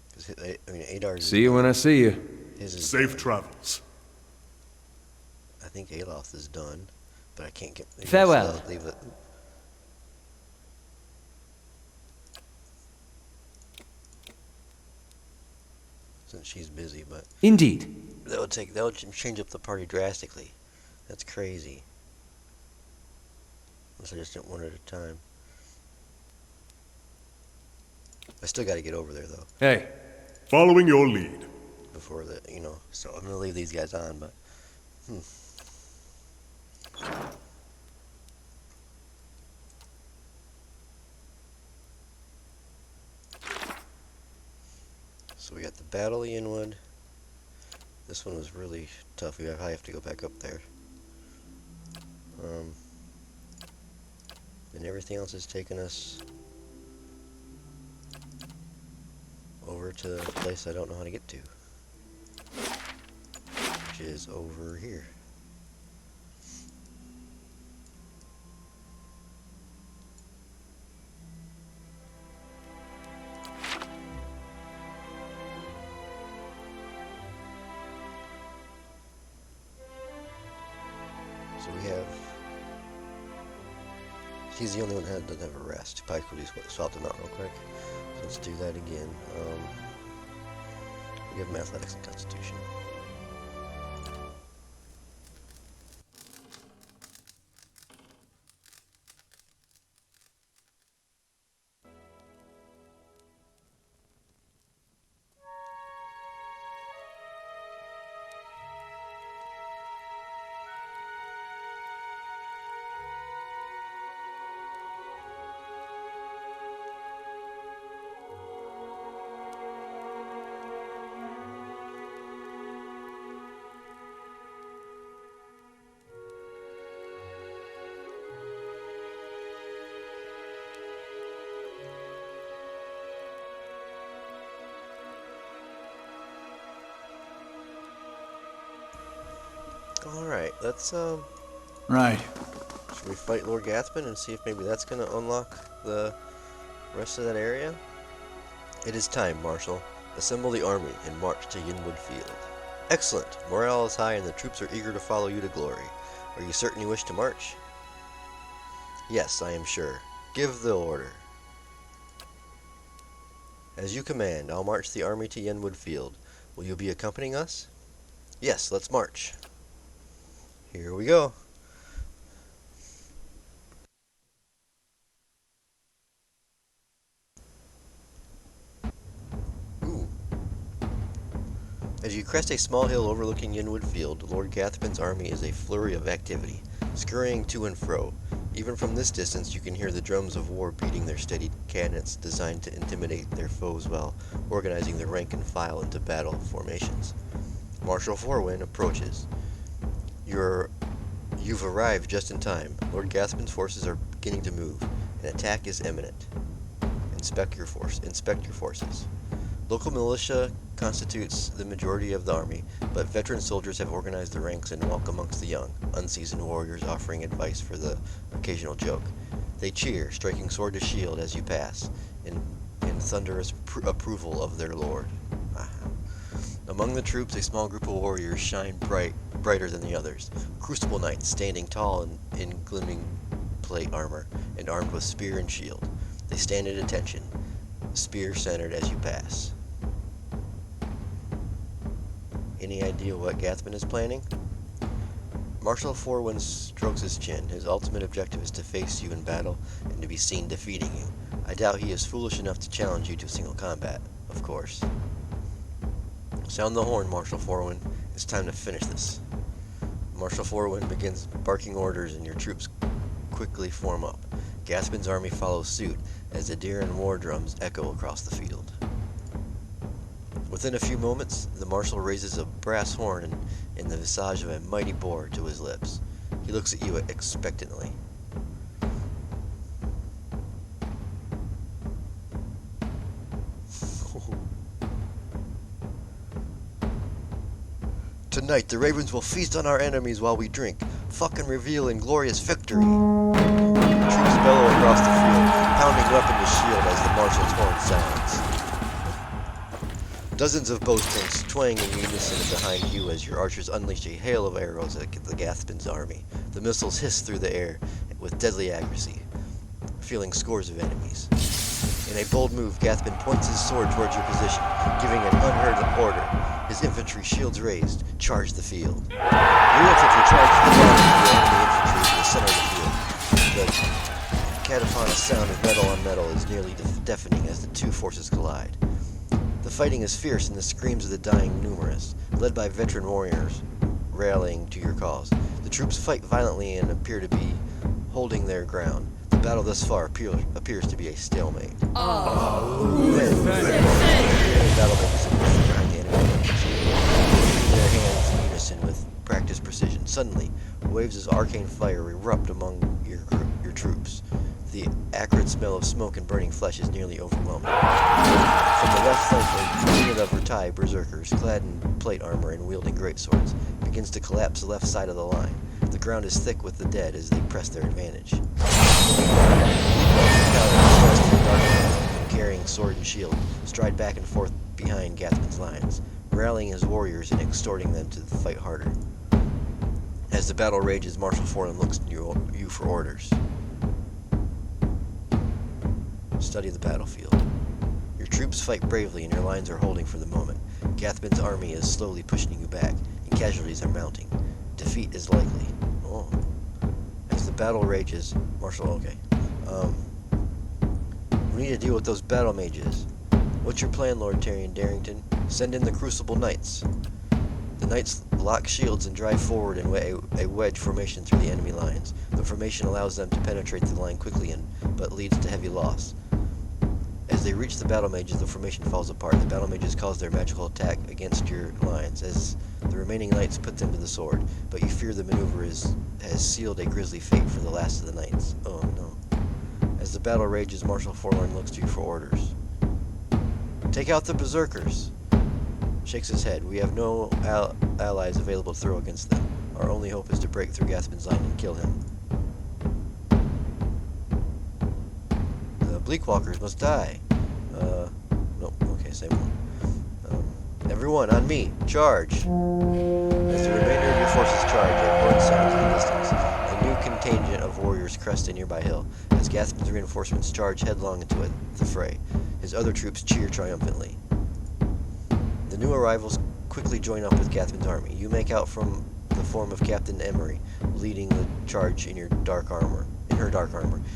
Because, I mean, Adar's... See you when I see you. His is Safe done. travels. I think Aloth is done, but I can't get... Farewell. Leave it. Since she's busy, but... Indeed. That would change up the party drastically. That's crazy. Unless I just did one at a time. I still got to get over there though. Hey. Following your lead. Before the, so I'm gonna leave these guys on, but. So we got the Battle of Inwood. This one was really tough. I have to go back up there. And everything else has taken us over to a place I don't know how to get to, which is over here. So we have... He's the only one that doesn't have a rest. Probably could just swap them out real quick. So let's do that again. We have Athletics and Constitution. Alright, let's, Right. should we fight Lord Gathman and see if maybe that's gonna unlock the rest of that area? It is time, Marshal. Assemble the army and march to Yinwood Field. Excellent! Morale is high and the troops are eager to follow you to glory. Are you certain you wish to march? Yes, I am sure. Give the order. As you command, I'll march the army to Yenwood Field. Will you be accompanying us? Yes, let's march. Here we go. Ooh. As you crest a small hill overlooking Yenwood Field, Lord Gathman's army is a flurry of activity, scurrying to and fro. Even from this distance, you can hear the drums of war beating their steady cannons designed to intimidate their foes while organizing their rank and file into battle formations. Marshal Forwin approaches. You've arrived just in time. Lord Gathman's forces are beginning to move. An attack is imminent. Inspect your forces. Local militia constitutes the majority of the army, but veteran soldiers have organized their ranks and walk amongst the young, unseasoned warriors offering advice for the occasional joke. They cheer, striking sword to shield as you pass, in thunderous approval of their lord. Among the troops, a small group of warriors shine brighter than the others. Crucible knights standing tall in gleaming plate armor and armed with spear and shield. They stand at attention, spear centered as you pass. Any idea what Gathman is planning? Marshal Forwin strokes his chin. His ultimate objective is to face you in battle and to be seen defeating you. I doubt he is foolish enough to challenge you to single combat, of course. Sound the horn, Marshal Forwin. It's time to finish this. Marshal Forwin begins barking orders and your troops quickly form up. Gathman's army follows suit as the deer and war drums echo across the field. Within a few moments, the marshal raises a brass horn in the visage of a mighty boar to his lips. He looks at you expectantly. Tonight, the ravens will feast on our enemies while we drink. Fuck and reveal inglorious victory. Troops bellow across the field, pounding weapon to shield as the marshal's horn sounds. Dozens of bowstrings twang in unison behind you as your archers unleash a hail of arrows at the Gathman's army. The missiles hiss through the air with deadly accuracy, feeling scores of enemies. In a bold move, Gathman points his sword towards your position, giving an unheard of order. His infantry, shields raised, charge the field. Your infantry charge the enemy infantry to the center of the field. The cacophonous sound of metal on metal is nearly deafening as the two forces collide. The fighting is fierce and the screams of the dying numerous, led by veteran warriors rallying to your cause. The troops fight violently and appear to be holding their ground. The battle thus far appears to be a stalemate. The battle makers behind the enemy infantry, their hands in unison with practiced precision. Suddenly, waves of arcane fire erupt among your troops. The acrid smell of smoke and burning flesh is nearly overwhelming. From the left flank, a unit of Vertai berserkers, clad in plate armor and wielding greatswords, begins to collapse the left side of the line. The ground is thick with the dead as they press their advantage. Carrying sword and shield, stride back and forth behind Gathman's lines, rallying his warriors and exhorting them to fight harder. As the battle rages, Marshal Forwin looks to you for orders. Study the battlefield. Your troops fight bravely and your lines are holding for the moment. Gathman's army is slowly pushing you back, and casualties are mounting. Defeat is likely. Oh. As the battle rages, Marshal, we need to deal with those battle mages. What's your plan, Lord Tyrion Darrington? Send in the Crucible Knights. The Knights lock shields and drive forward in a wedge formation through the enemy lines. The formation allows them to penetrate the line quickly but leads to heavy loss. As they reach the battle mages, the formation falls apart. The battle mages cause their magical attack against your lines as the remaining knights put them to the sword, but you fear the maneuver has sealed a grisly fate for the last of the knights. Oh no. As the battle rages, Marshal Forwin looks to you for orders. Take out the berserkers. Shakes his head. We have no allies available to throw against them. Our only hope is to break through Gathman's line and kill him. The Bleakwalkers must die. Nope, okay, same one. Everyone, on me, charge! As the remainder of your forces charge, at horn sounds in the distance. A new contingent of warriors crest a nearby hill. As Gathman's reinforcements charge headlong into the fray, his other troops cheer triumphantly. The new arrivals quickly join up with Gathman's army. You make out from the form of Captain Emery, leading the charge in her dark armor.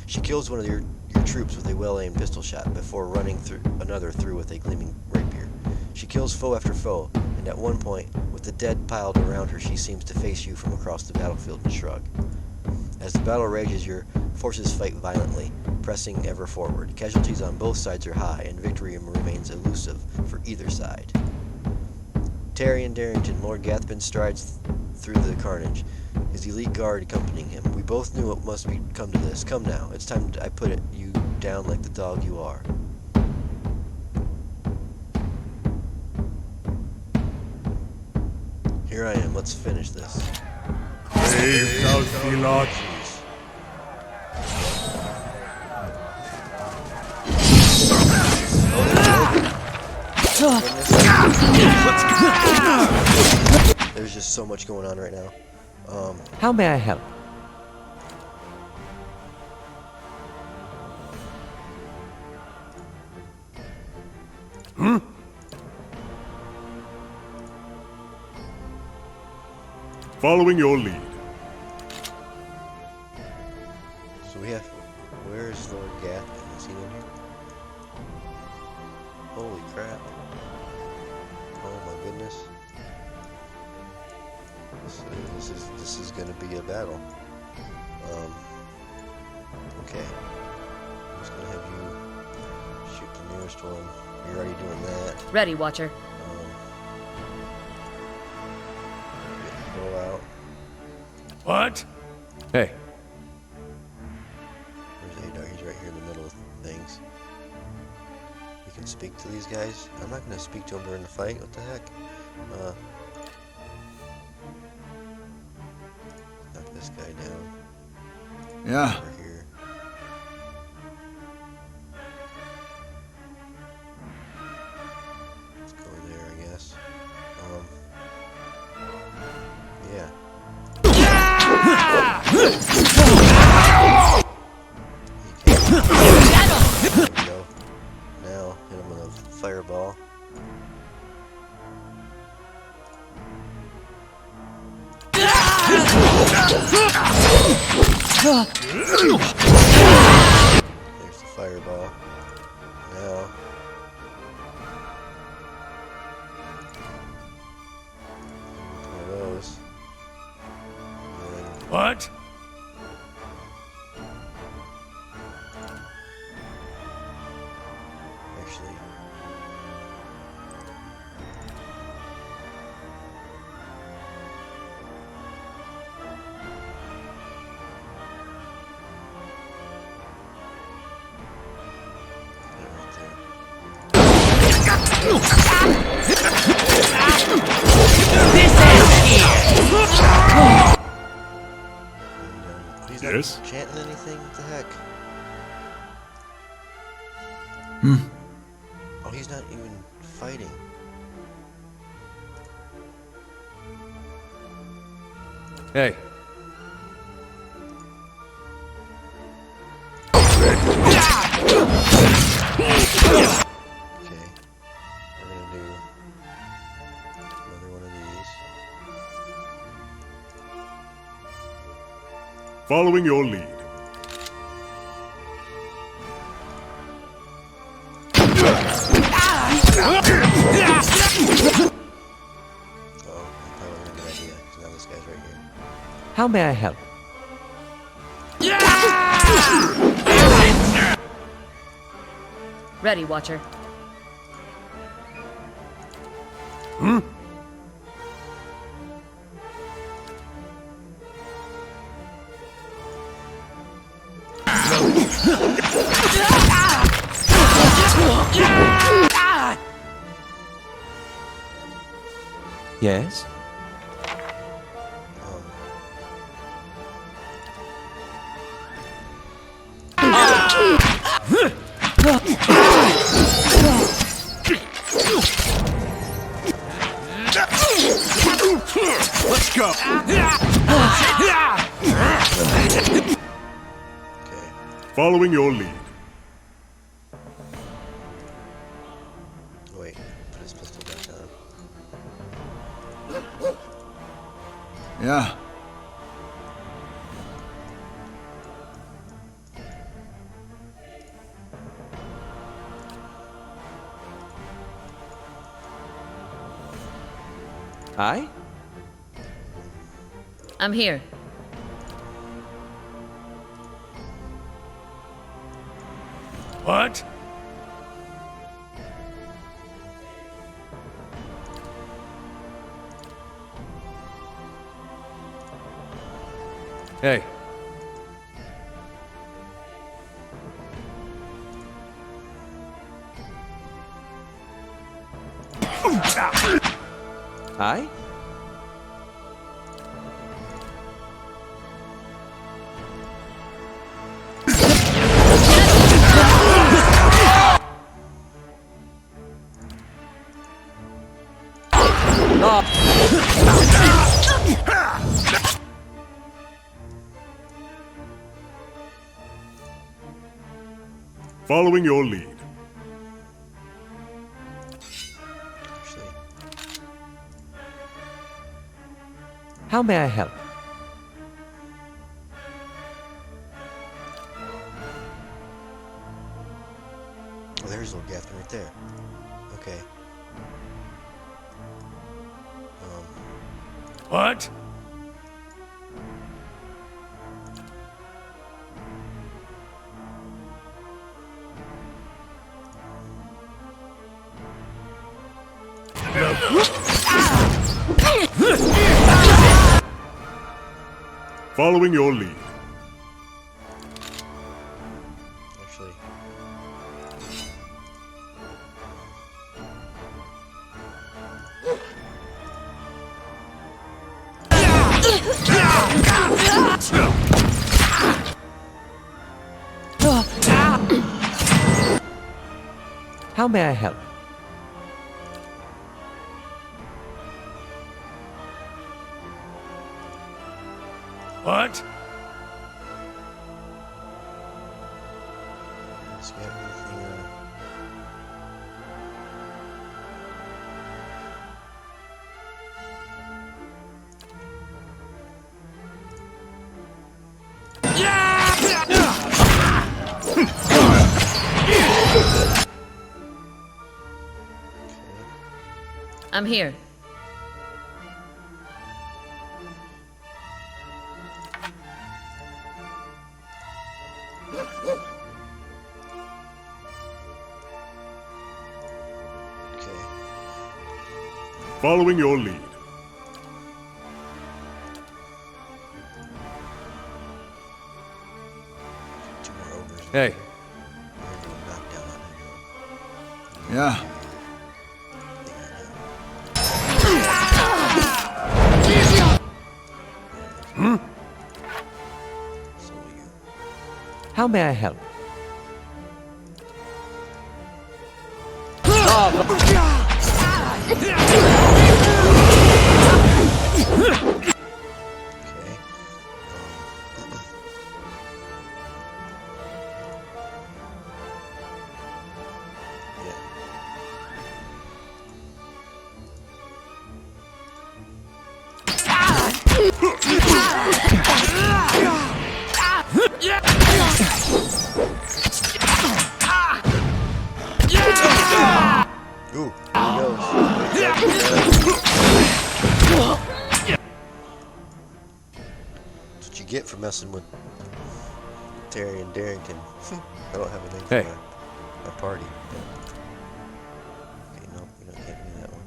She kills one of your troops with a well-aimed pistol shot before running another through with a gleaming rapier. She kills foe after foe, and at one point, with the dead piled around her, she seems to face you from across the battlefield and shrug. As the battle rages, your forces fight violently, pressing ever forward. Casualties on both sides are high, and victory remains elusive for either side. Terry and Darrington, Lord Gathman strides through the carnage, his elite guard accompanying him. We both knew it must come to this. Come now, it's time I put you down like the dog you are. Here I am, let's finish this. There's just so much going on right now. How may I help? Following your lead. So we have... Where's Lord Gathman? Is he in here? Holy crap. Oh my goodness. This is gonna be a battle. Okay. I'm just gonna have you shoot the nearest one. You're already doing that. Ready, Watcher. Go out. What? Hey. There's Adar. He's right here in the middle of things. We can speak to these guys. I'm not gonna speak to them during the fight. What the heck? Knock this guy down. Yeah. Over here. Let's go there, I guess. Yeah. There we go. Now, hit him with a fireball. There's the fireball. Now. One of those. And What? actually. Right there. He's not Yes? chanting anything? What the heck? Oh, he's not even fighting. Hey. Okay. We're gonna do another one of these. Following your lead. Oh, probably not a good idea, because now this guy's right here. How may I help? Ready, Watcher. Yes? Okay. Following your lead. Wait. Put his pistol back on. Yeah. Aye? I'm here. What? Hey. Aye? Following your lead. Actually, How may I help? oh, there's little Gaffney right there. Okay. What? Following your lead. Actually, How may I help? What? does he have anything? I'm here. Okay. Following your lead. Two more ogres. Hey. We're gonna do a knockdown on him. Yeah. So you. How may I help? Okay. Yeah. Ooh, there he goes. That's what you get for messing with Terry and Darrington. I don't have a name Hey. for my party. Okay, nope, can't do that one.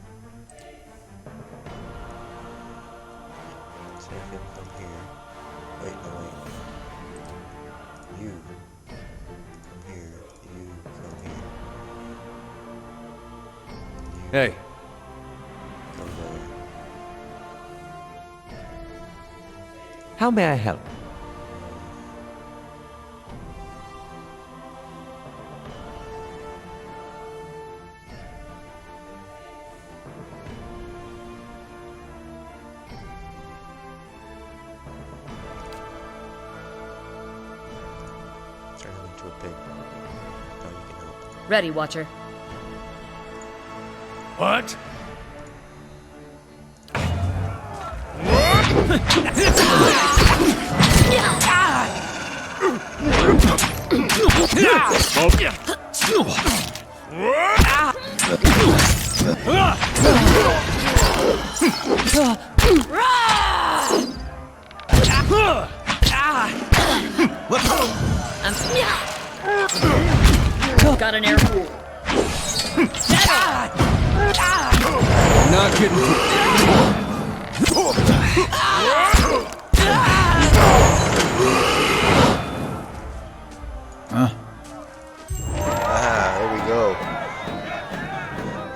See if he'll come here. Wait, no, wait. You come here. You come here. Hey. Come there. How may I help? to a pig. Now you can help. Ready, Watcher. What? Got an arrow. Not getting. Ah, there we go.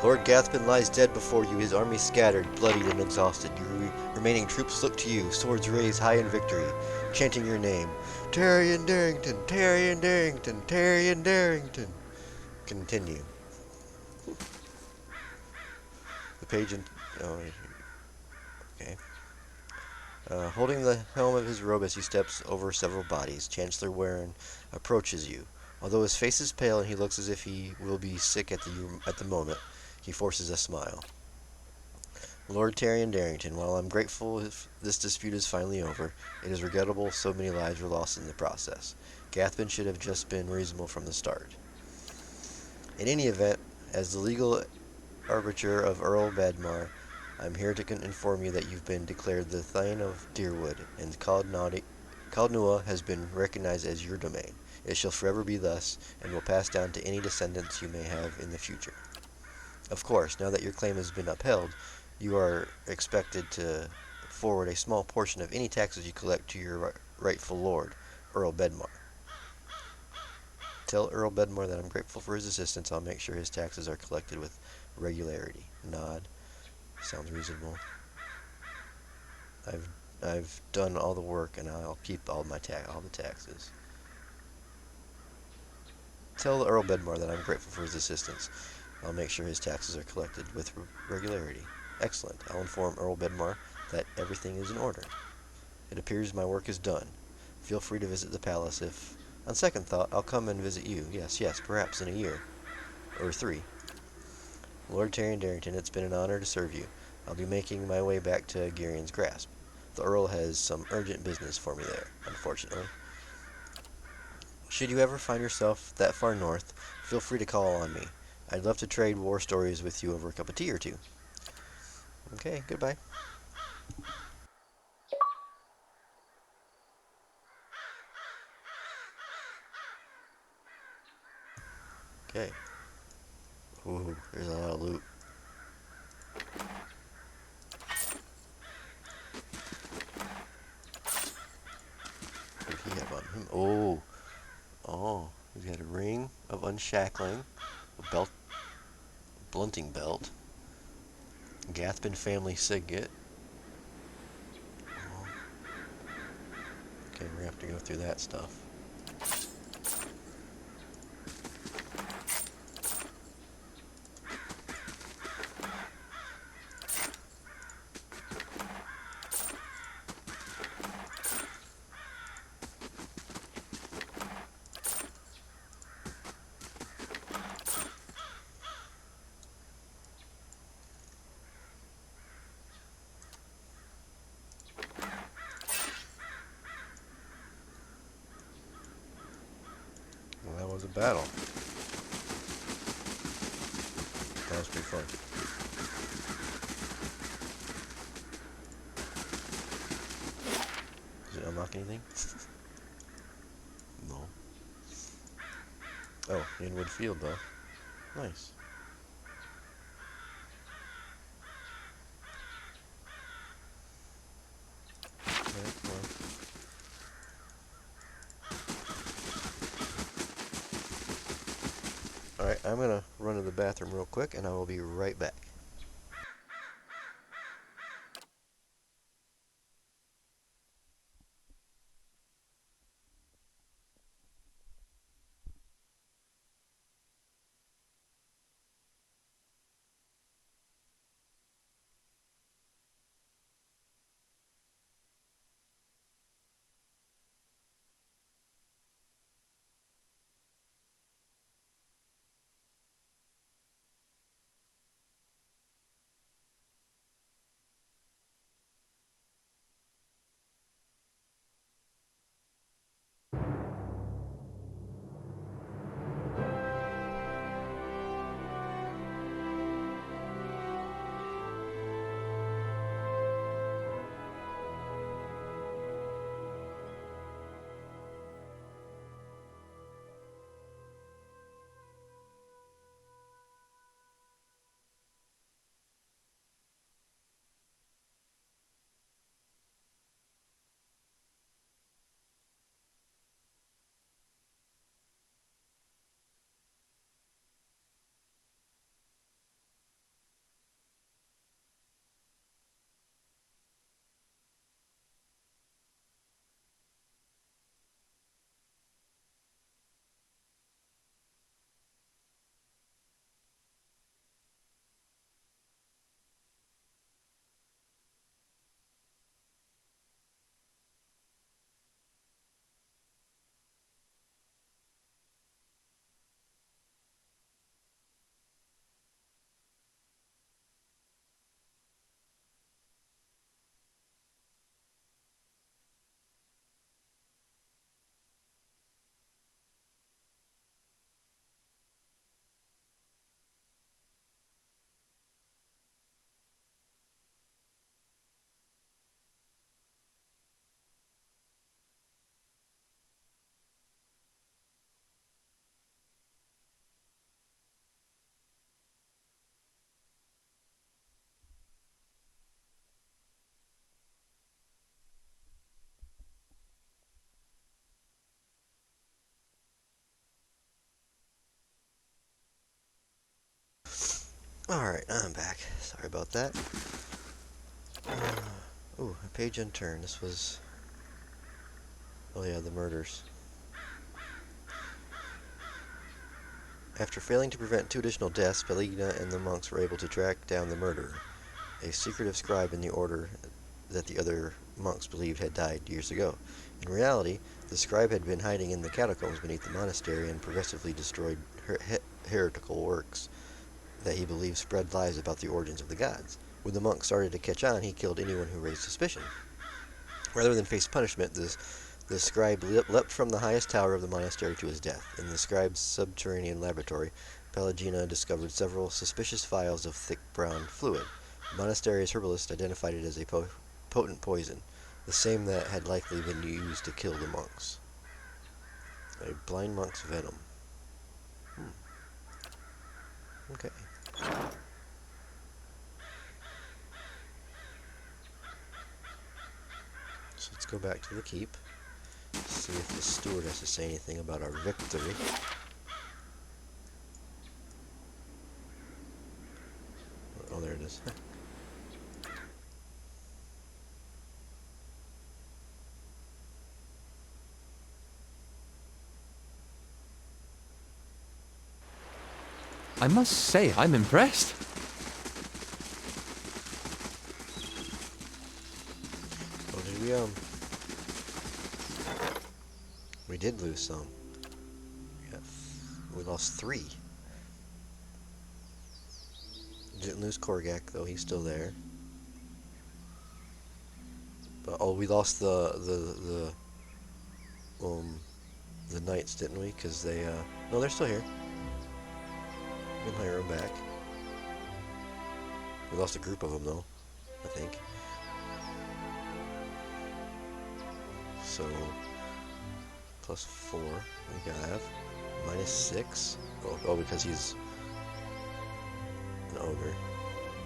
Lord Gathman lies dead before you, his army scattered, bloodied and exhausted. Your remaining troops look to you, swords raised high in victory, chanting your name. Taryon Darrington, Taryon Darrington, Taryon Darrington. Continue. The page in... Oh, okay. Holding the helm of his robe as he steps over several bodies, Chancellor Warren approaches you. Although his face is pale and he looks as if he will be sick at the moment, he forces a smile. Lord Taryon Darrington, while I'm grateful if this dispute is finally over, it is regrettable so many lives were lost in the process. Gathman should have just been reasonable from the start. In any event, as the legal arbiter of Earl Badmar, I'm here to inform you that you've been declared the Thane of Deerwood, and Caldnua has been recognized as your domain. It shall forever be thus, and will pass down to any descendants you may have in the future. Of course, now that your claim has been upheld, you are expected to forward a small portion of any taxes you collect to your rightful lord, Earl Bedmar. Tell Earl Bedmar that I'm grateful for his assistance. I'll make sure his taxes are collected with regularity. Nod. Sounds reasonable. I've done all the work, and I'll keep all the taxes. Tell Earl Bedmar that I'm grateful for his assistance. I'll make sure his taxes are collected with regularity. Excellent. I'll inform Earl Bedmar that everything is in order. It appears my work is done. Feel free to visit the palace if, on second thought, I'll come and visit you. Yes, perhaps in a year. Or 3. Lord Taryon Darrington, it's been an honor to serve you. I'll be making my way back to Garion's Grasp. The Earl has some urgent business for me there, unfortunately. Should you ever find yourself that far north, feel free to call on me. I'd love to trade war stories with you over a cup of tea or two. Okay, goodbye. Okay. Ooh, there's a lot of loot. What did he have on him? Oh, he's got a ring of unshackling, a belt, blunting belt, Gathman family signet. Oh. Okay, we're gonna have to go through that stuff. Well, that was a battle. That was pretty fun. Does it unlock anything? No. Oh, Inwood Field though. Nice. Okay, well. Alright, I'm gonna run to the bathroom real quick and I will be right back. Alright, I'm back. Sorry about that. Ooh, a page unturned. This was... Oh yeah, the murders. After failing to prevent 2 additional deaths, Peligna and the monks were able to track down the murderer, a secretive scribe in the order that the other monks believed had died years ago. In reality, the scribe had been hiding in the catacombs beneath the monastery and progressively destroyed heretical works that he believed spread lies about the origins of the gods. When the monks started to catch on, he killed anyone who raised suspicion. Rather than face punishment, the scribe leapt from the highest tower of the monastery to his death. In the scribe's subterranean laboratory, Pelagina discovered several suspicious vials of thick brown fluid. The monastery's herbalist identified it as a potent poison, the same that had likely been used to kill the monks. A blind monk's venom. Okay. So let's go back to the keep. See if the steward has to say anything about our victory. Oh, there it is. I must say, I'm impressed. Oh, did we did lose some. We lost 3. Didn't lose Korgak though, he's still there. But oh, we lost the knights, didn't we? Because they no, they're still here. We can hire them back. We lost a group of them though, I think. So +4 we have -6. Oh, because he's an ogre.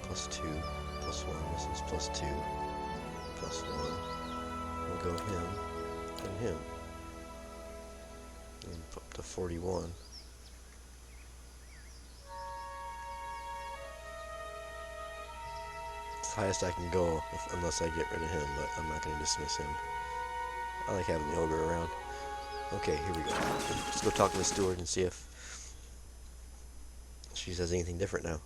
+2, +1. This is +2, +1. We'll go him and him. And up to 41. It's the highest I can go unless I get rid of him, but I'm not going to dismiss him. I like having the ogre around. Okay, here we go. Let's go talk to the steward and see if she says anything different now.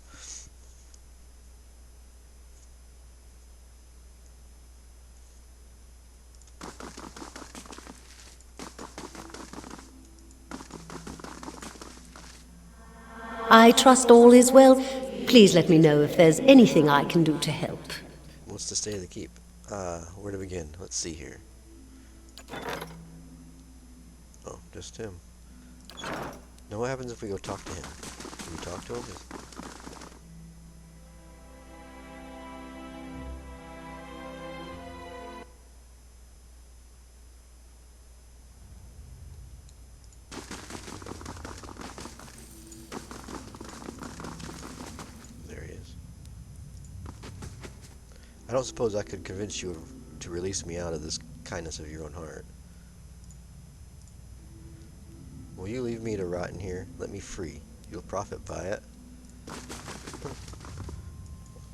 I trust all is well. Please let me know if there's anything I can do to help. What's the state of the keep? Where to begin? Let's see here. Oh, just him. Now what happens if we go talk to him? Can we talk to him? There he is. I don't suppose I could convince you to release me out of this kindness of your own heart. Will you leave me to rot in here? Let me free. You'll profit by it. Did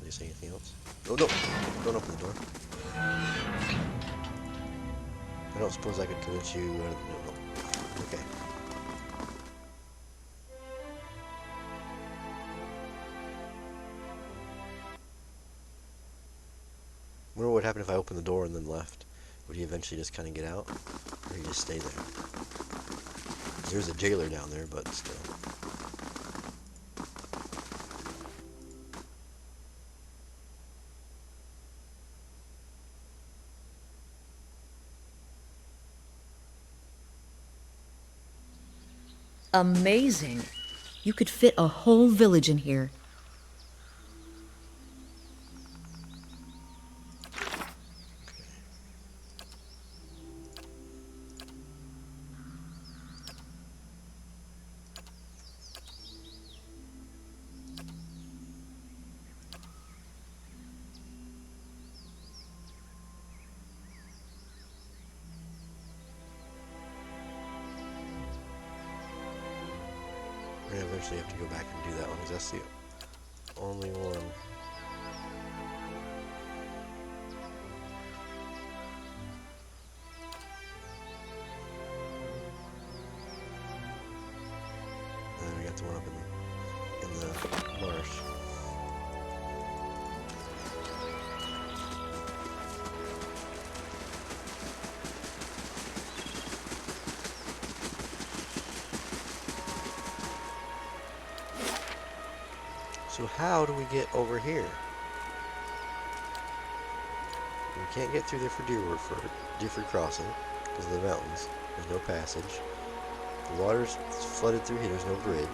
you say anything else? Oh, no! Don't open the door. I don't suppose I could convince you... No. Okay. I wonder what would happen if I opened the door and then left. Would he eventually just kind of get out? Or he just stay there? There's a jailer down there, but still. Amazing. You could fit a whole village in here. We're gonna eventually have to go back and do that one, because that's the only one. And then we got the one up in the marsh. So how do we get over here? We can't get through there for Deerford Crossing because of the mountains. There's no passage. The water's flooded through here. There's no bridge.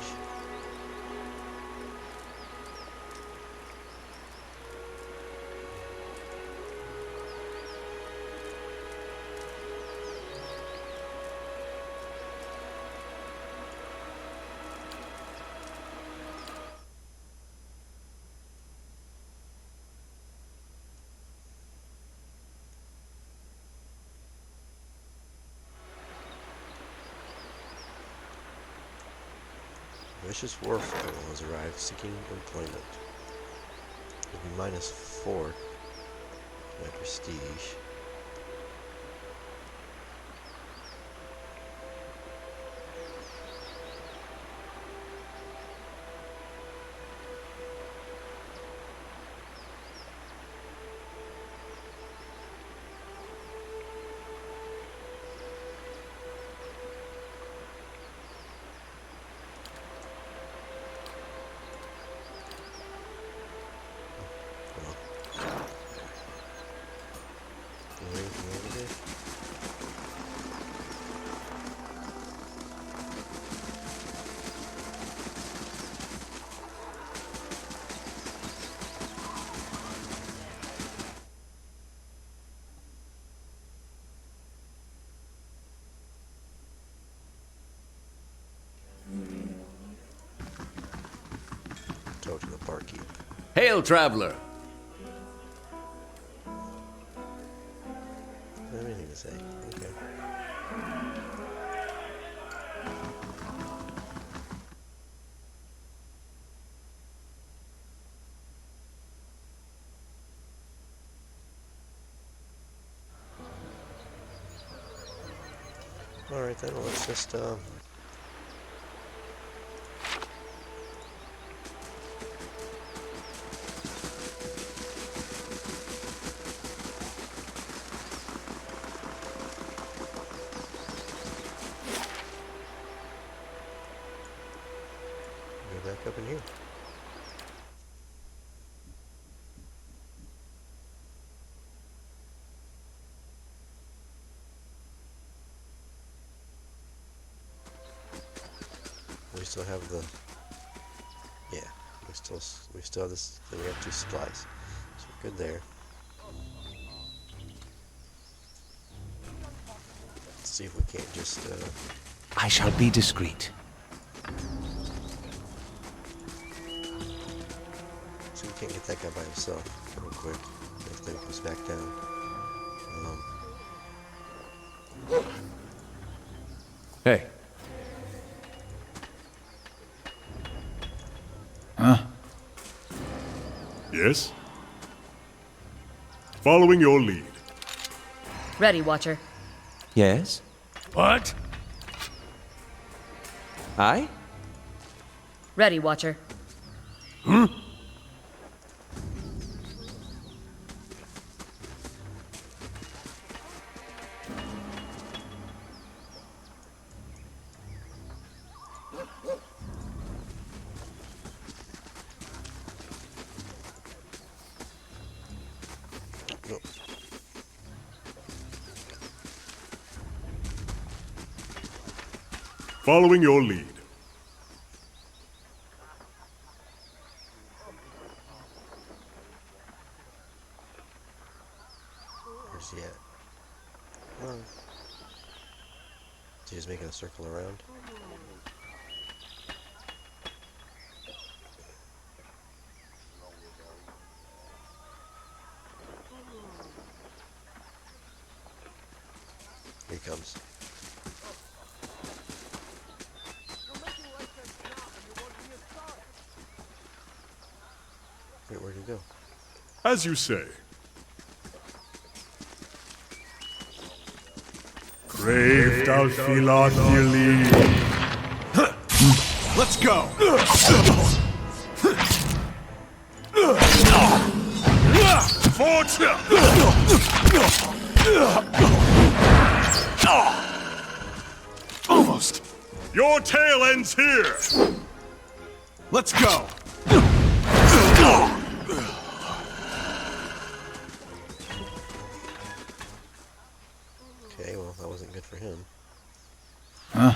Vicious Wharf Colonel has arrived seeking employment. It'll be -4 to my prestige. Talk to the barkeep. Hail, traveler! I don't have anything to say. Okay. Alright then, well, let's just go back up in here. We still have the, yeah, we still have this, we have 2 supplies, so we're good there. Let's see if we can't just, I shall be discreet. see if we can't get that guy by himself real quick, if then he comes back down. Hey. Huh? Yes? Following your lead. Ready, Watcher. Yes? What? I? Ready, Watcher. Nope. Following your lead. Where's he at? Come on. So he's making a circle around. Here he comes. go? As you say. Crave Dalfilathili. Let's go. Fortune! Almost. Your tale ends here! Let's go. Okay, well, that wasn't good for him. Huh?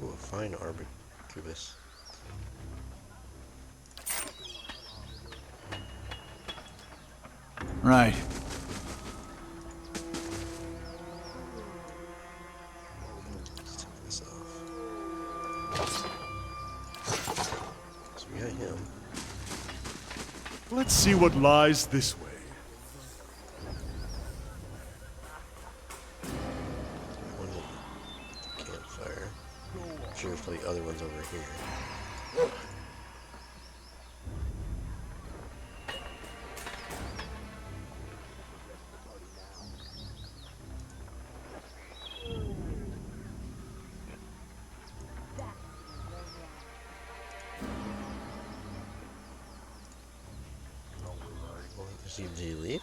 Ooh, a fine Arbucubus. Right. Let's take this off. So we got him. Let's see what lies this way. One at the campfire. I'm sure there's probably other ones over here. Did he leave?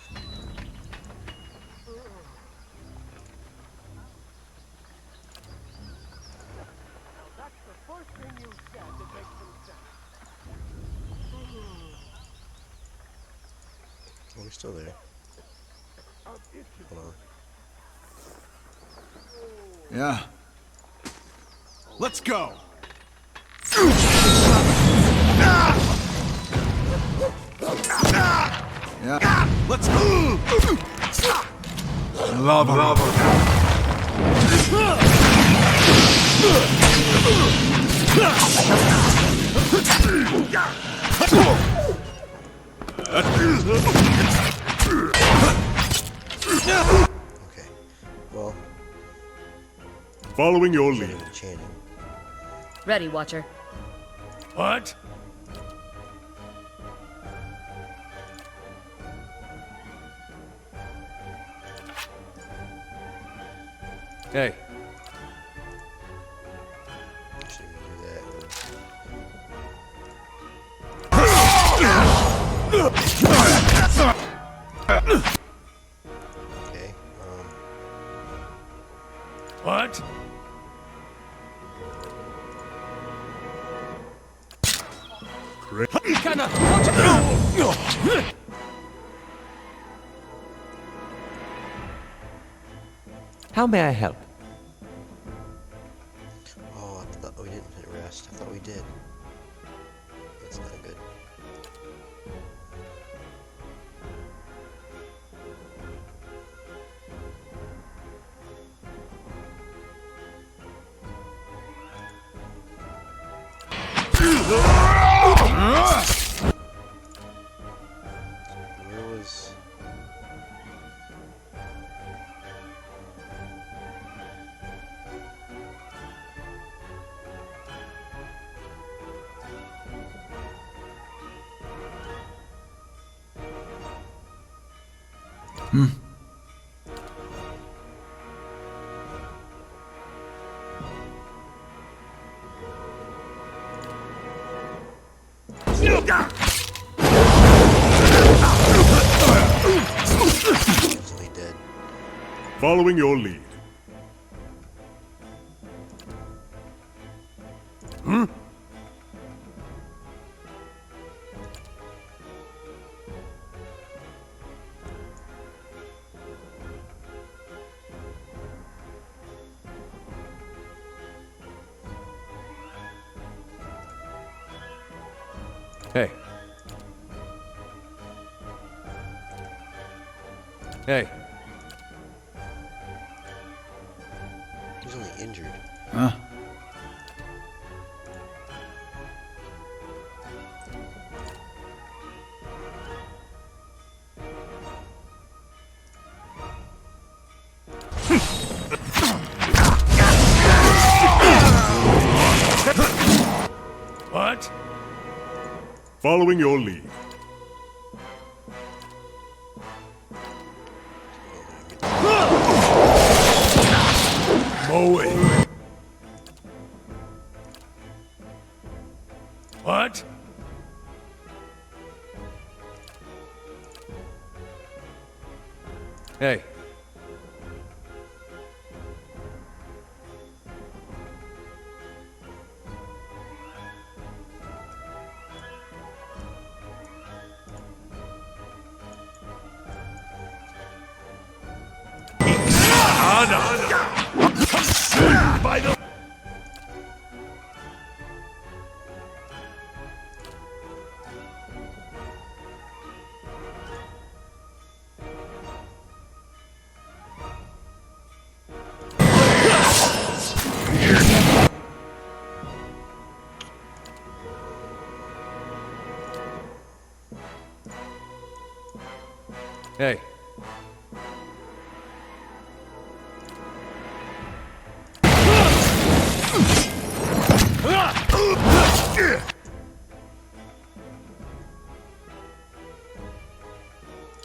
Oh, we're still there. Hold on. Yeah. Let's go. Yeah. Let's go. Lava. Okay. Well, Following your getting lead. enchanting. Ready, Watcher. What? Hey, Actually, we can do that. Okay. what? Kinda. How may I help? Oh, I thought we didn't hit rest. I thought we did. That's not good. Where was... Easily dead. Following your lead. Hey. Hey. He's only injured. Huh? What? Following your lead. Mowing. What? Hey. By the Hey.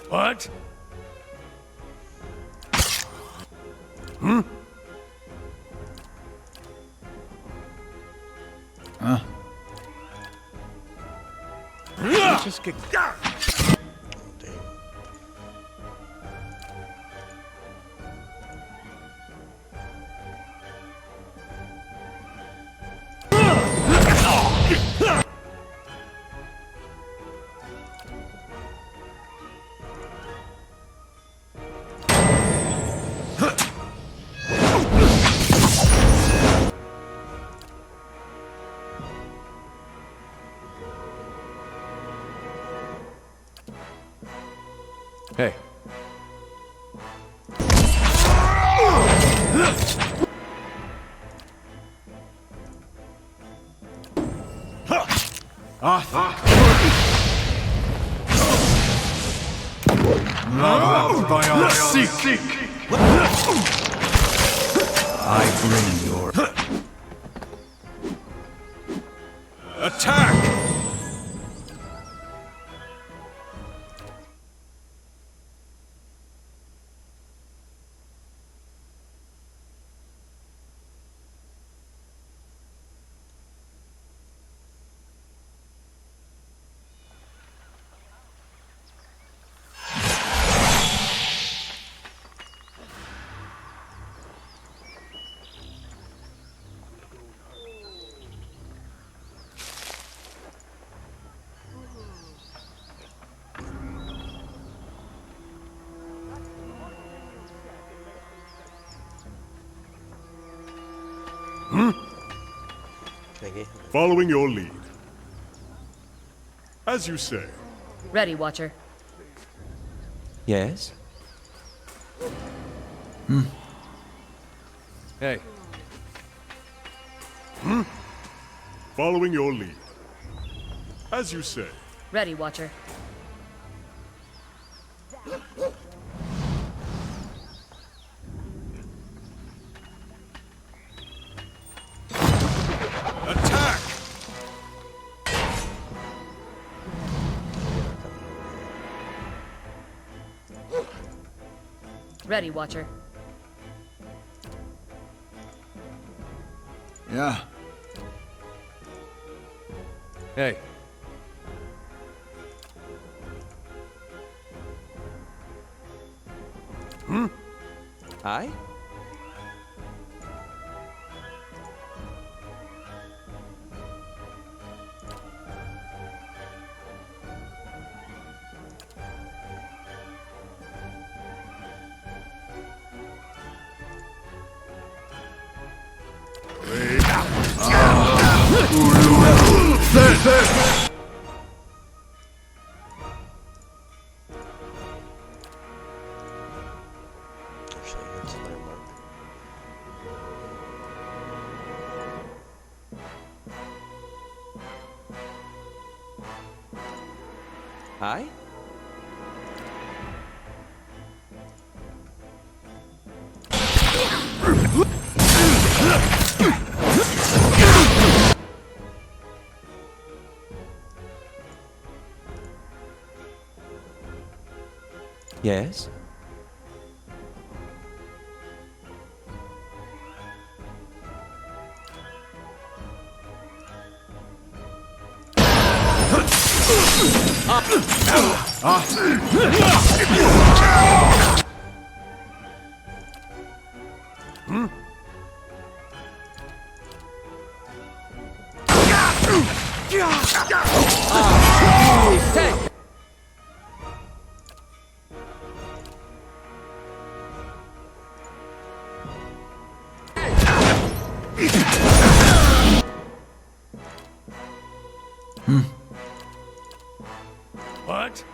What? Hmm? Huh? Just get... Hey. Seek! I bring your... Attack! Following your lead. As you say. Ready, Watcher. Yes? Hey. Following your lead. As you say. Ready, Watcher. Attack! Ready, Watcher. Yeah. Hey. Aye? Actually, that's my mark. Aye? Yes? What?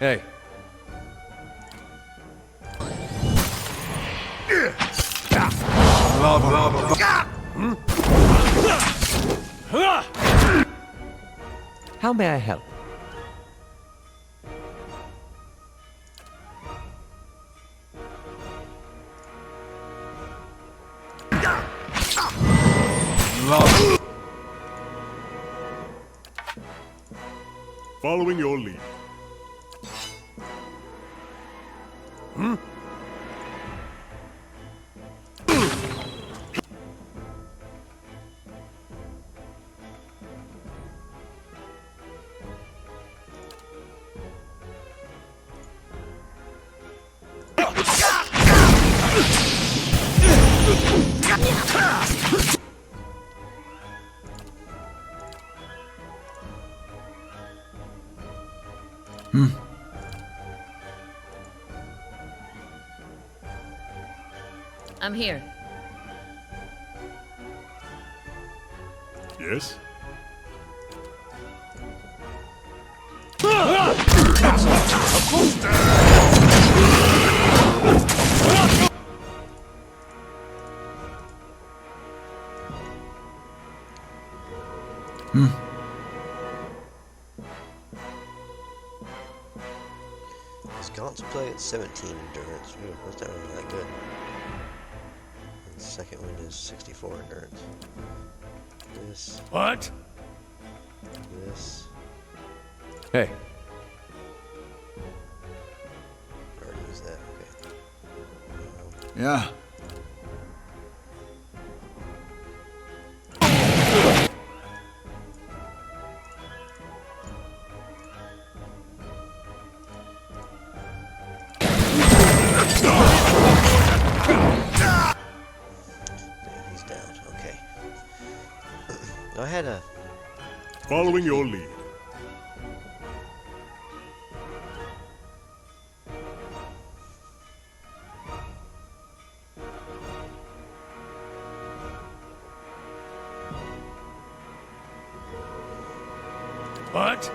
Hey. How may I help? Following your lead. I'm here. Yes? His gaunts play at 17 endurance. Ooh, that's not really that good. And the second one is 64 endurance. This, What? this. Hey. Already used that, okay. Yeah. He's down, okay. I had a... Following your lead. What?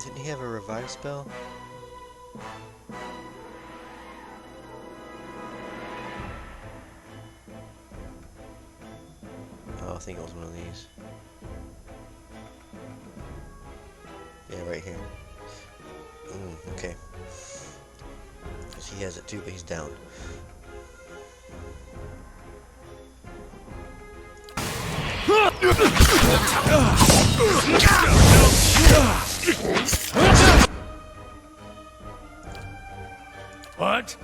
Didn't he have a revive spell? Oh, I think it was one of these. Yeah, right here. Okay. 'Cause he has it too, but he's down. What?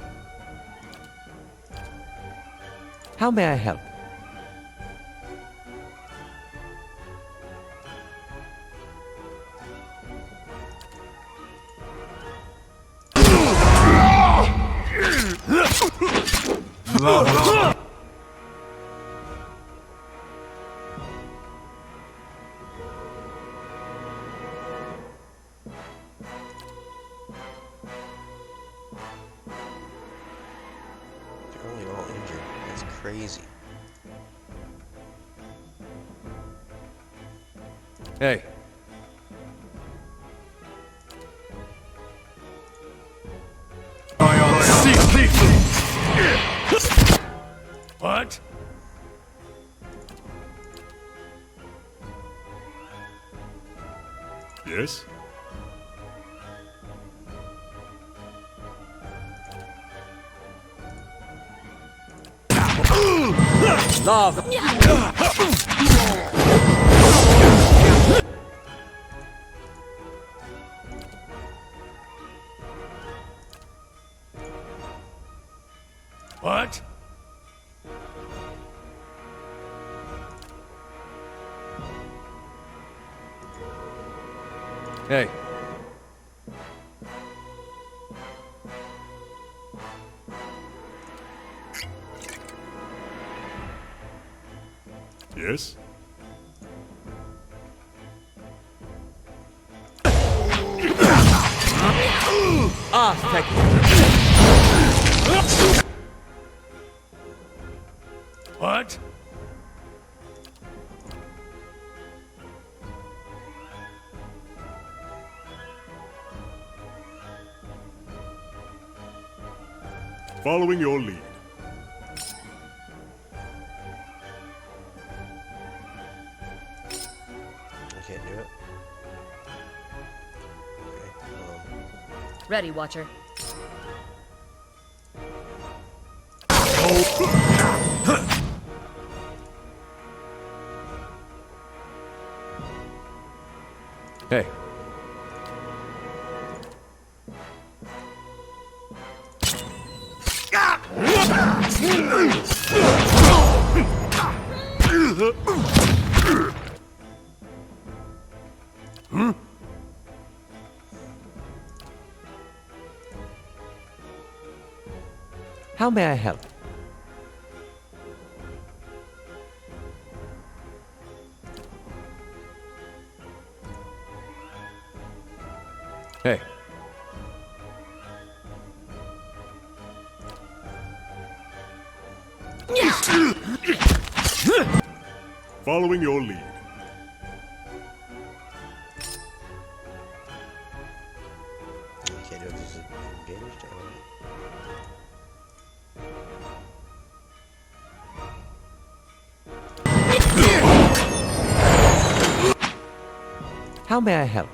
How may I help? They're only all injured. That's crazy. Hey. Yes? Love. What? Hey. Yes? Ah, thank you. What? Following your lead. I can't do it. Okay, Ready, Watcher. Hey. How may I help? Hey. Following your lead. I can't do it because it's engaged. How may I help?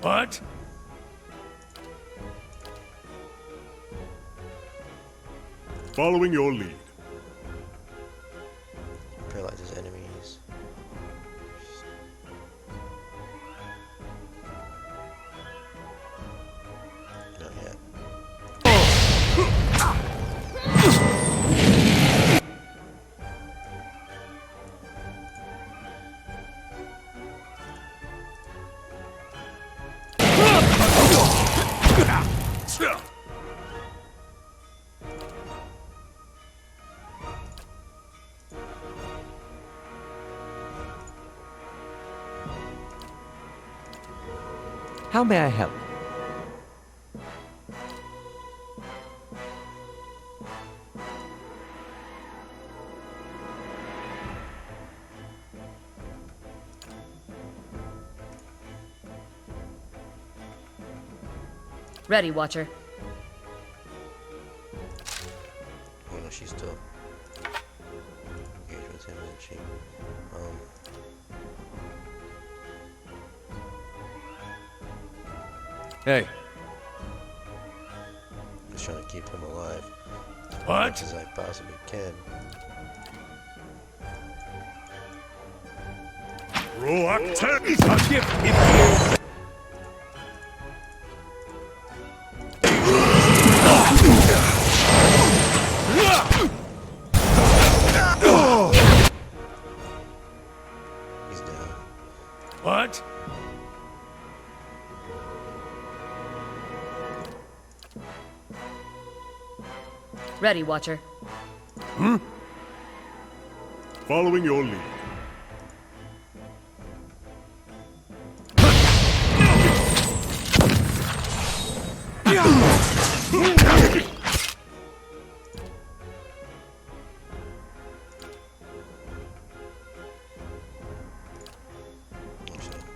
What? Following your lead. Paralyzes enemies. Not yet. How may I help? Ready, Watcher. Oh no, she's still engaged with him, isn't she? Hey. Just trying to keep him alive as What? much as I possibly can. Reluctant. A gift if He's down. What? Ready, Watcher. Following your lead. Actually,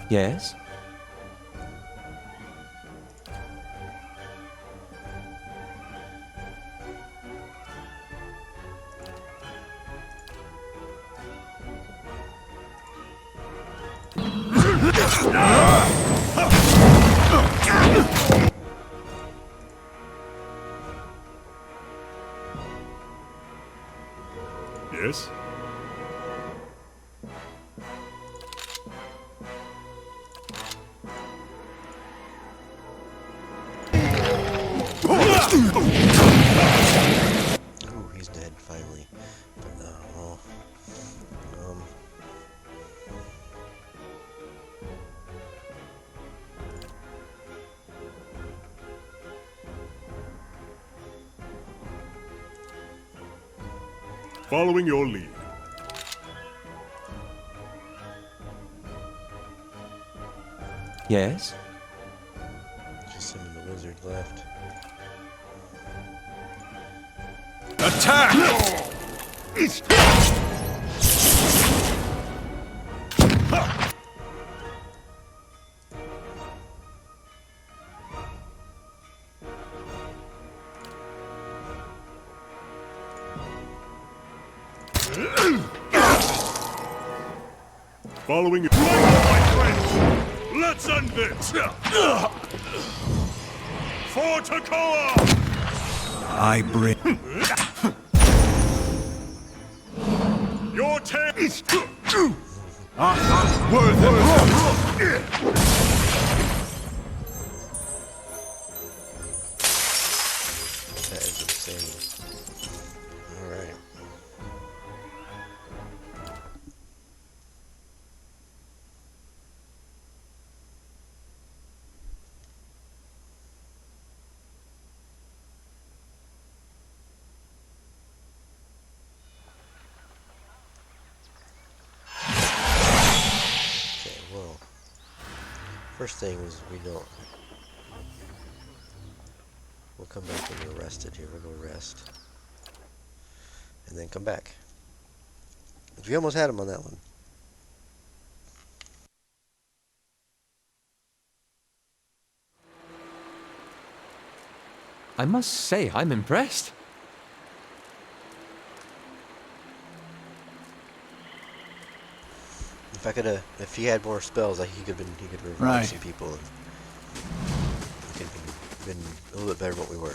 Yes? Yes? Ooh, he's dead, finally. But, well, Following your lead. Yes? just him and the wizard left. Attack! Following your... My friends, let's end this! For Takoa! I bring... Your tail! Worth it! That is insane. Alright. Okay, well, first thing is we'll come back when we're rested here. We'll go rest. And then come back. We almost had him on that one. I must say, I'm impressed. If he had more spells, like he could revive Right. some people. And we could have been a little bit better than what we were.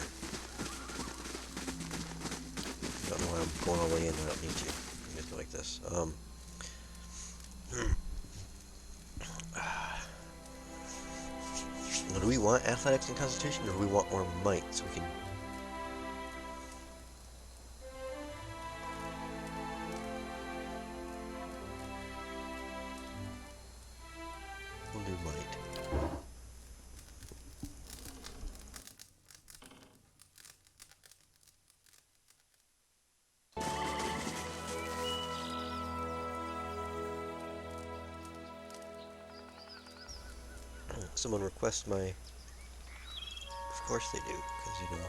Don't know why I'm going all the way in. I don't need to. I'm just go like this. Do we want athletics and constitution, or do we want more might so we can? We'll do might. Someone request my... Of course they do, because you know...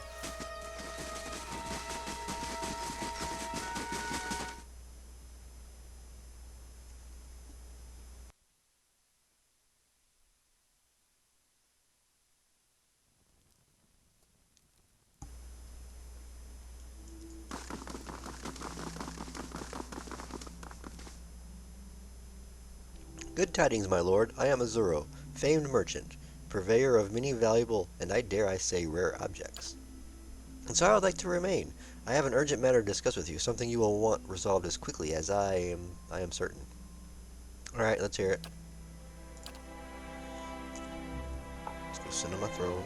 Good tidings, my lord. I am Azuro, famed merchant, purveyor of many valuable, and I dare I say rare objects. And so I would like to remain. I have an urgent matter to discuss with you, something you will want resolved as quickly as I am certain. Alright, let's hear it. Let's go sit on my throne.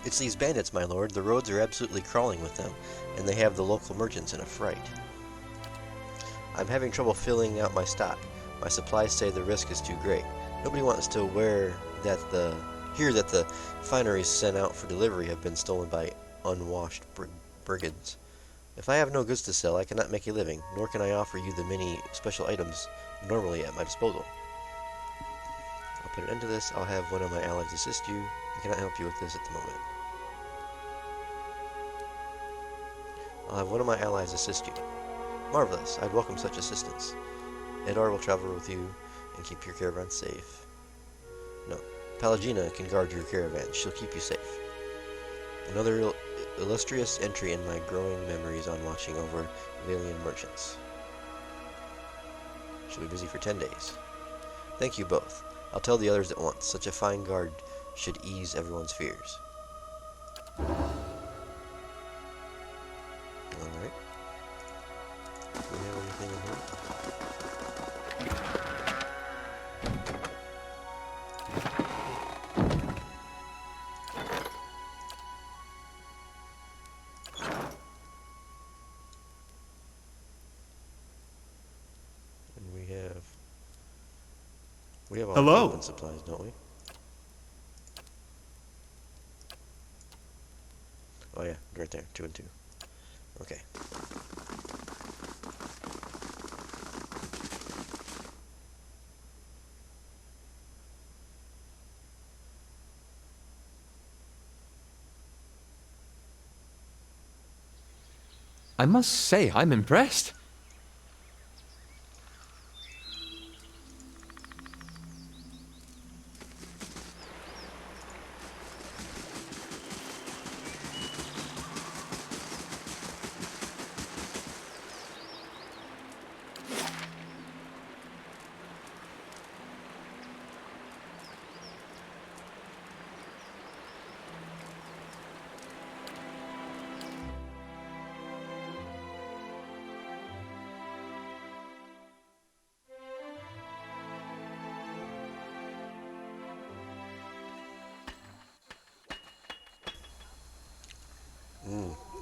It's these bandits, my lord. The roads are absolutely crawling with them, and they have the local merchants in a fright. I'm having trouble filling out my stock. My supplies say the risk is too great. Nobody wants to hear that the fineries sent out for delivery have been stolen by unwashed brigands. If I have no goods to sell, I cannot make a living, nor can I offer you the many special items normally at my disposal. I'll put an end to this. I'll have one of my allies assist you. I cannot help you with this at the moment. I'll have one of my allies assist you. Marvelous. I'd welcome such assistance. Edar will travel with you and keep your caravan safe. No, Pelagina can guard your caravan. She'll keep you safe. Another illustrious entry in my growing memories on watching over Valian merchants. She'll be busy for 10 days. Thank you both. I'll tell the others at once. Such a fine guard should ease everyone's fears. Alright. Do we have anything in here? We have all Hello. the weapon supplies, don't we? Oh yeah, right there, 2 and 2. Okay. I must say, I'm impressed.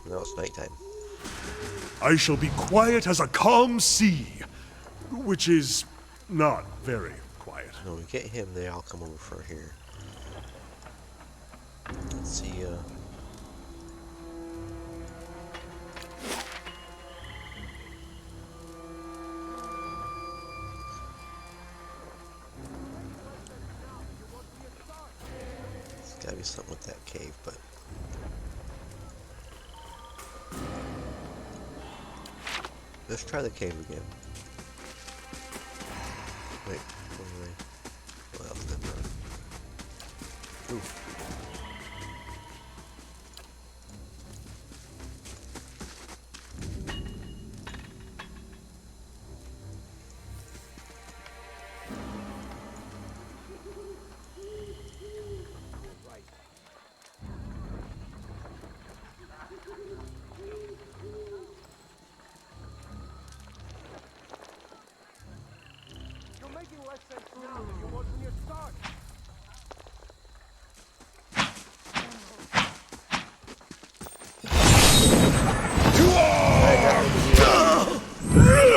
Now it's nighttime. I shall be quiet as a calm sea, which is not very quiet. When we get him, they all come over for here. Let's see, there's gotta be something with that cave, but... Let's try the cave again. Wait, what else did that? Ooh.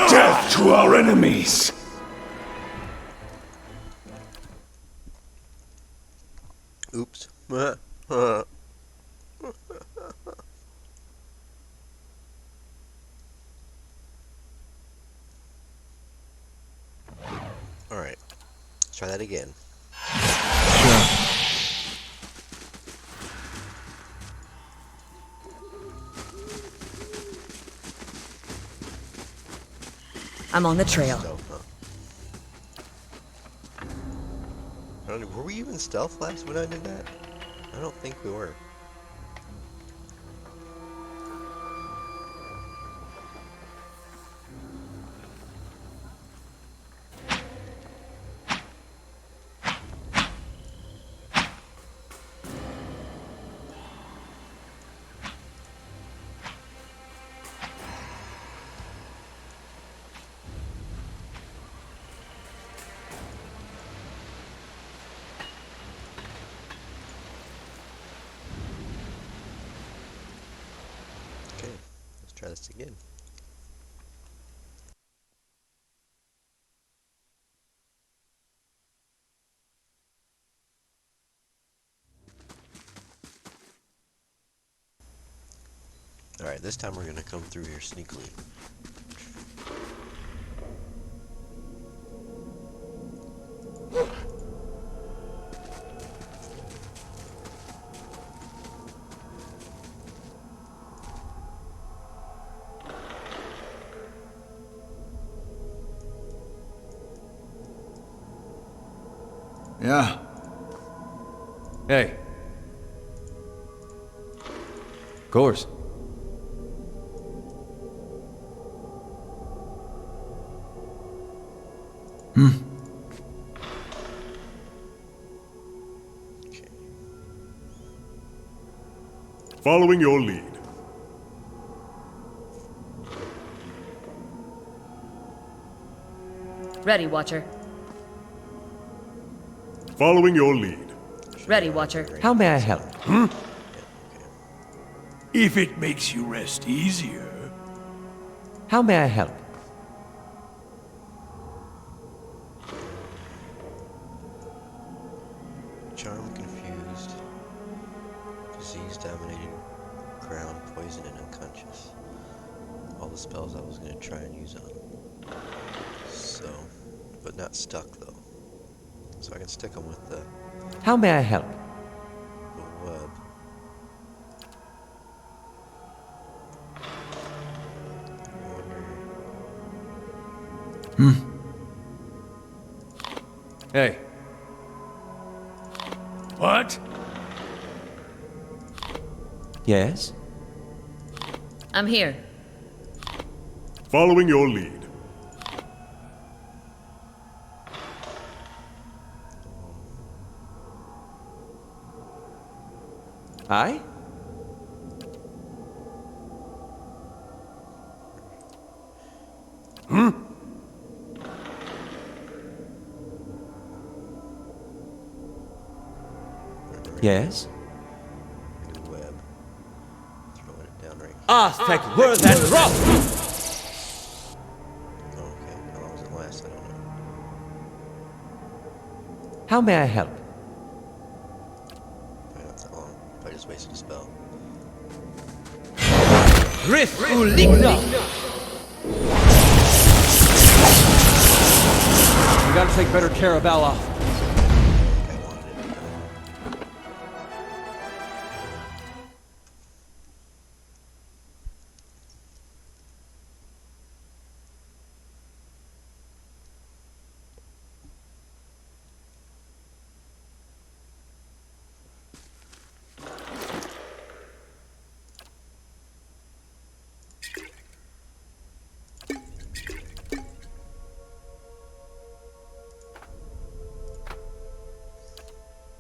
Death to our enemies! Oops. Alright. Let's try that again. I'm on the trail. Stealth, huh? I don't know, were we even stealth last when I did that? I don't think we were. Okay, let's try this again. Alright, this time we're gonna come through here sneakily. Yeah. Hey. Course. Okay. Following your lead. Ready, Watcher. Following your lead. Ready, Watcher. How may I help? If it makes you rest easier. How may I help? Charm, confused, disease dominated, ground, poison, and unconscious. All the spells I was gonna try and use on him. So, but not stuck though. So I can stick them with the How may I help? web. I wonder. Hey. What? Yes? I'm here. Following your lead. I? Yes? New web. Throwing it down right here. Aztec word and rough! Okay, how long does it last? I don't know. How may I help? Probably not that long. Probably just wasted a spell. Riff Uligna! We gotta take better care of Ella. I wanted it.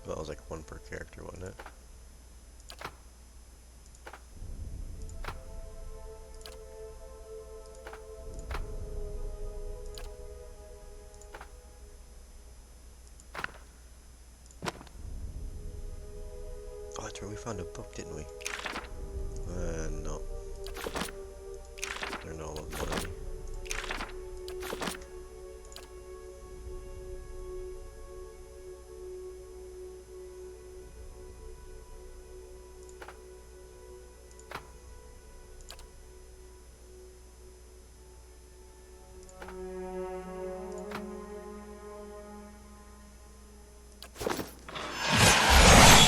Well, it was like one per character, wasn't it? Oh, that's right, we found a book, didn't we? No. They're no longer money.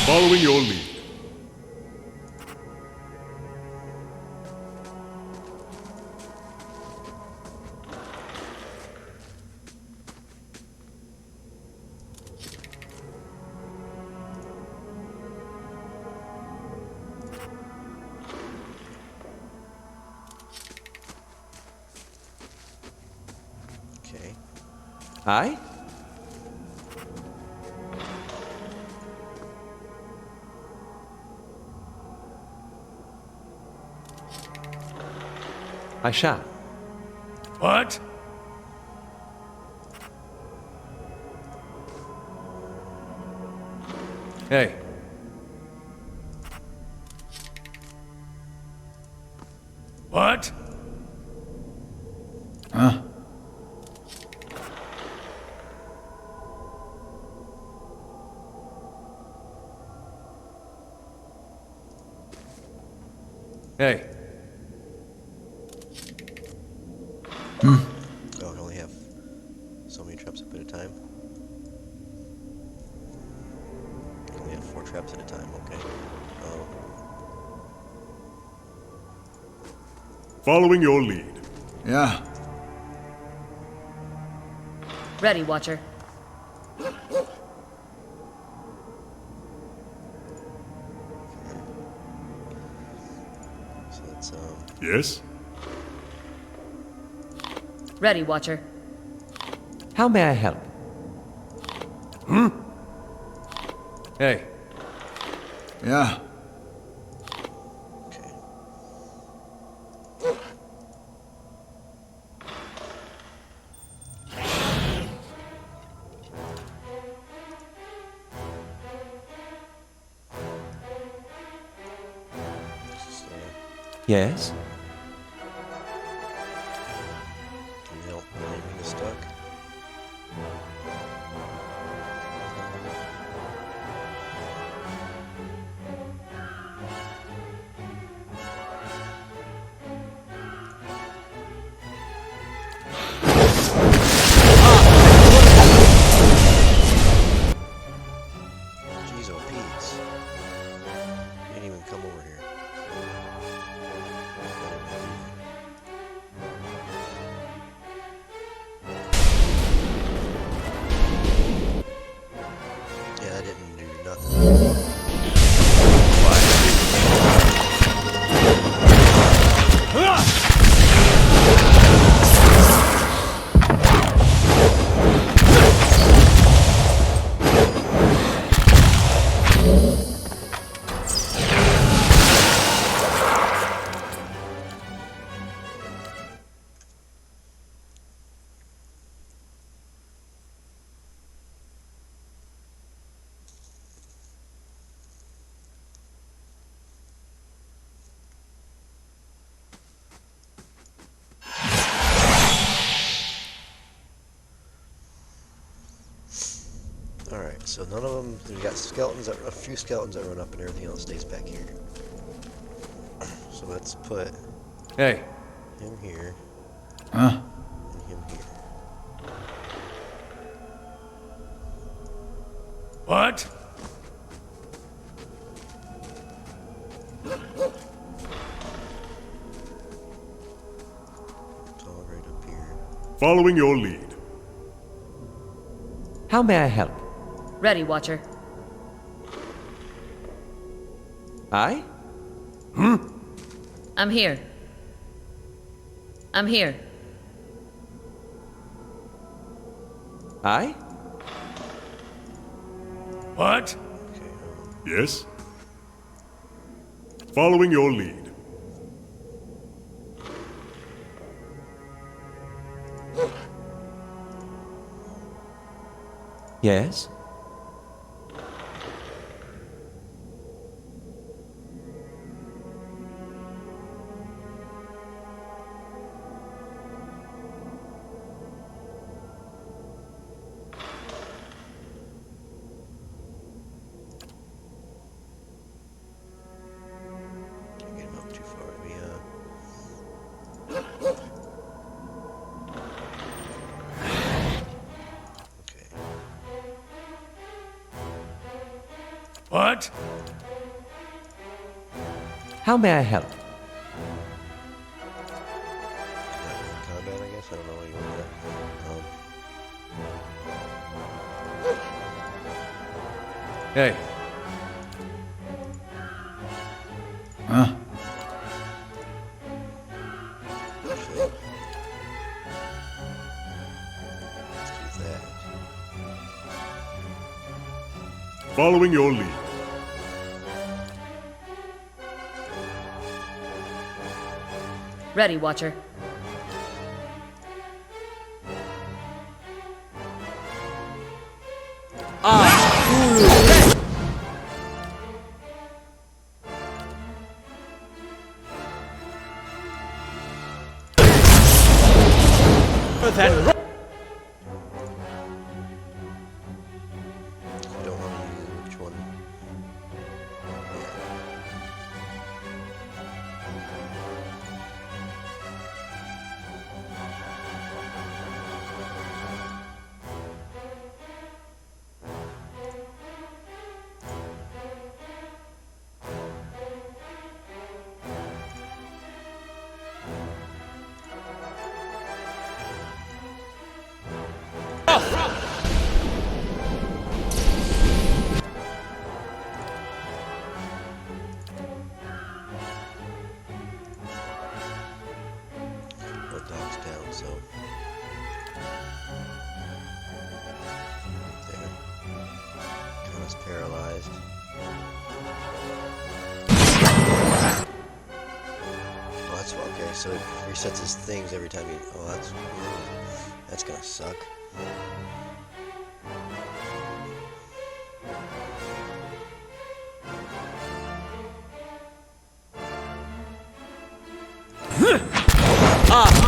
Following your lead. Okay. I? I shall. What? Hey. What? Huh? Hey. Oh, I only have so many traps up at a time. I only have 4 traps at a time, okay. Oh, Following your lead. Yeah. Ready, Watcher. Yes? Ready, Watcher. How may I help? Hey. Yeah. Okay. So, Yes? can you help when anything is stuck? Jeez, oh Pete's. He didn't even come over here. Yeah, that didn't do nothing. Alright, so none of them, we got skeletons, a few skeletons that run up and everything else stays back here. So let's put Hey. him here Huh? and him here. What? It's all right up here. Following your lead. How may I help? Ready, Watcher. I? I'm here. I'm here. I? What? Okay, Yes? Following your lead. Yes? can't get him up too far. Let me, okay. What? How may I help? Combat, I guess? I don't know what you want that. Hey. Huh? Actually, let's do that. Following your lead. Ready, Watcher. Then You don't want to use which one? So there. Kana's paralyzed. Oh, that's okay. So it resets his things every time he. Oh, that's gonna suck.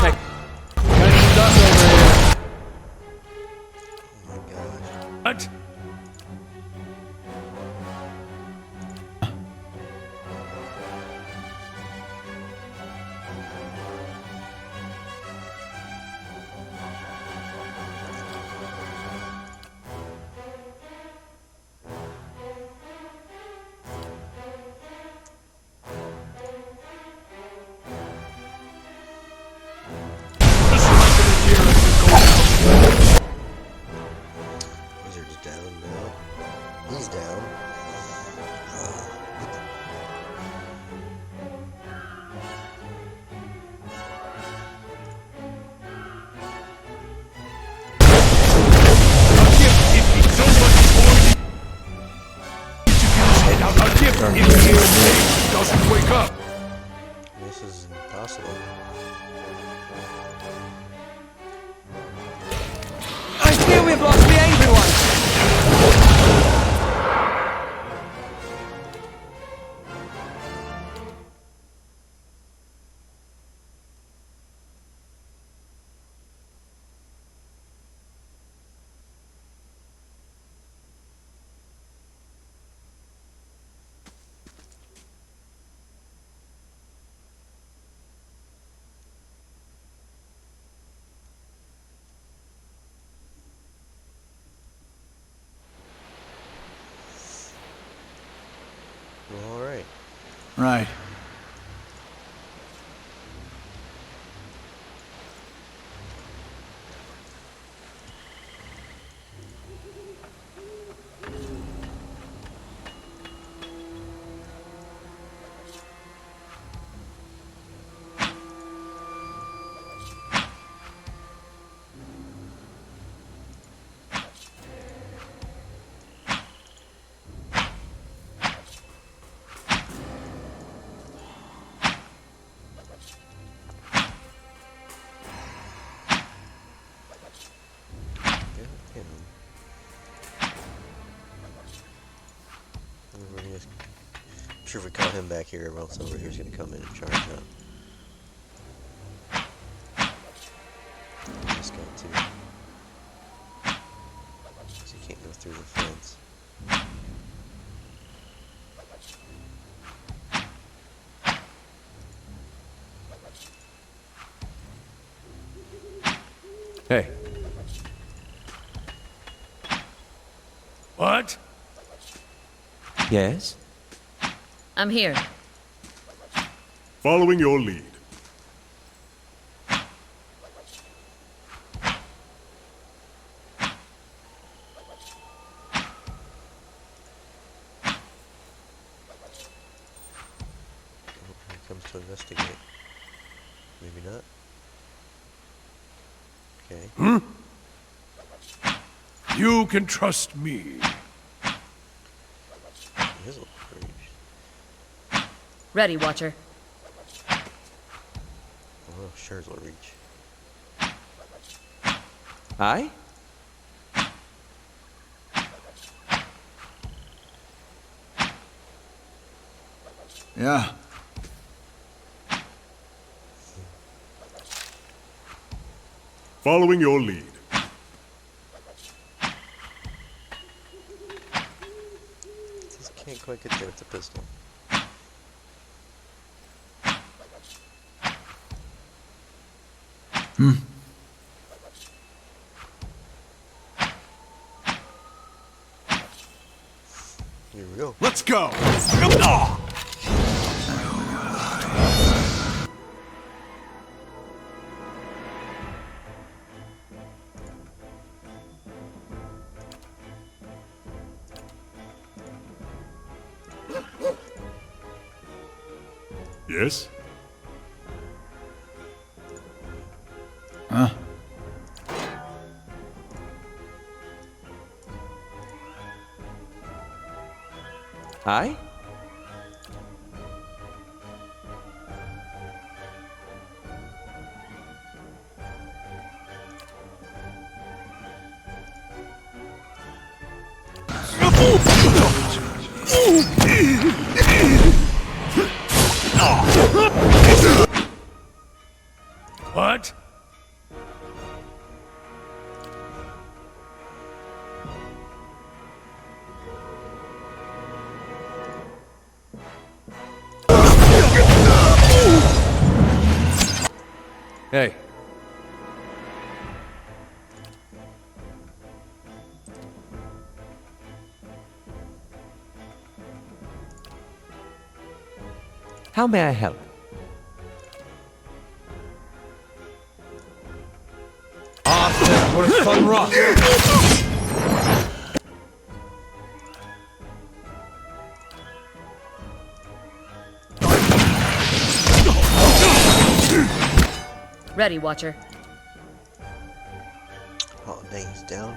Take. Got some dust over here. Oh my gosh. What? Wizard's down now. He's down. If the air doesn't wake up. This is impossible. I fear we've lost the angry one. Well, all right. Right. Get him. I'm sure if we call him back here, everyone else over here is going to come in and charge up. This guy too. Because he can't go through the fence. Hey. What? Yes? I'm here. Following your lead. He comes to investigate. Maybe not. Okay. You can trust me. He is a little reach. Ready, Watcher. Oh, sure is a little reach. Aye? Yeah. Following your lead. Just can't quite get there with the pistol. Here we go. Let's go! Yes? Huh? Aye? What? Hey. How may I help? Arthur, what a fun rock! Ready, Watcher. Oh, dang, he's down.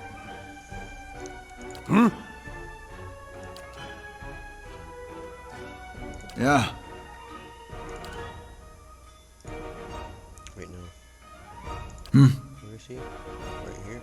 Yeah. Wait, no. Where is he? Right here.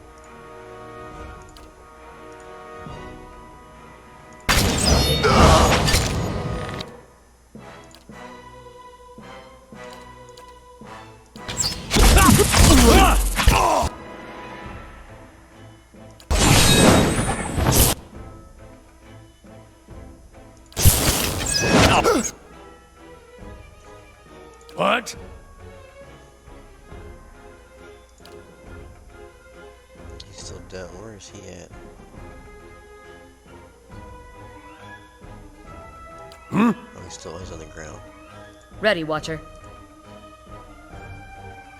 What? He's still down. Where is he at? Oh, he's on the ground. Ready, Watcher.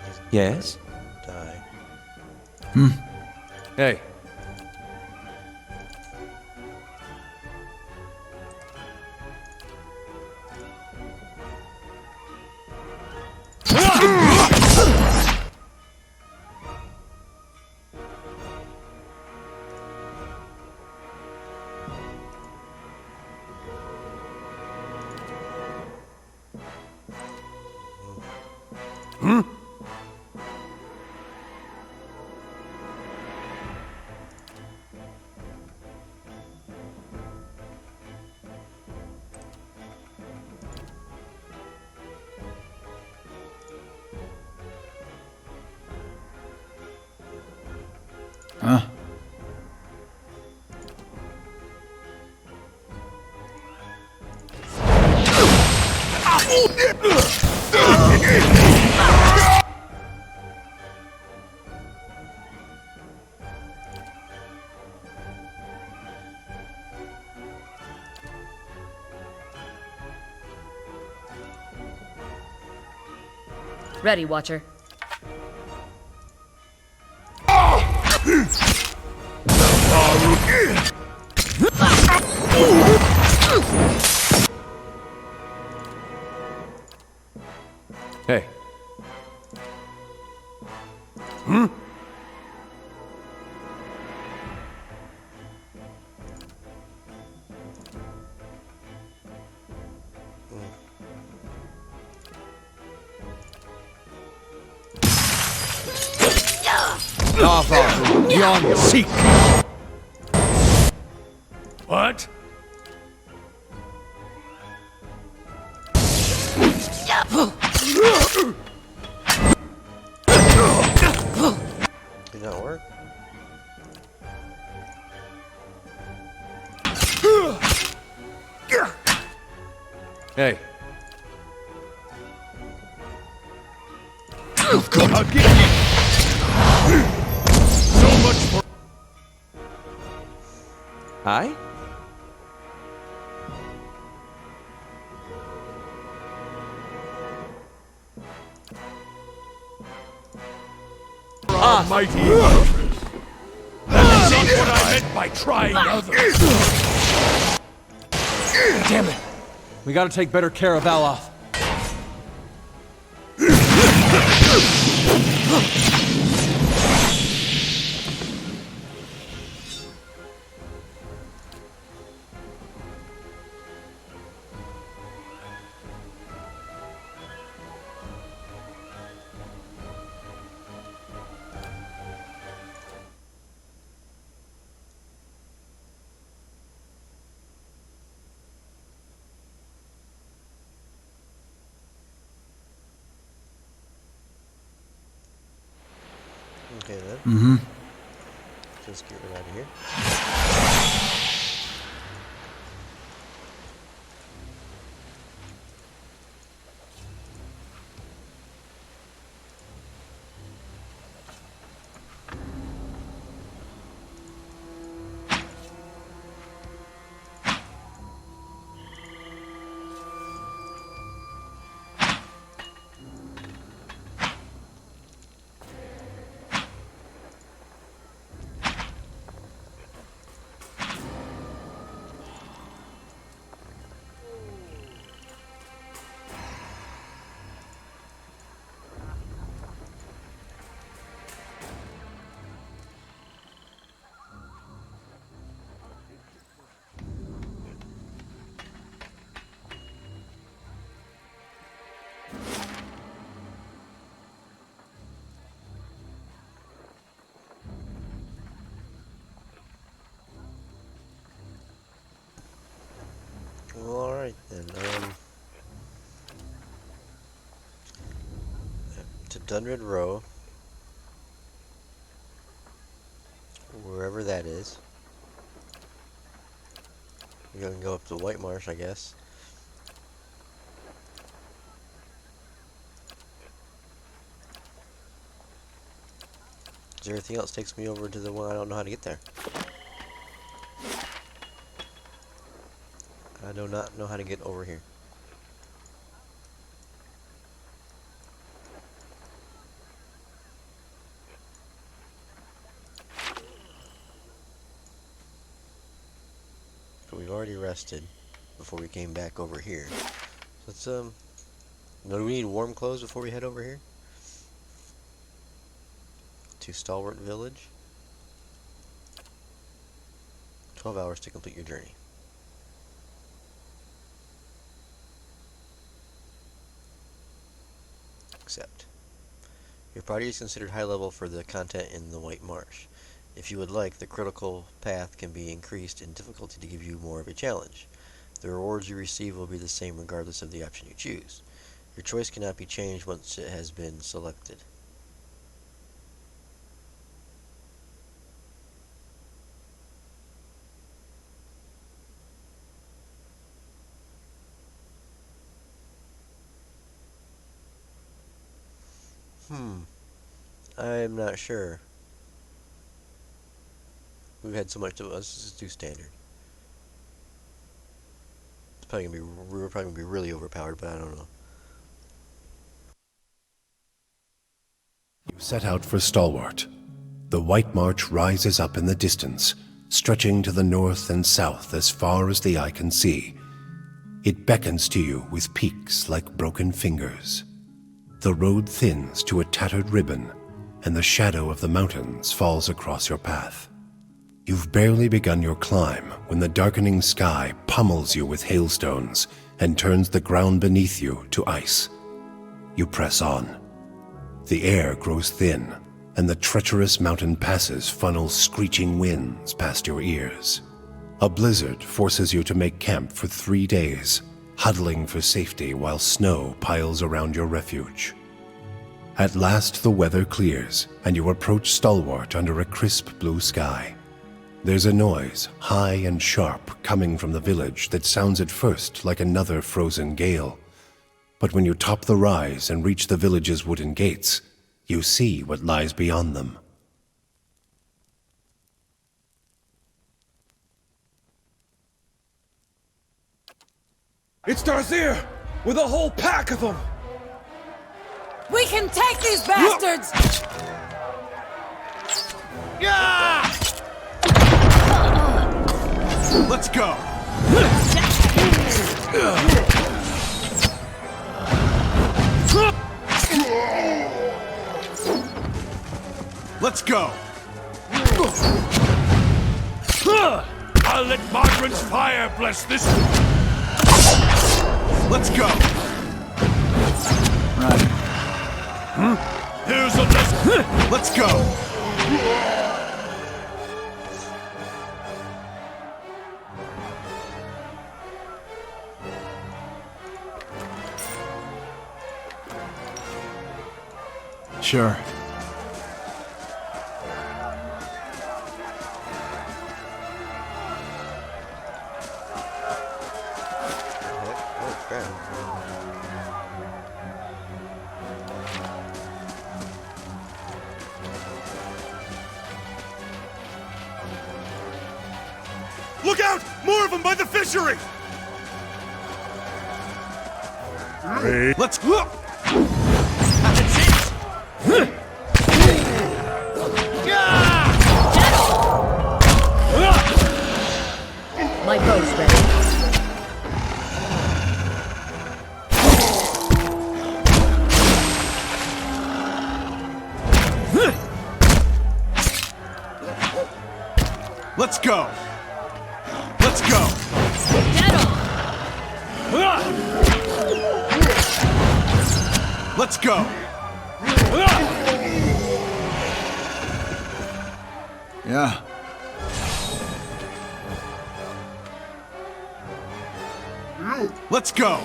He's Yes? died. Hey. Huh? Ready, Watcher. Hey. Dartha, beyond seek. What? Did not work? Hey. I'll give you so much for. Aye? Our mighty interests. That is not what I meant by trying others. Damn it. We gotta take better care of Aloth. Okay then. Mm-hmm. Just get rid out of here. Alright then, to Dunred Row, wherever that is. We're gonna go up to White Marsh, I guess. Is there anything else takes me over to the one I don't know how to get there? I do not know how to get over here. So we've already rested before we came back over here. Let's no, do we need warm clothes before we head over here? To Stalwart Village. 12 hours to complete your journey. Accept. Your party is considered high level for the content in the White Marsh. If you would like, the critical path can be increased in difficulty to give you more of a challenge. The rewards you receive will be the same regardless of the option you choose. Your choice cannot be changed once it has been selected. I'm not sure. We've had so much to us. This is too standard. It's probably gonna be. We're probably gonna be really overpowered, but I don't know. You set out for Stalwart. The White Marsh rises up in the distance, stretching to the north and south as far as the eye can see. It beckons to you with peaks like broken fingers. The road thins to a tattered ribbon, and the shadow of the mountains falls across your path. You've barely begun your climb when the darkening sky pummels you with hailstones and turns the ground beneath you to ice. You press on. The air grows thin, and the treacherous mountain passes funnel screeching winds past your ears. A blizzard forces you to make camp for 3 days, huddling for safety while snow piles around your refuge. At last the weather clears, and you approach Stalwart under a crisp blue sky. There's a noise, high and sharp, coming from the village that sounds at first like another frozen gale. But when you top the rise and reach the village's wooden gates, you see what lies beyond them. It's Darzier, with a whole pack of them! We can take these bastards! Yeah! Let's go! Let's go! I'll let Margaret's fire bless this. Let's go! Right. Here's a lesson. Let's go! Sure. Look out! More of them by the fishery! Let's look! That's it! My bow's ready. Let's go! Let's go! Let's go! Yeah. Let's go!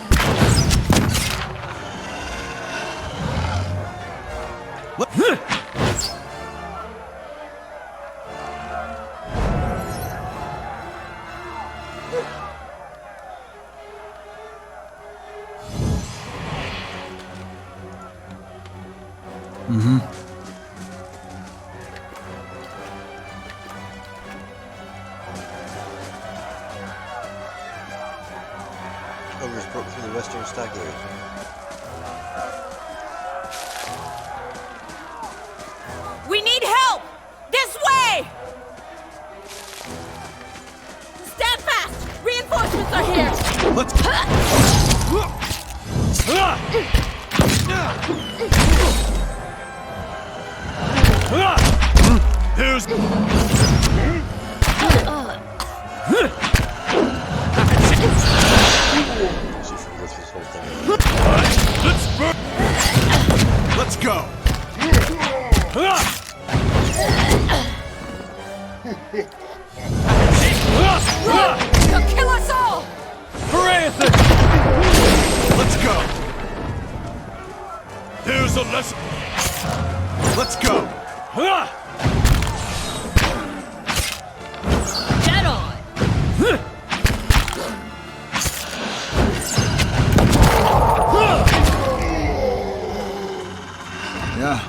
Ogres broke through the western stockade. We need help! This way! Stand fast! Reinforcements are here! Let's... Here's... See if we can go through this whole thing. Let's burn! Let's go! They'll kill us all! Let's go! Here's a lesson! Let's go! Get on! Yeah.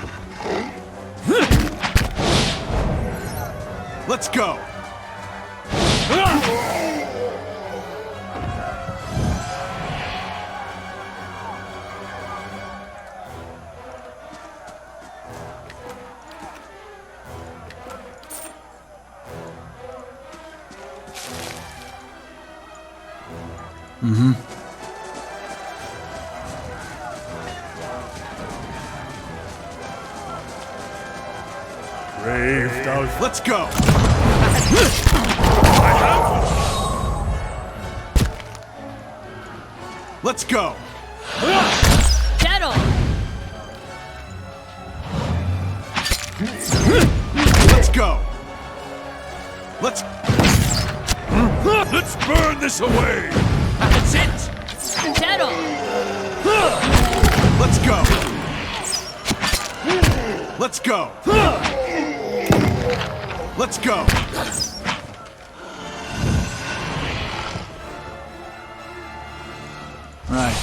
Let's go! Brave thou... Let's go! Let's go! Get on! Let's go! Let's... Let's burn this away! That's it! Get on! Let's go! Let's go! Let's go! Right.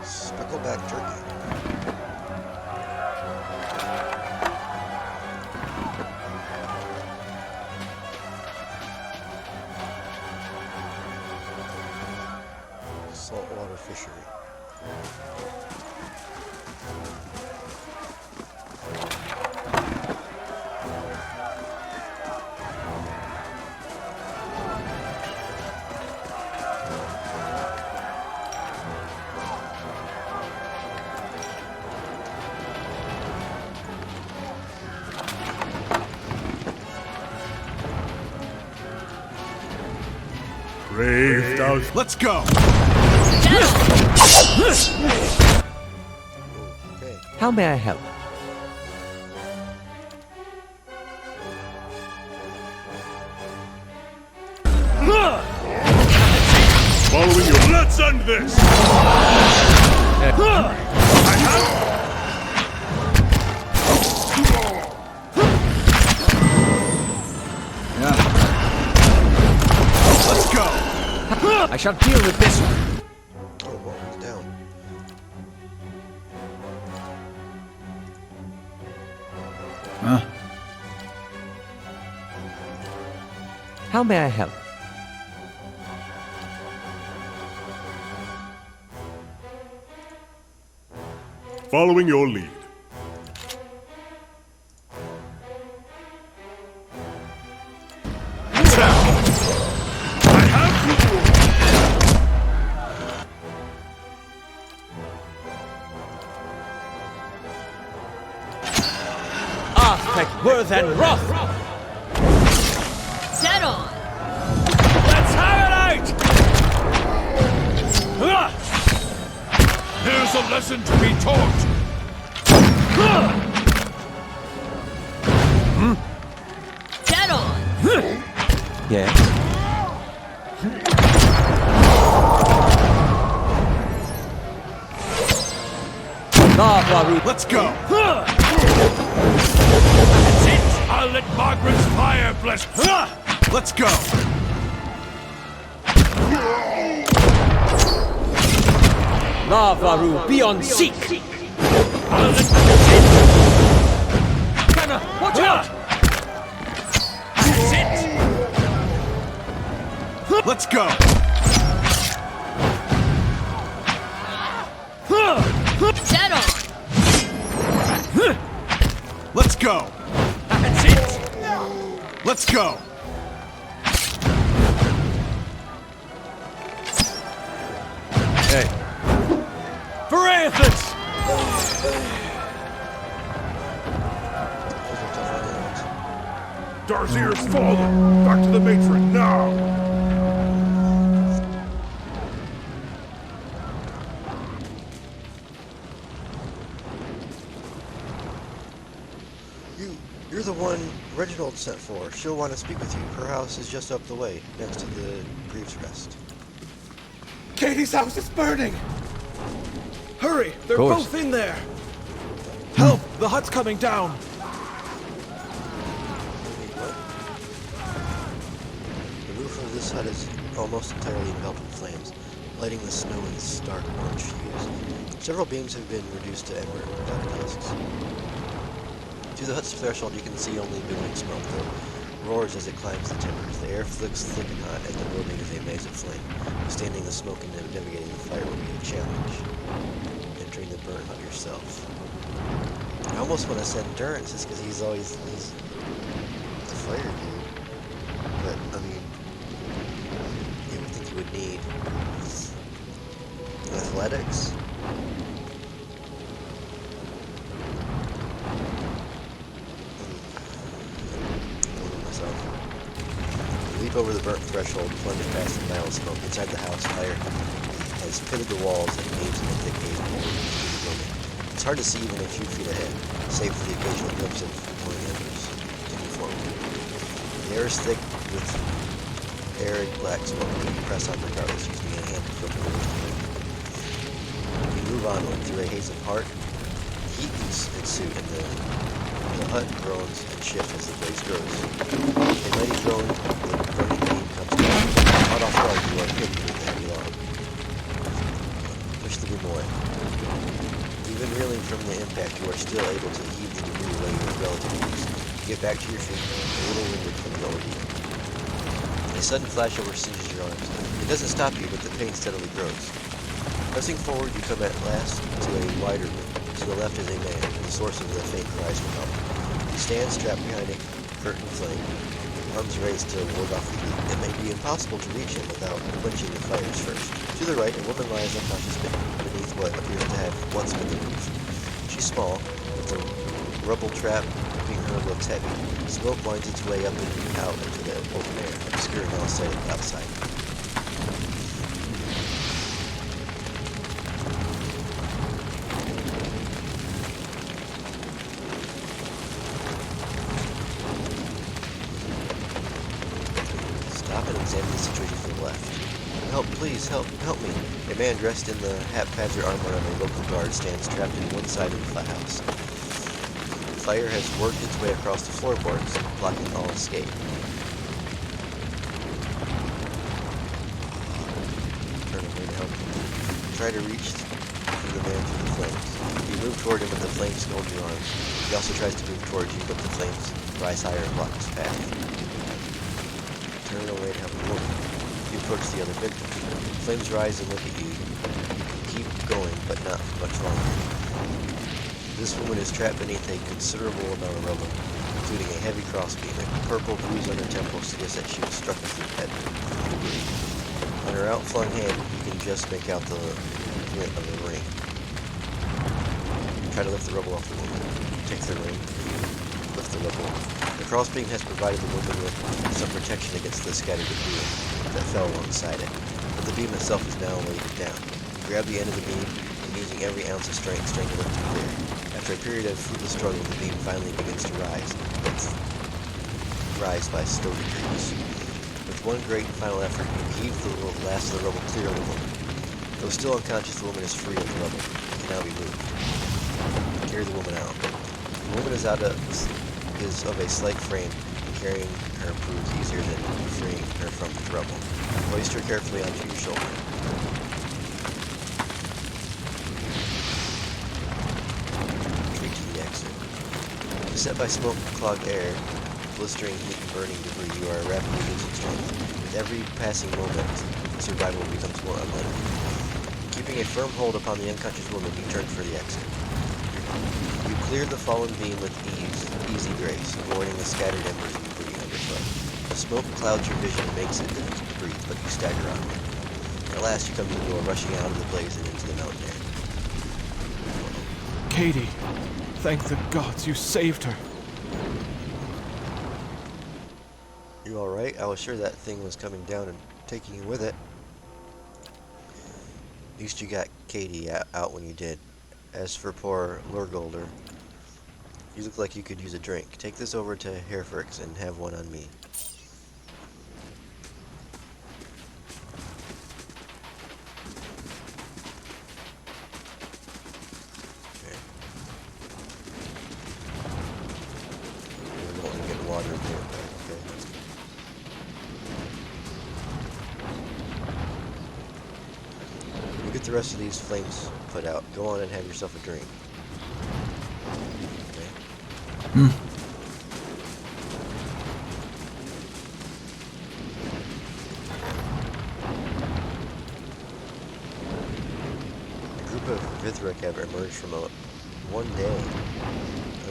Speckleback turkey. Saltwater fishery. Brave thou... Let's go! Okay. How may I help? Following you. Let's end this! Yeah. Let's go! I shall deal with this one. Oh, well, he's down. How may I help? Following your lead. Aspect worth and wrath! Dead on! Let's have it out! Here's a lesson to be taught. Dead on! Yes. Let's go! That's it! I'll let Margaret's fire bless. Let's go! Lavaru, be on seek! I'll let Canna, watch out! That's it! Let's go! Dead on! Let's go! That's it! Let's go! Hey. For Athens! Darzir's fallen! Back to the matron, now! You're the one Reginald sent for. She'll want to speak with you. Her house is just up the way, next to the Grieve's Rest. Katie's house is burning! Hurry! They're course. both in there! Help! The hut's coming down! The roof of this hut is almost entirely enveloped in flames, lighting the snow in stark orange hues. Several beams have been reduced to ember husks. To the hut's threshold, you can see only billowing smoke, though roars as it climbs the timbers. The air flicks thick and hot, and the building is a maze of flame. Withstanding the smoke and navigating the fire will be a challenge. Entering the burnt hut yourself. I almost want to send Durrance, just because he's the fire dude. But, I mean, you would think you would need athletics. Leap over the burnt threshold, plunge past the mile of smoke. Inside the house, fire has pitted the walls and waves in a thick haze through the building. It's hard to see even a few feet ahead, save for the occasional glimpse of glowing embers ticking forward. The air is thick with arid black smoke that you press on regardless, using a hand to filter the wind. You move onward through a haze of heat ensue, and the hut groans and shifts as the blaze grows. A mighty drone, the burning beam comes down. Hot off guard, you are hidden with the heavy log. Push the boom away. Even reeling from the impact, you are still able to heave the debris away with relative ease. You get back to your feet, a little winded from the ordeal. A sudden flash over seizes your arms. It doesn't stop you, but the pain steadily grows. Pressing forward, you come at last to a wider room. To the left is a man, the source of the faint cries for help. He stands strapped behind a curtain flame, arms raised to ward off the heat. It may be impossible to reach him without quenching the fires first. To the right, a woman lies unconscious beneath what appears to have once been the roof. She's small, with the rubble trap gripping her looks heavy. Smoke winds its way up and out into the open air, obscuring all sight outside. Examine the situation from the left. Help, please, help me. A man dressed in the haphazard armor of a local guard stands trapped in one side of the flat house. Fire has worked its way across the floorboards, blocking all escape. Turn away to help him. Try to reach the man through the flames. You move toward him, but the flames hold your arms. He also tries to move towards you, but the flames rise higher and block his path. turn away and help the woman. You approach the other victim. Flames rise and look at you. You can keep going, but not for much longer. This woman is trapped beneath a considerable amount of rubble, including a heavy crossbeam. A purple bruise on her temple suggests that she was struck with debris. On her outflung hand, you can just make out the glint of the ring. Try to lift the rubble off the woman. Take the ring. Lift the rubble. The crossbeam has provided the woman with some protection against the scattered debris that fell alongside it, but the beam itself is now weighted down. Grab the end of the beam, and using every ounce of strength, strain to lift it clear. After a period of fruitless struggle, the beam finally begins to rise. It's rise by slow degrees. With one great final effort, you heave the last of the rubble clear of the woman. Though still unconscious, the woman is free of the rubble and can now be moved. Carry the woman out. The woman is of a slight frame, and carrying her proves easier than freeing her from the rubble. Hoist her carefully onto your shoulder. Retreat to the exit. Beset by smoke-clogged air, blistering heat and burning debris, you are rapidly losing strength. With every passing moment, survival becomes more unlikely. Keeping a firm hold upon the unconscious woman, you turn for the exit. You clear the fallen beam with easy grace, avoiding the scattered embers and debris underfoot. The smoke clouds your vision and makes it difficult to breathe, but you stagger on. At last, you come to the door, rushing out of the blaze and into the mountain air. Katie, thank the gods you saved her. You alright? I was sure that thing was coming down and taking you with it. At least you got Katie out when you did. As for poor Lurgolder, you look like you could use a drink. Take this over to Herefrix and have one on me. Okay. We don't want to get water in here, but okay. We'll get the rest of these flames put out. Go on and have yourself a drink. Okay. A group of Vithric have emerged from one day. I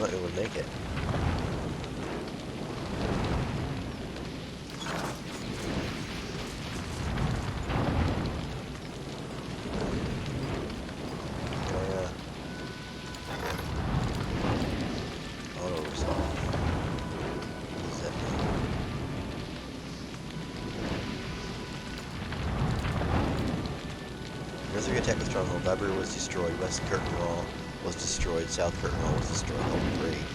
thought it would make it. Attack the stronghold. Library was destroyed. West Curtain Wall was destroyed. South Curtain Wall was destroyed. Holy Parade.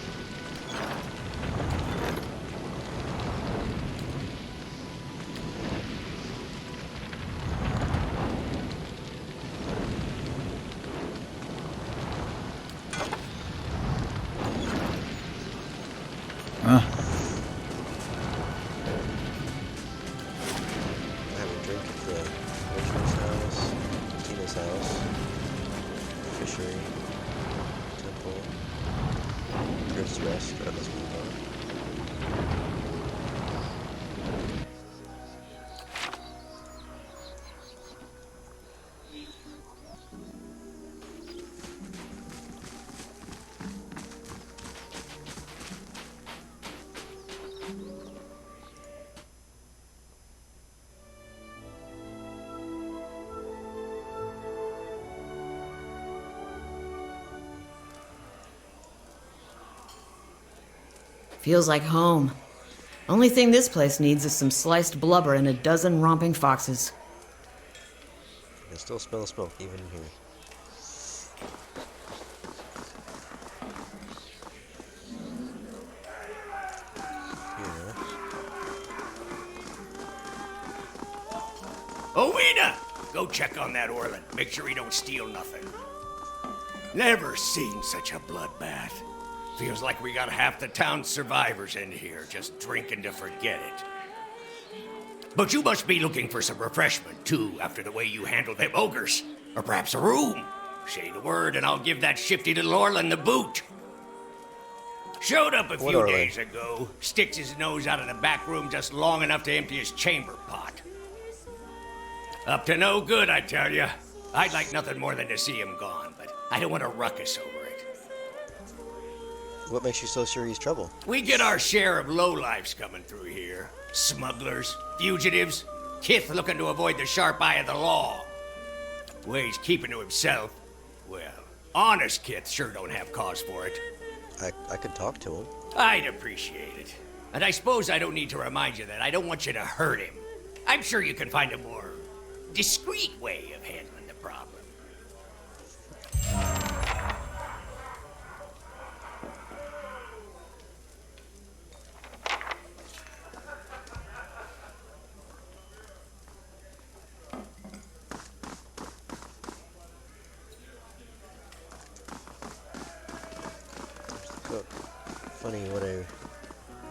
Feels like home. Only thing this place needs is some sliced blubber and a dozen romping foxes. I can still smell the smoke, even in here. Owena! Go check on that Orland. Make sure he don't steal nothing. Never seen such a bloodbath. Feels like we got half the town's survivors in here, just drinking to forget it. But you must be looking for some refreshment, too, after the way you handled them ogres. Or perhaps a room. Say the word, and I'll give that shifty little Orland the boot. Showed up a What few are they? days ago. Sticks his nose out of the back room just long enough to empty his chamber pot. Up to no good, I tell you. I'd like nothing more than to see him gone, but I don't want a ruckus over it. What makes you so sure he's trouble? We get our share of lowlifes coming through here. Smugglers, fugitives, Kith looking to avoid the sharp eye of the law. Way he's keeping to himself, well, honest Kith sure don't have cause for it. I could talk to him. I'd appreciate it. And I suppose I don't need to remind you that I don't want you to hurt him. I'm sure you can find a more discreet way of handling the problem. Cook. Funny what a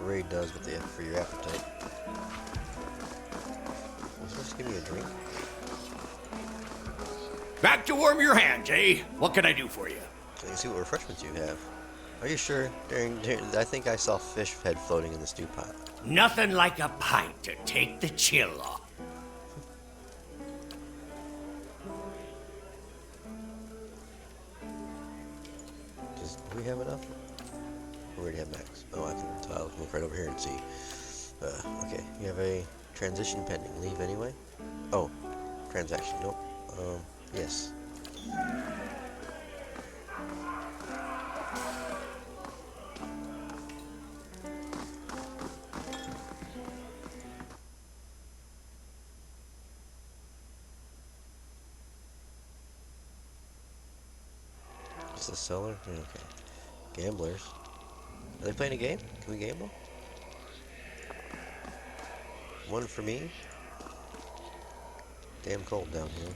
raid does with the for your appetite. Was supposed to give me a drink? Back to warm your hands, eh? What can I do for you? So you see what refreshments you have. Are you sure? During I think I saw fish head floating in the stew pot. Nothing like a pint to take the chill off. Do we have enough? We already have max. Oh, I can I'll look right over here and see. Okay, you have a transition pending. Leave anyway? Oh, transaction. Nope. Yes. It's the seller? Okay. Gamblers. Are they playing a game? Can we gamble? One for me. Damn cold down here.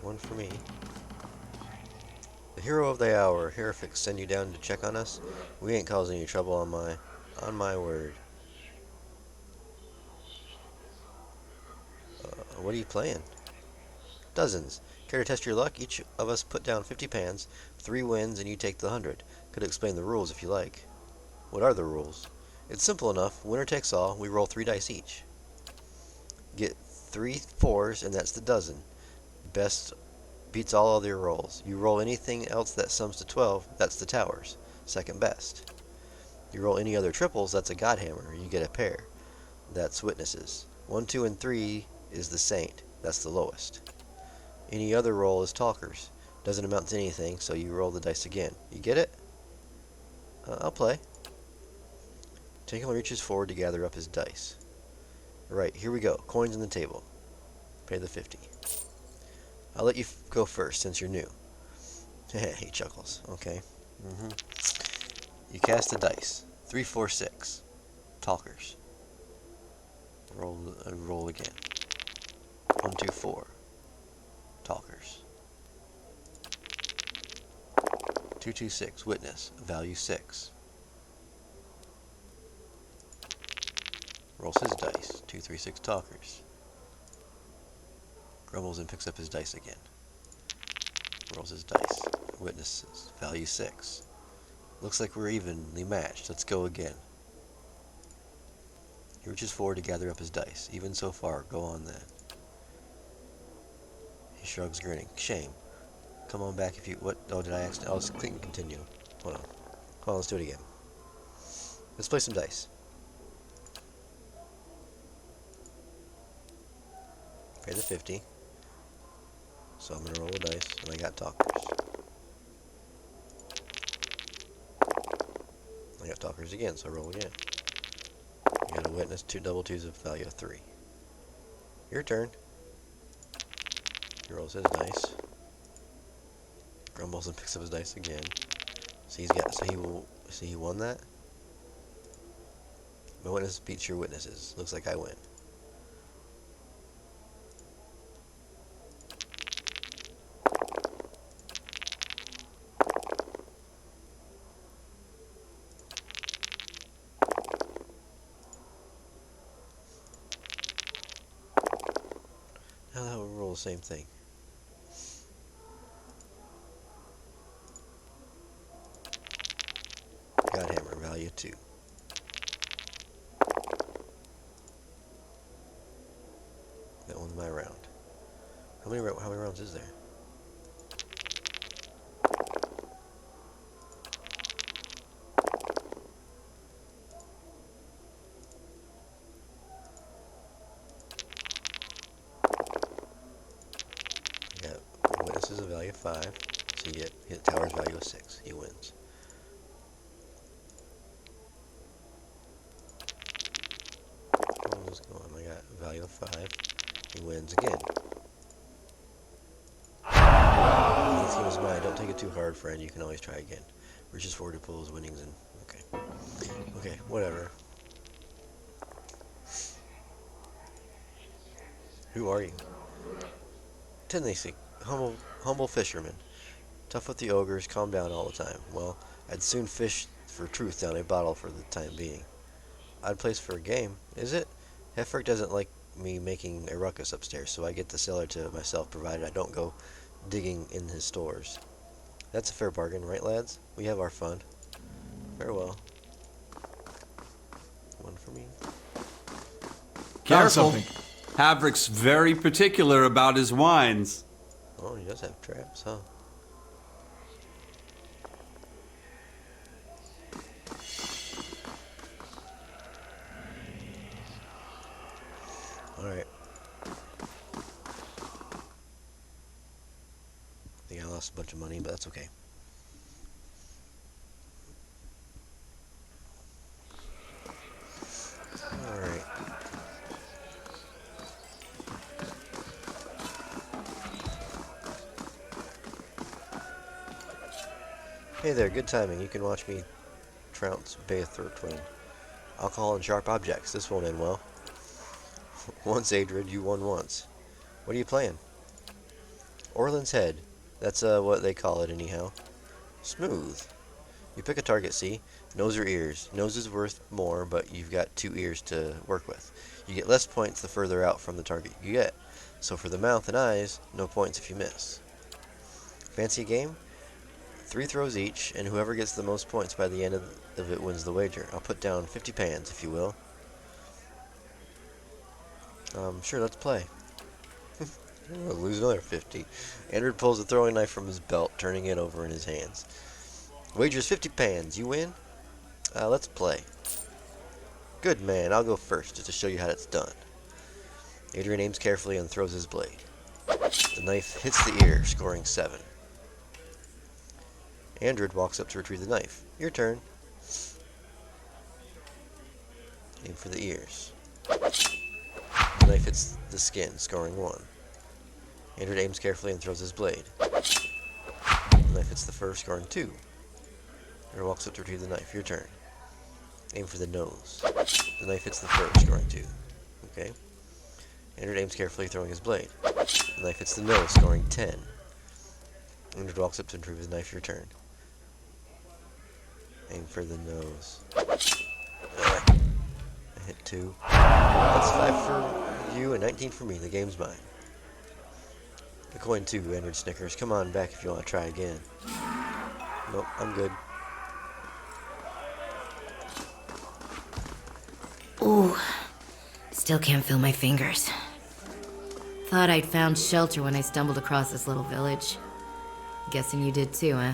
One for me. The hero of the hour. Herefix send you down to check on us? We ain't causing you trouble on my word. What are you playing? Dozens. Care to test your luck? Each of us put down 50 pans, 3 wins, and you take the 100. Could explain the rules if you like. What are the rules? It's simple enough. Winner takes all. We roll 3 dice each. Get 3 4s, and that's the dozen. Best beats all other rolls. You roll anything else that sums to 12, that's the towers. Second best. You roll any other triples, that's a godhammer. You get a pair. That's witnesses. 1, 2, and 3 is the saint. That's the lowest. Any other roll is talkers. Doesn't amount to anything, so you roll the dice again. You get it? I'll play. Tinkle reaches forward to gather up his dice. Right, here we go. Coins on the table. Pay the 50. I'll let you go first, since you're new. He chuckles. Okay. You cast the dice. 3, 4, 6. Talkers. Roll again. 1, 2, 4. Talkers. 2, 2, 6. Witness. Value 6. Rolls his dice. 2, 3, 6. Talkers. Grumbles and picks up his dice again. Rolls his dice. Witnesses. Value 6. Looks like we're evenly matched. Let's go again. He reaches forward to gather up his dice. Even so far, go on then. He shrugs, grinning. Shame. Come on back if you... What? Oh, did I accidentally... I'll just click and continue. Hold on. Hold on, let's do it again. Let's play some dice. Pay the 50. So I'm going to roll the dice, and I got talkers. I got talkers again, so I roll again. You got a witness, 2 double 2s of value of 3. Your turn. He rolls his dice. Grumbles and picks up his dice again. So he won that? My witness beats your witnesses. Looks like I win. Now that will roll the same thing. value 2. That one's my round. How many rounds is there? Witness is a value of 5, so you get hit tower's value of 6. He wins. What's going on? I got a value of 5. He wins again. The team is mine. Don't take it too hard, friend. You can always try again. Reaches forward to pull his winnings and okay, whatever. Who are you? Tendency. Humble fisherman. Tough with the ogres, calm down all the time. Well, I'd soon fish for truth down a bottle for the time being. Odd place for a game, is it? Hefrick doesn't like me making a ruckus upstairs, so I get the cellar to myself, provided I don't go digging in his stores. That's a fair bargain, right, lads? We have our fun. Farewell. One for me. Careful. Havrick's very particular about his wines. Oh, he does have traps, huh? Alright. I think I lost a bunch of money, but that's okay. Alright. Hey there, good timing. You can watch me trounce Twin. Alcohol and sharp objects. This won't end well. Once, Adrid, you won once. What are you playing? Orland's Head. That's what they call it anyhow. Smooth. You pick a target, see? Nose or ears. Nose is worth more, but you've got 2 ears to work with. You get less points the further out from the target you get. So for the mouth and eyes, no points if you miss. Fancy a game? 3 throws each, and whoever gets the most points by the end of it wins the wager. I'll put down 50 pans, if you will. Sure, let's play. I'll lose another 50. Andrew pulls a throwing knife from his belt, turning it over in his hands. Wager's 50 pans. You win? Let's play. Good man, I'll go first, just to show you how it's done. Adrian aims carefully and throws his blade. The knife hits the ear, scoring 7. Andred walks up to retrieve the knife. Your turn. Aim for the ears. The knife hits the skin, scoring 1. Andred aims carefully and throws his blade. The knife hits the fur, scoring 2. Andred walks up to retrieve the knife. Your turn. Aim for the nose. The knife hits the fur, scoring 2. Okay. Andred aims carefully, throwing his blade. The knife hits the nose, scoring 10. Andred walks up to retrieve his knife. Your turn. Aim for the nose. I hit 2. That's 5 for you and 19 for me. The game's mine. The coin 2, Andred snickers. Come on back if you want to try again. Nope, I'm good. Ooh, still can't feel my fingers. Thought I'd found shelter when I stumbled across this little village. Guessing you did too, huh?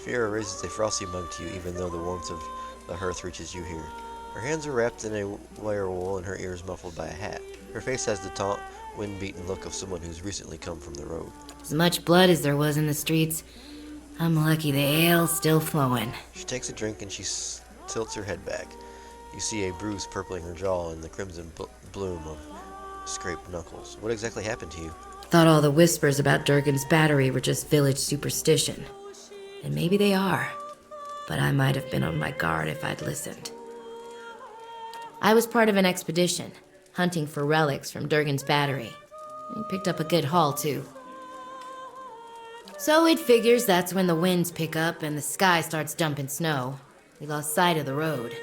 Fiora raises a frosty mug to you, even though the warmth of the hearth reaches you here. Her hands are wrapped in a wire wool and her ears muffled by a hat. Her face has the taut, wind-beaten look of someone who's recently come from the road. As much blood as there was in the streets, I'm lucky the ale's still flowing. She takes a drink and she tilts her head back. You see a bruise purpling her jaw and the crimson bloom of scraped knuckles. What exactly happened to you? Thought all the whispers about Durgan's battery were just village superstition. And maybe they are, but I might have been on my guard if I'd listened. I was part of an expedition, hunting for relics from Durgan's battery. We picked up a good haul, too. So it figures that's when the winds pick up and the sky starts dumping snow. We lost sight of the road.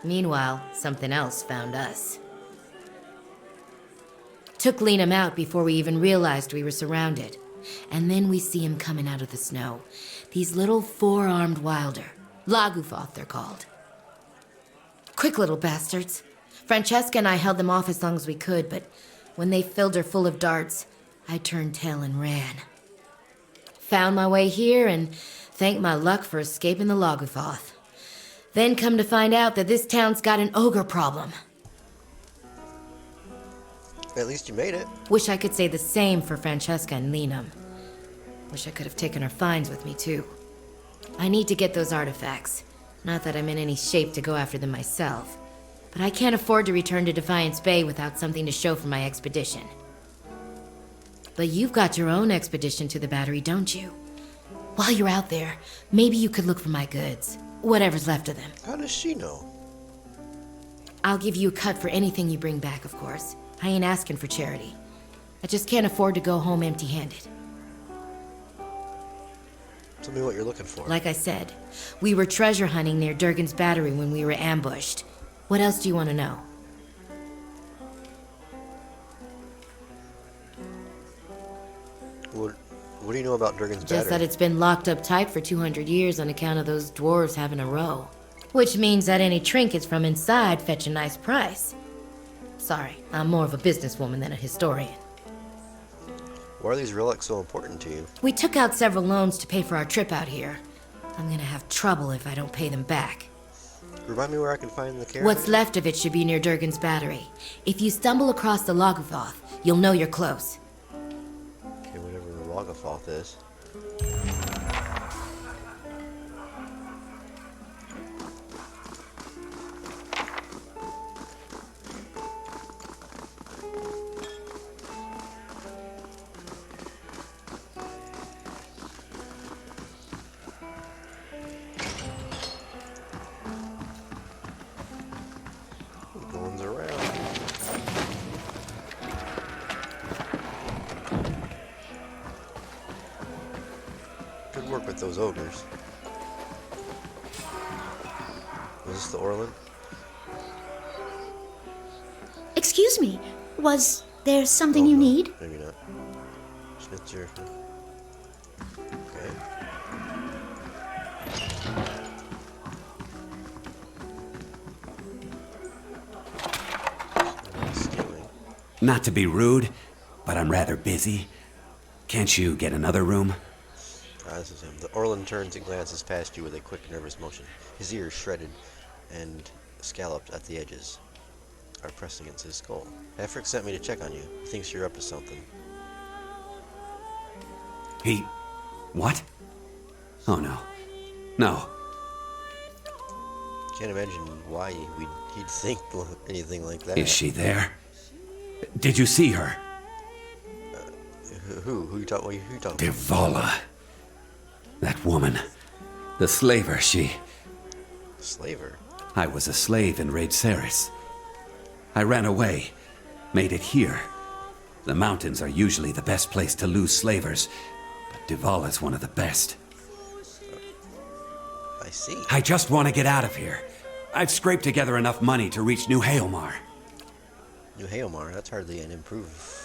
Meanwhile, something else found us. Took Liam out before we even realized we were surrounded. And then we see him coming out of the snow. These little 4-armed wilder. Lagufoth, they're called. Quick little bastards. Francesca and I held them off as long as we could, but when they filled her full of darts, I turned tail and ran. Found my way here and thanked my luck for escaping the Lagufoth. Then come to find out that this town's got an ogre problem. At least you made it. Wish I could say the same for Francesca and Lenum. Wish I could have taken her finds with me, too. I need to get those artifacts. Not that I'm in any shape to go after them myself. But I can't afford to return to Defiance Bay without something to show for my expedition. But you've got your own expedition to the Battery, don't you? While you're out there, maybe you could look for my goods. Whatever's left of them. How does she know? I'll give you a cut for anything you bring back, of course. I ain't asking for charity. I just can't afford to go home empty-handed. Tell me what you're looking for. Like I said, we were treasure hunting near Durgan's Battery when we were ambushed. What else do you want to know? What do you know about Durgan's Battery? Just that it's been locked up tight for 200 years on account of those dwarves having a row. Which means that any trinkets from inside fetch a nice price. Sorry, I'm more of a businesswoman than a historian. Why are these relics so important to you? We took out several loans to pay for our trip out here. I'm gonna have trouble if I don't pay them back. Remind me where I can find the caravan? What's left of it should be near Durgan's Battery. If you stumble across the Lagufoth, you'll know you're close. Okay, whatever the Lagufoth is. Good work with those ogres. Was this the Orland? Excuse me, was there something you need? Maybe not. Schnitzer. Okay. Not to be rude, but I'm rather busy. Can't you get another room? This is him. The Orland turns and glances past you with a quick, nervous motion. His ears shredded and scalloped at the edges are pressed against his skull. Afric sent me to check on you. He thinks you're up to something. He... what? Oh, no. No. Can't imagine why he'd think anything like that. Is she there? Did you see her? Who you talking about? Devala. That woman. The slaver, she... Slaver? I was a slave in Raid Ceres. I ran away. Made it here. The mountains are usually the best place to lose slavers, but Devala's one of the best. I see. I just want to get out of here. I've scraped together enough money to reach New Haelmar. New Haelmar? That's hardly an improve.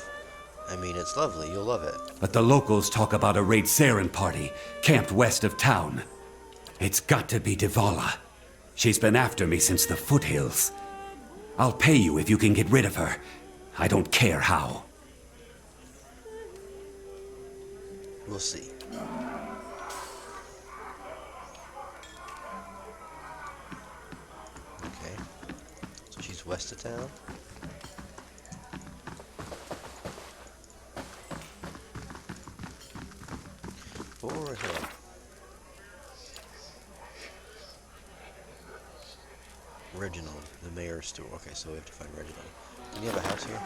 I mean, it's lovely. You'll love it. But the locals talk about a Raid Saren party, camped west of town. It's got to be Devala. She's been after me since the foothills. I'll pay you if you can get rid of her. I don't care how. We'll see. Okay. So she's west of town? Or hill. Reginald, the mayor's steward. Okay, so we have to find Reginald. Do you have a house here?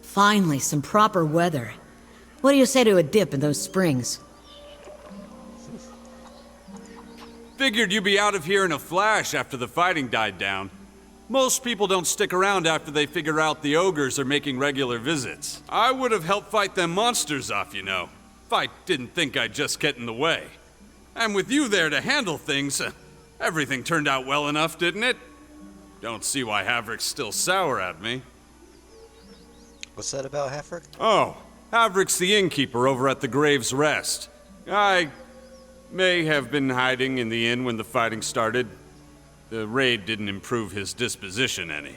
Finally, some proper weather. What do you say to a dip in those springs? Figured you'd be out of here in a flash after the fighting died down. Most people don't stick around after they figure out the ogres are making regular visits. I would have helped fight them monsters off, you know. fight didn't think I'd just get in the way. And with you there to handle things, everything turned out well enough, didn't it? Don't see why Havrick's still sour at me. What's that about, Havrick? Oh, Havrick's the innkeeper over at the Grave's Rest. I may have been hiding in the inn when the fighting started. The raid didn't improve his disposition any.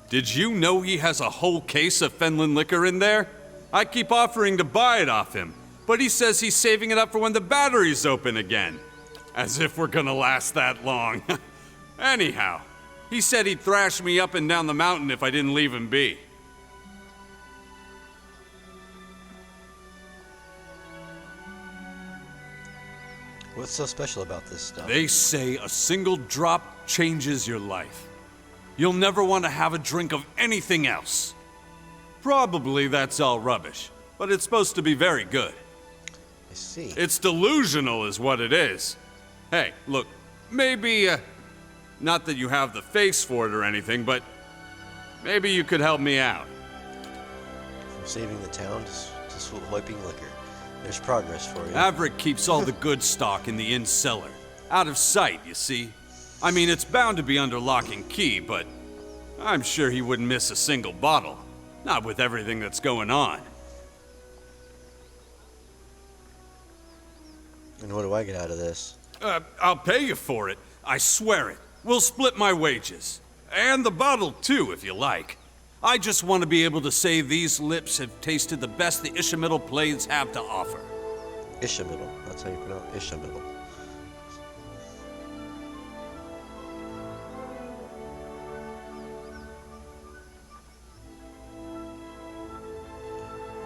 Did you know he has a whole case of Fenland liquor in there? I keep offering to buy it off him, but he says he's saving it up for when the battery's open again. As if we're gonna last that long. Anyhow, he said he'd thrash me up and down the mountain if I didn't leave him be. What's so special about this stuff? They say a single drop changes your life. You'll never want to have a drink of anything else. Probably that's all rubbish, but it's supposed to be very good. I see. It's delusional is what it is. Hey, look, maybe, not that you have the face for it or anything, but maybe you could help me out. From saving the town to wiping liquor. There's progress for you. Havrick keeps all the good stock in the inn cellar. Out of sight, you see. I mean, it's bound to be under lock and key, but I'm sure he wouldn't miss a single bottle. Not with everything that's going on. And what do I get out of this? I'll pay you for it. I swear it. We'll split my wages. And the bottle, too, if you like. I just want to be able to say these lips have tasted the best the Ishamiddle Blades have to offer. Ishamiddle. That's how you pronounce Ishamiddle.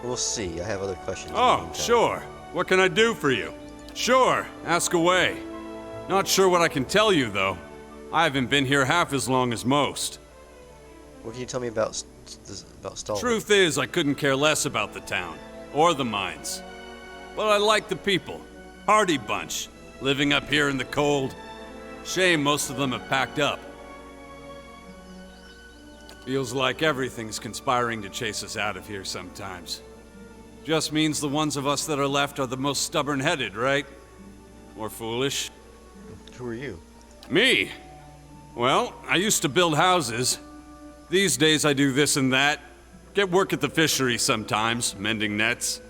We'll see. I have other questions. Oh, sure. What can I do for you? Sure, ask away. Not sure what I can tell you, though. I haven't been here half as long as most. What can you tell me about Stalwart? Truth is, I couldn't care less about the town, or the mines. But I like the people. Hardy bunch, living up here in the cold. Shame most of them have packed up. Feels like everything's conspiring to chase us out of here sometimes. Just means the ones of us that are left are the most stubborn-headed, right? Or foolish. Who are you? Me? Well, I used to build houses. These days I do this and that. Get work at the fishery sometimes, mending nets.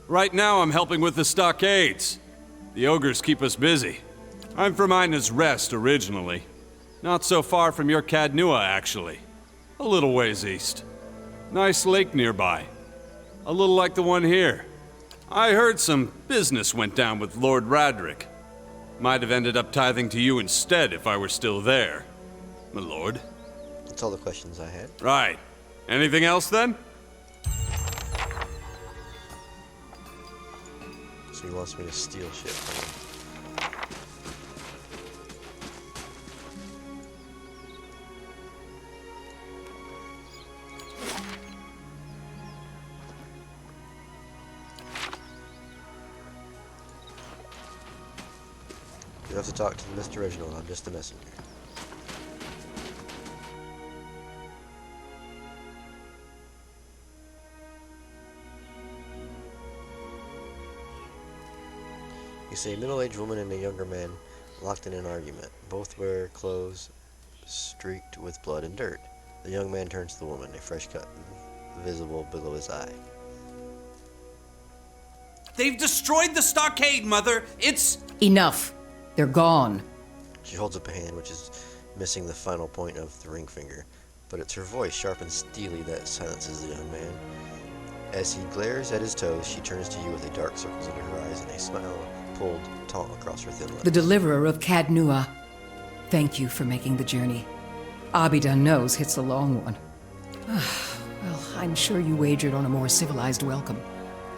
Right now I'm helping with the stockades. The ogres keep us busy. I'm from Ina's Rest originally. Not so far from your Cadnua, actually. A little ways east. Nice lake nearby. A little like the one here. I heard some business went down with Lord Radric. Might have ended up tithing to you instead if I were still there. My lord. That's all the questions I had. Right. Anything else then? So he wants me to steal shit from him. You have to talk to Mr. Reginald. I'm just a messenger. You see a middle-aged woman and a younger man locked in an argument. Both wear clothes streaked with blood and dirt. The young man turns to the woman, a fresh cut visible below his eye. They've destroyed the stockade, Mother! It's... Enough! They're gone. She holds up a hand, which is missing the final point of the ring finger, but it's her voice, sharp and steely, that silences the young man. As he glares at his toes, she turns to you with a dark circles under her eyes and a smile pulled taut across her thin lips. The deliverer of Cadnua. Thank you for making the journey. Abida knows it's a long one. Well, I'm sure you wagered on a more civilized welcome.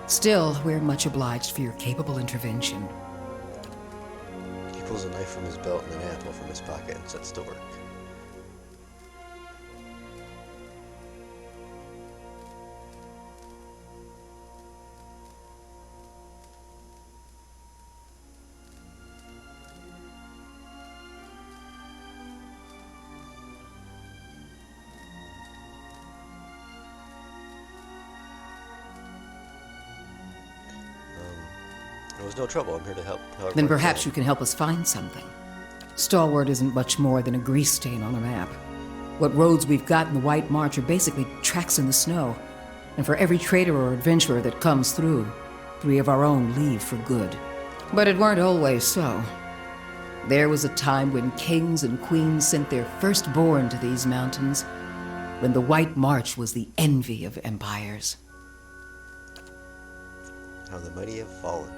Still, we're much obliged for your capable intervention. He pulls a knife from his belt and an apple from his pocket and sets to work. It was no trouble. I'm here to help. Then perhaps you can help us find something. Stalwart isn't much more than a grease stain on a map. What roads we've got in the White March are basically tracks in the snow. And for every trader or adventurer that comes through, 3 of our own leave for good. But it weren't always so. There was a time when kings and queens sent their firstborn to these mountains, when the White March was the envy of empires. How the mighty have fallen.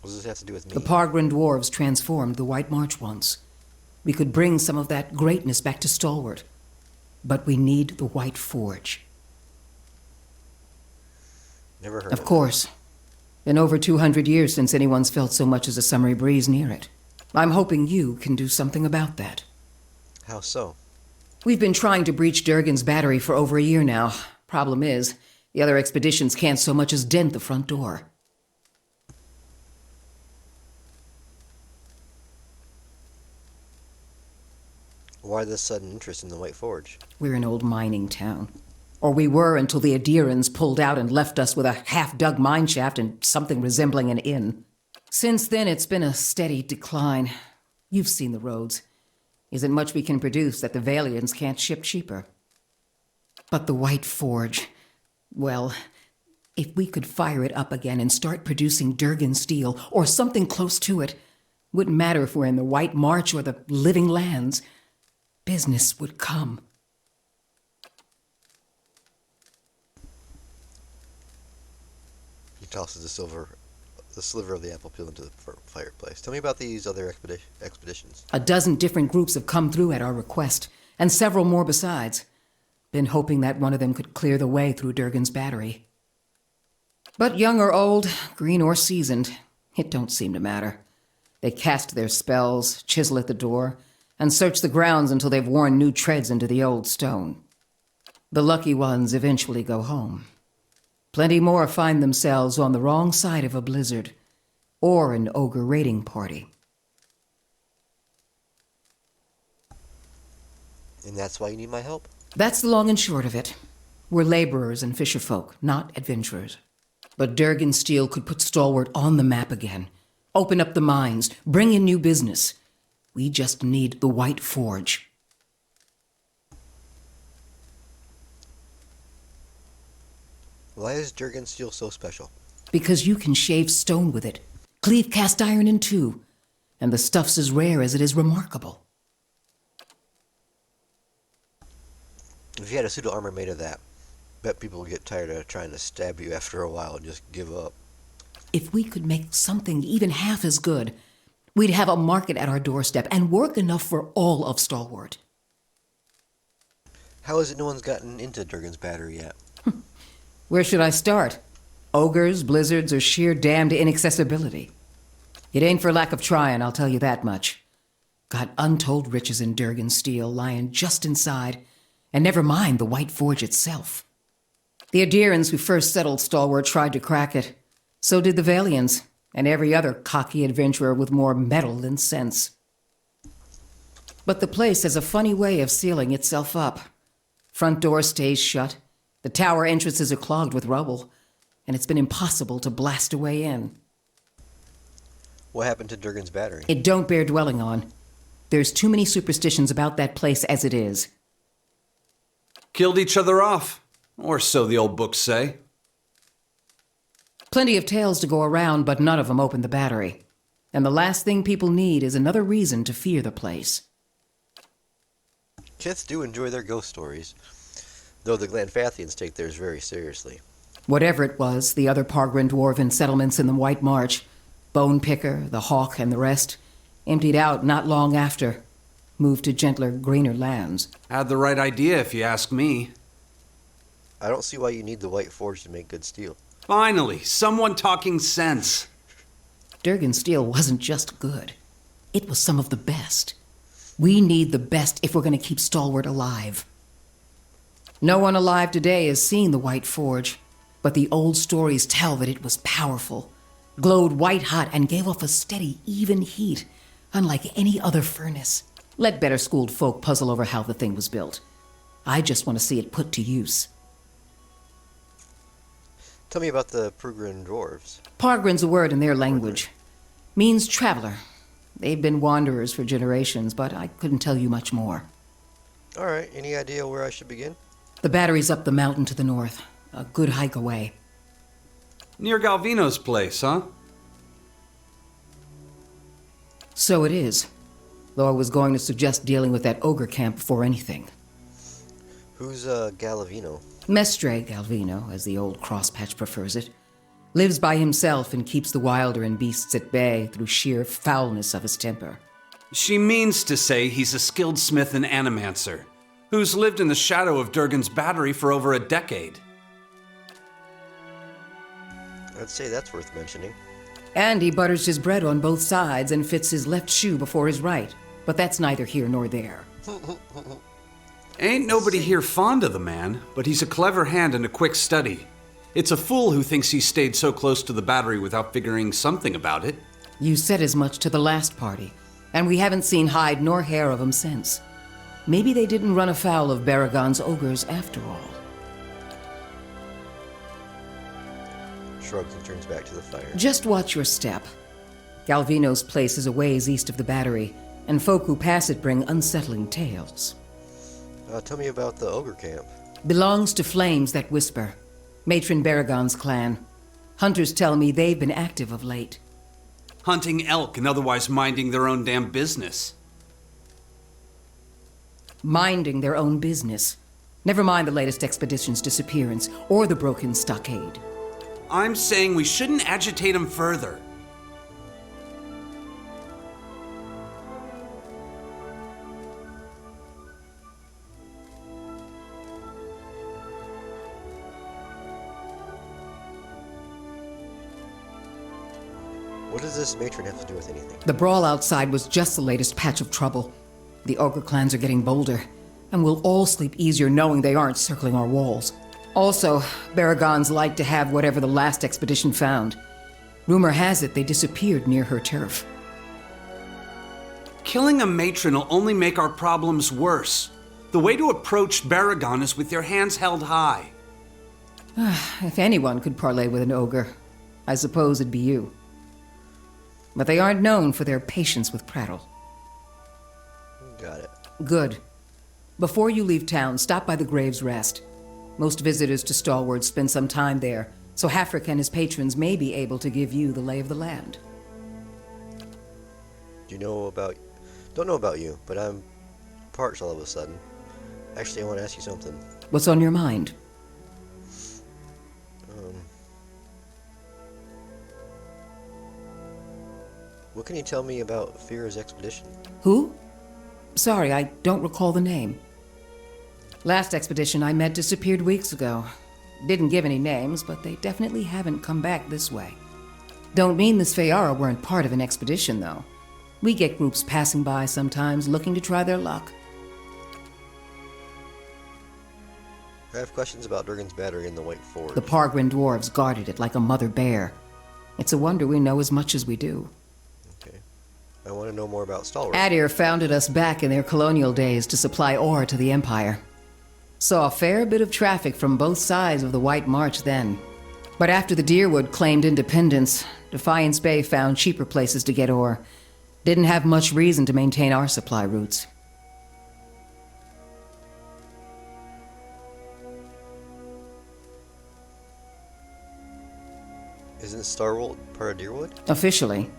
What does this have to do with me? The Pargrin dwarves transformed the White March once. We could bring some of that greatness back to Stalwart. But we need the White Forge. Never heard of course. Been over 200 years since anyone's felt so much as a summery breeze near it. I'm hoping you can do something about that. How so? We've been trying to breach Durgan's battery for over a year now. Problem is, the other expeditions can't so much as dent the front door. Why this sudden interest in the White Forge? We're an old mining town. Or we were until the Adirans pulled out and left us with a half-dug mine shaft and something resembling an inn. Since then, it's been a steady decline. You've seen the roads. Isn't much we can produce that the Valians can't ship cheaper. But the White Forge... well, if we could fire it up again and start producing Durgan steel, or something close to it, wouldn't matter if we're in the White March or the Living Lands, business would come. He tosses the sliver of the apple peel into the fireplace. Tell me about these other expeditions. A dozen different groups have come through at our request, and several more besides. Been hoping that one of them could clear the way through Durgan's battery. But young or old, green or seasoned, it don't seem to matter. They cast their spells, chisel at the door, and search the grounds until they've worn new treads into the old stone. The lucky ones eventually go home. Plenty more find themselves on the wrong side of a blizzard, or an ogre raiding party. And that's why you need my help? That's the long and short of it. We're laborers and fisherfolk, not adventurers. But Durgan Steel could put Stalwart on the map again, open up the mines, bring in new business. We just need the White Forge. Why is Durgan steel so special? Because you can shave stone with it, cleave cast iron in two, and the stuff's as rare as it is remarkable. If you had a suit of armor made of that, bet people would get tired of trying to stab you after a while and just give up. If we could make something even half as good, we'd have a market at our doorstep and work enough for all of Stalwart. How is it no one's gotten into Durgan's battery yet? Where should I start? Ogres, blizzards, or sheer damned inaccessibility? It ain't for lack of trying, I'll tell you that much. Got untold riches in Durgan steel lying just inside, and never mind the White Forge itself. The Adirans who first settled Stalwart tried to crack it. So did the Valians, and every other cocky adventurer with more metal than sense. But the place has a funny way of sealing itself up. Front door stays shut, the tower entrances are clogged with rubble, and it's been impossible to blast a way in. What happened to Durgan's battery? It don't bear dwelling on. There's too many superstitions about that place as it is. Killed each other off, or so the old books say. Plenty of tales to go around, but none of them open the battery. And the last thing people need is another reason to fear the place. Kiths do enjoy their ghost stories, though the Glanfathians take theirs very seriously. Whatever it was, the other Pargrin dwarven settlements in the White March, Bone Picker, the Hawk, and the rest, emptied out not long after, moved to gentler, greener lands. Had the right idea, if you ask me. I don't see why you need the White Forge to make good steel. Finally, someone talking sense. Durgan steel wasn't just good. It was some of the best. We need the best if we're going to keep Stalwart alive. No one alive today has seen the White Forge, but the old stories tell that it was powerful, Glowed white hot and gave off a steady, even heat, unlike any other furnace. Let better-schooled folk puzzle over how the thing was built. I just want to see it put to use. Tell me about the Prugrin dwarves. Pargrin's a word in their language. Means traveler. They've been wanderers for generations, but I couldn't tell you much more. Alright, any idea where I should begin? The battery's up the mountain to the north. A good hike away. Near Galvino's place, huh? So it is. Though I was going to suggest dealing with that ogre camp before anything. Who's Galavino? Mestre Galvino, as the old crosspatch prefers it, lives by himself and keeps the wilder and beasts at bay through sheer foulness of his temper. She means to say he's a skilled smith and animancer, who's lived in the shadow of Durgan's battery for over a decade. I'd say that's worth mentioning. And he butters his bread on both sides and fits his left shoe before his right. But that's neither here nor there. Ain't nobody here fond of the man, but he's a clever hand and a quick study. It's a fool who thinks he stayed so close to the battery without figuring something about it. You said as much to the last party, and we haven't seen hide nor hair of him since. Maybe they didn't run afoul of Baragon's ogres after all. Shrugs and turns back to the fire. Just watch your step. Galvino's place is a ways east of the battery, and folk who pass it bring unsettling tales. Tell me about the ogre camp. Belongs to Flames That Whisper, Matron Baragon's clan. Hunters tell me they've been active of late. Hunting elk and otherwise minding their own damn business. Minding their own business. Never mind the latest expedition's disappearance, or the broken stockade. I'm saying we shouldn't agitate him further. What does this matron have to do with anything? The brawl outside was just the latest patch of trouble. The ogre clans are getting bolder, and we'll all sleep easier knowing they aren't circling our walls. Also, Baragons like to have whatever the last expedition found. Rumor has it they disappeared near her turf. Killing a matron will only make our problems worse. The way to approach Baragon is with your hands held high. If anyone could parley with an ogre, I suppose it'd be you. But they aren't known for their patience with prattle. Got it. Good. Before you leave town, stop by the Grave's Rest. Most visitors to Stalwart spend some time there, so Hafric and his patrons may be able to give you the lay of the land. Don't know about you, but I'm parched all of a sudden. Actually, I want to ask you something. What's on your mind? What can you tell me about Fear's expedition? Who? Sorry, I don't recall the name. Last expedition I met disappeared weeks ago. Didn't give any names, but they definitely haven't come back this way. Don't mean the Sfeara weren't part of an expedition, though. We get groups passing by sometimes looking to try their luck. I have questions about Durgan's battery in the White Forge. The Pargrin dwarves guarded it like a mother bear. It's a wonder we know as much as we do. Okay. I want to know more about Stalwart. Adir founded us back in their colonial days to supply ore to the Empire. Saw a fair bit of traffic from both sides of the White March then. But after the Deerwood claimed independence, Defiance Bay found cheaper places to get ore. Didn't have much reason to maintain our supply routes. Isn't Stalwart part of Deerwood? Officially.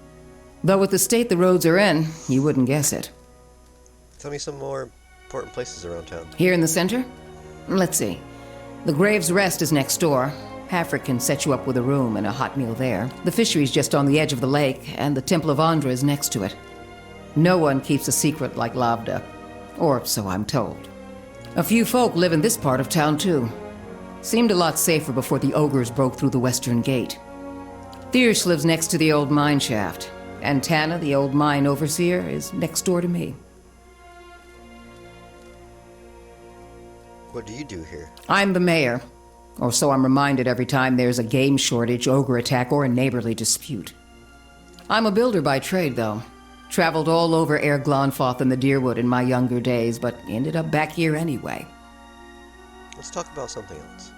Though with the state the roads are in, you wouldn't guess it. Tell me some more important places around town. Here in the center? Let's see. The Grave's Rest is next door. Hafric can set you up with a room and a hot meal there. The fishery's just on the edge of the lake, and the Temple of Andra is next to it. No one keeps a secret like Lavda. Or so I'm told. A few folk live in this part of town, too. Seemed a lot safer before the ogres broke through the western gate. Thiersch lives next to the old mine shaft, and Tana, the old mine overseer, is next door to me. What do you do here? I'm the mayor. Or so I'm reminded every time there's a game shortage, ogre attack, or a neighborly dispute. I'm a builder by trade, though. Traveled all over Air Glonfoth and the Deerwood in my younger days, but ended up back here anyway. Let's talk about something else.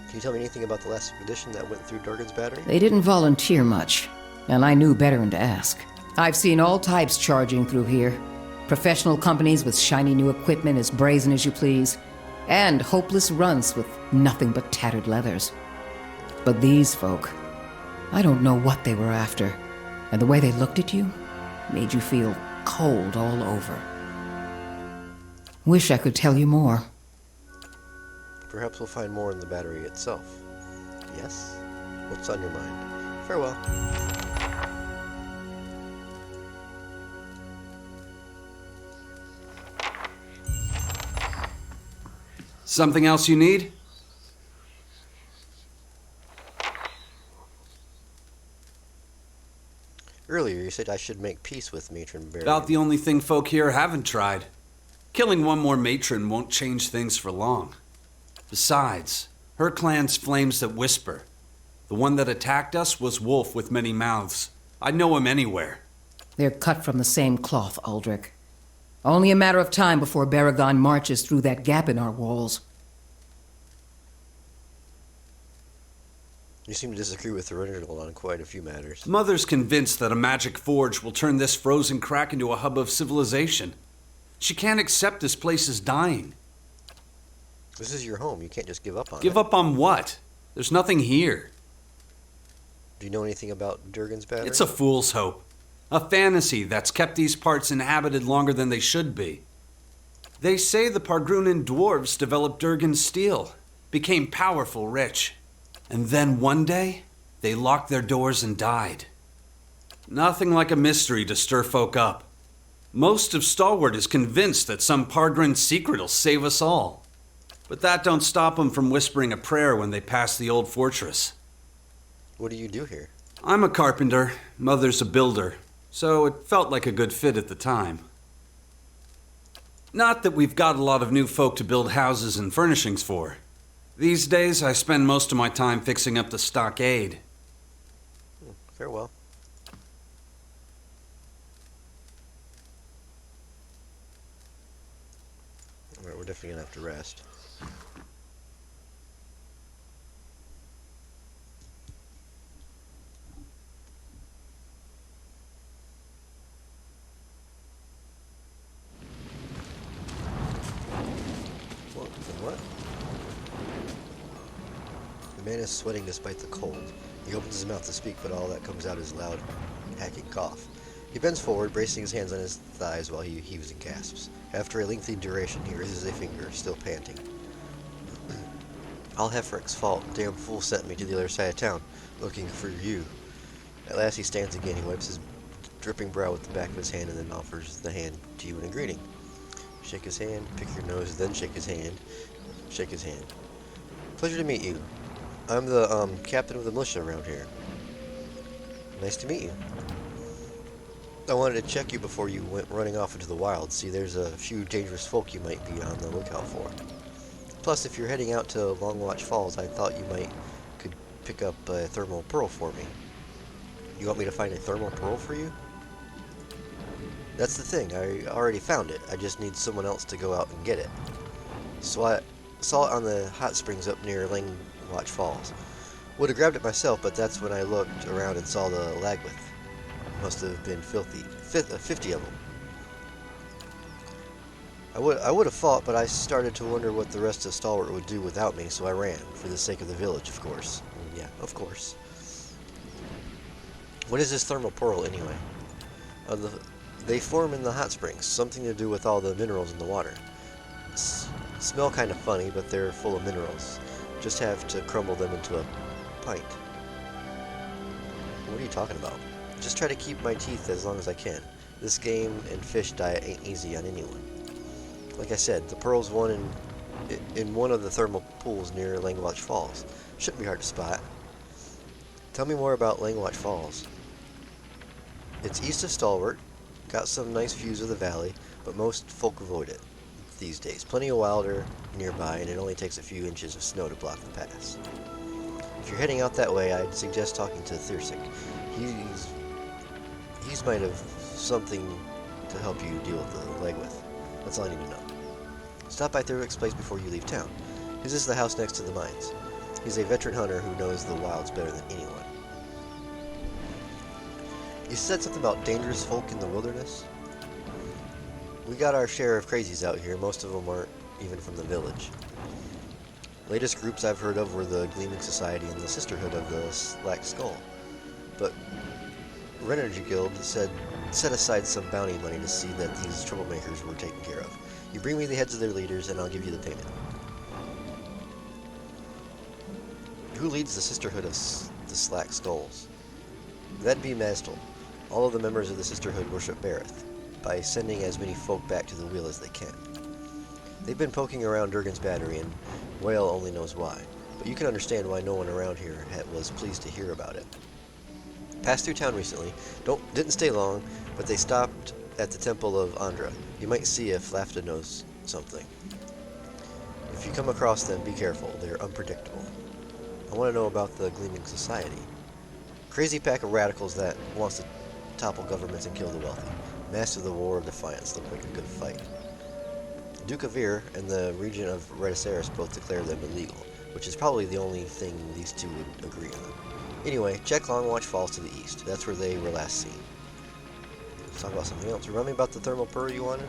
Can you tell me anything about the last expedition that went through Durgan's Battery? They didn't volunteer much, and I knew better than to ask. I've seen all types charging through here. Professional companies with shiny new equipment as brazen as you please, and hopeless runts with nothing but tattered leathers. But these folk, I don't know what they were after, and the way they looked at you made you feel cold all over. Wish I could tell you more. Perhaps we'll find more in the battery itself. Yes? What's on your mind? Farewell. Something else you need? Earlier you said I should make peace with Matron Barry. About the only thing folk here haven't tried. Killing one more matron won't change things for long. Besides, her clan's flames that whisper. The one that attacked us was Wolf with many mouths. I'd know him anywhere. They're cut from the same cloth, Aldrich. Only a matter of time before Baragon marches through that gap in our walls. You seem to disagree with the original on quite a few matters. Mother's convinced that a magic forge will turn this frozen crack into a hub of civilization. She can't accept this place is dying. This is your home. You can't just give up on it. Give up on what? There's nothing here. Do you know anything about Durgan's Battery? It's a fool's hope. A fantasy that's kept these parts inhabited longer than they should be. They say the Pargrunan dwarves developed Durgan's steel, became powerful, rich. And then one day, they locked their doors and died. Nothing like a mystery to stir folk up. Most of Stalwart is convinced that some Pargrin secret will save us all. But that don't stop them from whispering a prayer when they pass the old fortress. What do you do here? I'm a carpenter, Mother's a builder, so it felt like a good fit at the time. Not that we've got a lot of new folk to build houses and furnishings for. These days, I spend most of my time fixing up the stockade. Farewell. Alright, we're definitely gonna have to rest. What? The man is sweating despite the cold. He opens his mouth to speak, but all that comes out is loud, hacking cough. He bends forward, bracing his hands on his thighs while he heaves and gasps. After a lengthy duration, he raises a finger, still panting. All Hefrick's fault. Damn fool sent me to the other side of town, looking for you. At last he stands again. He wipes his dripping brow with the back of his hand and then offers the hand to you in a greeting. Shake his hand, pick your nose, then shake his hand. Shake his hand. Pleasure to meet you. I'm the captain of the militia around here. Nice to meet you. I wanted to check you before you went running off into the wild. See, there's a few dangerous folk you might be on the lookout for. Plus, if you're heading out to Longwatch Falls, I thought you could pick up a thermal pearl for me. You want me to find a thermal pearl for you? That's the thing. I already found it. I just need someone else to go out and get it. So I saw it on the hot springs up near Longwatch Falls. Would have grabbed it myself, but that's when I looked around and saw the Lagwith. Must have been 50 of them. I would have fought, but I started to wonder what the rest of Stalwart would do without me, so I ran, for the sake of the village, of course. Yeah, of course. What is this thermal pearl, anyway? They form in the hot springs, something to do with all the minerals in the water. Smell kind of funny, but they're full of minerals. Just have to crumble them into a pint. What are you talking about? Just try to keep my teeth as long as I can. This game and fish diet ain't easy on anyone. Like I said, the pearl's in one of the thermal pools near Longwatch Falls. Shouldn't be hard to spot. Tell me more about Longwatch Falls. It's east of Stalwart. Got some nice views of the valley, but most folk avoid it. these days. Plenty of wilder nearby, and it only takes a few inches of snow to block the pass. If you're heading out that way, I'd suggest talking to Thirsic. He's might have something to help you deal with the leg with. That's all I need to know. Stop by Thirsic's place before you leave town. His is the house next to the mines. He's a veteran hunter who knows the wilds better than anyone. You said something about dangerous folk in the wilderness? We got our share of crazies out here. Most of them aren't even from the village. Latest groups I've heard of were the Gleaming Society and the Sisterhood of the Slack Skull. But Renergy Guild said set aside some bounty money to see that these troublemakers were taken care of. You bring me the heads of their leaders and I'll give you the payment. Who leads the Sisterhood of the Slack Skulls? That'd be Mastel. All of the members of the Sisterhood worship Bareth, by sending as many folk back to the wheel as they can. They've been poking around Durgan's battery, and Whale only knows why, but you can understand why no one around here was pleased to hear about it. Passed through town recently, didn't stay long, but they stopped at the Temple of Andra. You might see if Lafta knows something. If you come across them, be careful, they're unpredictable. I want to know about the Gleaming Society. Crazy pack of radicals that wants to topple governments and kill the wealthy. Master the War of Defiance looked like a good fight. Duke of Vir and the region of Reticeris both declare them illegal, which is probably the only thing these two would agree on. Anyway, check Longwatch Falls to the east. That's where they were last seen. Let's talk about something else. Remind me about the thermal pearl you wanted?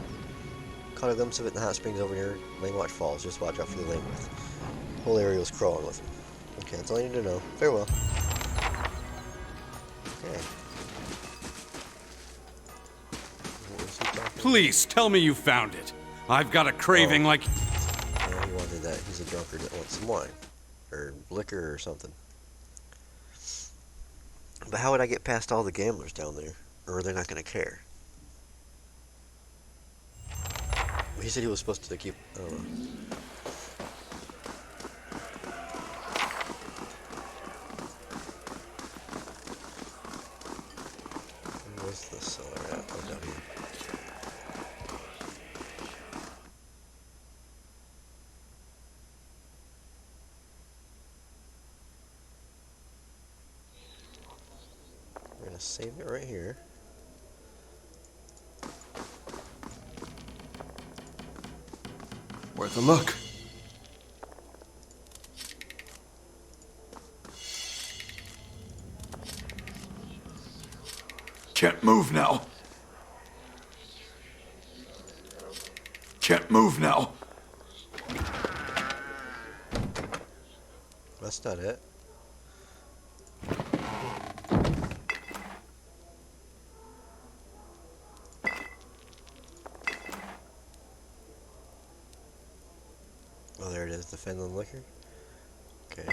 Caught a glimpse of it in the hot springs over near Langwatch Falls. Just watch out for the Langworth. Whole area was crawling with them. Okay, that's all I need to know. Farewell. Okay. Please tell me you found it. I've got a craving like... Yeah, he wanted that. He's a drunkard that wants some wine. Or liquor or something. But how would I get past all the gamblers down there? Or are they not going to care? He said he was supposed to keep... I don't know. Where's the cellar at? Oh, down here. We're gonna save it right here. Worth a look. Can't move now. Can't move now. That's not it. Oh, there it is, the Fenland liquor. Okay.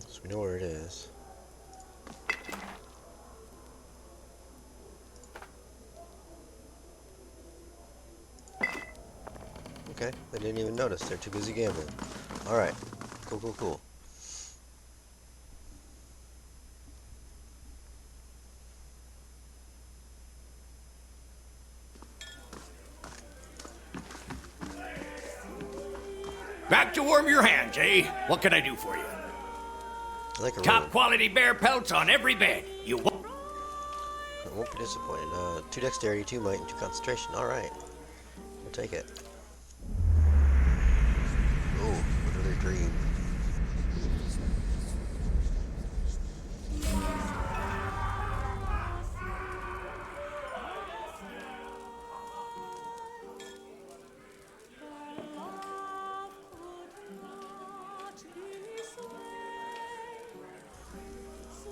So we know where it is. Okay, they didn't even notice. They're too busy gambling. Alright. Cool, cool, cool. Back to warm your hands, eh? What can I do for you? I like a Top room. quality bear pelts on every bed. You won't... I won't be disappointed. 2 dexterity, 2 might, and 2 concentration. Alright. We'll take it. Oh, what other dream?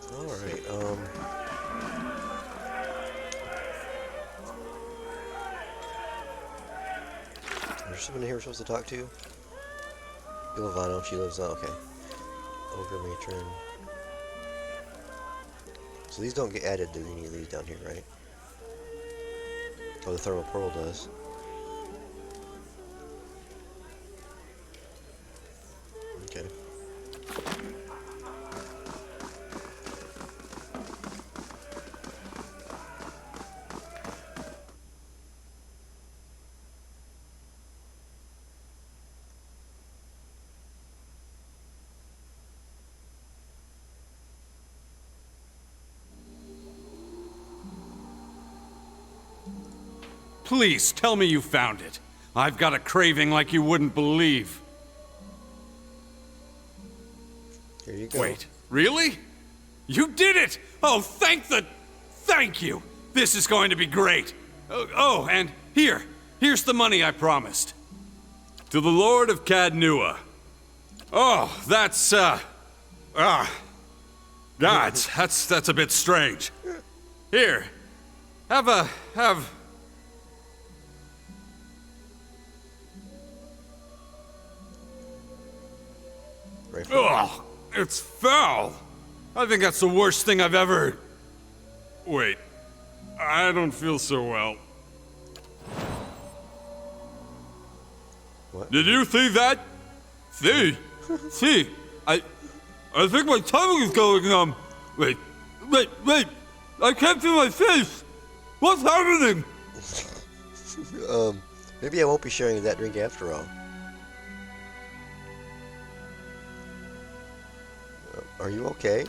Alright, there's someone here we're supposed to talk to? Ilovano, she lives on, okay. Ogre Matron. So these don't get added to any of these down here, right? Oh, the Thermal Pearl does. Okay. Please, tell me you found it. I've got a craving like you wouldn't believe. Here you go. Wait, really? You did it! Oh, thank you! This is going to be great. Oh, and here's the money I promised. To the Lord of Cadnua. Oh, that's, gods, that's a bit strange. Here, have. Oh, it's foul. I think that's the worst thing I've ever... Wait, I don't feel so well. What? Did you see that? See? I think my tongue is going, wait. I can't feel my face. What's happening? Maybe I won't be sharing that drink after all. Are you okay?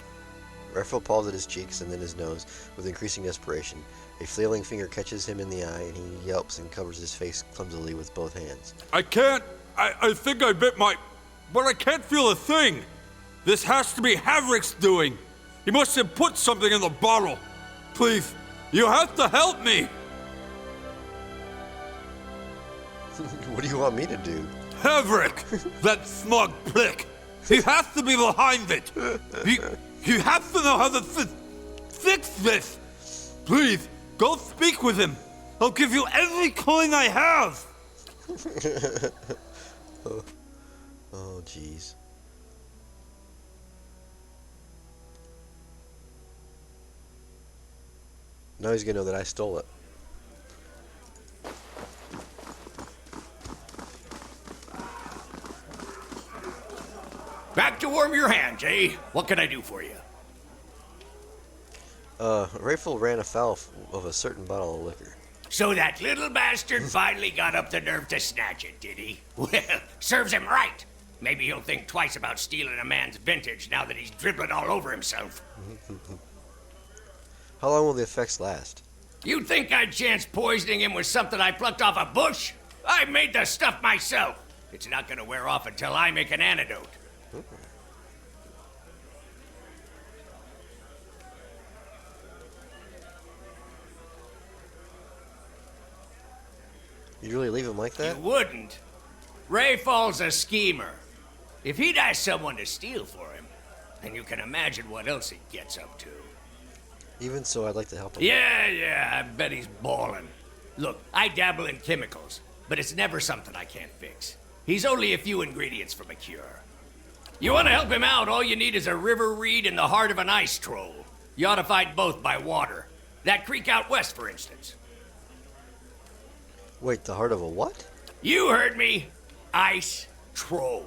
Raphael paws at his cheeks and then his nose with increasing desperation. A flailing finger catches him in the eye and he yelps and covers his face clumsily with both hands. I think I bit my... But I can't feel a thing. This has to be Havrick's doing. He must have put something in the bottle. Please, you have to help me. What do you want me to do? Havrick, that smug prick. He has to be behind it. He has to know how to fix this. Please, go speak with him. I'll give you every coin I have. Oh, jeez. Now he's gonna know that I stole it. Back to warm your hands, eh? What can I do for you? Raphael ran afoul of a certain bottle of liquor. So that little bastard finally got up the nerve to snatch it, did he? Well, serves him right. Maybe he'll think twice about stealing a man's vintage now that he's dribbling all over himself. How long will the effects last? You'd think I'd chance poisoning him with something I plucked off a bush? I made the stuff myself. It's not gonna wear off until I make an antidote. You'd really leave him like that? You wouldn't. Raphael's a schemer. If he'd ask someone to steal for him, then you can imagine what else he gets up to. Even so, I'd like to help him. Yeah, I bet he's ballin'. Look, I dabble in chemicals, but it's never something I can't fix. He's only a few ingredients from a cure. You want to help him out, all you need is a river reed in the heart of an ice troll. You ought to fight both by water. That creek out west, for instance. Wait, the heart of a what? You heard me. Ice troll.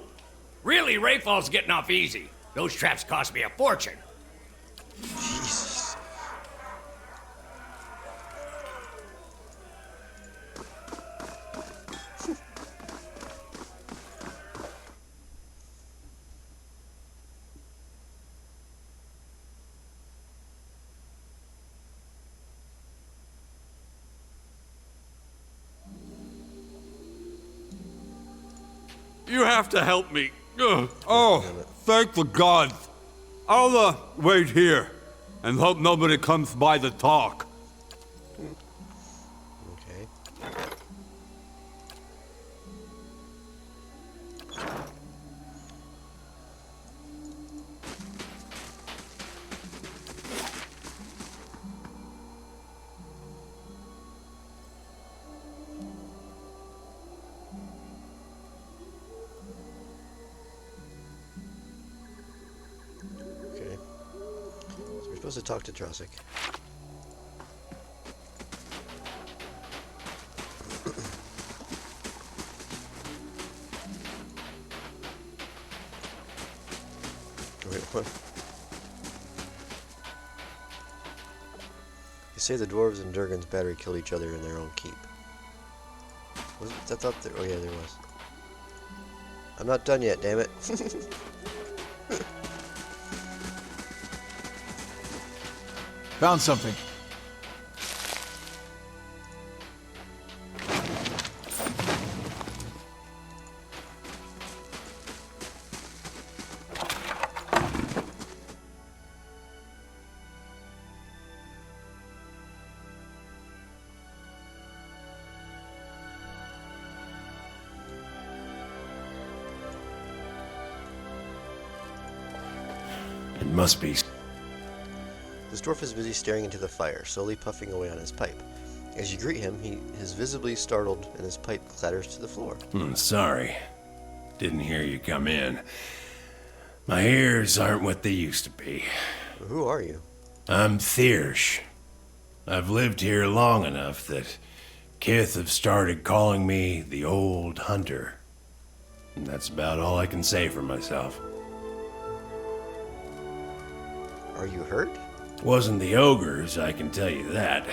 Really, Raphael's getting off easy. Those traps cost me a fortune. Jesus. You have to help me. Ugh. Oh, thank the gods. I'll, wait here and hope nobody comes by to talk. Okay. Supposed to talk to Drosik. Wait, what? You say the dwarves and Durgan's battery killed each other in their own keep. Was it, I thought there, oh yeah, there was. I'm not done yet, damn it. Found something. It must be. This dwarf is busy staring into the fire, slowly puffing away on his pipe. As you greet him, he is visibly startled and his pipe clatters to the floor. Sorry. Didn't hear you come in. My ears aren't what they used to be. Who are you? I'm Thiersch. I've lived here long enough that Kith have started calling me the Old Hunter. And that's about all I can say for myself. Are you hurt? Wasn't the ogres, I can tell you that.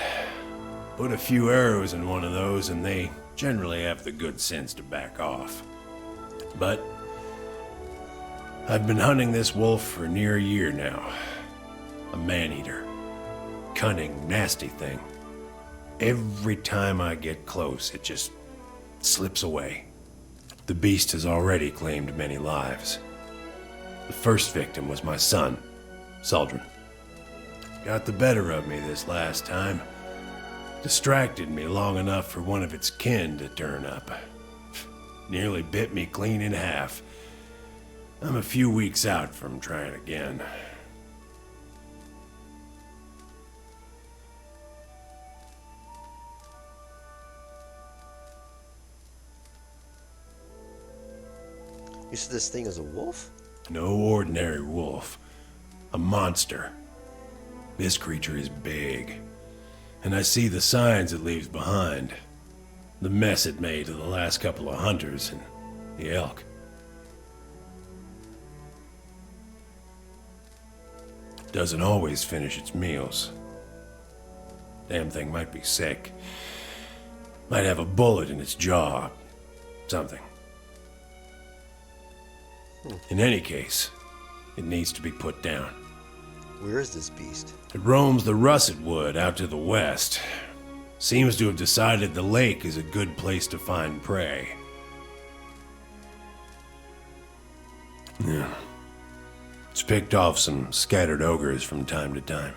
Put a few arrows in one of those and they generally have the good sense to back off. But I've been hunting this wolf for near a year now. A man-eater. Cunning, nasty thing. Every time I get close, it just slips away. The beast has already claimed many lives. The first victim was my son, Saldrin. Got the better of me this last time. Distracted me long enough for one of its kin to turn up. Nearly bit me clean in half. I'm a few weeks out from trying again. You said this thing is a wolf? No ordinary wolf. A monster. This creature is big. And I see the signs it leaves behind. The mess it made to the last couple of hunters and the elk. Doesn't always finish its meals. Damn thing might be sick. Might have a bullet in its jaw. Something. In any case, it needs to be put down. Where is this beast? It roams the russet wood out to the west. Seems to have decided the lake is a good place to find prey. Yeah. It's picked off some scattered ogres from time to time.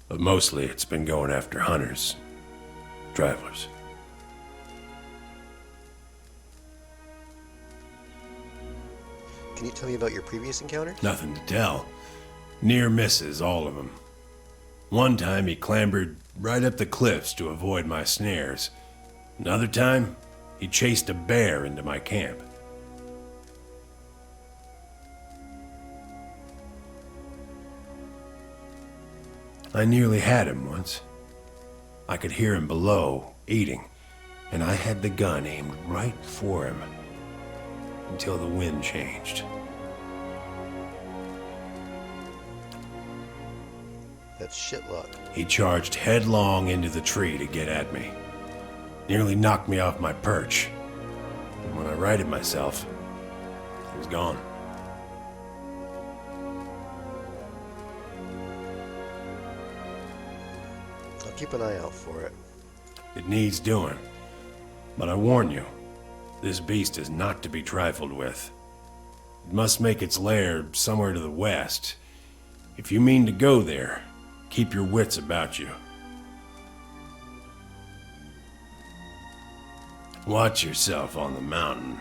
But mostly it's been going after hunters, travelers. Can you tell me about your previous encounters? Nothing to tell. Near misses, all of them. One time he clambered right up the cliffs to avoid my snares. Another time, he chased a bear into my camp. I nearly had him once. I could hear him below, eating, and I had the gun aimed right for him. Until the wind changed. That's shit luck. He charged headlong into the tree to get at me. Nearly knocked me off my perch. And when I righted myself, he was gone. I'll keep an eye out for it. It needs doing. But I warn you, this beast is not to be trifled with. It must make its lair somewhere to the west. If you mean to go there, keep your wits about you. Watch yourself on the mountain.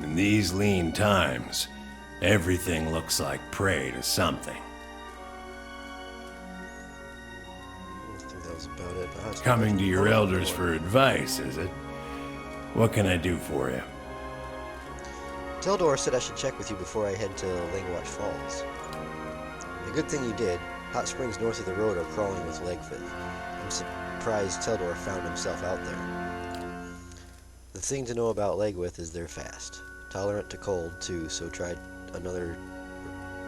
In these lean times, everything looks like prey to something. I think that was about it. Coming to your elders for advice, is it? What can I do for you? Tildor said I should check with you before I head to Langwatch Falls. A good thing you did. Hot springs north of the road are crawling with legfith. I'm surprised Tildor found himself out there. The thing to know about Legwith is they're fast. Tolerant to cold, too, so try another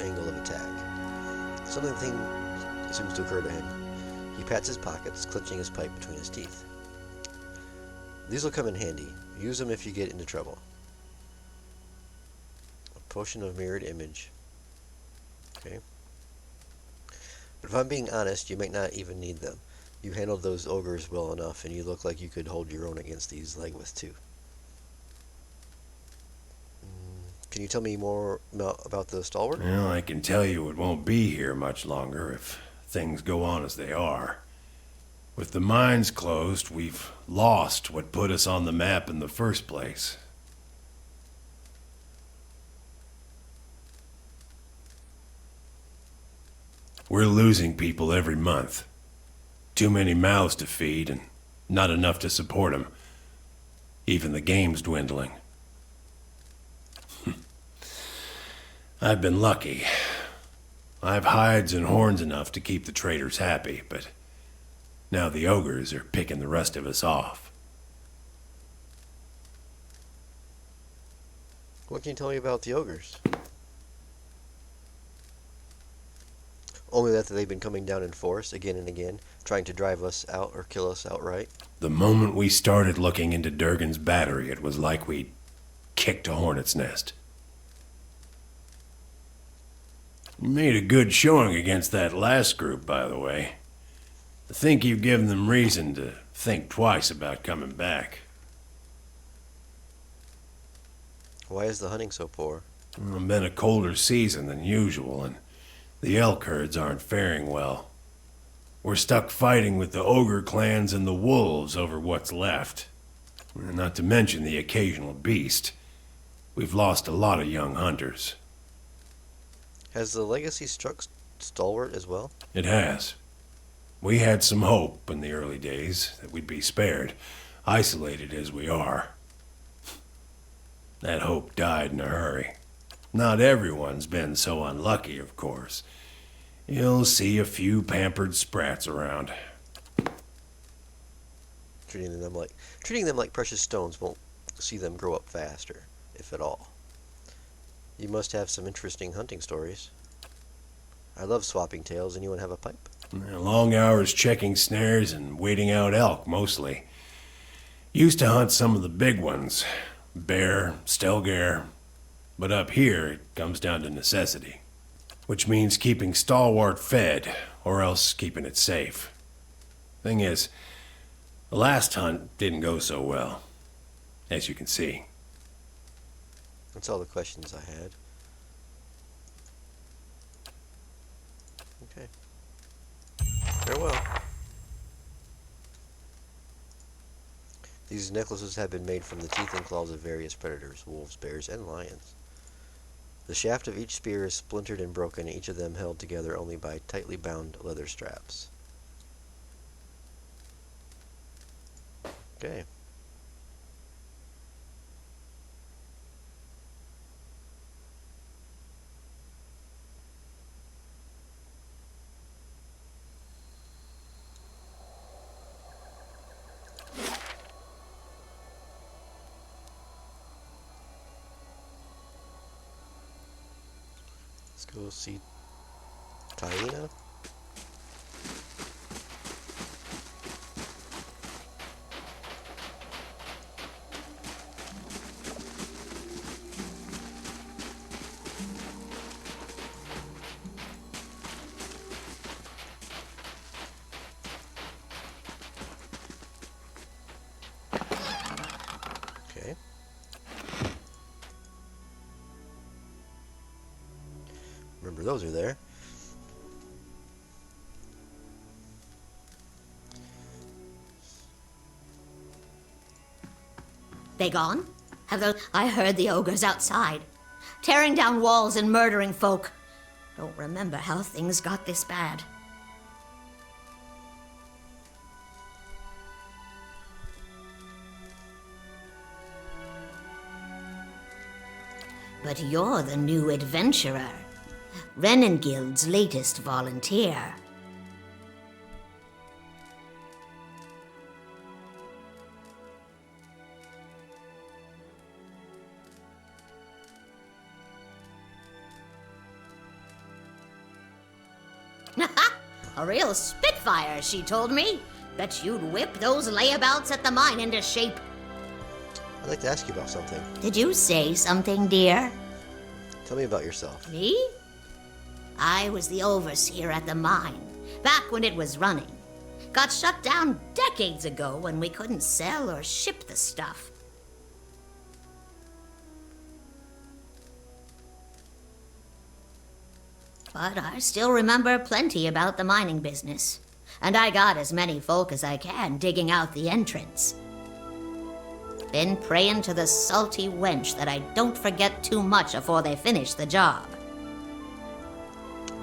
angle of attack. Something seems to occur to him. He pats his pockets, clenching his pipe between his teeth. These will come in handy. Use them if you get into trouble. A potion of mirrored image. Okay. But if I'm being honest, you might not even need them. You handled those ogres well enough, and you look like you could hold your own against these Legwith too. Can you tell me more about the Stalwart? Well, I can tell you it won't be here much longer if things go on as they are. With the mines closed, we've lost what put us on the map in the first place. We're losing people every month. Too many mouths to feed and not enough to support them. Even the game's dwindling. I've been lucky. I've hides and horns enough to keep the traders happy, but now the ogres are picking the rest of us off. What can you tell me about the ogres? Only that they've been coming down in force again and again, trying to drive us out or kill us outright. The moment we started looking into Durgan's battery, it was like we'd kicked a hornet's nest. You made a good showing against that last group, by the way. I think you've given them reason to think twice about coming back. Why is the hunting so poor? It's been a colder season than usual, and the elk herds aren't faring well. We're stuck fighting with the ogre clans and the wolves over what's left. Not to mention the occasional beast. We've lost a lot of young hunters. Has the legacy struck Stalwart as well? It has. We had some hope in the early days that we'd be spared, isolated as we are. That hope died in a hurry. Not everyone's been so unlucky, of course. You'll see a few pampered sprats around. Treating them like precious stones won't see them grow up faster, if at all. You must have some interesting hunting stories. I love swapping tales. Anyone have a pipe? Long hours checking snares and waiting out elk, mostly. Used to hunt some of the big ones. Bear, stelgare. But up here, it comes down to necessity. Which means keeping Stalwart fed, or else keeping it safe. Thing is, the last hunt didn't go so well, as you can see. That's all the questions I had. Okay. Farewell. These necklaces have been made from the teeth and claws of various predators, wolves, bears, and lions. The shaft of each spear is splintered and broken, each of them held together only by tightly bound leather straps. Okay. Let's go see Taina. Okay. Remember, those are there. They gone? I heard the ogres outside, tearing down walls and murdering folk. Don't remember how things got this bad. But you're the new adventurer. Renengild's latest volunteer. A real spitfire, she told me. Bet you'd whip those layabouts at the mine into shape. I'd like to ask you about something. Did you say something, dear? Tell me about yourself. Me? I was the overseer at the mine, back when it was running. Got shut down decades ago when we couldn't sell or ship the stuff. But I still remember plenty about the mining business. And I got as many folk as I can digging out the entrance. Been praying to the salty wench that I don't forget too much afore they finish the job.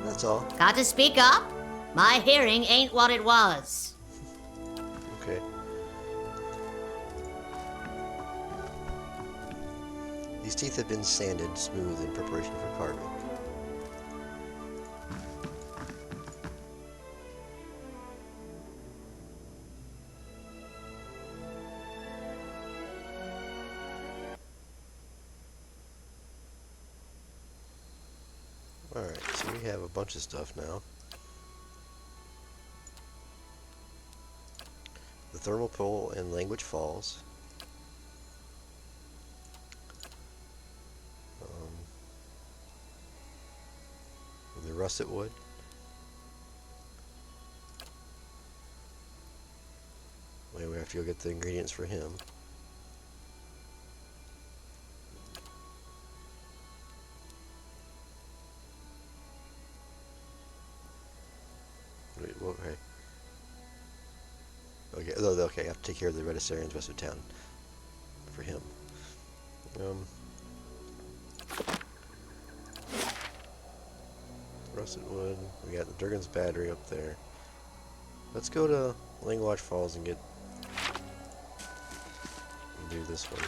That's all. Got to speak up? My hearing ain't what it was. Okay. These teeth have been sanded smooth in preparation for carving. Alright, so we have a bunch of stuff now. The thermal pole and language falls. The russet wood. Wait, we have to go get the ingredients for him. Wait, okay. Okay, I have to take care of the Redisarians west of town for him. Russet wood. We got the Durgan's battery up there. Let's go to Langwatch Falls and do this one.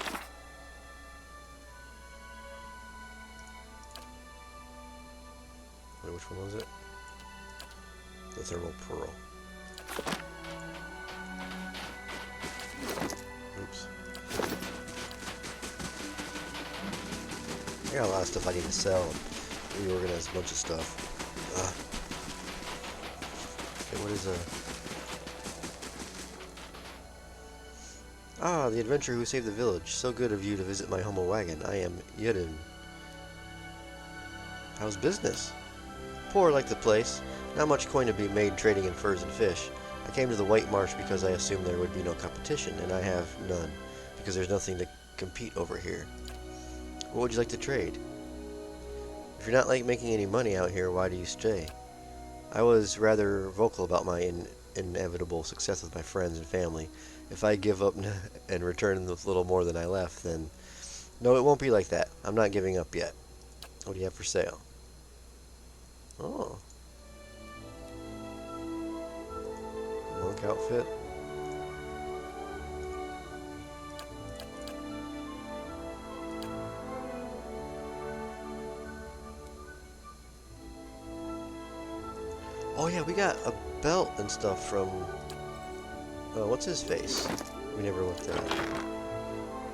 Wait, which one was it? The thermal pearl. Oops. I got a lot of stuff I need to sell. Reorganize a bunch of stuff. Okay, what is the adventurer who saved the village. So good of you to visit my homo wagon. I am Yudin. How's business? Poor like the place. Not much coin to be made trading in furs and fish. I came to the White Marsh because I assumed there would be no competition, and I have none, because there's nothing to compete over here. What would you like to trade? If you're not like making any money out here, why do you stay? I was rather vocal about my inevitable success with my friends and family. If I give up and return with little more than I left, then... No, it won't be like that. I'm not giving up yet. What do you have for sale? Oh. Monk outfit. Oh yeah, we got a belt and stuff from... what's his face? We never looked at it.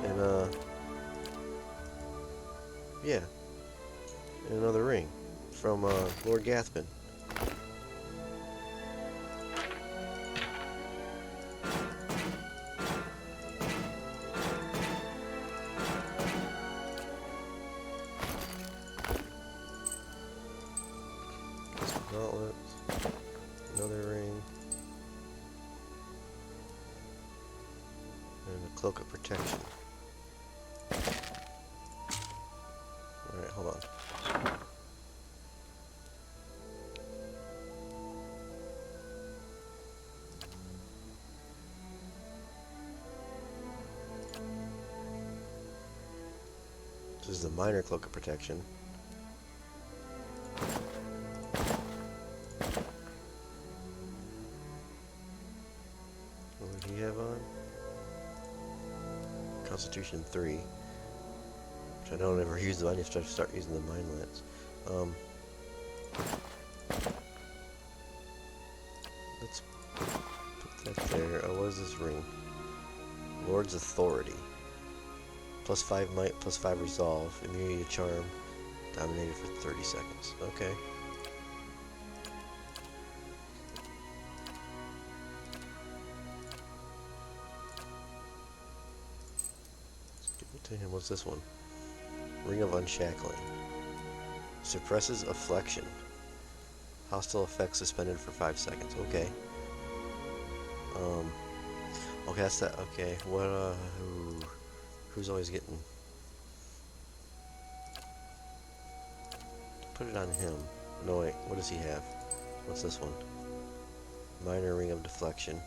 And, yeah. And another ring from, Lord Gathman. Gauntlets. Another ring. And a cloak of protection. Alright, hold on. This is the minor cloak of protection. What did he have on? Constitution 3. Which I don't ever use them. I need to start using the mindlets. Let's put that there. Oh, what is this ring? Lord's Authority. Plus 5 might, plus 5 resolve. Immunity to charm. Dominated for 30 seconds. Okay. Give it to him. What's this one? Ring of Unshackling. Suppresses affliction. Hostile effects suspended for 5 seconds. Okay. Okay, that's that. Okay, what, who's always getting... Put it on him. No, wait, what does he have? What's this one? Minor Ring of Deflection.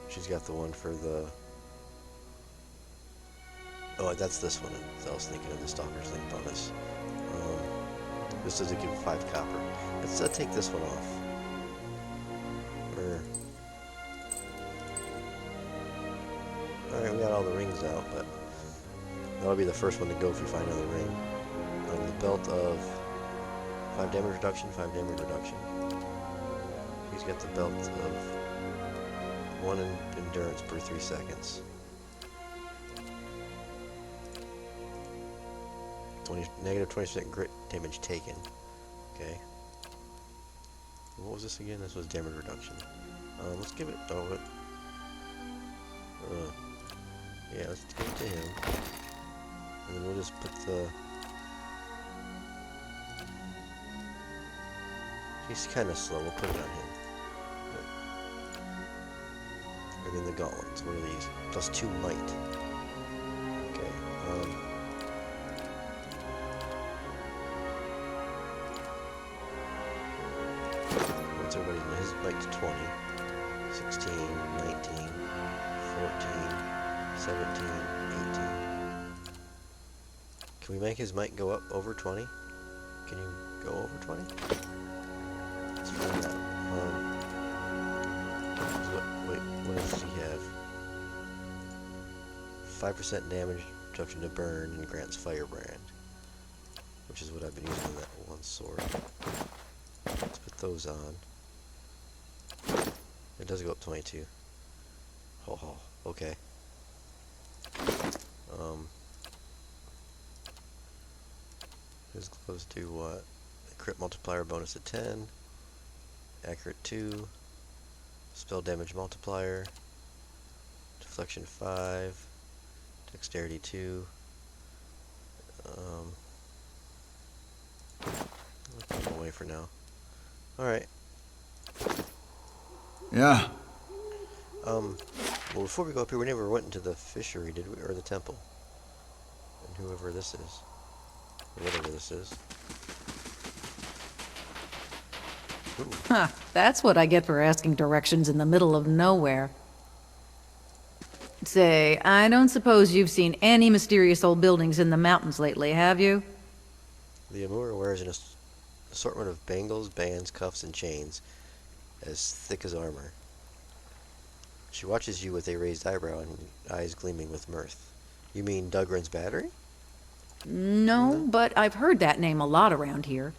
She's got the one for the Oh, that's this one. I was thinking of the Stalker's Link bonus. This doesn't give 5 copper. Let's take this one off. Alright, we got all the rings out, but that'll be the first one to go if we find another ring. The belt of 5 damage reduction, 5 damage reduction. He's got the belt of 1 endurance per 3 seconds. Negative 20% grit damage taken. Okay. What was this again? This was damage reduction. Let's give it. Yeah, let's give it to him. And then we'll just put the. He's kind of slow. We'll put it on him. And then the gauntlets. What are these? Plus 2 might. Okay. What's everybody's? His might's 20, 16, 19, 14, 17, 18. Can we make his might go up over 20? Can you go over 20? Let's find out. What does he have? 5% damage reduction to burn and grants Firebrand, which is what I've been using on that one sword. Let's put those on. It does go up 22. Okay. His gloves do what? A crit multiplier bonus of 10. Accurate 2. Spell damage multiplier. Deflection 5. Dexterity 2. I'll put them away for now. Alright. Yeah. Well, before we go up here, we never went into the fishery, did we? Or the temple. And whoever this is. Or whatever this is. Ooh. Huh, that's what I get for asking directions in the middle of nowhere. Say, I don't suppose you've seen any mysterious old buildings in the mountains lately, have you? The Amura wears an assortment of bangles, bands, cuffs, and chains, as thick as armor. She watches you with a raised eyebrow and eyes gleaming with mirth. You mean Dugran's Battery? No, but I've heard that name a lot around here.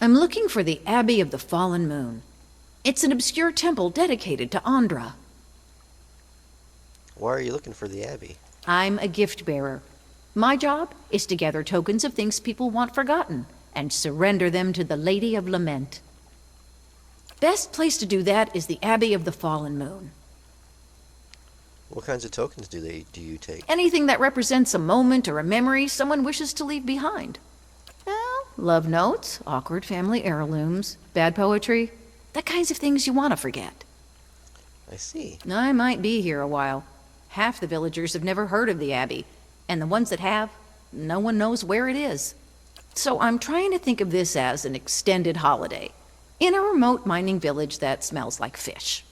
I'm looking for the Abbey of the Fallen Moon. It's an obscure temple dedicated to Andra. Why are you looking for the Abbey? I'm a gift bearer. My job is to gather tokens of things people want forgotten and surrender them to the Lady of Lament. Best place to do that is the Abbey of the Fallen Moon. What kinds of tokens do you take? Anything that represents a moment or a memory someone wishes to leave behind. Well, love notes, awkward family heirlooms, bad poetry, the kinds of things you want to forget. I see. I might be here a while. Half the villagers have never heard of the Abbey, and the ones that have, no one knows where it is. So I'm trying to think of this as an extended holiday, in a remote mining village that smells like fish.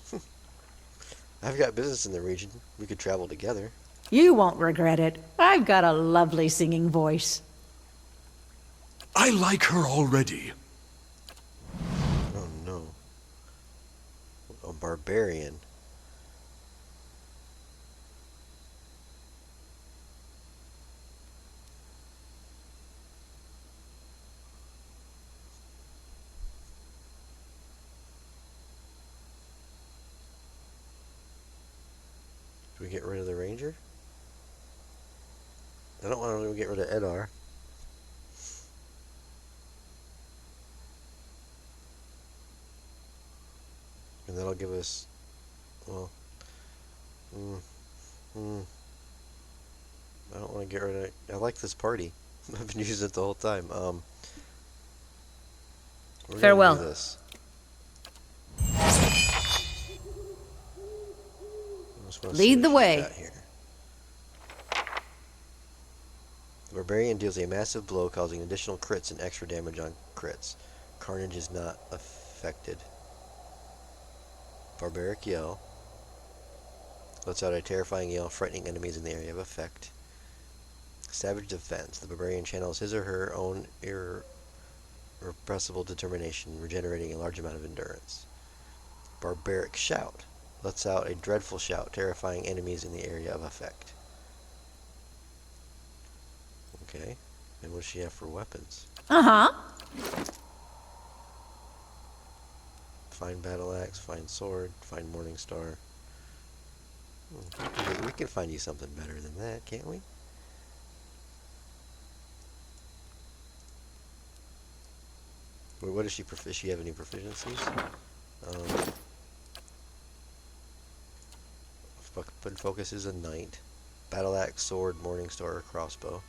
I've got business in the region. We could travel together. You won't regret it. I've got a lovely singing voice. I like her already. Oh no. A barbarian. Do we get rid of the ranger? I don't want to get rid of Edar. And that'll give us, well, I don't want to get rid of it. I like this party. I've been using it the whole time. We're Farewell. Gonna do this. Lead the way. The barbarian deals a massive blow, causing additional crits and extra damage on crits. Carnage is not affected. Barbaric yell. Lets out a terrifying yell, frightening enemies in the area of effect. savage defense. The barbarian channels his or her own irrepressible determination, regenerating a large amount of endurance. Barbaric shout. Lets out a dreadful shout, terrifying enemies in the area of effect. Okay. And what does she have for weapons? Uh-huh. Find battle axe, find sword, find morning star. We can find you something better than that, can't we? Wait, what does she she have any proficiencies? Weapon focus is a knight. Battle axe, sword, morning star, or crossbow.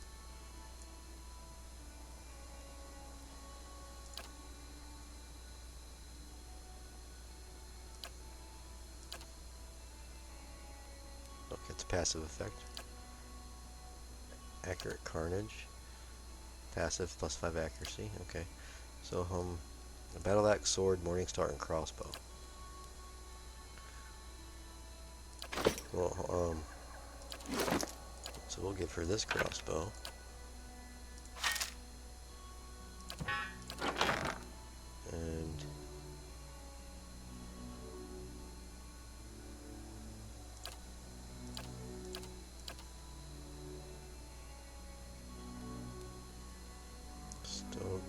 Okay, it's a passive effect. Accurate carnage. Passive +5 accuracy. Okay. So a battle axe, sword, morning star, and crossbow. Well, so we'll give her this crossbow. And stoke.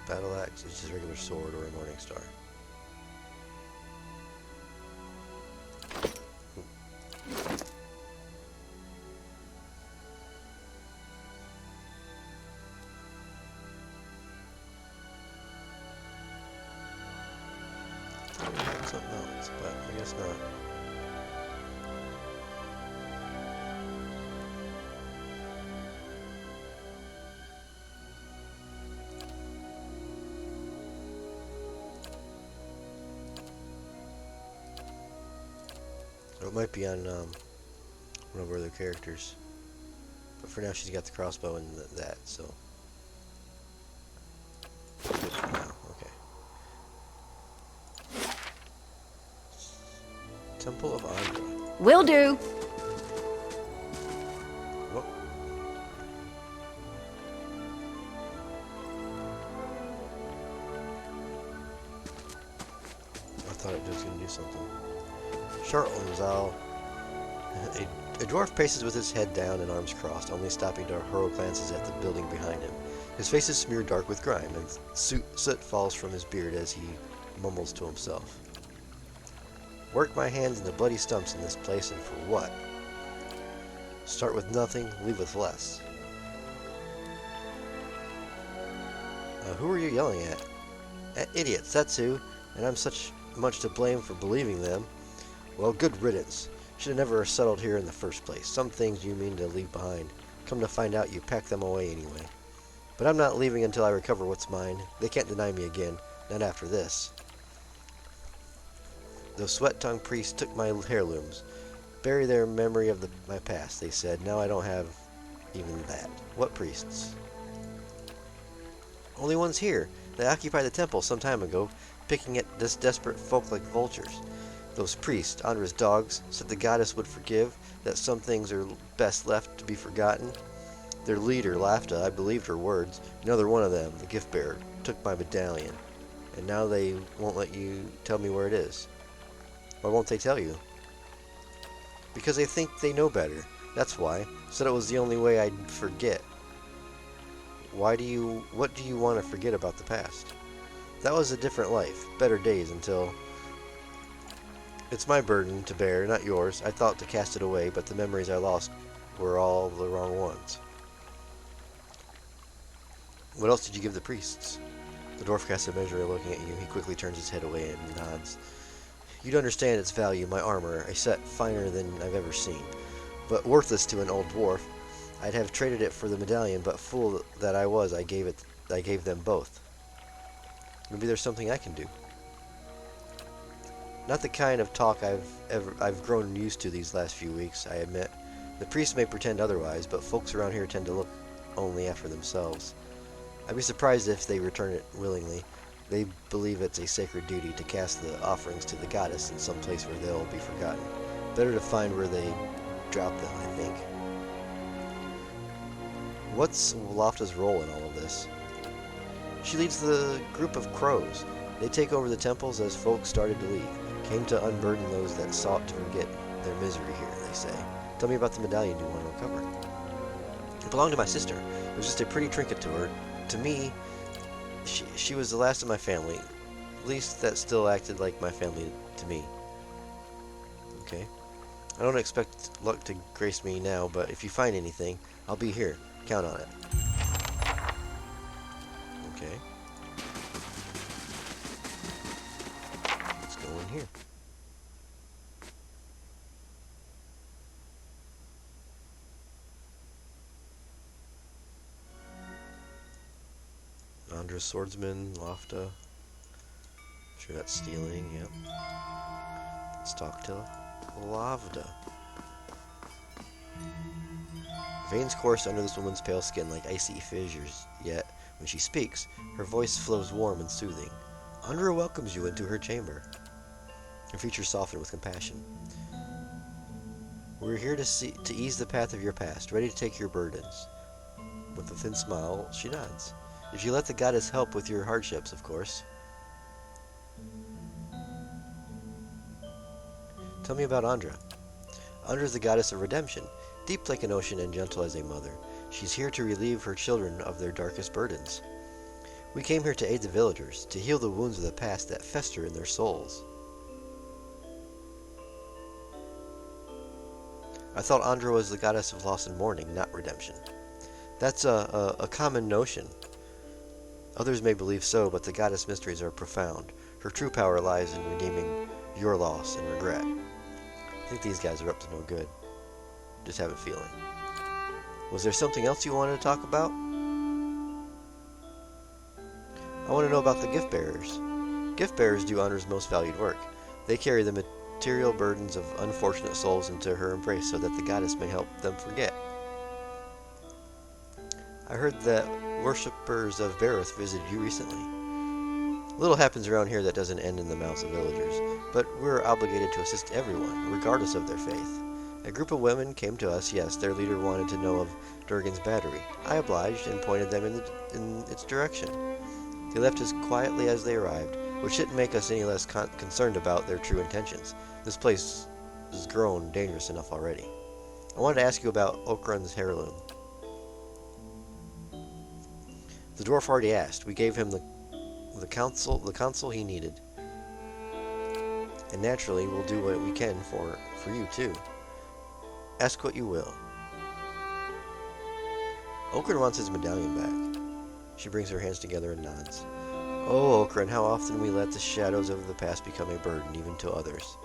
Battle axe is just a regular sword or a morning star. Something else, but I guess not. So it might be on one of our other characters, but for now she's got the crossbow and that, so. Okay. Temple of Andra. Will do. Whoa. I thought it was going to do something. Shartlanzal. A dwarf paces with his head down and arms crossed, only stopping to hurl glances at the building behind him. His face is smeared dark with grime, and soot falls from his beard as he mumbles to himself. Work my hands into bloody stumps in this place, and for what? Start with nothing, leave with less. Who are you yelling at? At idiots, that's who, and I'm much to blame for believing them. Well, good riddance. Should have never settled here in the first place. Some things you mean to leave behind. Come to find out, you pack them away anyway. But I'm not leaving until I recover what's mine. They can't deny me again. Not after this. Those sweat-tongued priests took my heirlooms. Bury their memory of my past, they said. Now I don't have even that. What priests? Only ones here. They occupied the temple some time ago, picking at this desperate folk like vultures. Those priests, Andra's dogs, said the goddess would forgive, that some things are best left to be forgotten. Their leader, Lafta, I believed her words. Another one of them, the gift bearer, took my medallion. And now they won't let you tell me where it is. Why won't they tell you? Because they think they know better. That's why. Said it was the only way I'd forget. What do you want to forget about the past? That was a different life, better days until... It's my burden to bear, not yours. I thought to cast it away, but the memories I lost were all the wrong ones. What else did you give the priests? The dwarf casts a measure looking at you. He quickly turns his head away and nods. You'd understand its value, my armor, a set finer than I've ever seen. But worthless to an old dwarf. I'd have traded it for the medallion, but fool that I was, I gave them both. Maybe there's something I can do. Not the kind of talk I've grown used to these last few weeks, I admit. The priests may pretend otherwise, but folks around here tend to look only after themselves. I'd be surprised if they return it willingly. They believe it's a sacred duty to cast the offerings to the goddess in some place where they'll be forgotten. Better to find where they drop them, I think. What's Lofta's role in all of this? She leads the group of crows. They take over the temples as folks started to leave. Came to unburden those that sought to forget their misery here, they say. Tell me about the medallion you want to recover. It belonged to my sister. It was just a pretty trinket to her. To me, she was the last of my family. At least that still acted like my family to me. Okay. I don't expect luck to grace me now, but if you find anything, I'll be here. Count on it. Okay. Let's go in here. Andra's swordsman, Lofta. Sure that's stealing, yep. Let's talk to Lofta. Veins course under this woman's pale skin like icy fissures, yet when she speaks, her voice flows warm and soothing. Andra welcomes you into her chamber. Her features soften with compassion. We're here to ease the path of your past, ready to take your burdens. With a thin smile, she nods. If you let the goddess help with your hardships, of course. Tell me about Andra. Andra is the goddess of redemption, deep like an ocean and gentle as a mother. She's here to relieve her children of their darkest burdens. We came here to aid the villagers, to heal the wounds of the past that fester in their souls. I thought Andra was the goddess of loss and mourning, not redemption. That's a common notion. Others may believe so, but the goddess mysteries are profound. Her true power lies in redeeming your loss and regret. I think these guys are up to no good. Just have a feeling. Was there something else you wanted to talk about? I want to know about the gift bearers. Gift bearers do Andra's most valued work. They carry the material burdens of unfortunate souls into her embrace so that the goddess may help them forget. I heard that worshippers of Barroth visited you recently. Little happens around here that doesn't end in the mouths of villagers, but we're obligated to assist everyone, regardless of their faith. A group of women came to us, yes, their leader wanted to know of Durgan's battery. I obliged and pointed them in its direction. They left as quietly as they arrived, which shouldn't make us any less concerned about their true intentions. This place has grown dangerous enough already. I wanted to ask you about Okran's heirloom. The dwarf already asked. We gave him the counsel he needed. And naturally, we'll do what we can for you too. Ask what you will. Okran wants his medallion back. She brings her hands together and nods. Oh, Okran, how often we let the shadows of the past become a burden, even to others.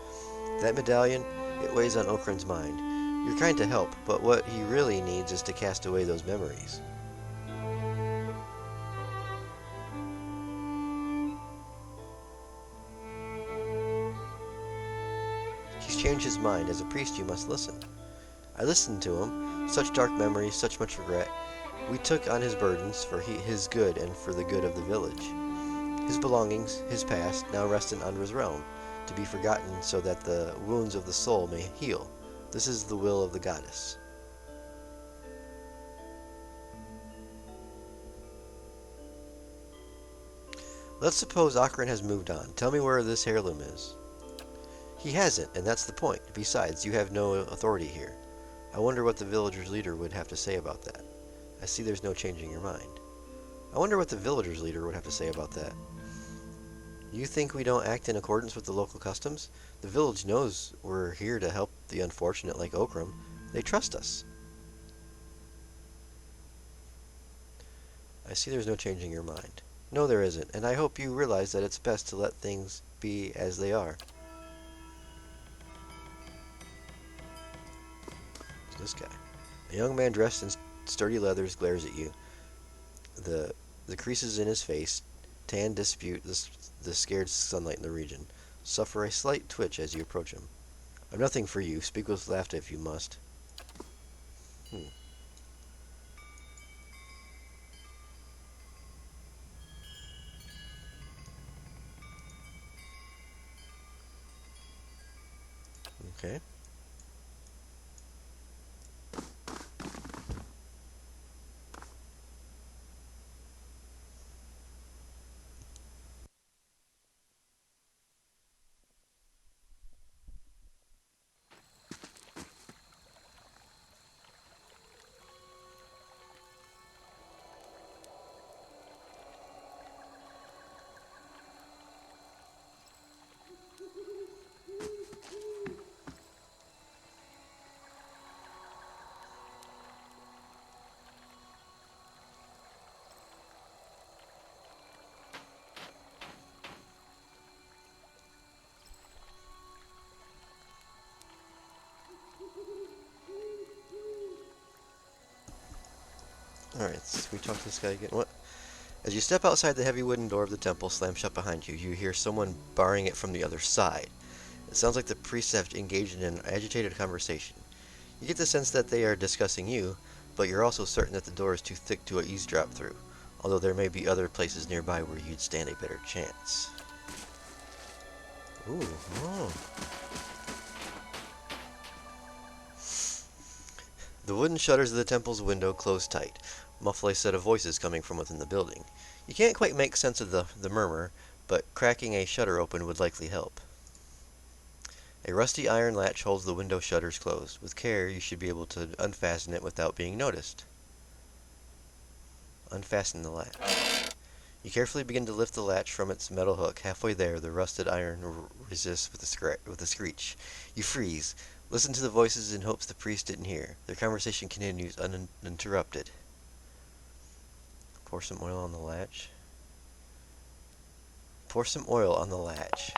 That medallion, it weighs on Okran's mind. You're kind to help, but what he really needs is to cast away those memories. He's changed his mind. As a priest, you must listen. I listened to him. Such dark memories, such much regret. We took on his burdens for his good and for the good of the village. His belongings, his past, now rest in Andra's realm, to be forgotten so that the wounds of the soul may heal. This is the will of the goddess. Let's suppose Okran has moved on. Tell me where this heirloom is. He hasn't, and that's the point. Besides, you have no authority here. I wonder what the villager's leader would have to say about that. I see there's no changing your mind. I wonder what the villager's leader would have to say about that. You think we don't act in accordance with the local customs? The village knows we're here to help the unfortunate like Okram. They trust us. I see there's no changing your mind. No, there isn't, and I hope you realize that it's best to let things be as they are. This guy. A young man dressed in sturdy leathers glares at you. The creases in his face, tan dispute the scared sunlight in the region. Suffer a slight twitch as you approach him. I've nothing for you. Speak with laughter if you must. Okay. Alright, so we talk to this guy again. What? As you step outside the heavy wooden door of the temple slam shut behind you, you hear someone barring it from the other side. It sounds like the priests have engaged in an agitated conversation. You get the sense that they are discussing you, but you're also certain that the door is too thick to eavesdrop through, although there may be other places nearby where you'd stand a better chance. Ooh, oh. The wooden shutters of the temple's window close tight, muffle a set of voices coming from within the building. You can't quite make sense of the murmur, but cracking a shutter open would likely help. A rusty iron latch holds the window shutters closed. With care, you should be able to unfasten it without being noticed. Unfasten the latch. You carefully begin to lift the latch from its metal hook. Halfway there, the rusted iron resists with a screech. You freeze. Listen to the voices in hopes the priest didn't hear. Their conversation continues uninterrupted. Pour some oil on the latch. Pour some oil on the latch.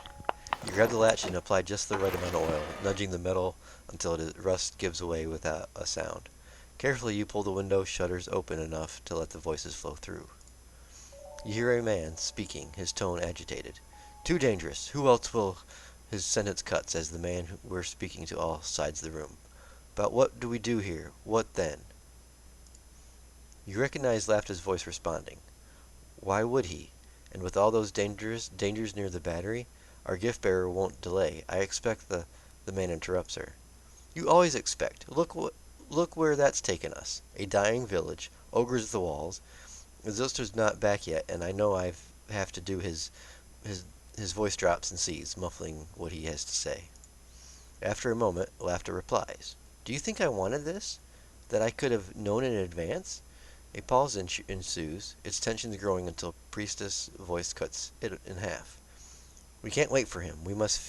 You grab the latch and apply just the right amount of oil, nudging the metal until the rust gives away without a sound. Carefully, you pull the window shutters open enough to let the voices flow through. You hear a man speaking, his tone agitated. Too dangerous. Who else will... His sentence cuts as the man we're speaking to all sides of the room. But what do we do here? What then? You recognize Lafta's voice responding. Why would he? And with all those dangers near the battery, our gift-bearer won't delay. I expect the man interrupts her. You always expect. Look where that's taken us. A dying village, ogres at the walls. Zilster's not back yet, and I know I have to do his voice drops and ceases, muffling what he has to say. After a moment, Lafta replies, Do you think I wanted this? That I could have known in advance? A pause ensues, its tensions growing until Priestess' voice cuts it in half. We can't wait for him. We must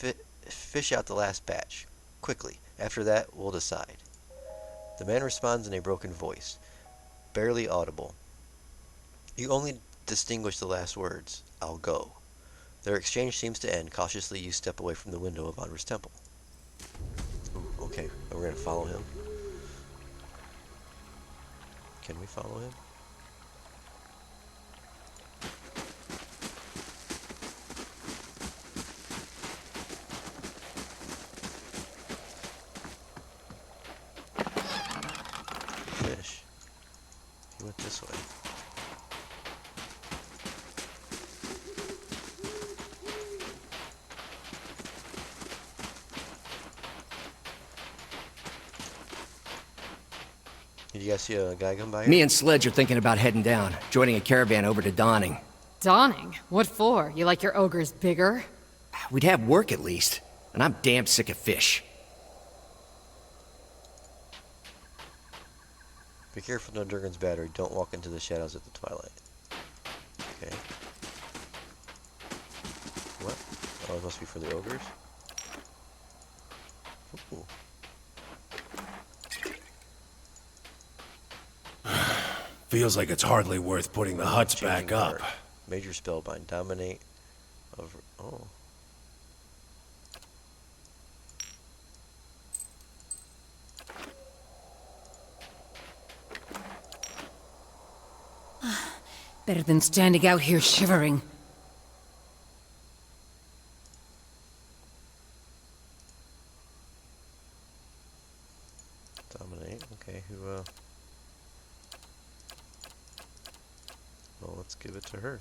fish out the last batch. Quickly. After that, we'll decide. The man responds in a broken voice, barely audible. You only distinguish the last words, I'll go. Their exchange seems to end. Cautiously, you step away from the window of Anra's temple. Ooh, okay, we're going to follow him. Can we follow him? Fish. He went this way. Did you guys see a guy come by here? Me and Sledge are thinking about heading down, joining a caravan over to Dawning. Dawning? What for? You like your ogres bigger? We'd have work at least, and I'm damn sick of fish. Be careful no Durgan's battery. Don't walk into the shadows at the twilight. Okay. What? Oh, it must be for the ogres? Ooh. Feels like it's hardly worth putting the huts back up. Major spellbind. Dominate of... Oh. Better than standing out here shivering. Dominate. Okay, who, well, let's give it to her.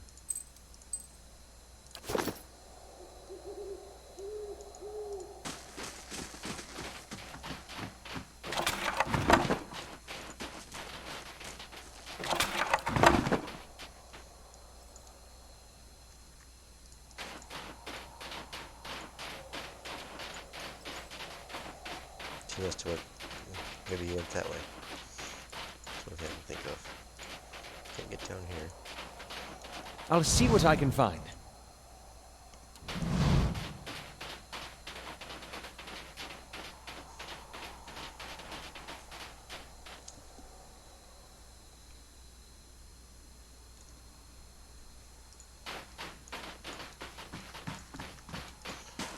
He must have went, maybe he went that way. That's what I have to think of. Can't get down here. I'll see what I can find.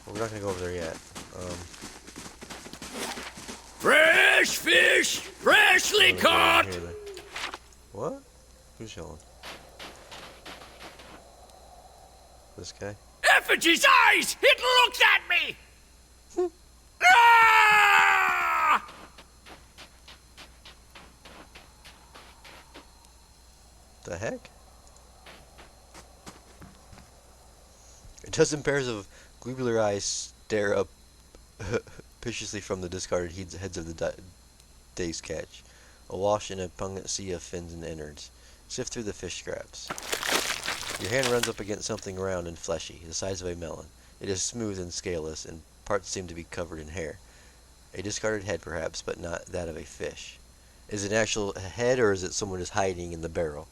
Well, we're not gonna go over there yet. Fresh fish, freshly caught. What? Who's yelling? This guy? Effigy's eyes! It looks at me! Ah! The heck? A dozen pairs of globular eyes stare up viciously from the discarded heads of the day's catch, awash in a pungent sea of fins and innards. Sift through the fish scraps. Your hand runs up against something round and fleshy, the size of a melon. It is smooth and scaleless, and parts seem to be covered in hair. A discarded head, perhaps, but not that of a fish. Is it an actual head, or is it someone just hiding in the barrel?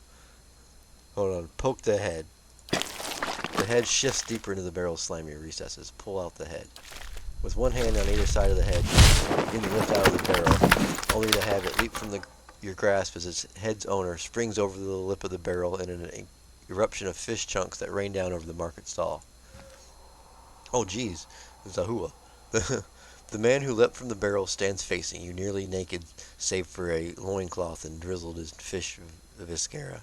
Hold on. Poke the head. The head shifts deeper into the barrel's slimy recesses. Pull out the head. With one hand on either side of the head, you lift out of the barrel, only to have it leap from your grasp as its head's owner springs over the lip of the barrel in an eruption of fish chunks that rain down over the market stall. Oh, geez. Zahua. The man who leapt from the barrel stands facing you, nearly naked, save for a loincloth and drizzled in fish viscera.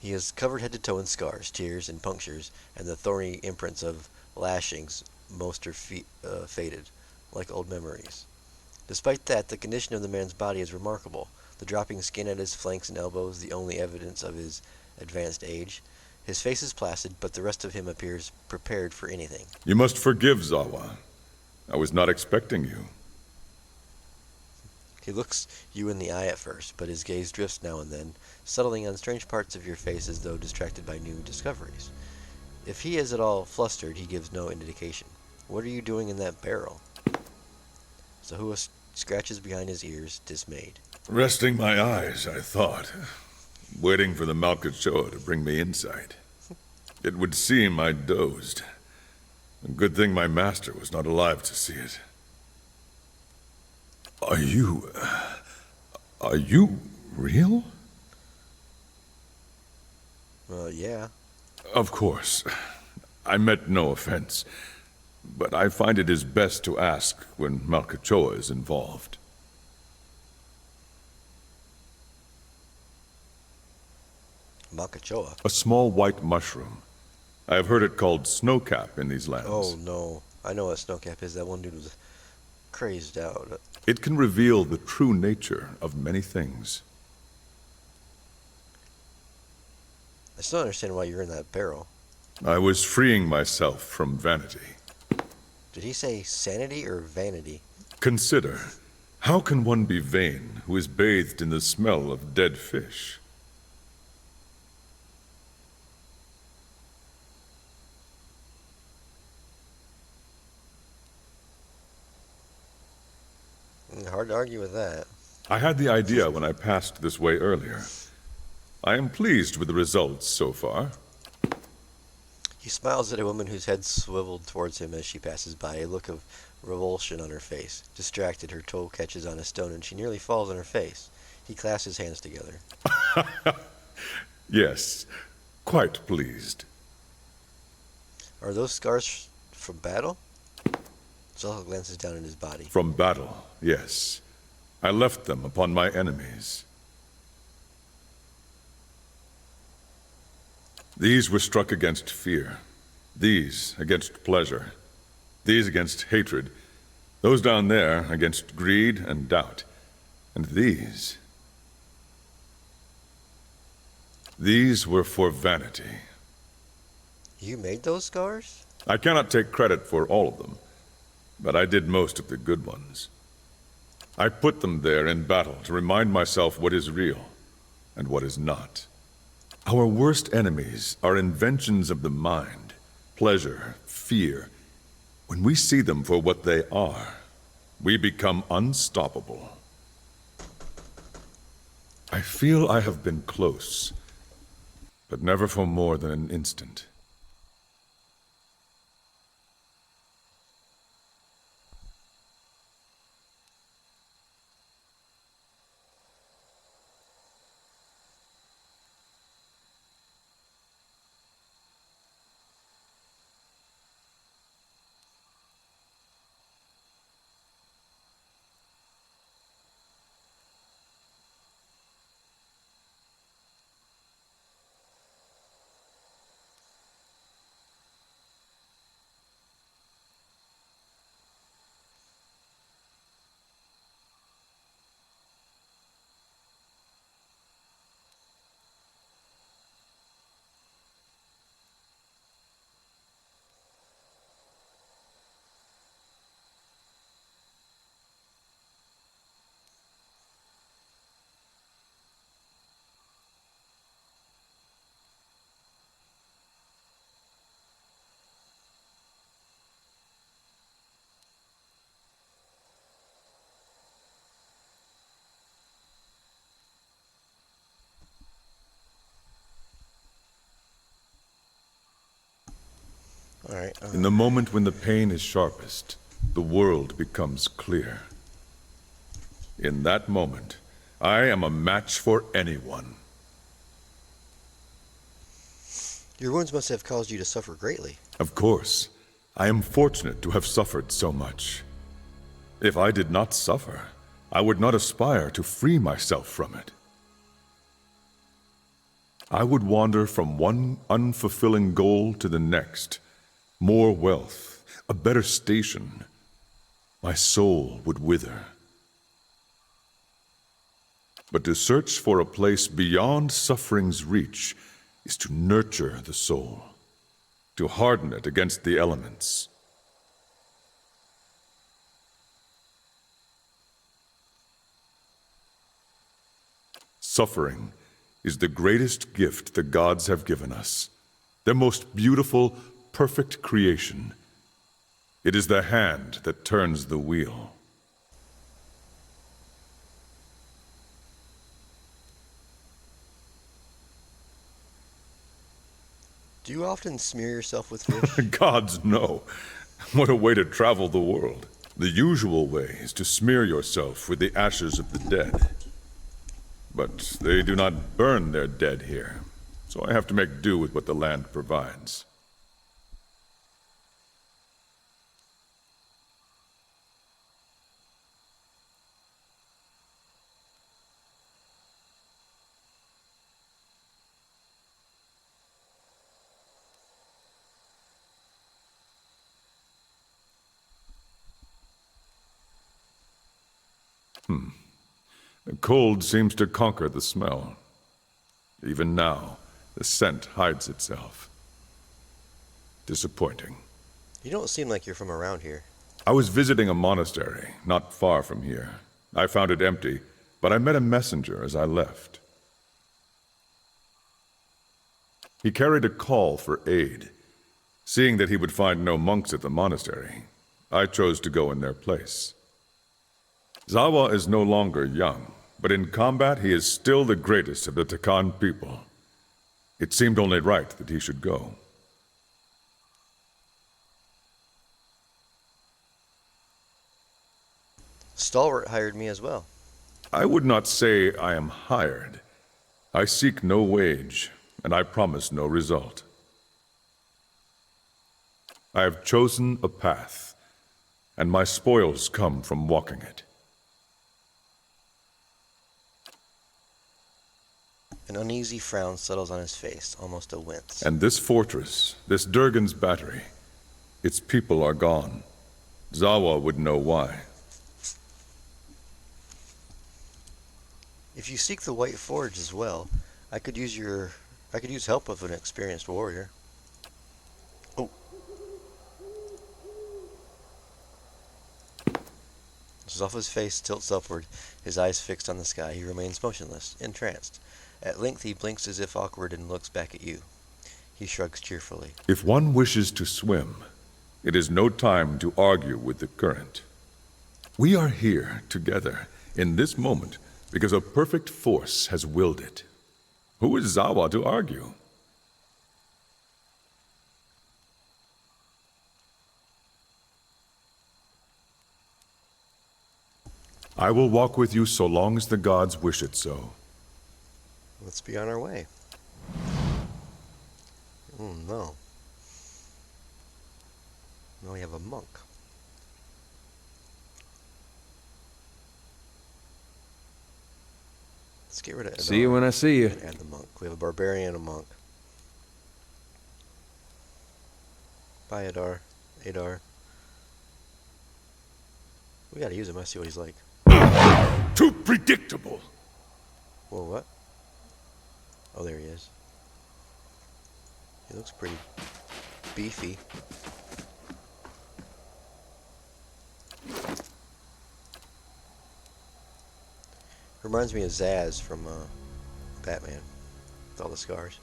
He is covered head to toe in scars, tears, and punctures, and the thorny imprints of lashings. Most are faded, like old memories. Despite that, the condition of the man's body is remarkable. The dropping skin at his flanks and elbows, the only evidence of his advanced age. His face is placid, but the rest of him appears prepared for anything. You must forgive, Zawa. I was not expecting you. He looks you in the eye at first, but his gaze drifts now and then, settling on strange parts of your face as though distracted by new discoveries. If he is at all flustered, he gives no indication. What are you doing in that barrel? Zahua scratches behind his ears, dismayed. Resting my eyes, I thought. Waiting for the Malkachoa to bring me insight. It would seem I dozed. A good thing my master was not alive to see it. Are you real? Yeah. Of course. I meant no offense. But I find it is best to ask when Malkachoa is involved. Malkachoa? A small white mushroom. I have heard it called snowcap in these lands. Oh, no. I know what snowcap is. That one dude was crazed out. It can reveal the true nature of many things. I still don't understand why you're in that barrel. I was freeing myself from vanity. Did he say sanity or vanity? Consider, how can one be vain who is bathed in the smell of dead fish? Hard to argue with that. I had the idea when I passed this way earlier. I am pleased with the results so far. He smiles at a woman whose head swiveled towards him as she passes by, a look of revulsion on her face. Distracted, her toe catches on a stone and she nearly falls on her face. He clasps his hands together. Yes, quite pleased. Are those scars from battle? Zahua glances down at his body. From battle, yes. I left them upon my enemies. These were struck against fear. These against pleasure. These against hatred. Those down there against greed and doubt. And these were for vanity. You made those scars? I cannot take credit for all of them, but I did most of the good ones. I put them there in battle to remind myself what is real and what is not. Our worst enemies are inventions of the mind, pleasure, fear. When we see them for what they are, we become unstoppable. I feel I have been close, but never for more than an instant. All right. In the moment when the pain is sharpest, the world becomes clear. In that moment, I am a match for anyone. Your wounds must have caused you to suffer greatly. Of course. I am fortunate to have suffered so much. If I did not suffer, I would not aspire to free myself from it. I would wander from one unfulfilling goal to the next. More wealth, a better station. My soul would wither. But to search for a place beyond suffering's reach is to nurture the soul, to harden it against the elements. Suffering is the greatest gift the gods have given us, their most beautiful, perfect creation. It is the hand that turns the wheel. Do you often smear yourself with fish? Gods, no. What a way to travel the world. The usual way is to smear yourself with the ashes of the dead. But they do not burn their dead here, so I have to make do with what the land provides. The cold seems to conquer the smell. Even now, the scent hides itself. Disappointing. You don't seem like you're from around here. I was visiting a monastery not far from here. I found it empty, but I met a messenger as I left. He carried a call for aid. Seeing that he would find no monks at the monastery, I chose to go in their place. Zawa is no longer young, but in combat he is still the greatest of the Takan people. It seemed only right that he should go. Stalwart hired me as well. I would not say I am hired. I seek no wage, and I promise no result. I have chosen a path, and my spoils come from walking it. An uneasy frown settles on his face, almost a wince. And this fortress, this Durgan's battery, its people are gone. Zawa would know why. If you seek the White Forge as well, I could use help of an experienced warrior. Oh. Zoffa's face tilts upward, his eyes fixed on the sky. He remains motionless, entranced. At length he blinks as if awkward and looks back at you. He shrugs cheerfully. If one wishes to swim, it is no time to argue with the current. We are here together in this moment because a perfect force has willed it. Who is Zawa to argue? I will walk with you so long as the gods wish it so. Let's be on our way. Oh no. Now we have a monk. Let's get rid of See you when I see you. Add the monk. We have a barbarian and a monk. Bye, Adar. Adar. We gotta use him. I see what he's like. Too predictable! Whoa, what? Oh, there he is. He looks pretty beefy. Reminds me of Zaz from Batman, with all the scars.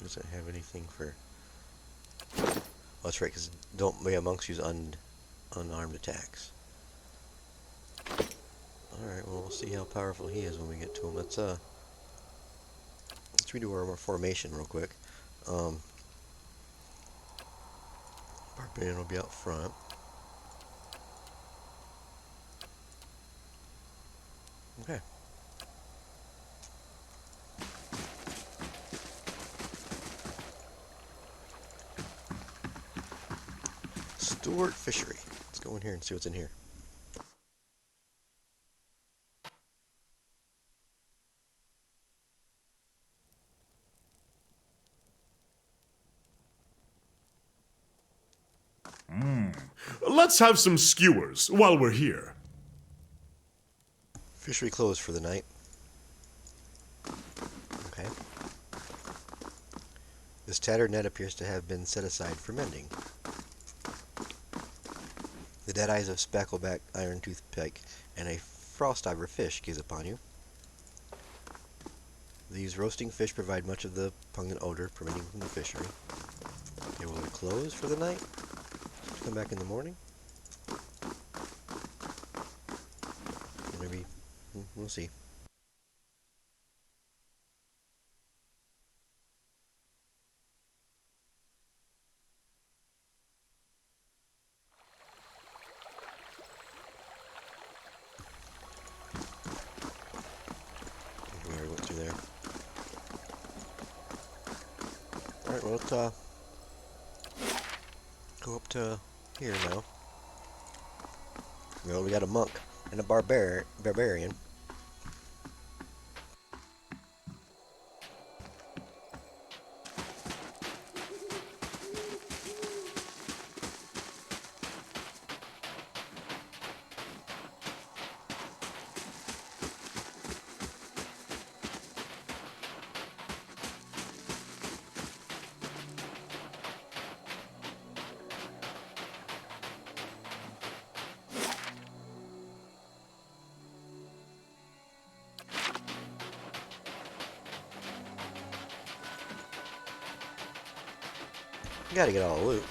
Doesn't have anything for... Oh, that's right, because monks use unarmed attacks. Alright, well, we'll see how powerful he is when we get to him. Let's redo our formation real quick. Barbarian will be out front. Okay. Steward Fishery. Let's go in here and see what's in here. Let's have some skewers while we're here. Fishery closed for the night. Okay. This tattered net appears to have been set aside for mending. The dead eyes of spackleback iron-toothed pike and a frost-diver fish gaze upon you. These roasting fish provide much of the pungent odor permitting from the fishery. They will close for the night. Come back in the morning. Maybe we'll see. We already went through there. Alright, well, let's go up to here now. Well, we got a monk and a barbarian. You gotta get all the loot.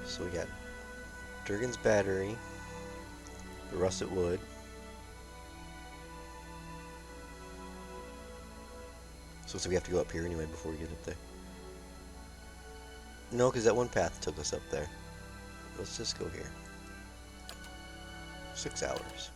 So we got Durgan's battery, the russet wood, so we have to go up here anyway before we get up there. No, because that one path took us up there. Let's just go here. 6 hours.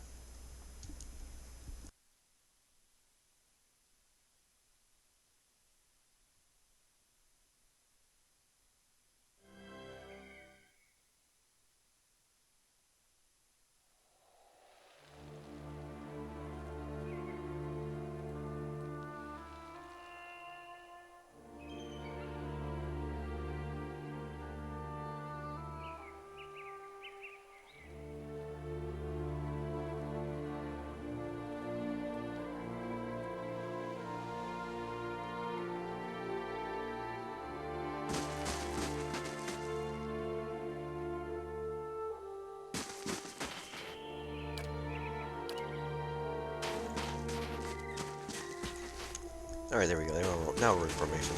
Alright, there we go. Now we're in formation.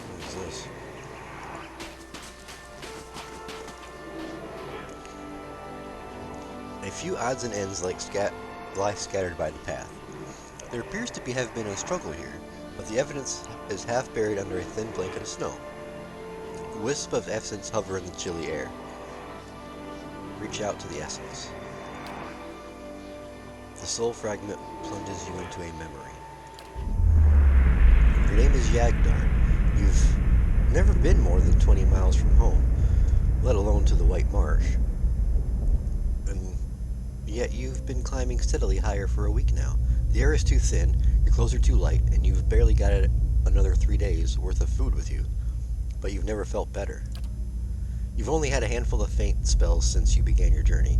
What is this? A few odds and ends lie scattered by the path. There appears to have been a struggle here, but the evidence is half buried under a thin blanket of snow. Wisps of essence hover in the chilly air. Reach out to the essence. The soul fragment plunges you into a memory. Your name is Yagdar. You've never been more than 20 miles from home, let alone to the White Marsh. And yet you've been climbing steadily higher for a week now. The air is too thin, your clothes are too light, and you've barely got another 3 days worth of food with you. But you've never felt better. You've only had a handful of faint spells since you began your journey.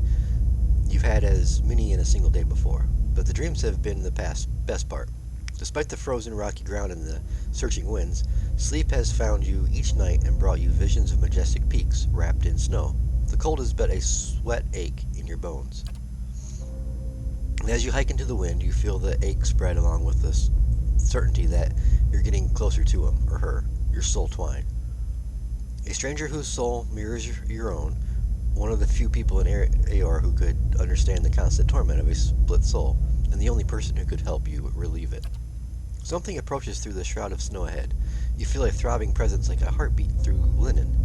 You've had as many in a single day before, but the dreams have been the best part. Despite the frozen rocky ground and the searching winds, sleep has found you each night and brought you visions of majestic peaks wrapped in snow. The cold is but a sweat ache in your bones. And as you hike into the wind, you feel the ache spread along with the certainty that you're getting closer to him or her, your soul twine. A stranger whose soul mirrors your own, one of the few people in Aor who could understand the constant torment of a split soul, and the only person who could help you relieve it. Something approaches through the shroud of snow ahead. You feel a throbbing presence like a heartbeat through linen,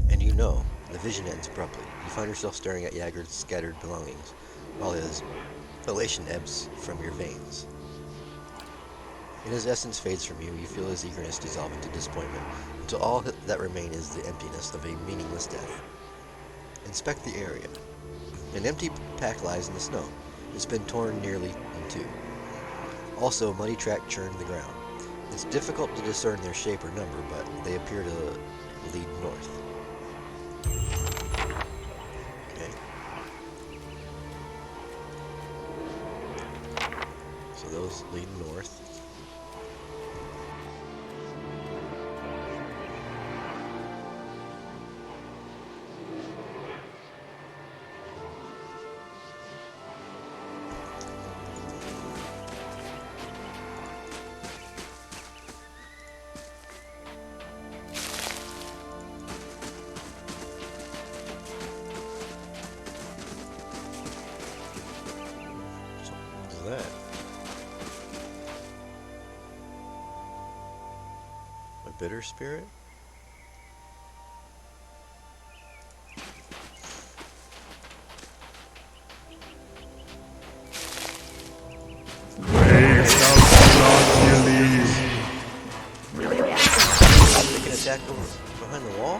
and you know the vision ends abruptly. You find yourself staring at Yagd's scattered belongings, while his elation ebbs from your veins. When his essence fades from you, you feel his eagerness dissolve into disappointment, until all that remains is the emptiness of a meaningless death. Inspect the area. An empty pack lies in the snow. It's been torn nearly in two. Also, a muddy track churned the ground. It's difficult to discern their shape or number, but they appear to lead north. Okay. So those lead north. That? A bitter spirit? They shall not believe. They can attack behind the wall?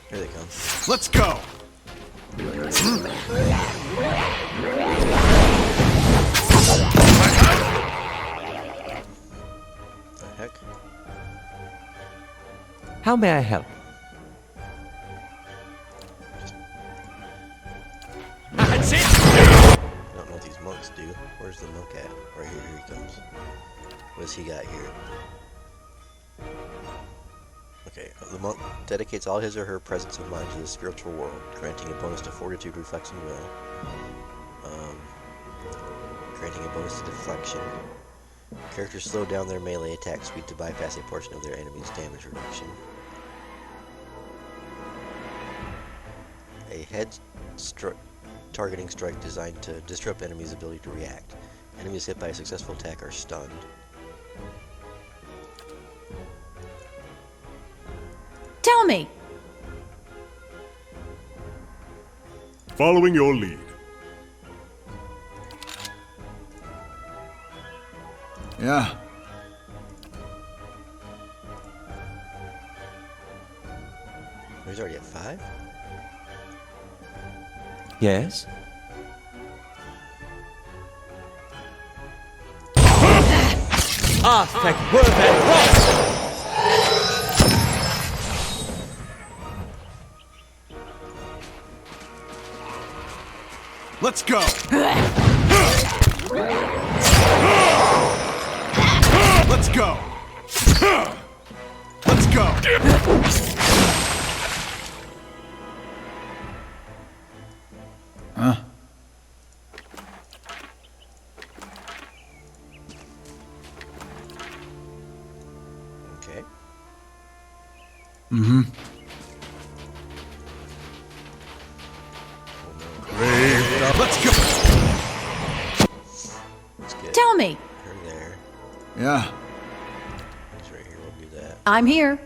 Here they come. Let's go! The heck? How may I help? That's it! I don't know what these monks do. Where's the monk at? Right here, here he comes. What does he got here? Okay, the monk dedicates all his or her presence of mind to the spiritual world, granting a bonus to fortitude, reflex, and will. Granting a bonus to deflection. Characters slow down their melee attack speed to bypass a portion of their enemy's damage reduction. A head targeting strike designed to disrupt enemies' ability to react. Enemies hit by a successful attack are stunned. Tell me! Following your lead. Yeah. He's already at 5? Yes? Aspect worth and rock! Let's go! Let's go! Let's go! Huh? Okay. Mm-hmm. Let's go! Tell me. Her there. Yeah. He's right here. We'll do that. I'm here.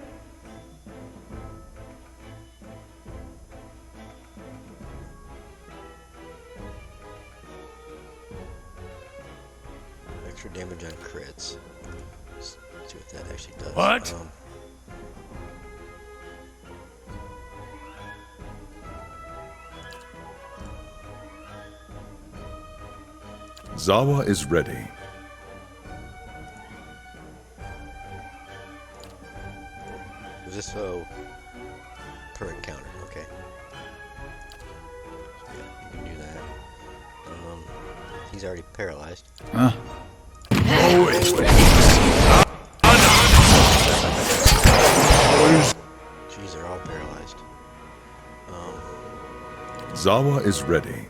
Extra damage on crits. Let's see what that actually does. What? Zawa is ready. Is this so per encounter? Okay. So yeah, you can do that. He's already paralyzed. Huh? Jeez, they're all paralyzed. Zawa is ready.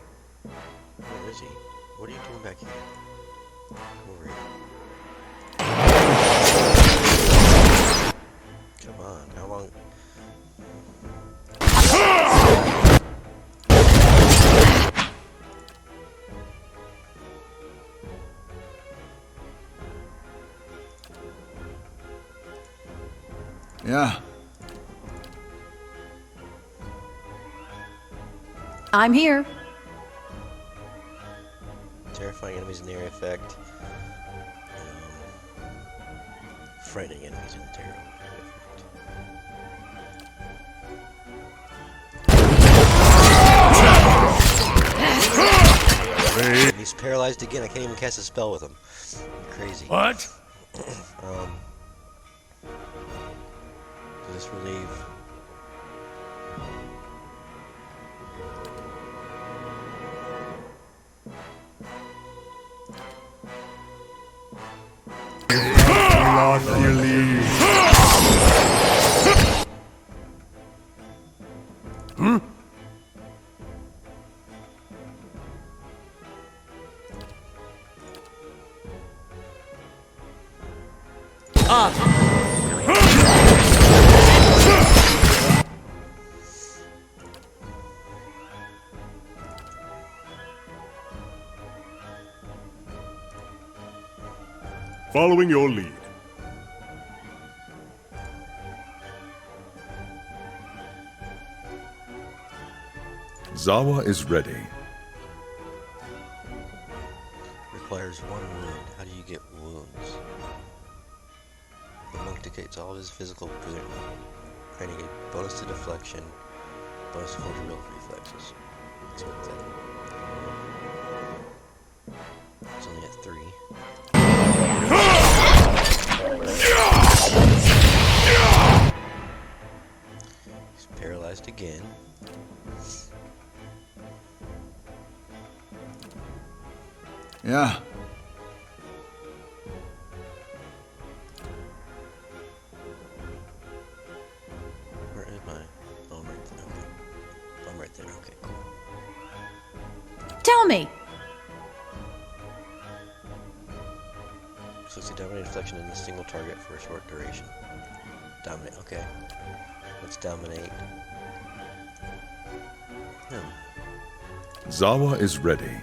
Where is he? What are you doing back here? Over here. Come on, how long? Yeah. I'm here. Terrifying enemies in the area effect. Frightening enemies in the area effect. He's paralyzed again. I can't even cast a spell with him. Crazy. What? Does this relieve? Not relieved. Hmm? Following your lead. Zawa is ready. Requires 1 wound. How do you get wounds? The monk dictates all of his physical position, granting a bonus to deflection, bonus to forge will reflexes. Let's hope that. It's only at 3. He's paralyzed again. Yeah. Where am I? Oh, I'm right there. Okay. I'm right there. Okay, cool. Tell me. So it's a dominate deflection in a single target for a short duration. Dominate. Okay. Let's dominate him. Zawa is ready.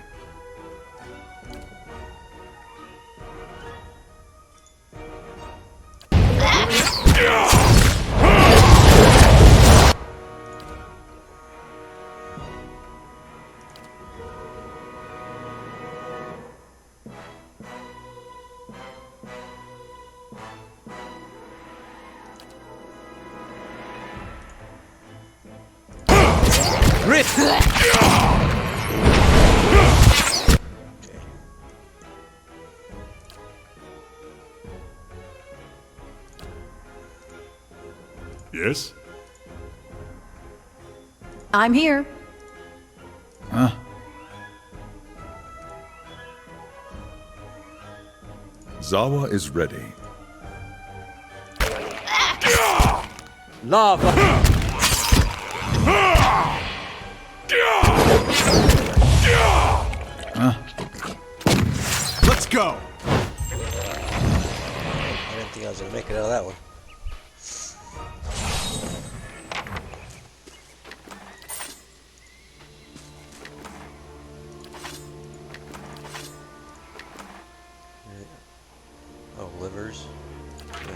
Yes? I'm here. Huh? Zawa is ready. Lava. Let's go! I didn't think I was gonna make it out of that one. Oh, livers. Yeah.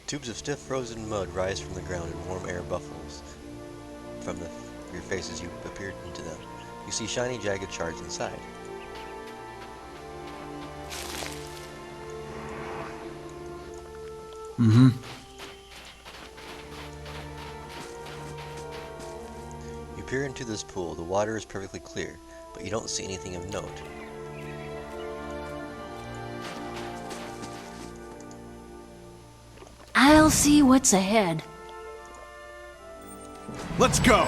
Tubes of stiff frozen mud rise from the ground and warm air buffles from your face as you appear into them. You see shiny, jagged shards inside. Mm-hmm. You peer into this pool. The water is perfectly clear, but you don't see anything of note. I'll see what's ahead. Let's go!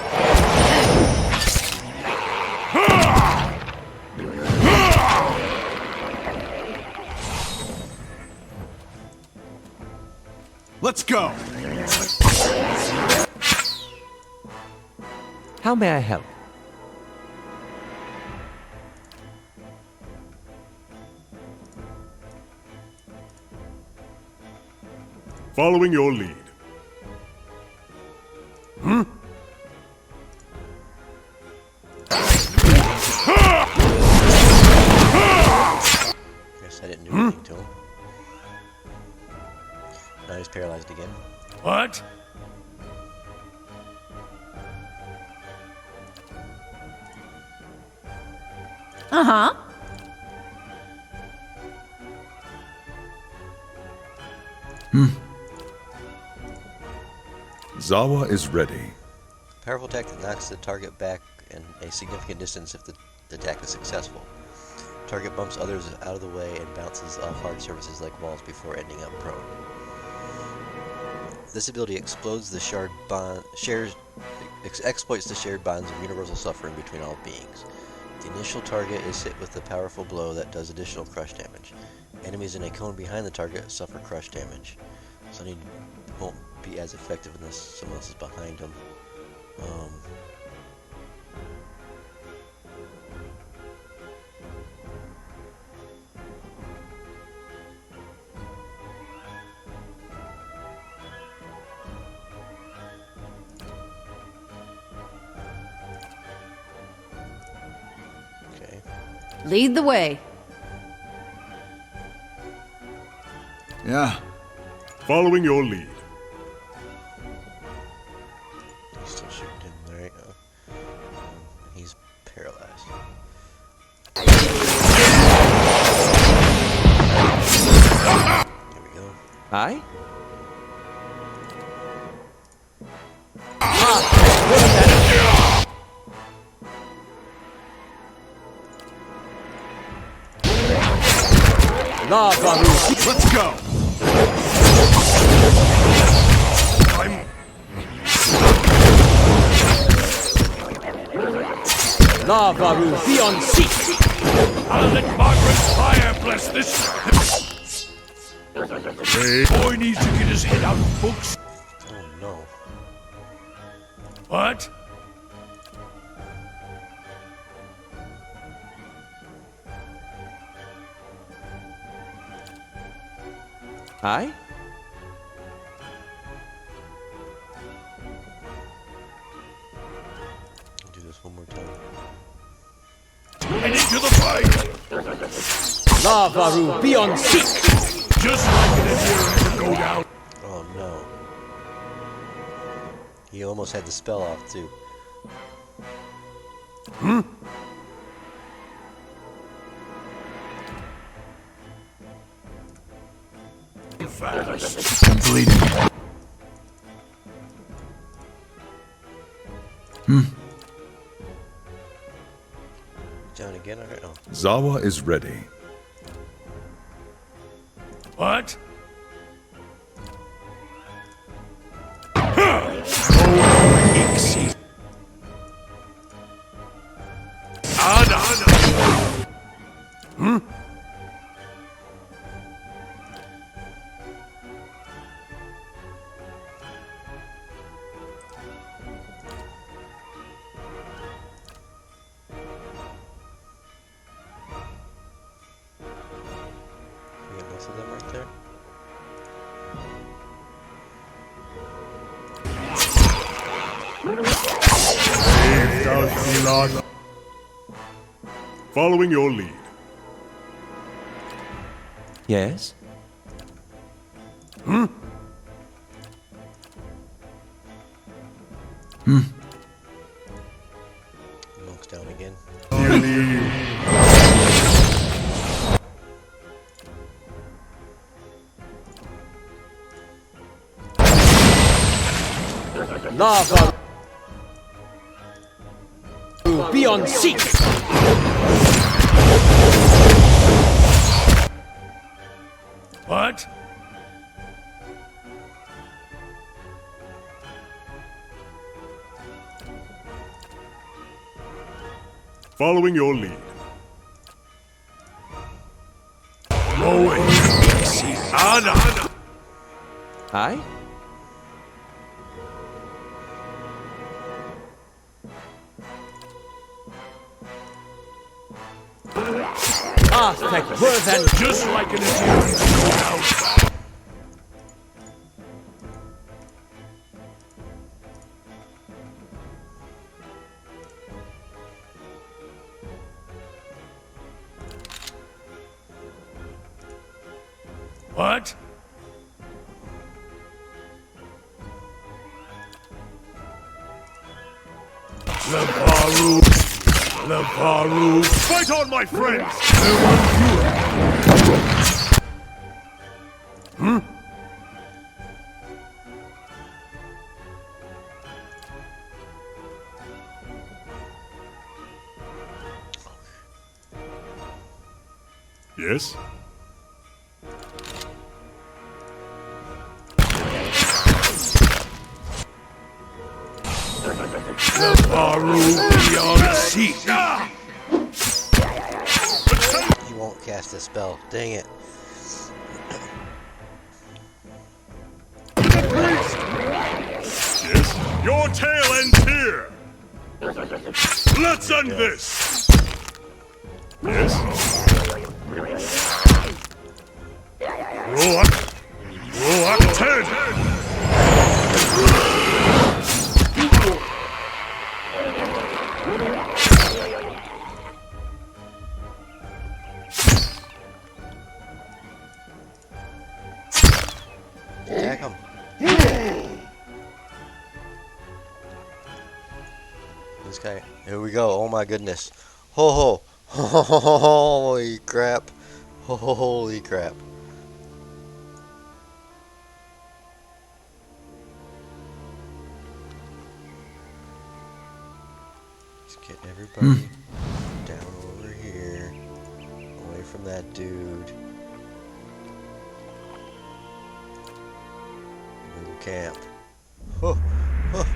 Let's go! How may I help? Following your lead. Guess I didn't do anything to him. Now he's paralyzed again. What? Uh-huh. Zawa is ready. Powerful attack that knocks the target back and a significant distance if the attack is successful. Target bumps others out of the way and bounces off hard surfaces like walls before ending up prone. This ability explodes the exploits the shared bonds of universal suffering between all beings. The initial target is hit with a powerful blow that does additional crush damage. Enemies in a cone behind the target suffer crush damage. Sunny won't be as effective unless someone else is behind him. Okay. Lead the way. Yeah. Following your lead. He's still shooting him. There you go. He's paralyzed. There we go. Aye? Lava. Let's go! Lava will be on seat. I'll let Margaret's fire bless this. Boy needs to get his head out of books. Oh no. What? Aye? Do this one more time. And into the fight! Lava will be on seat. Just like it in here to go down. Oh no. He almost had the spell off too. Fast. I'm bleeding. Down again? I don't know. Zawa is ready. What? Brave thou Stalwart. Following your lead. Yes? Monk's down again. Lava be on seek. What? Following your lead. Aye? Aspect worse than Just like an adherent courthouse. What? Levaru! Fight on, my friends! Yes? Levaru beyond seek! You won't cast a spell. Dang it. Yes? Your tail ends here! Let's end this! Yes? Rock 10! Attack him. This guy. Here we go. Oh my goodness. Ho ho. Holy crap. Holy crap. Just getting everybody down over here. Away from that dude. Camp. Oh, oh.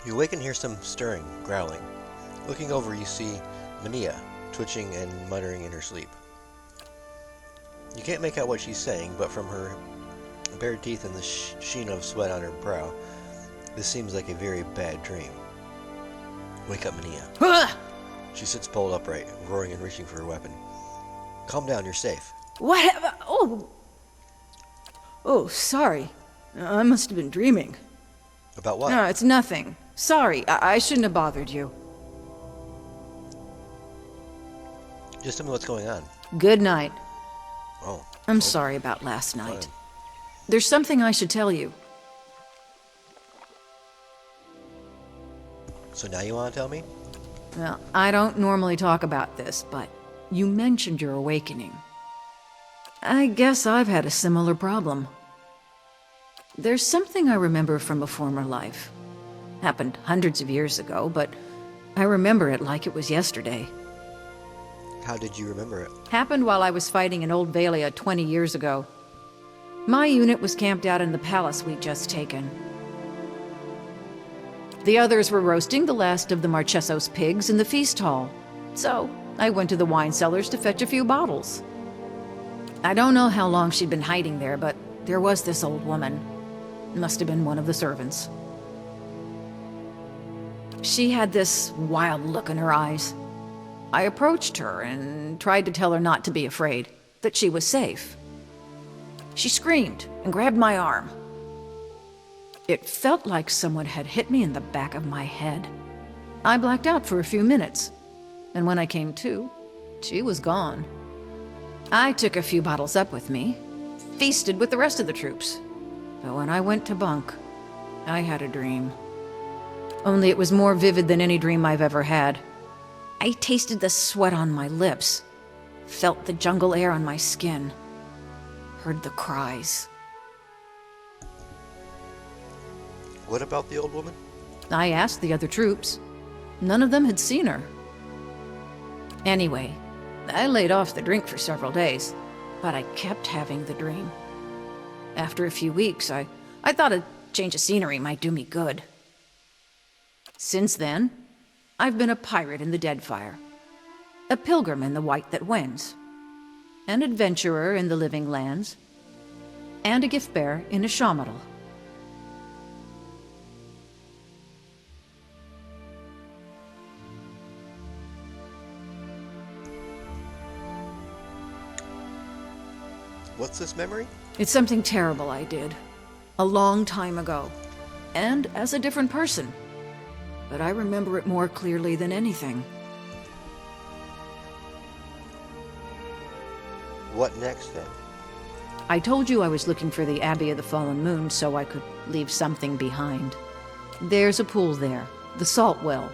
You wake and hear some stirring, growling. Looking over, you see Mania, twitching and muttering in her sleep. You can't make out what she's saying, but from her bared teeth and the sheen of sweat on her brow, this seems like a very bad dream. Wake up, Mania. She sits bolt upright, roaring and reaching for her weapon. Calm down, you're safe. What? Oh, sorry. I must have been dreaming. About what? No, it's nothing. Sorry, I shouldn't have bothered you. Just tell me what's going on. Good night. Oh. I'm sorry about last night. There's something I should tell you. So now you want to tell me? Well, I don't normally talk about this, but you mentioned your awakening. I guess I've had a similar problem. There's something I remember from a former life. Happened hundreds of years ago, but I remember it like it was yesterday. How did you remember it? Happened while I was fighting in Old Valia 20 years ago. My unit was camped out in the palace we'd just taken. The others were roasting the last of the Marcheso's pigs in the feast hall. So, I went to the wine cellars to fetch a few bottles. I don't know how long she'd been hiding there, but there was this old woman. Must have been one of the servants. She had this wild look in her eyes. I approached her and tried to tell her not to be afraid, that she was safe. She screamed and grabbed my arm. It felt like someone had hit me in the back of my head. I blacked out for a few minutes, and when I came to, she was gone. I took a few bottles up with me, feasted with the rest of the troops. But when I went to bunk, I had a dream. Only it was more vivid than any dream I've ever had. I tasted the sweat on my lips, felt the jungle air on my skin, heard the cries. What about the old woman? I asked the other troops. None of them had seen her. Anyway, I laid off the drink for several days, but I kept having the dream. After a few weeks, I thought a change of scenery might do me good. Since then, I've been a pirate in the Deadfire, a pilgrim in the White that Wends, an adventurer in the Living Lands, and a gift-bearer in Ashamadal. What's this memory? It's something terrible I did, a long time ago, and as a different person. But I remember it more clearly than anything. What next, then? I told you I was looking for the Abbey of the Fallen Moon so I could leave something behind. There's a pool there, the Salt Well.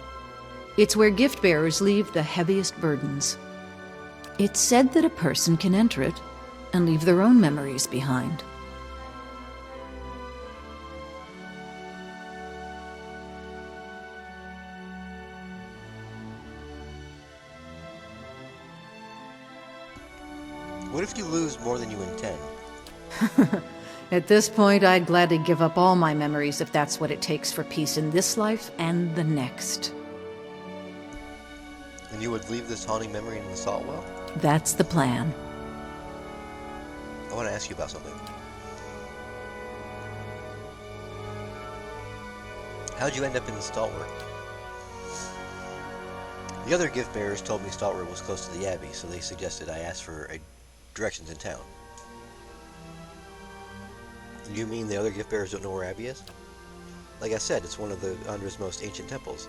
It's where gift-bearers leave the heaviest burdens. It's said that a person can enter it and leave their own memories behind. What if you lose more than you intend? At this point, I'd gladly give up all my memories if that's what it takes for peace in this life and the next. And you would leave this haunting memory in the salt well? That's the plan. I want to ask you about something. How'd you end up in Stalwart? The other gift bearers told me Stalwart was close to the Abbey, so they suggested I ask for directions in town. You mean the other gift bearers don't know where Abbey is? Like I said, it's one of the Undra's most ancient temples,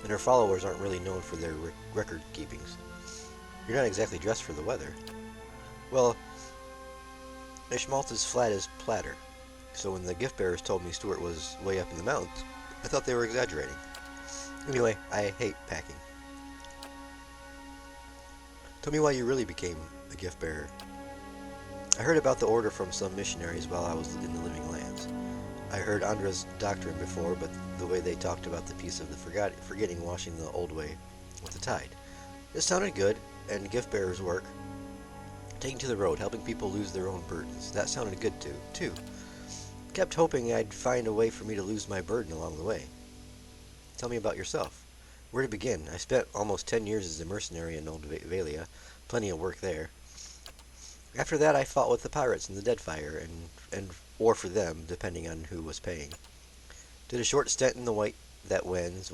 and her followers aren't really known for their record keepings. You're not exactly dressed for the weather. Well, Ishmalta's flat as platter, so when the gift bearers told me Stewart was way up in the mountains, I thought they were exaggerating. Anyway, I hate packing. Tell me why you really became a gift bearer. I heard about the order from some missionaries while I was in the Living Lands. I heard Andra's doctrine before, but the way they talked about the piece of the forgetting washing the old way with the tide. It sounded good, and gift bearers' work. Taking to the road, helping people lose their own burdens. That sounded good too. Kept hoping I'd find a way for me to lose my burden along the way. Tell me about yourself. Where to begin? I spent almost 10 years as a mercenary in Old Valia. Plenty of work there. After that, I fought with the pirates in the Deadfire, or for them, depending on who was paying. Did a short stint in the White that Wends,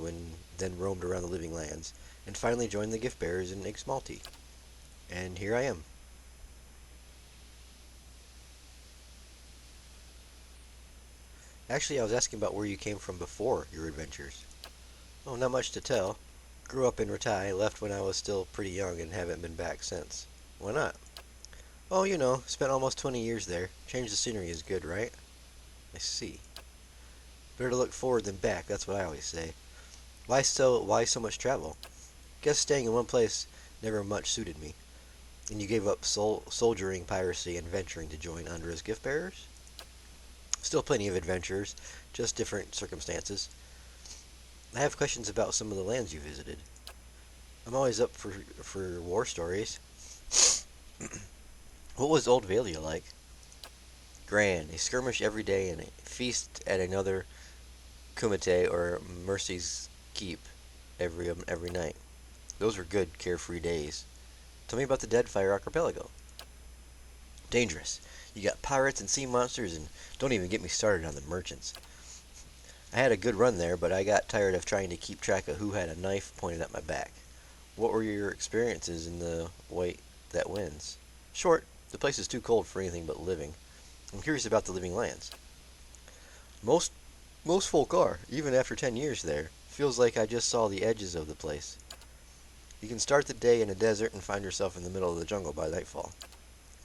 then roamed around the Living Lands, and finally joined the gift bearers in Ixmalti. And here I am. Actually, I was asking about where you came from before your adventures. Oh, not much to tell. Grew up in Ratai, left when I was still pretty young, and haven't been back since. Why not? Oh, you know, spent almost 20 years there. Change the scenery is good, right? I see. Better to look forward than back, that's what I always say. Why so much travel? Guess staying in one place never much suited me. And you gave up soldiering, piracy, and venturing to join Andra's gift bearers? Still plenty of adventures, just different circumstances. I have questions about some of the lands you visited. I'm always up for war stories. What was Old Valia like? Grand. A skirmish every day and a feast at another Kumite or Mercy's Keep every night. Those were good, carefree days. Tell me about the Deadfire Archipelago. Dangerous. You got pirates and sea monsters, and don't even get me started on the merchants. I had a good run there, but I got tired of trying to keep track of who had a knife pointed at my back. What were your experiences in the White that Wins? Short. The place is too cold for anything but living. I'm curious about the living lands. Most folk are, even after 10 years there. Feels like I just saw the edges of the place. You can start the day in a desert and find yourself in the middle of the jungle by nightfall.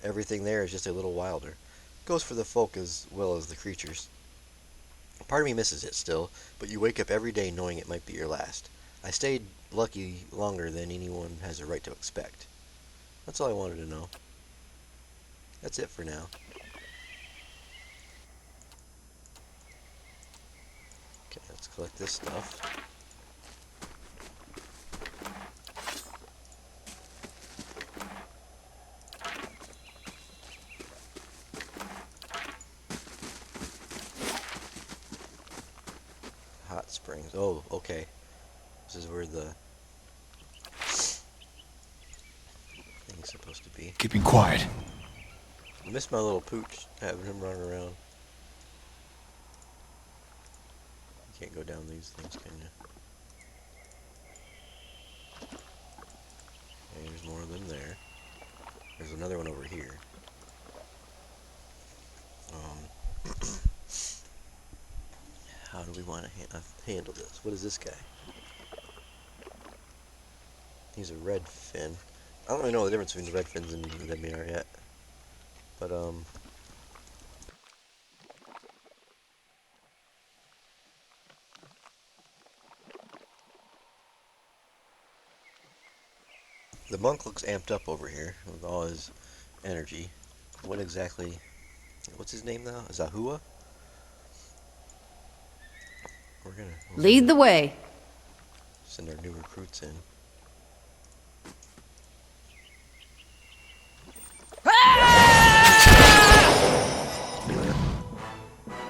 Everything there is just a little wilder. Goes for the folk as well as the creatures. Part of me misses it still, but you wake up every day knowing it might be your last. I stayed lucky longer than anyone has a right to expect. That's all I wanted to know. That's it for now. Okay, let's collect this stuff. Hot springs. Oh, okay. This is where the thing's supposed to be. Keeping quiet. I miss my little pooch, having him run around. You can't go down these things, can you? Okay, there's more of them there. There's another one over here. How do we want to handle this? What is this guy? He's a red fin. I don't really know the difference between the red fins and the Demiar yet. But, the monk looks amped up over here with all his energy. What exactly... What's his name now? Zahua? We're gonna Lead the way. send our new recruits in.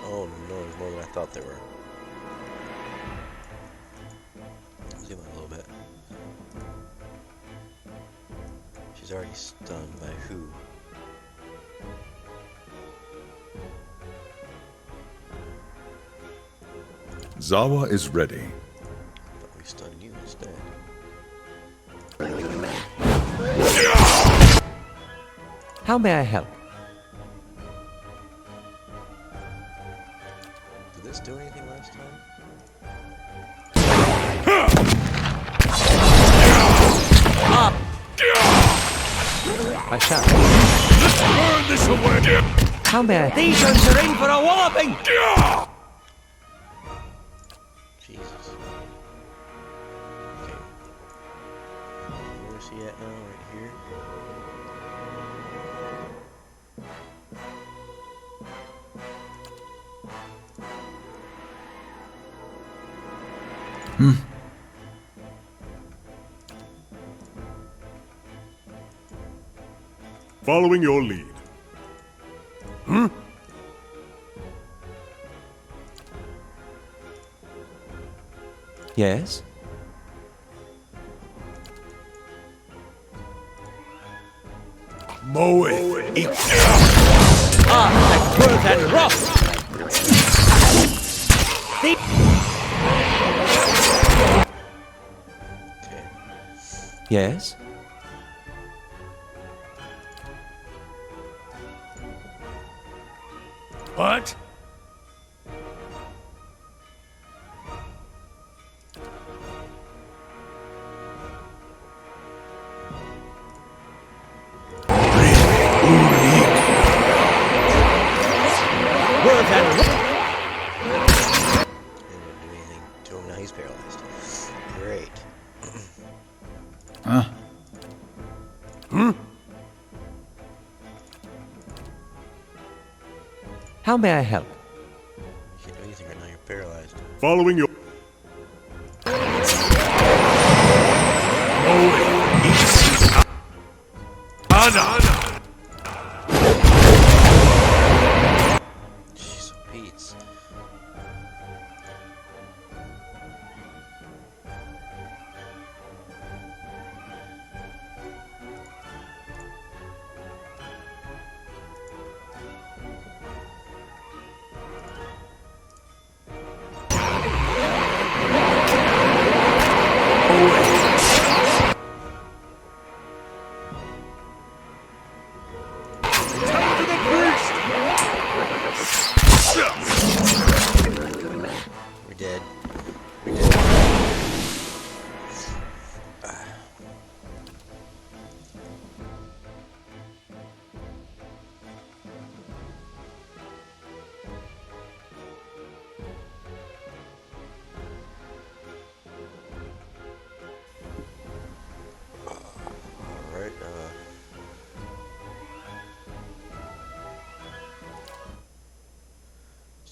Oh no, there's more than I thought there were. Zoom out a little bit. She's already stunned by who? Zawa is ready. But we stun you instead. How may I help? Did this do anything last time? I shall. Burn this away! How may I? These ones are in for a walloping! Jesus. Okay. Where's he at now? Right here? Following your lead. Yes? Mow it! Eat Like birth and rough! Okay. Yes? What? Birth and rough! Didn't do anything to him. Now he's paralyzed. Great. Huh? How may I help? You can't do anything right now. You're paralyzed. Following your... Jeez, Pete's.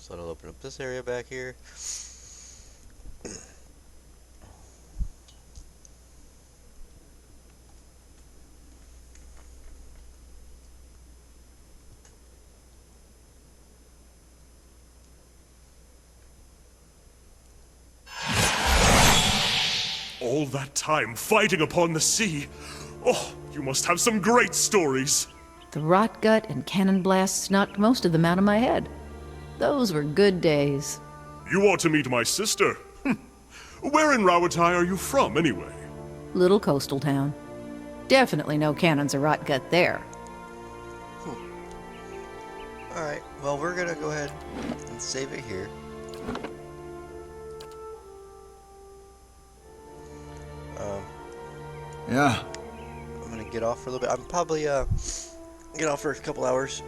So it'll open up this area back here. All that time fighting upon the sea. Oh, you must have some great stories. The rot gut and cannon blasts knocked most of them out of my head. Those were good days. You ought to meet my sister. Where in Rawatai are you from, anyway? Little coastal town. Definitely no cannons or rot gut there. Alright, well, we're gonna go ahead and save it here. Yeah. I'm gonna get off for a little bit. I'm probably get off for a couple hours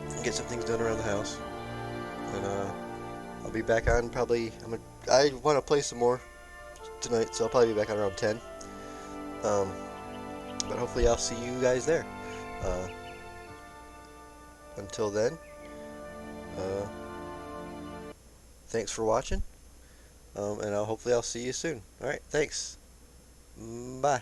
and get some things done around the house. And I'll be back on probably. I want to play some more tonight, so I'll probably be back on around 10. But hopefully I'll see you guys there. Until then, thanks for watching, and hopefully I'll see you soon. All right, thanks. Bye.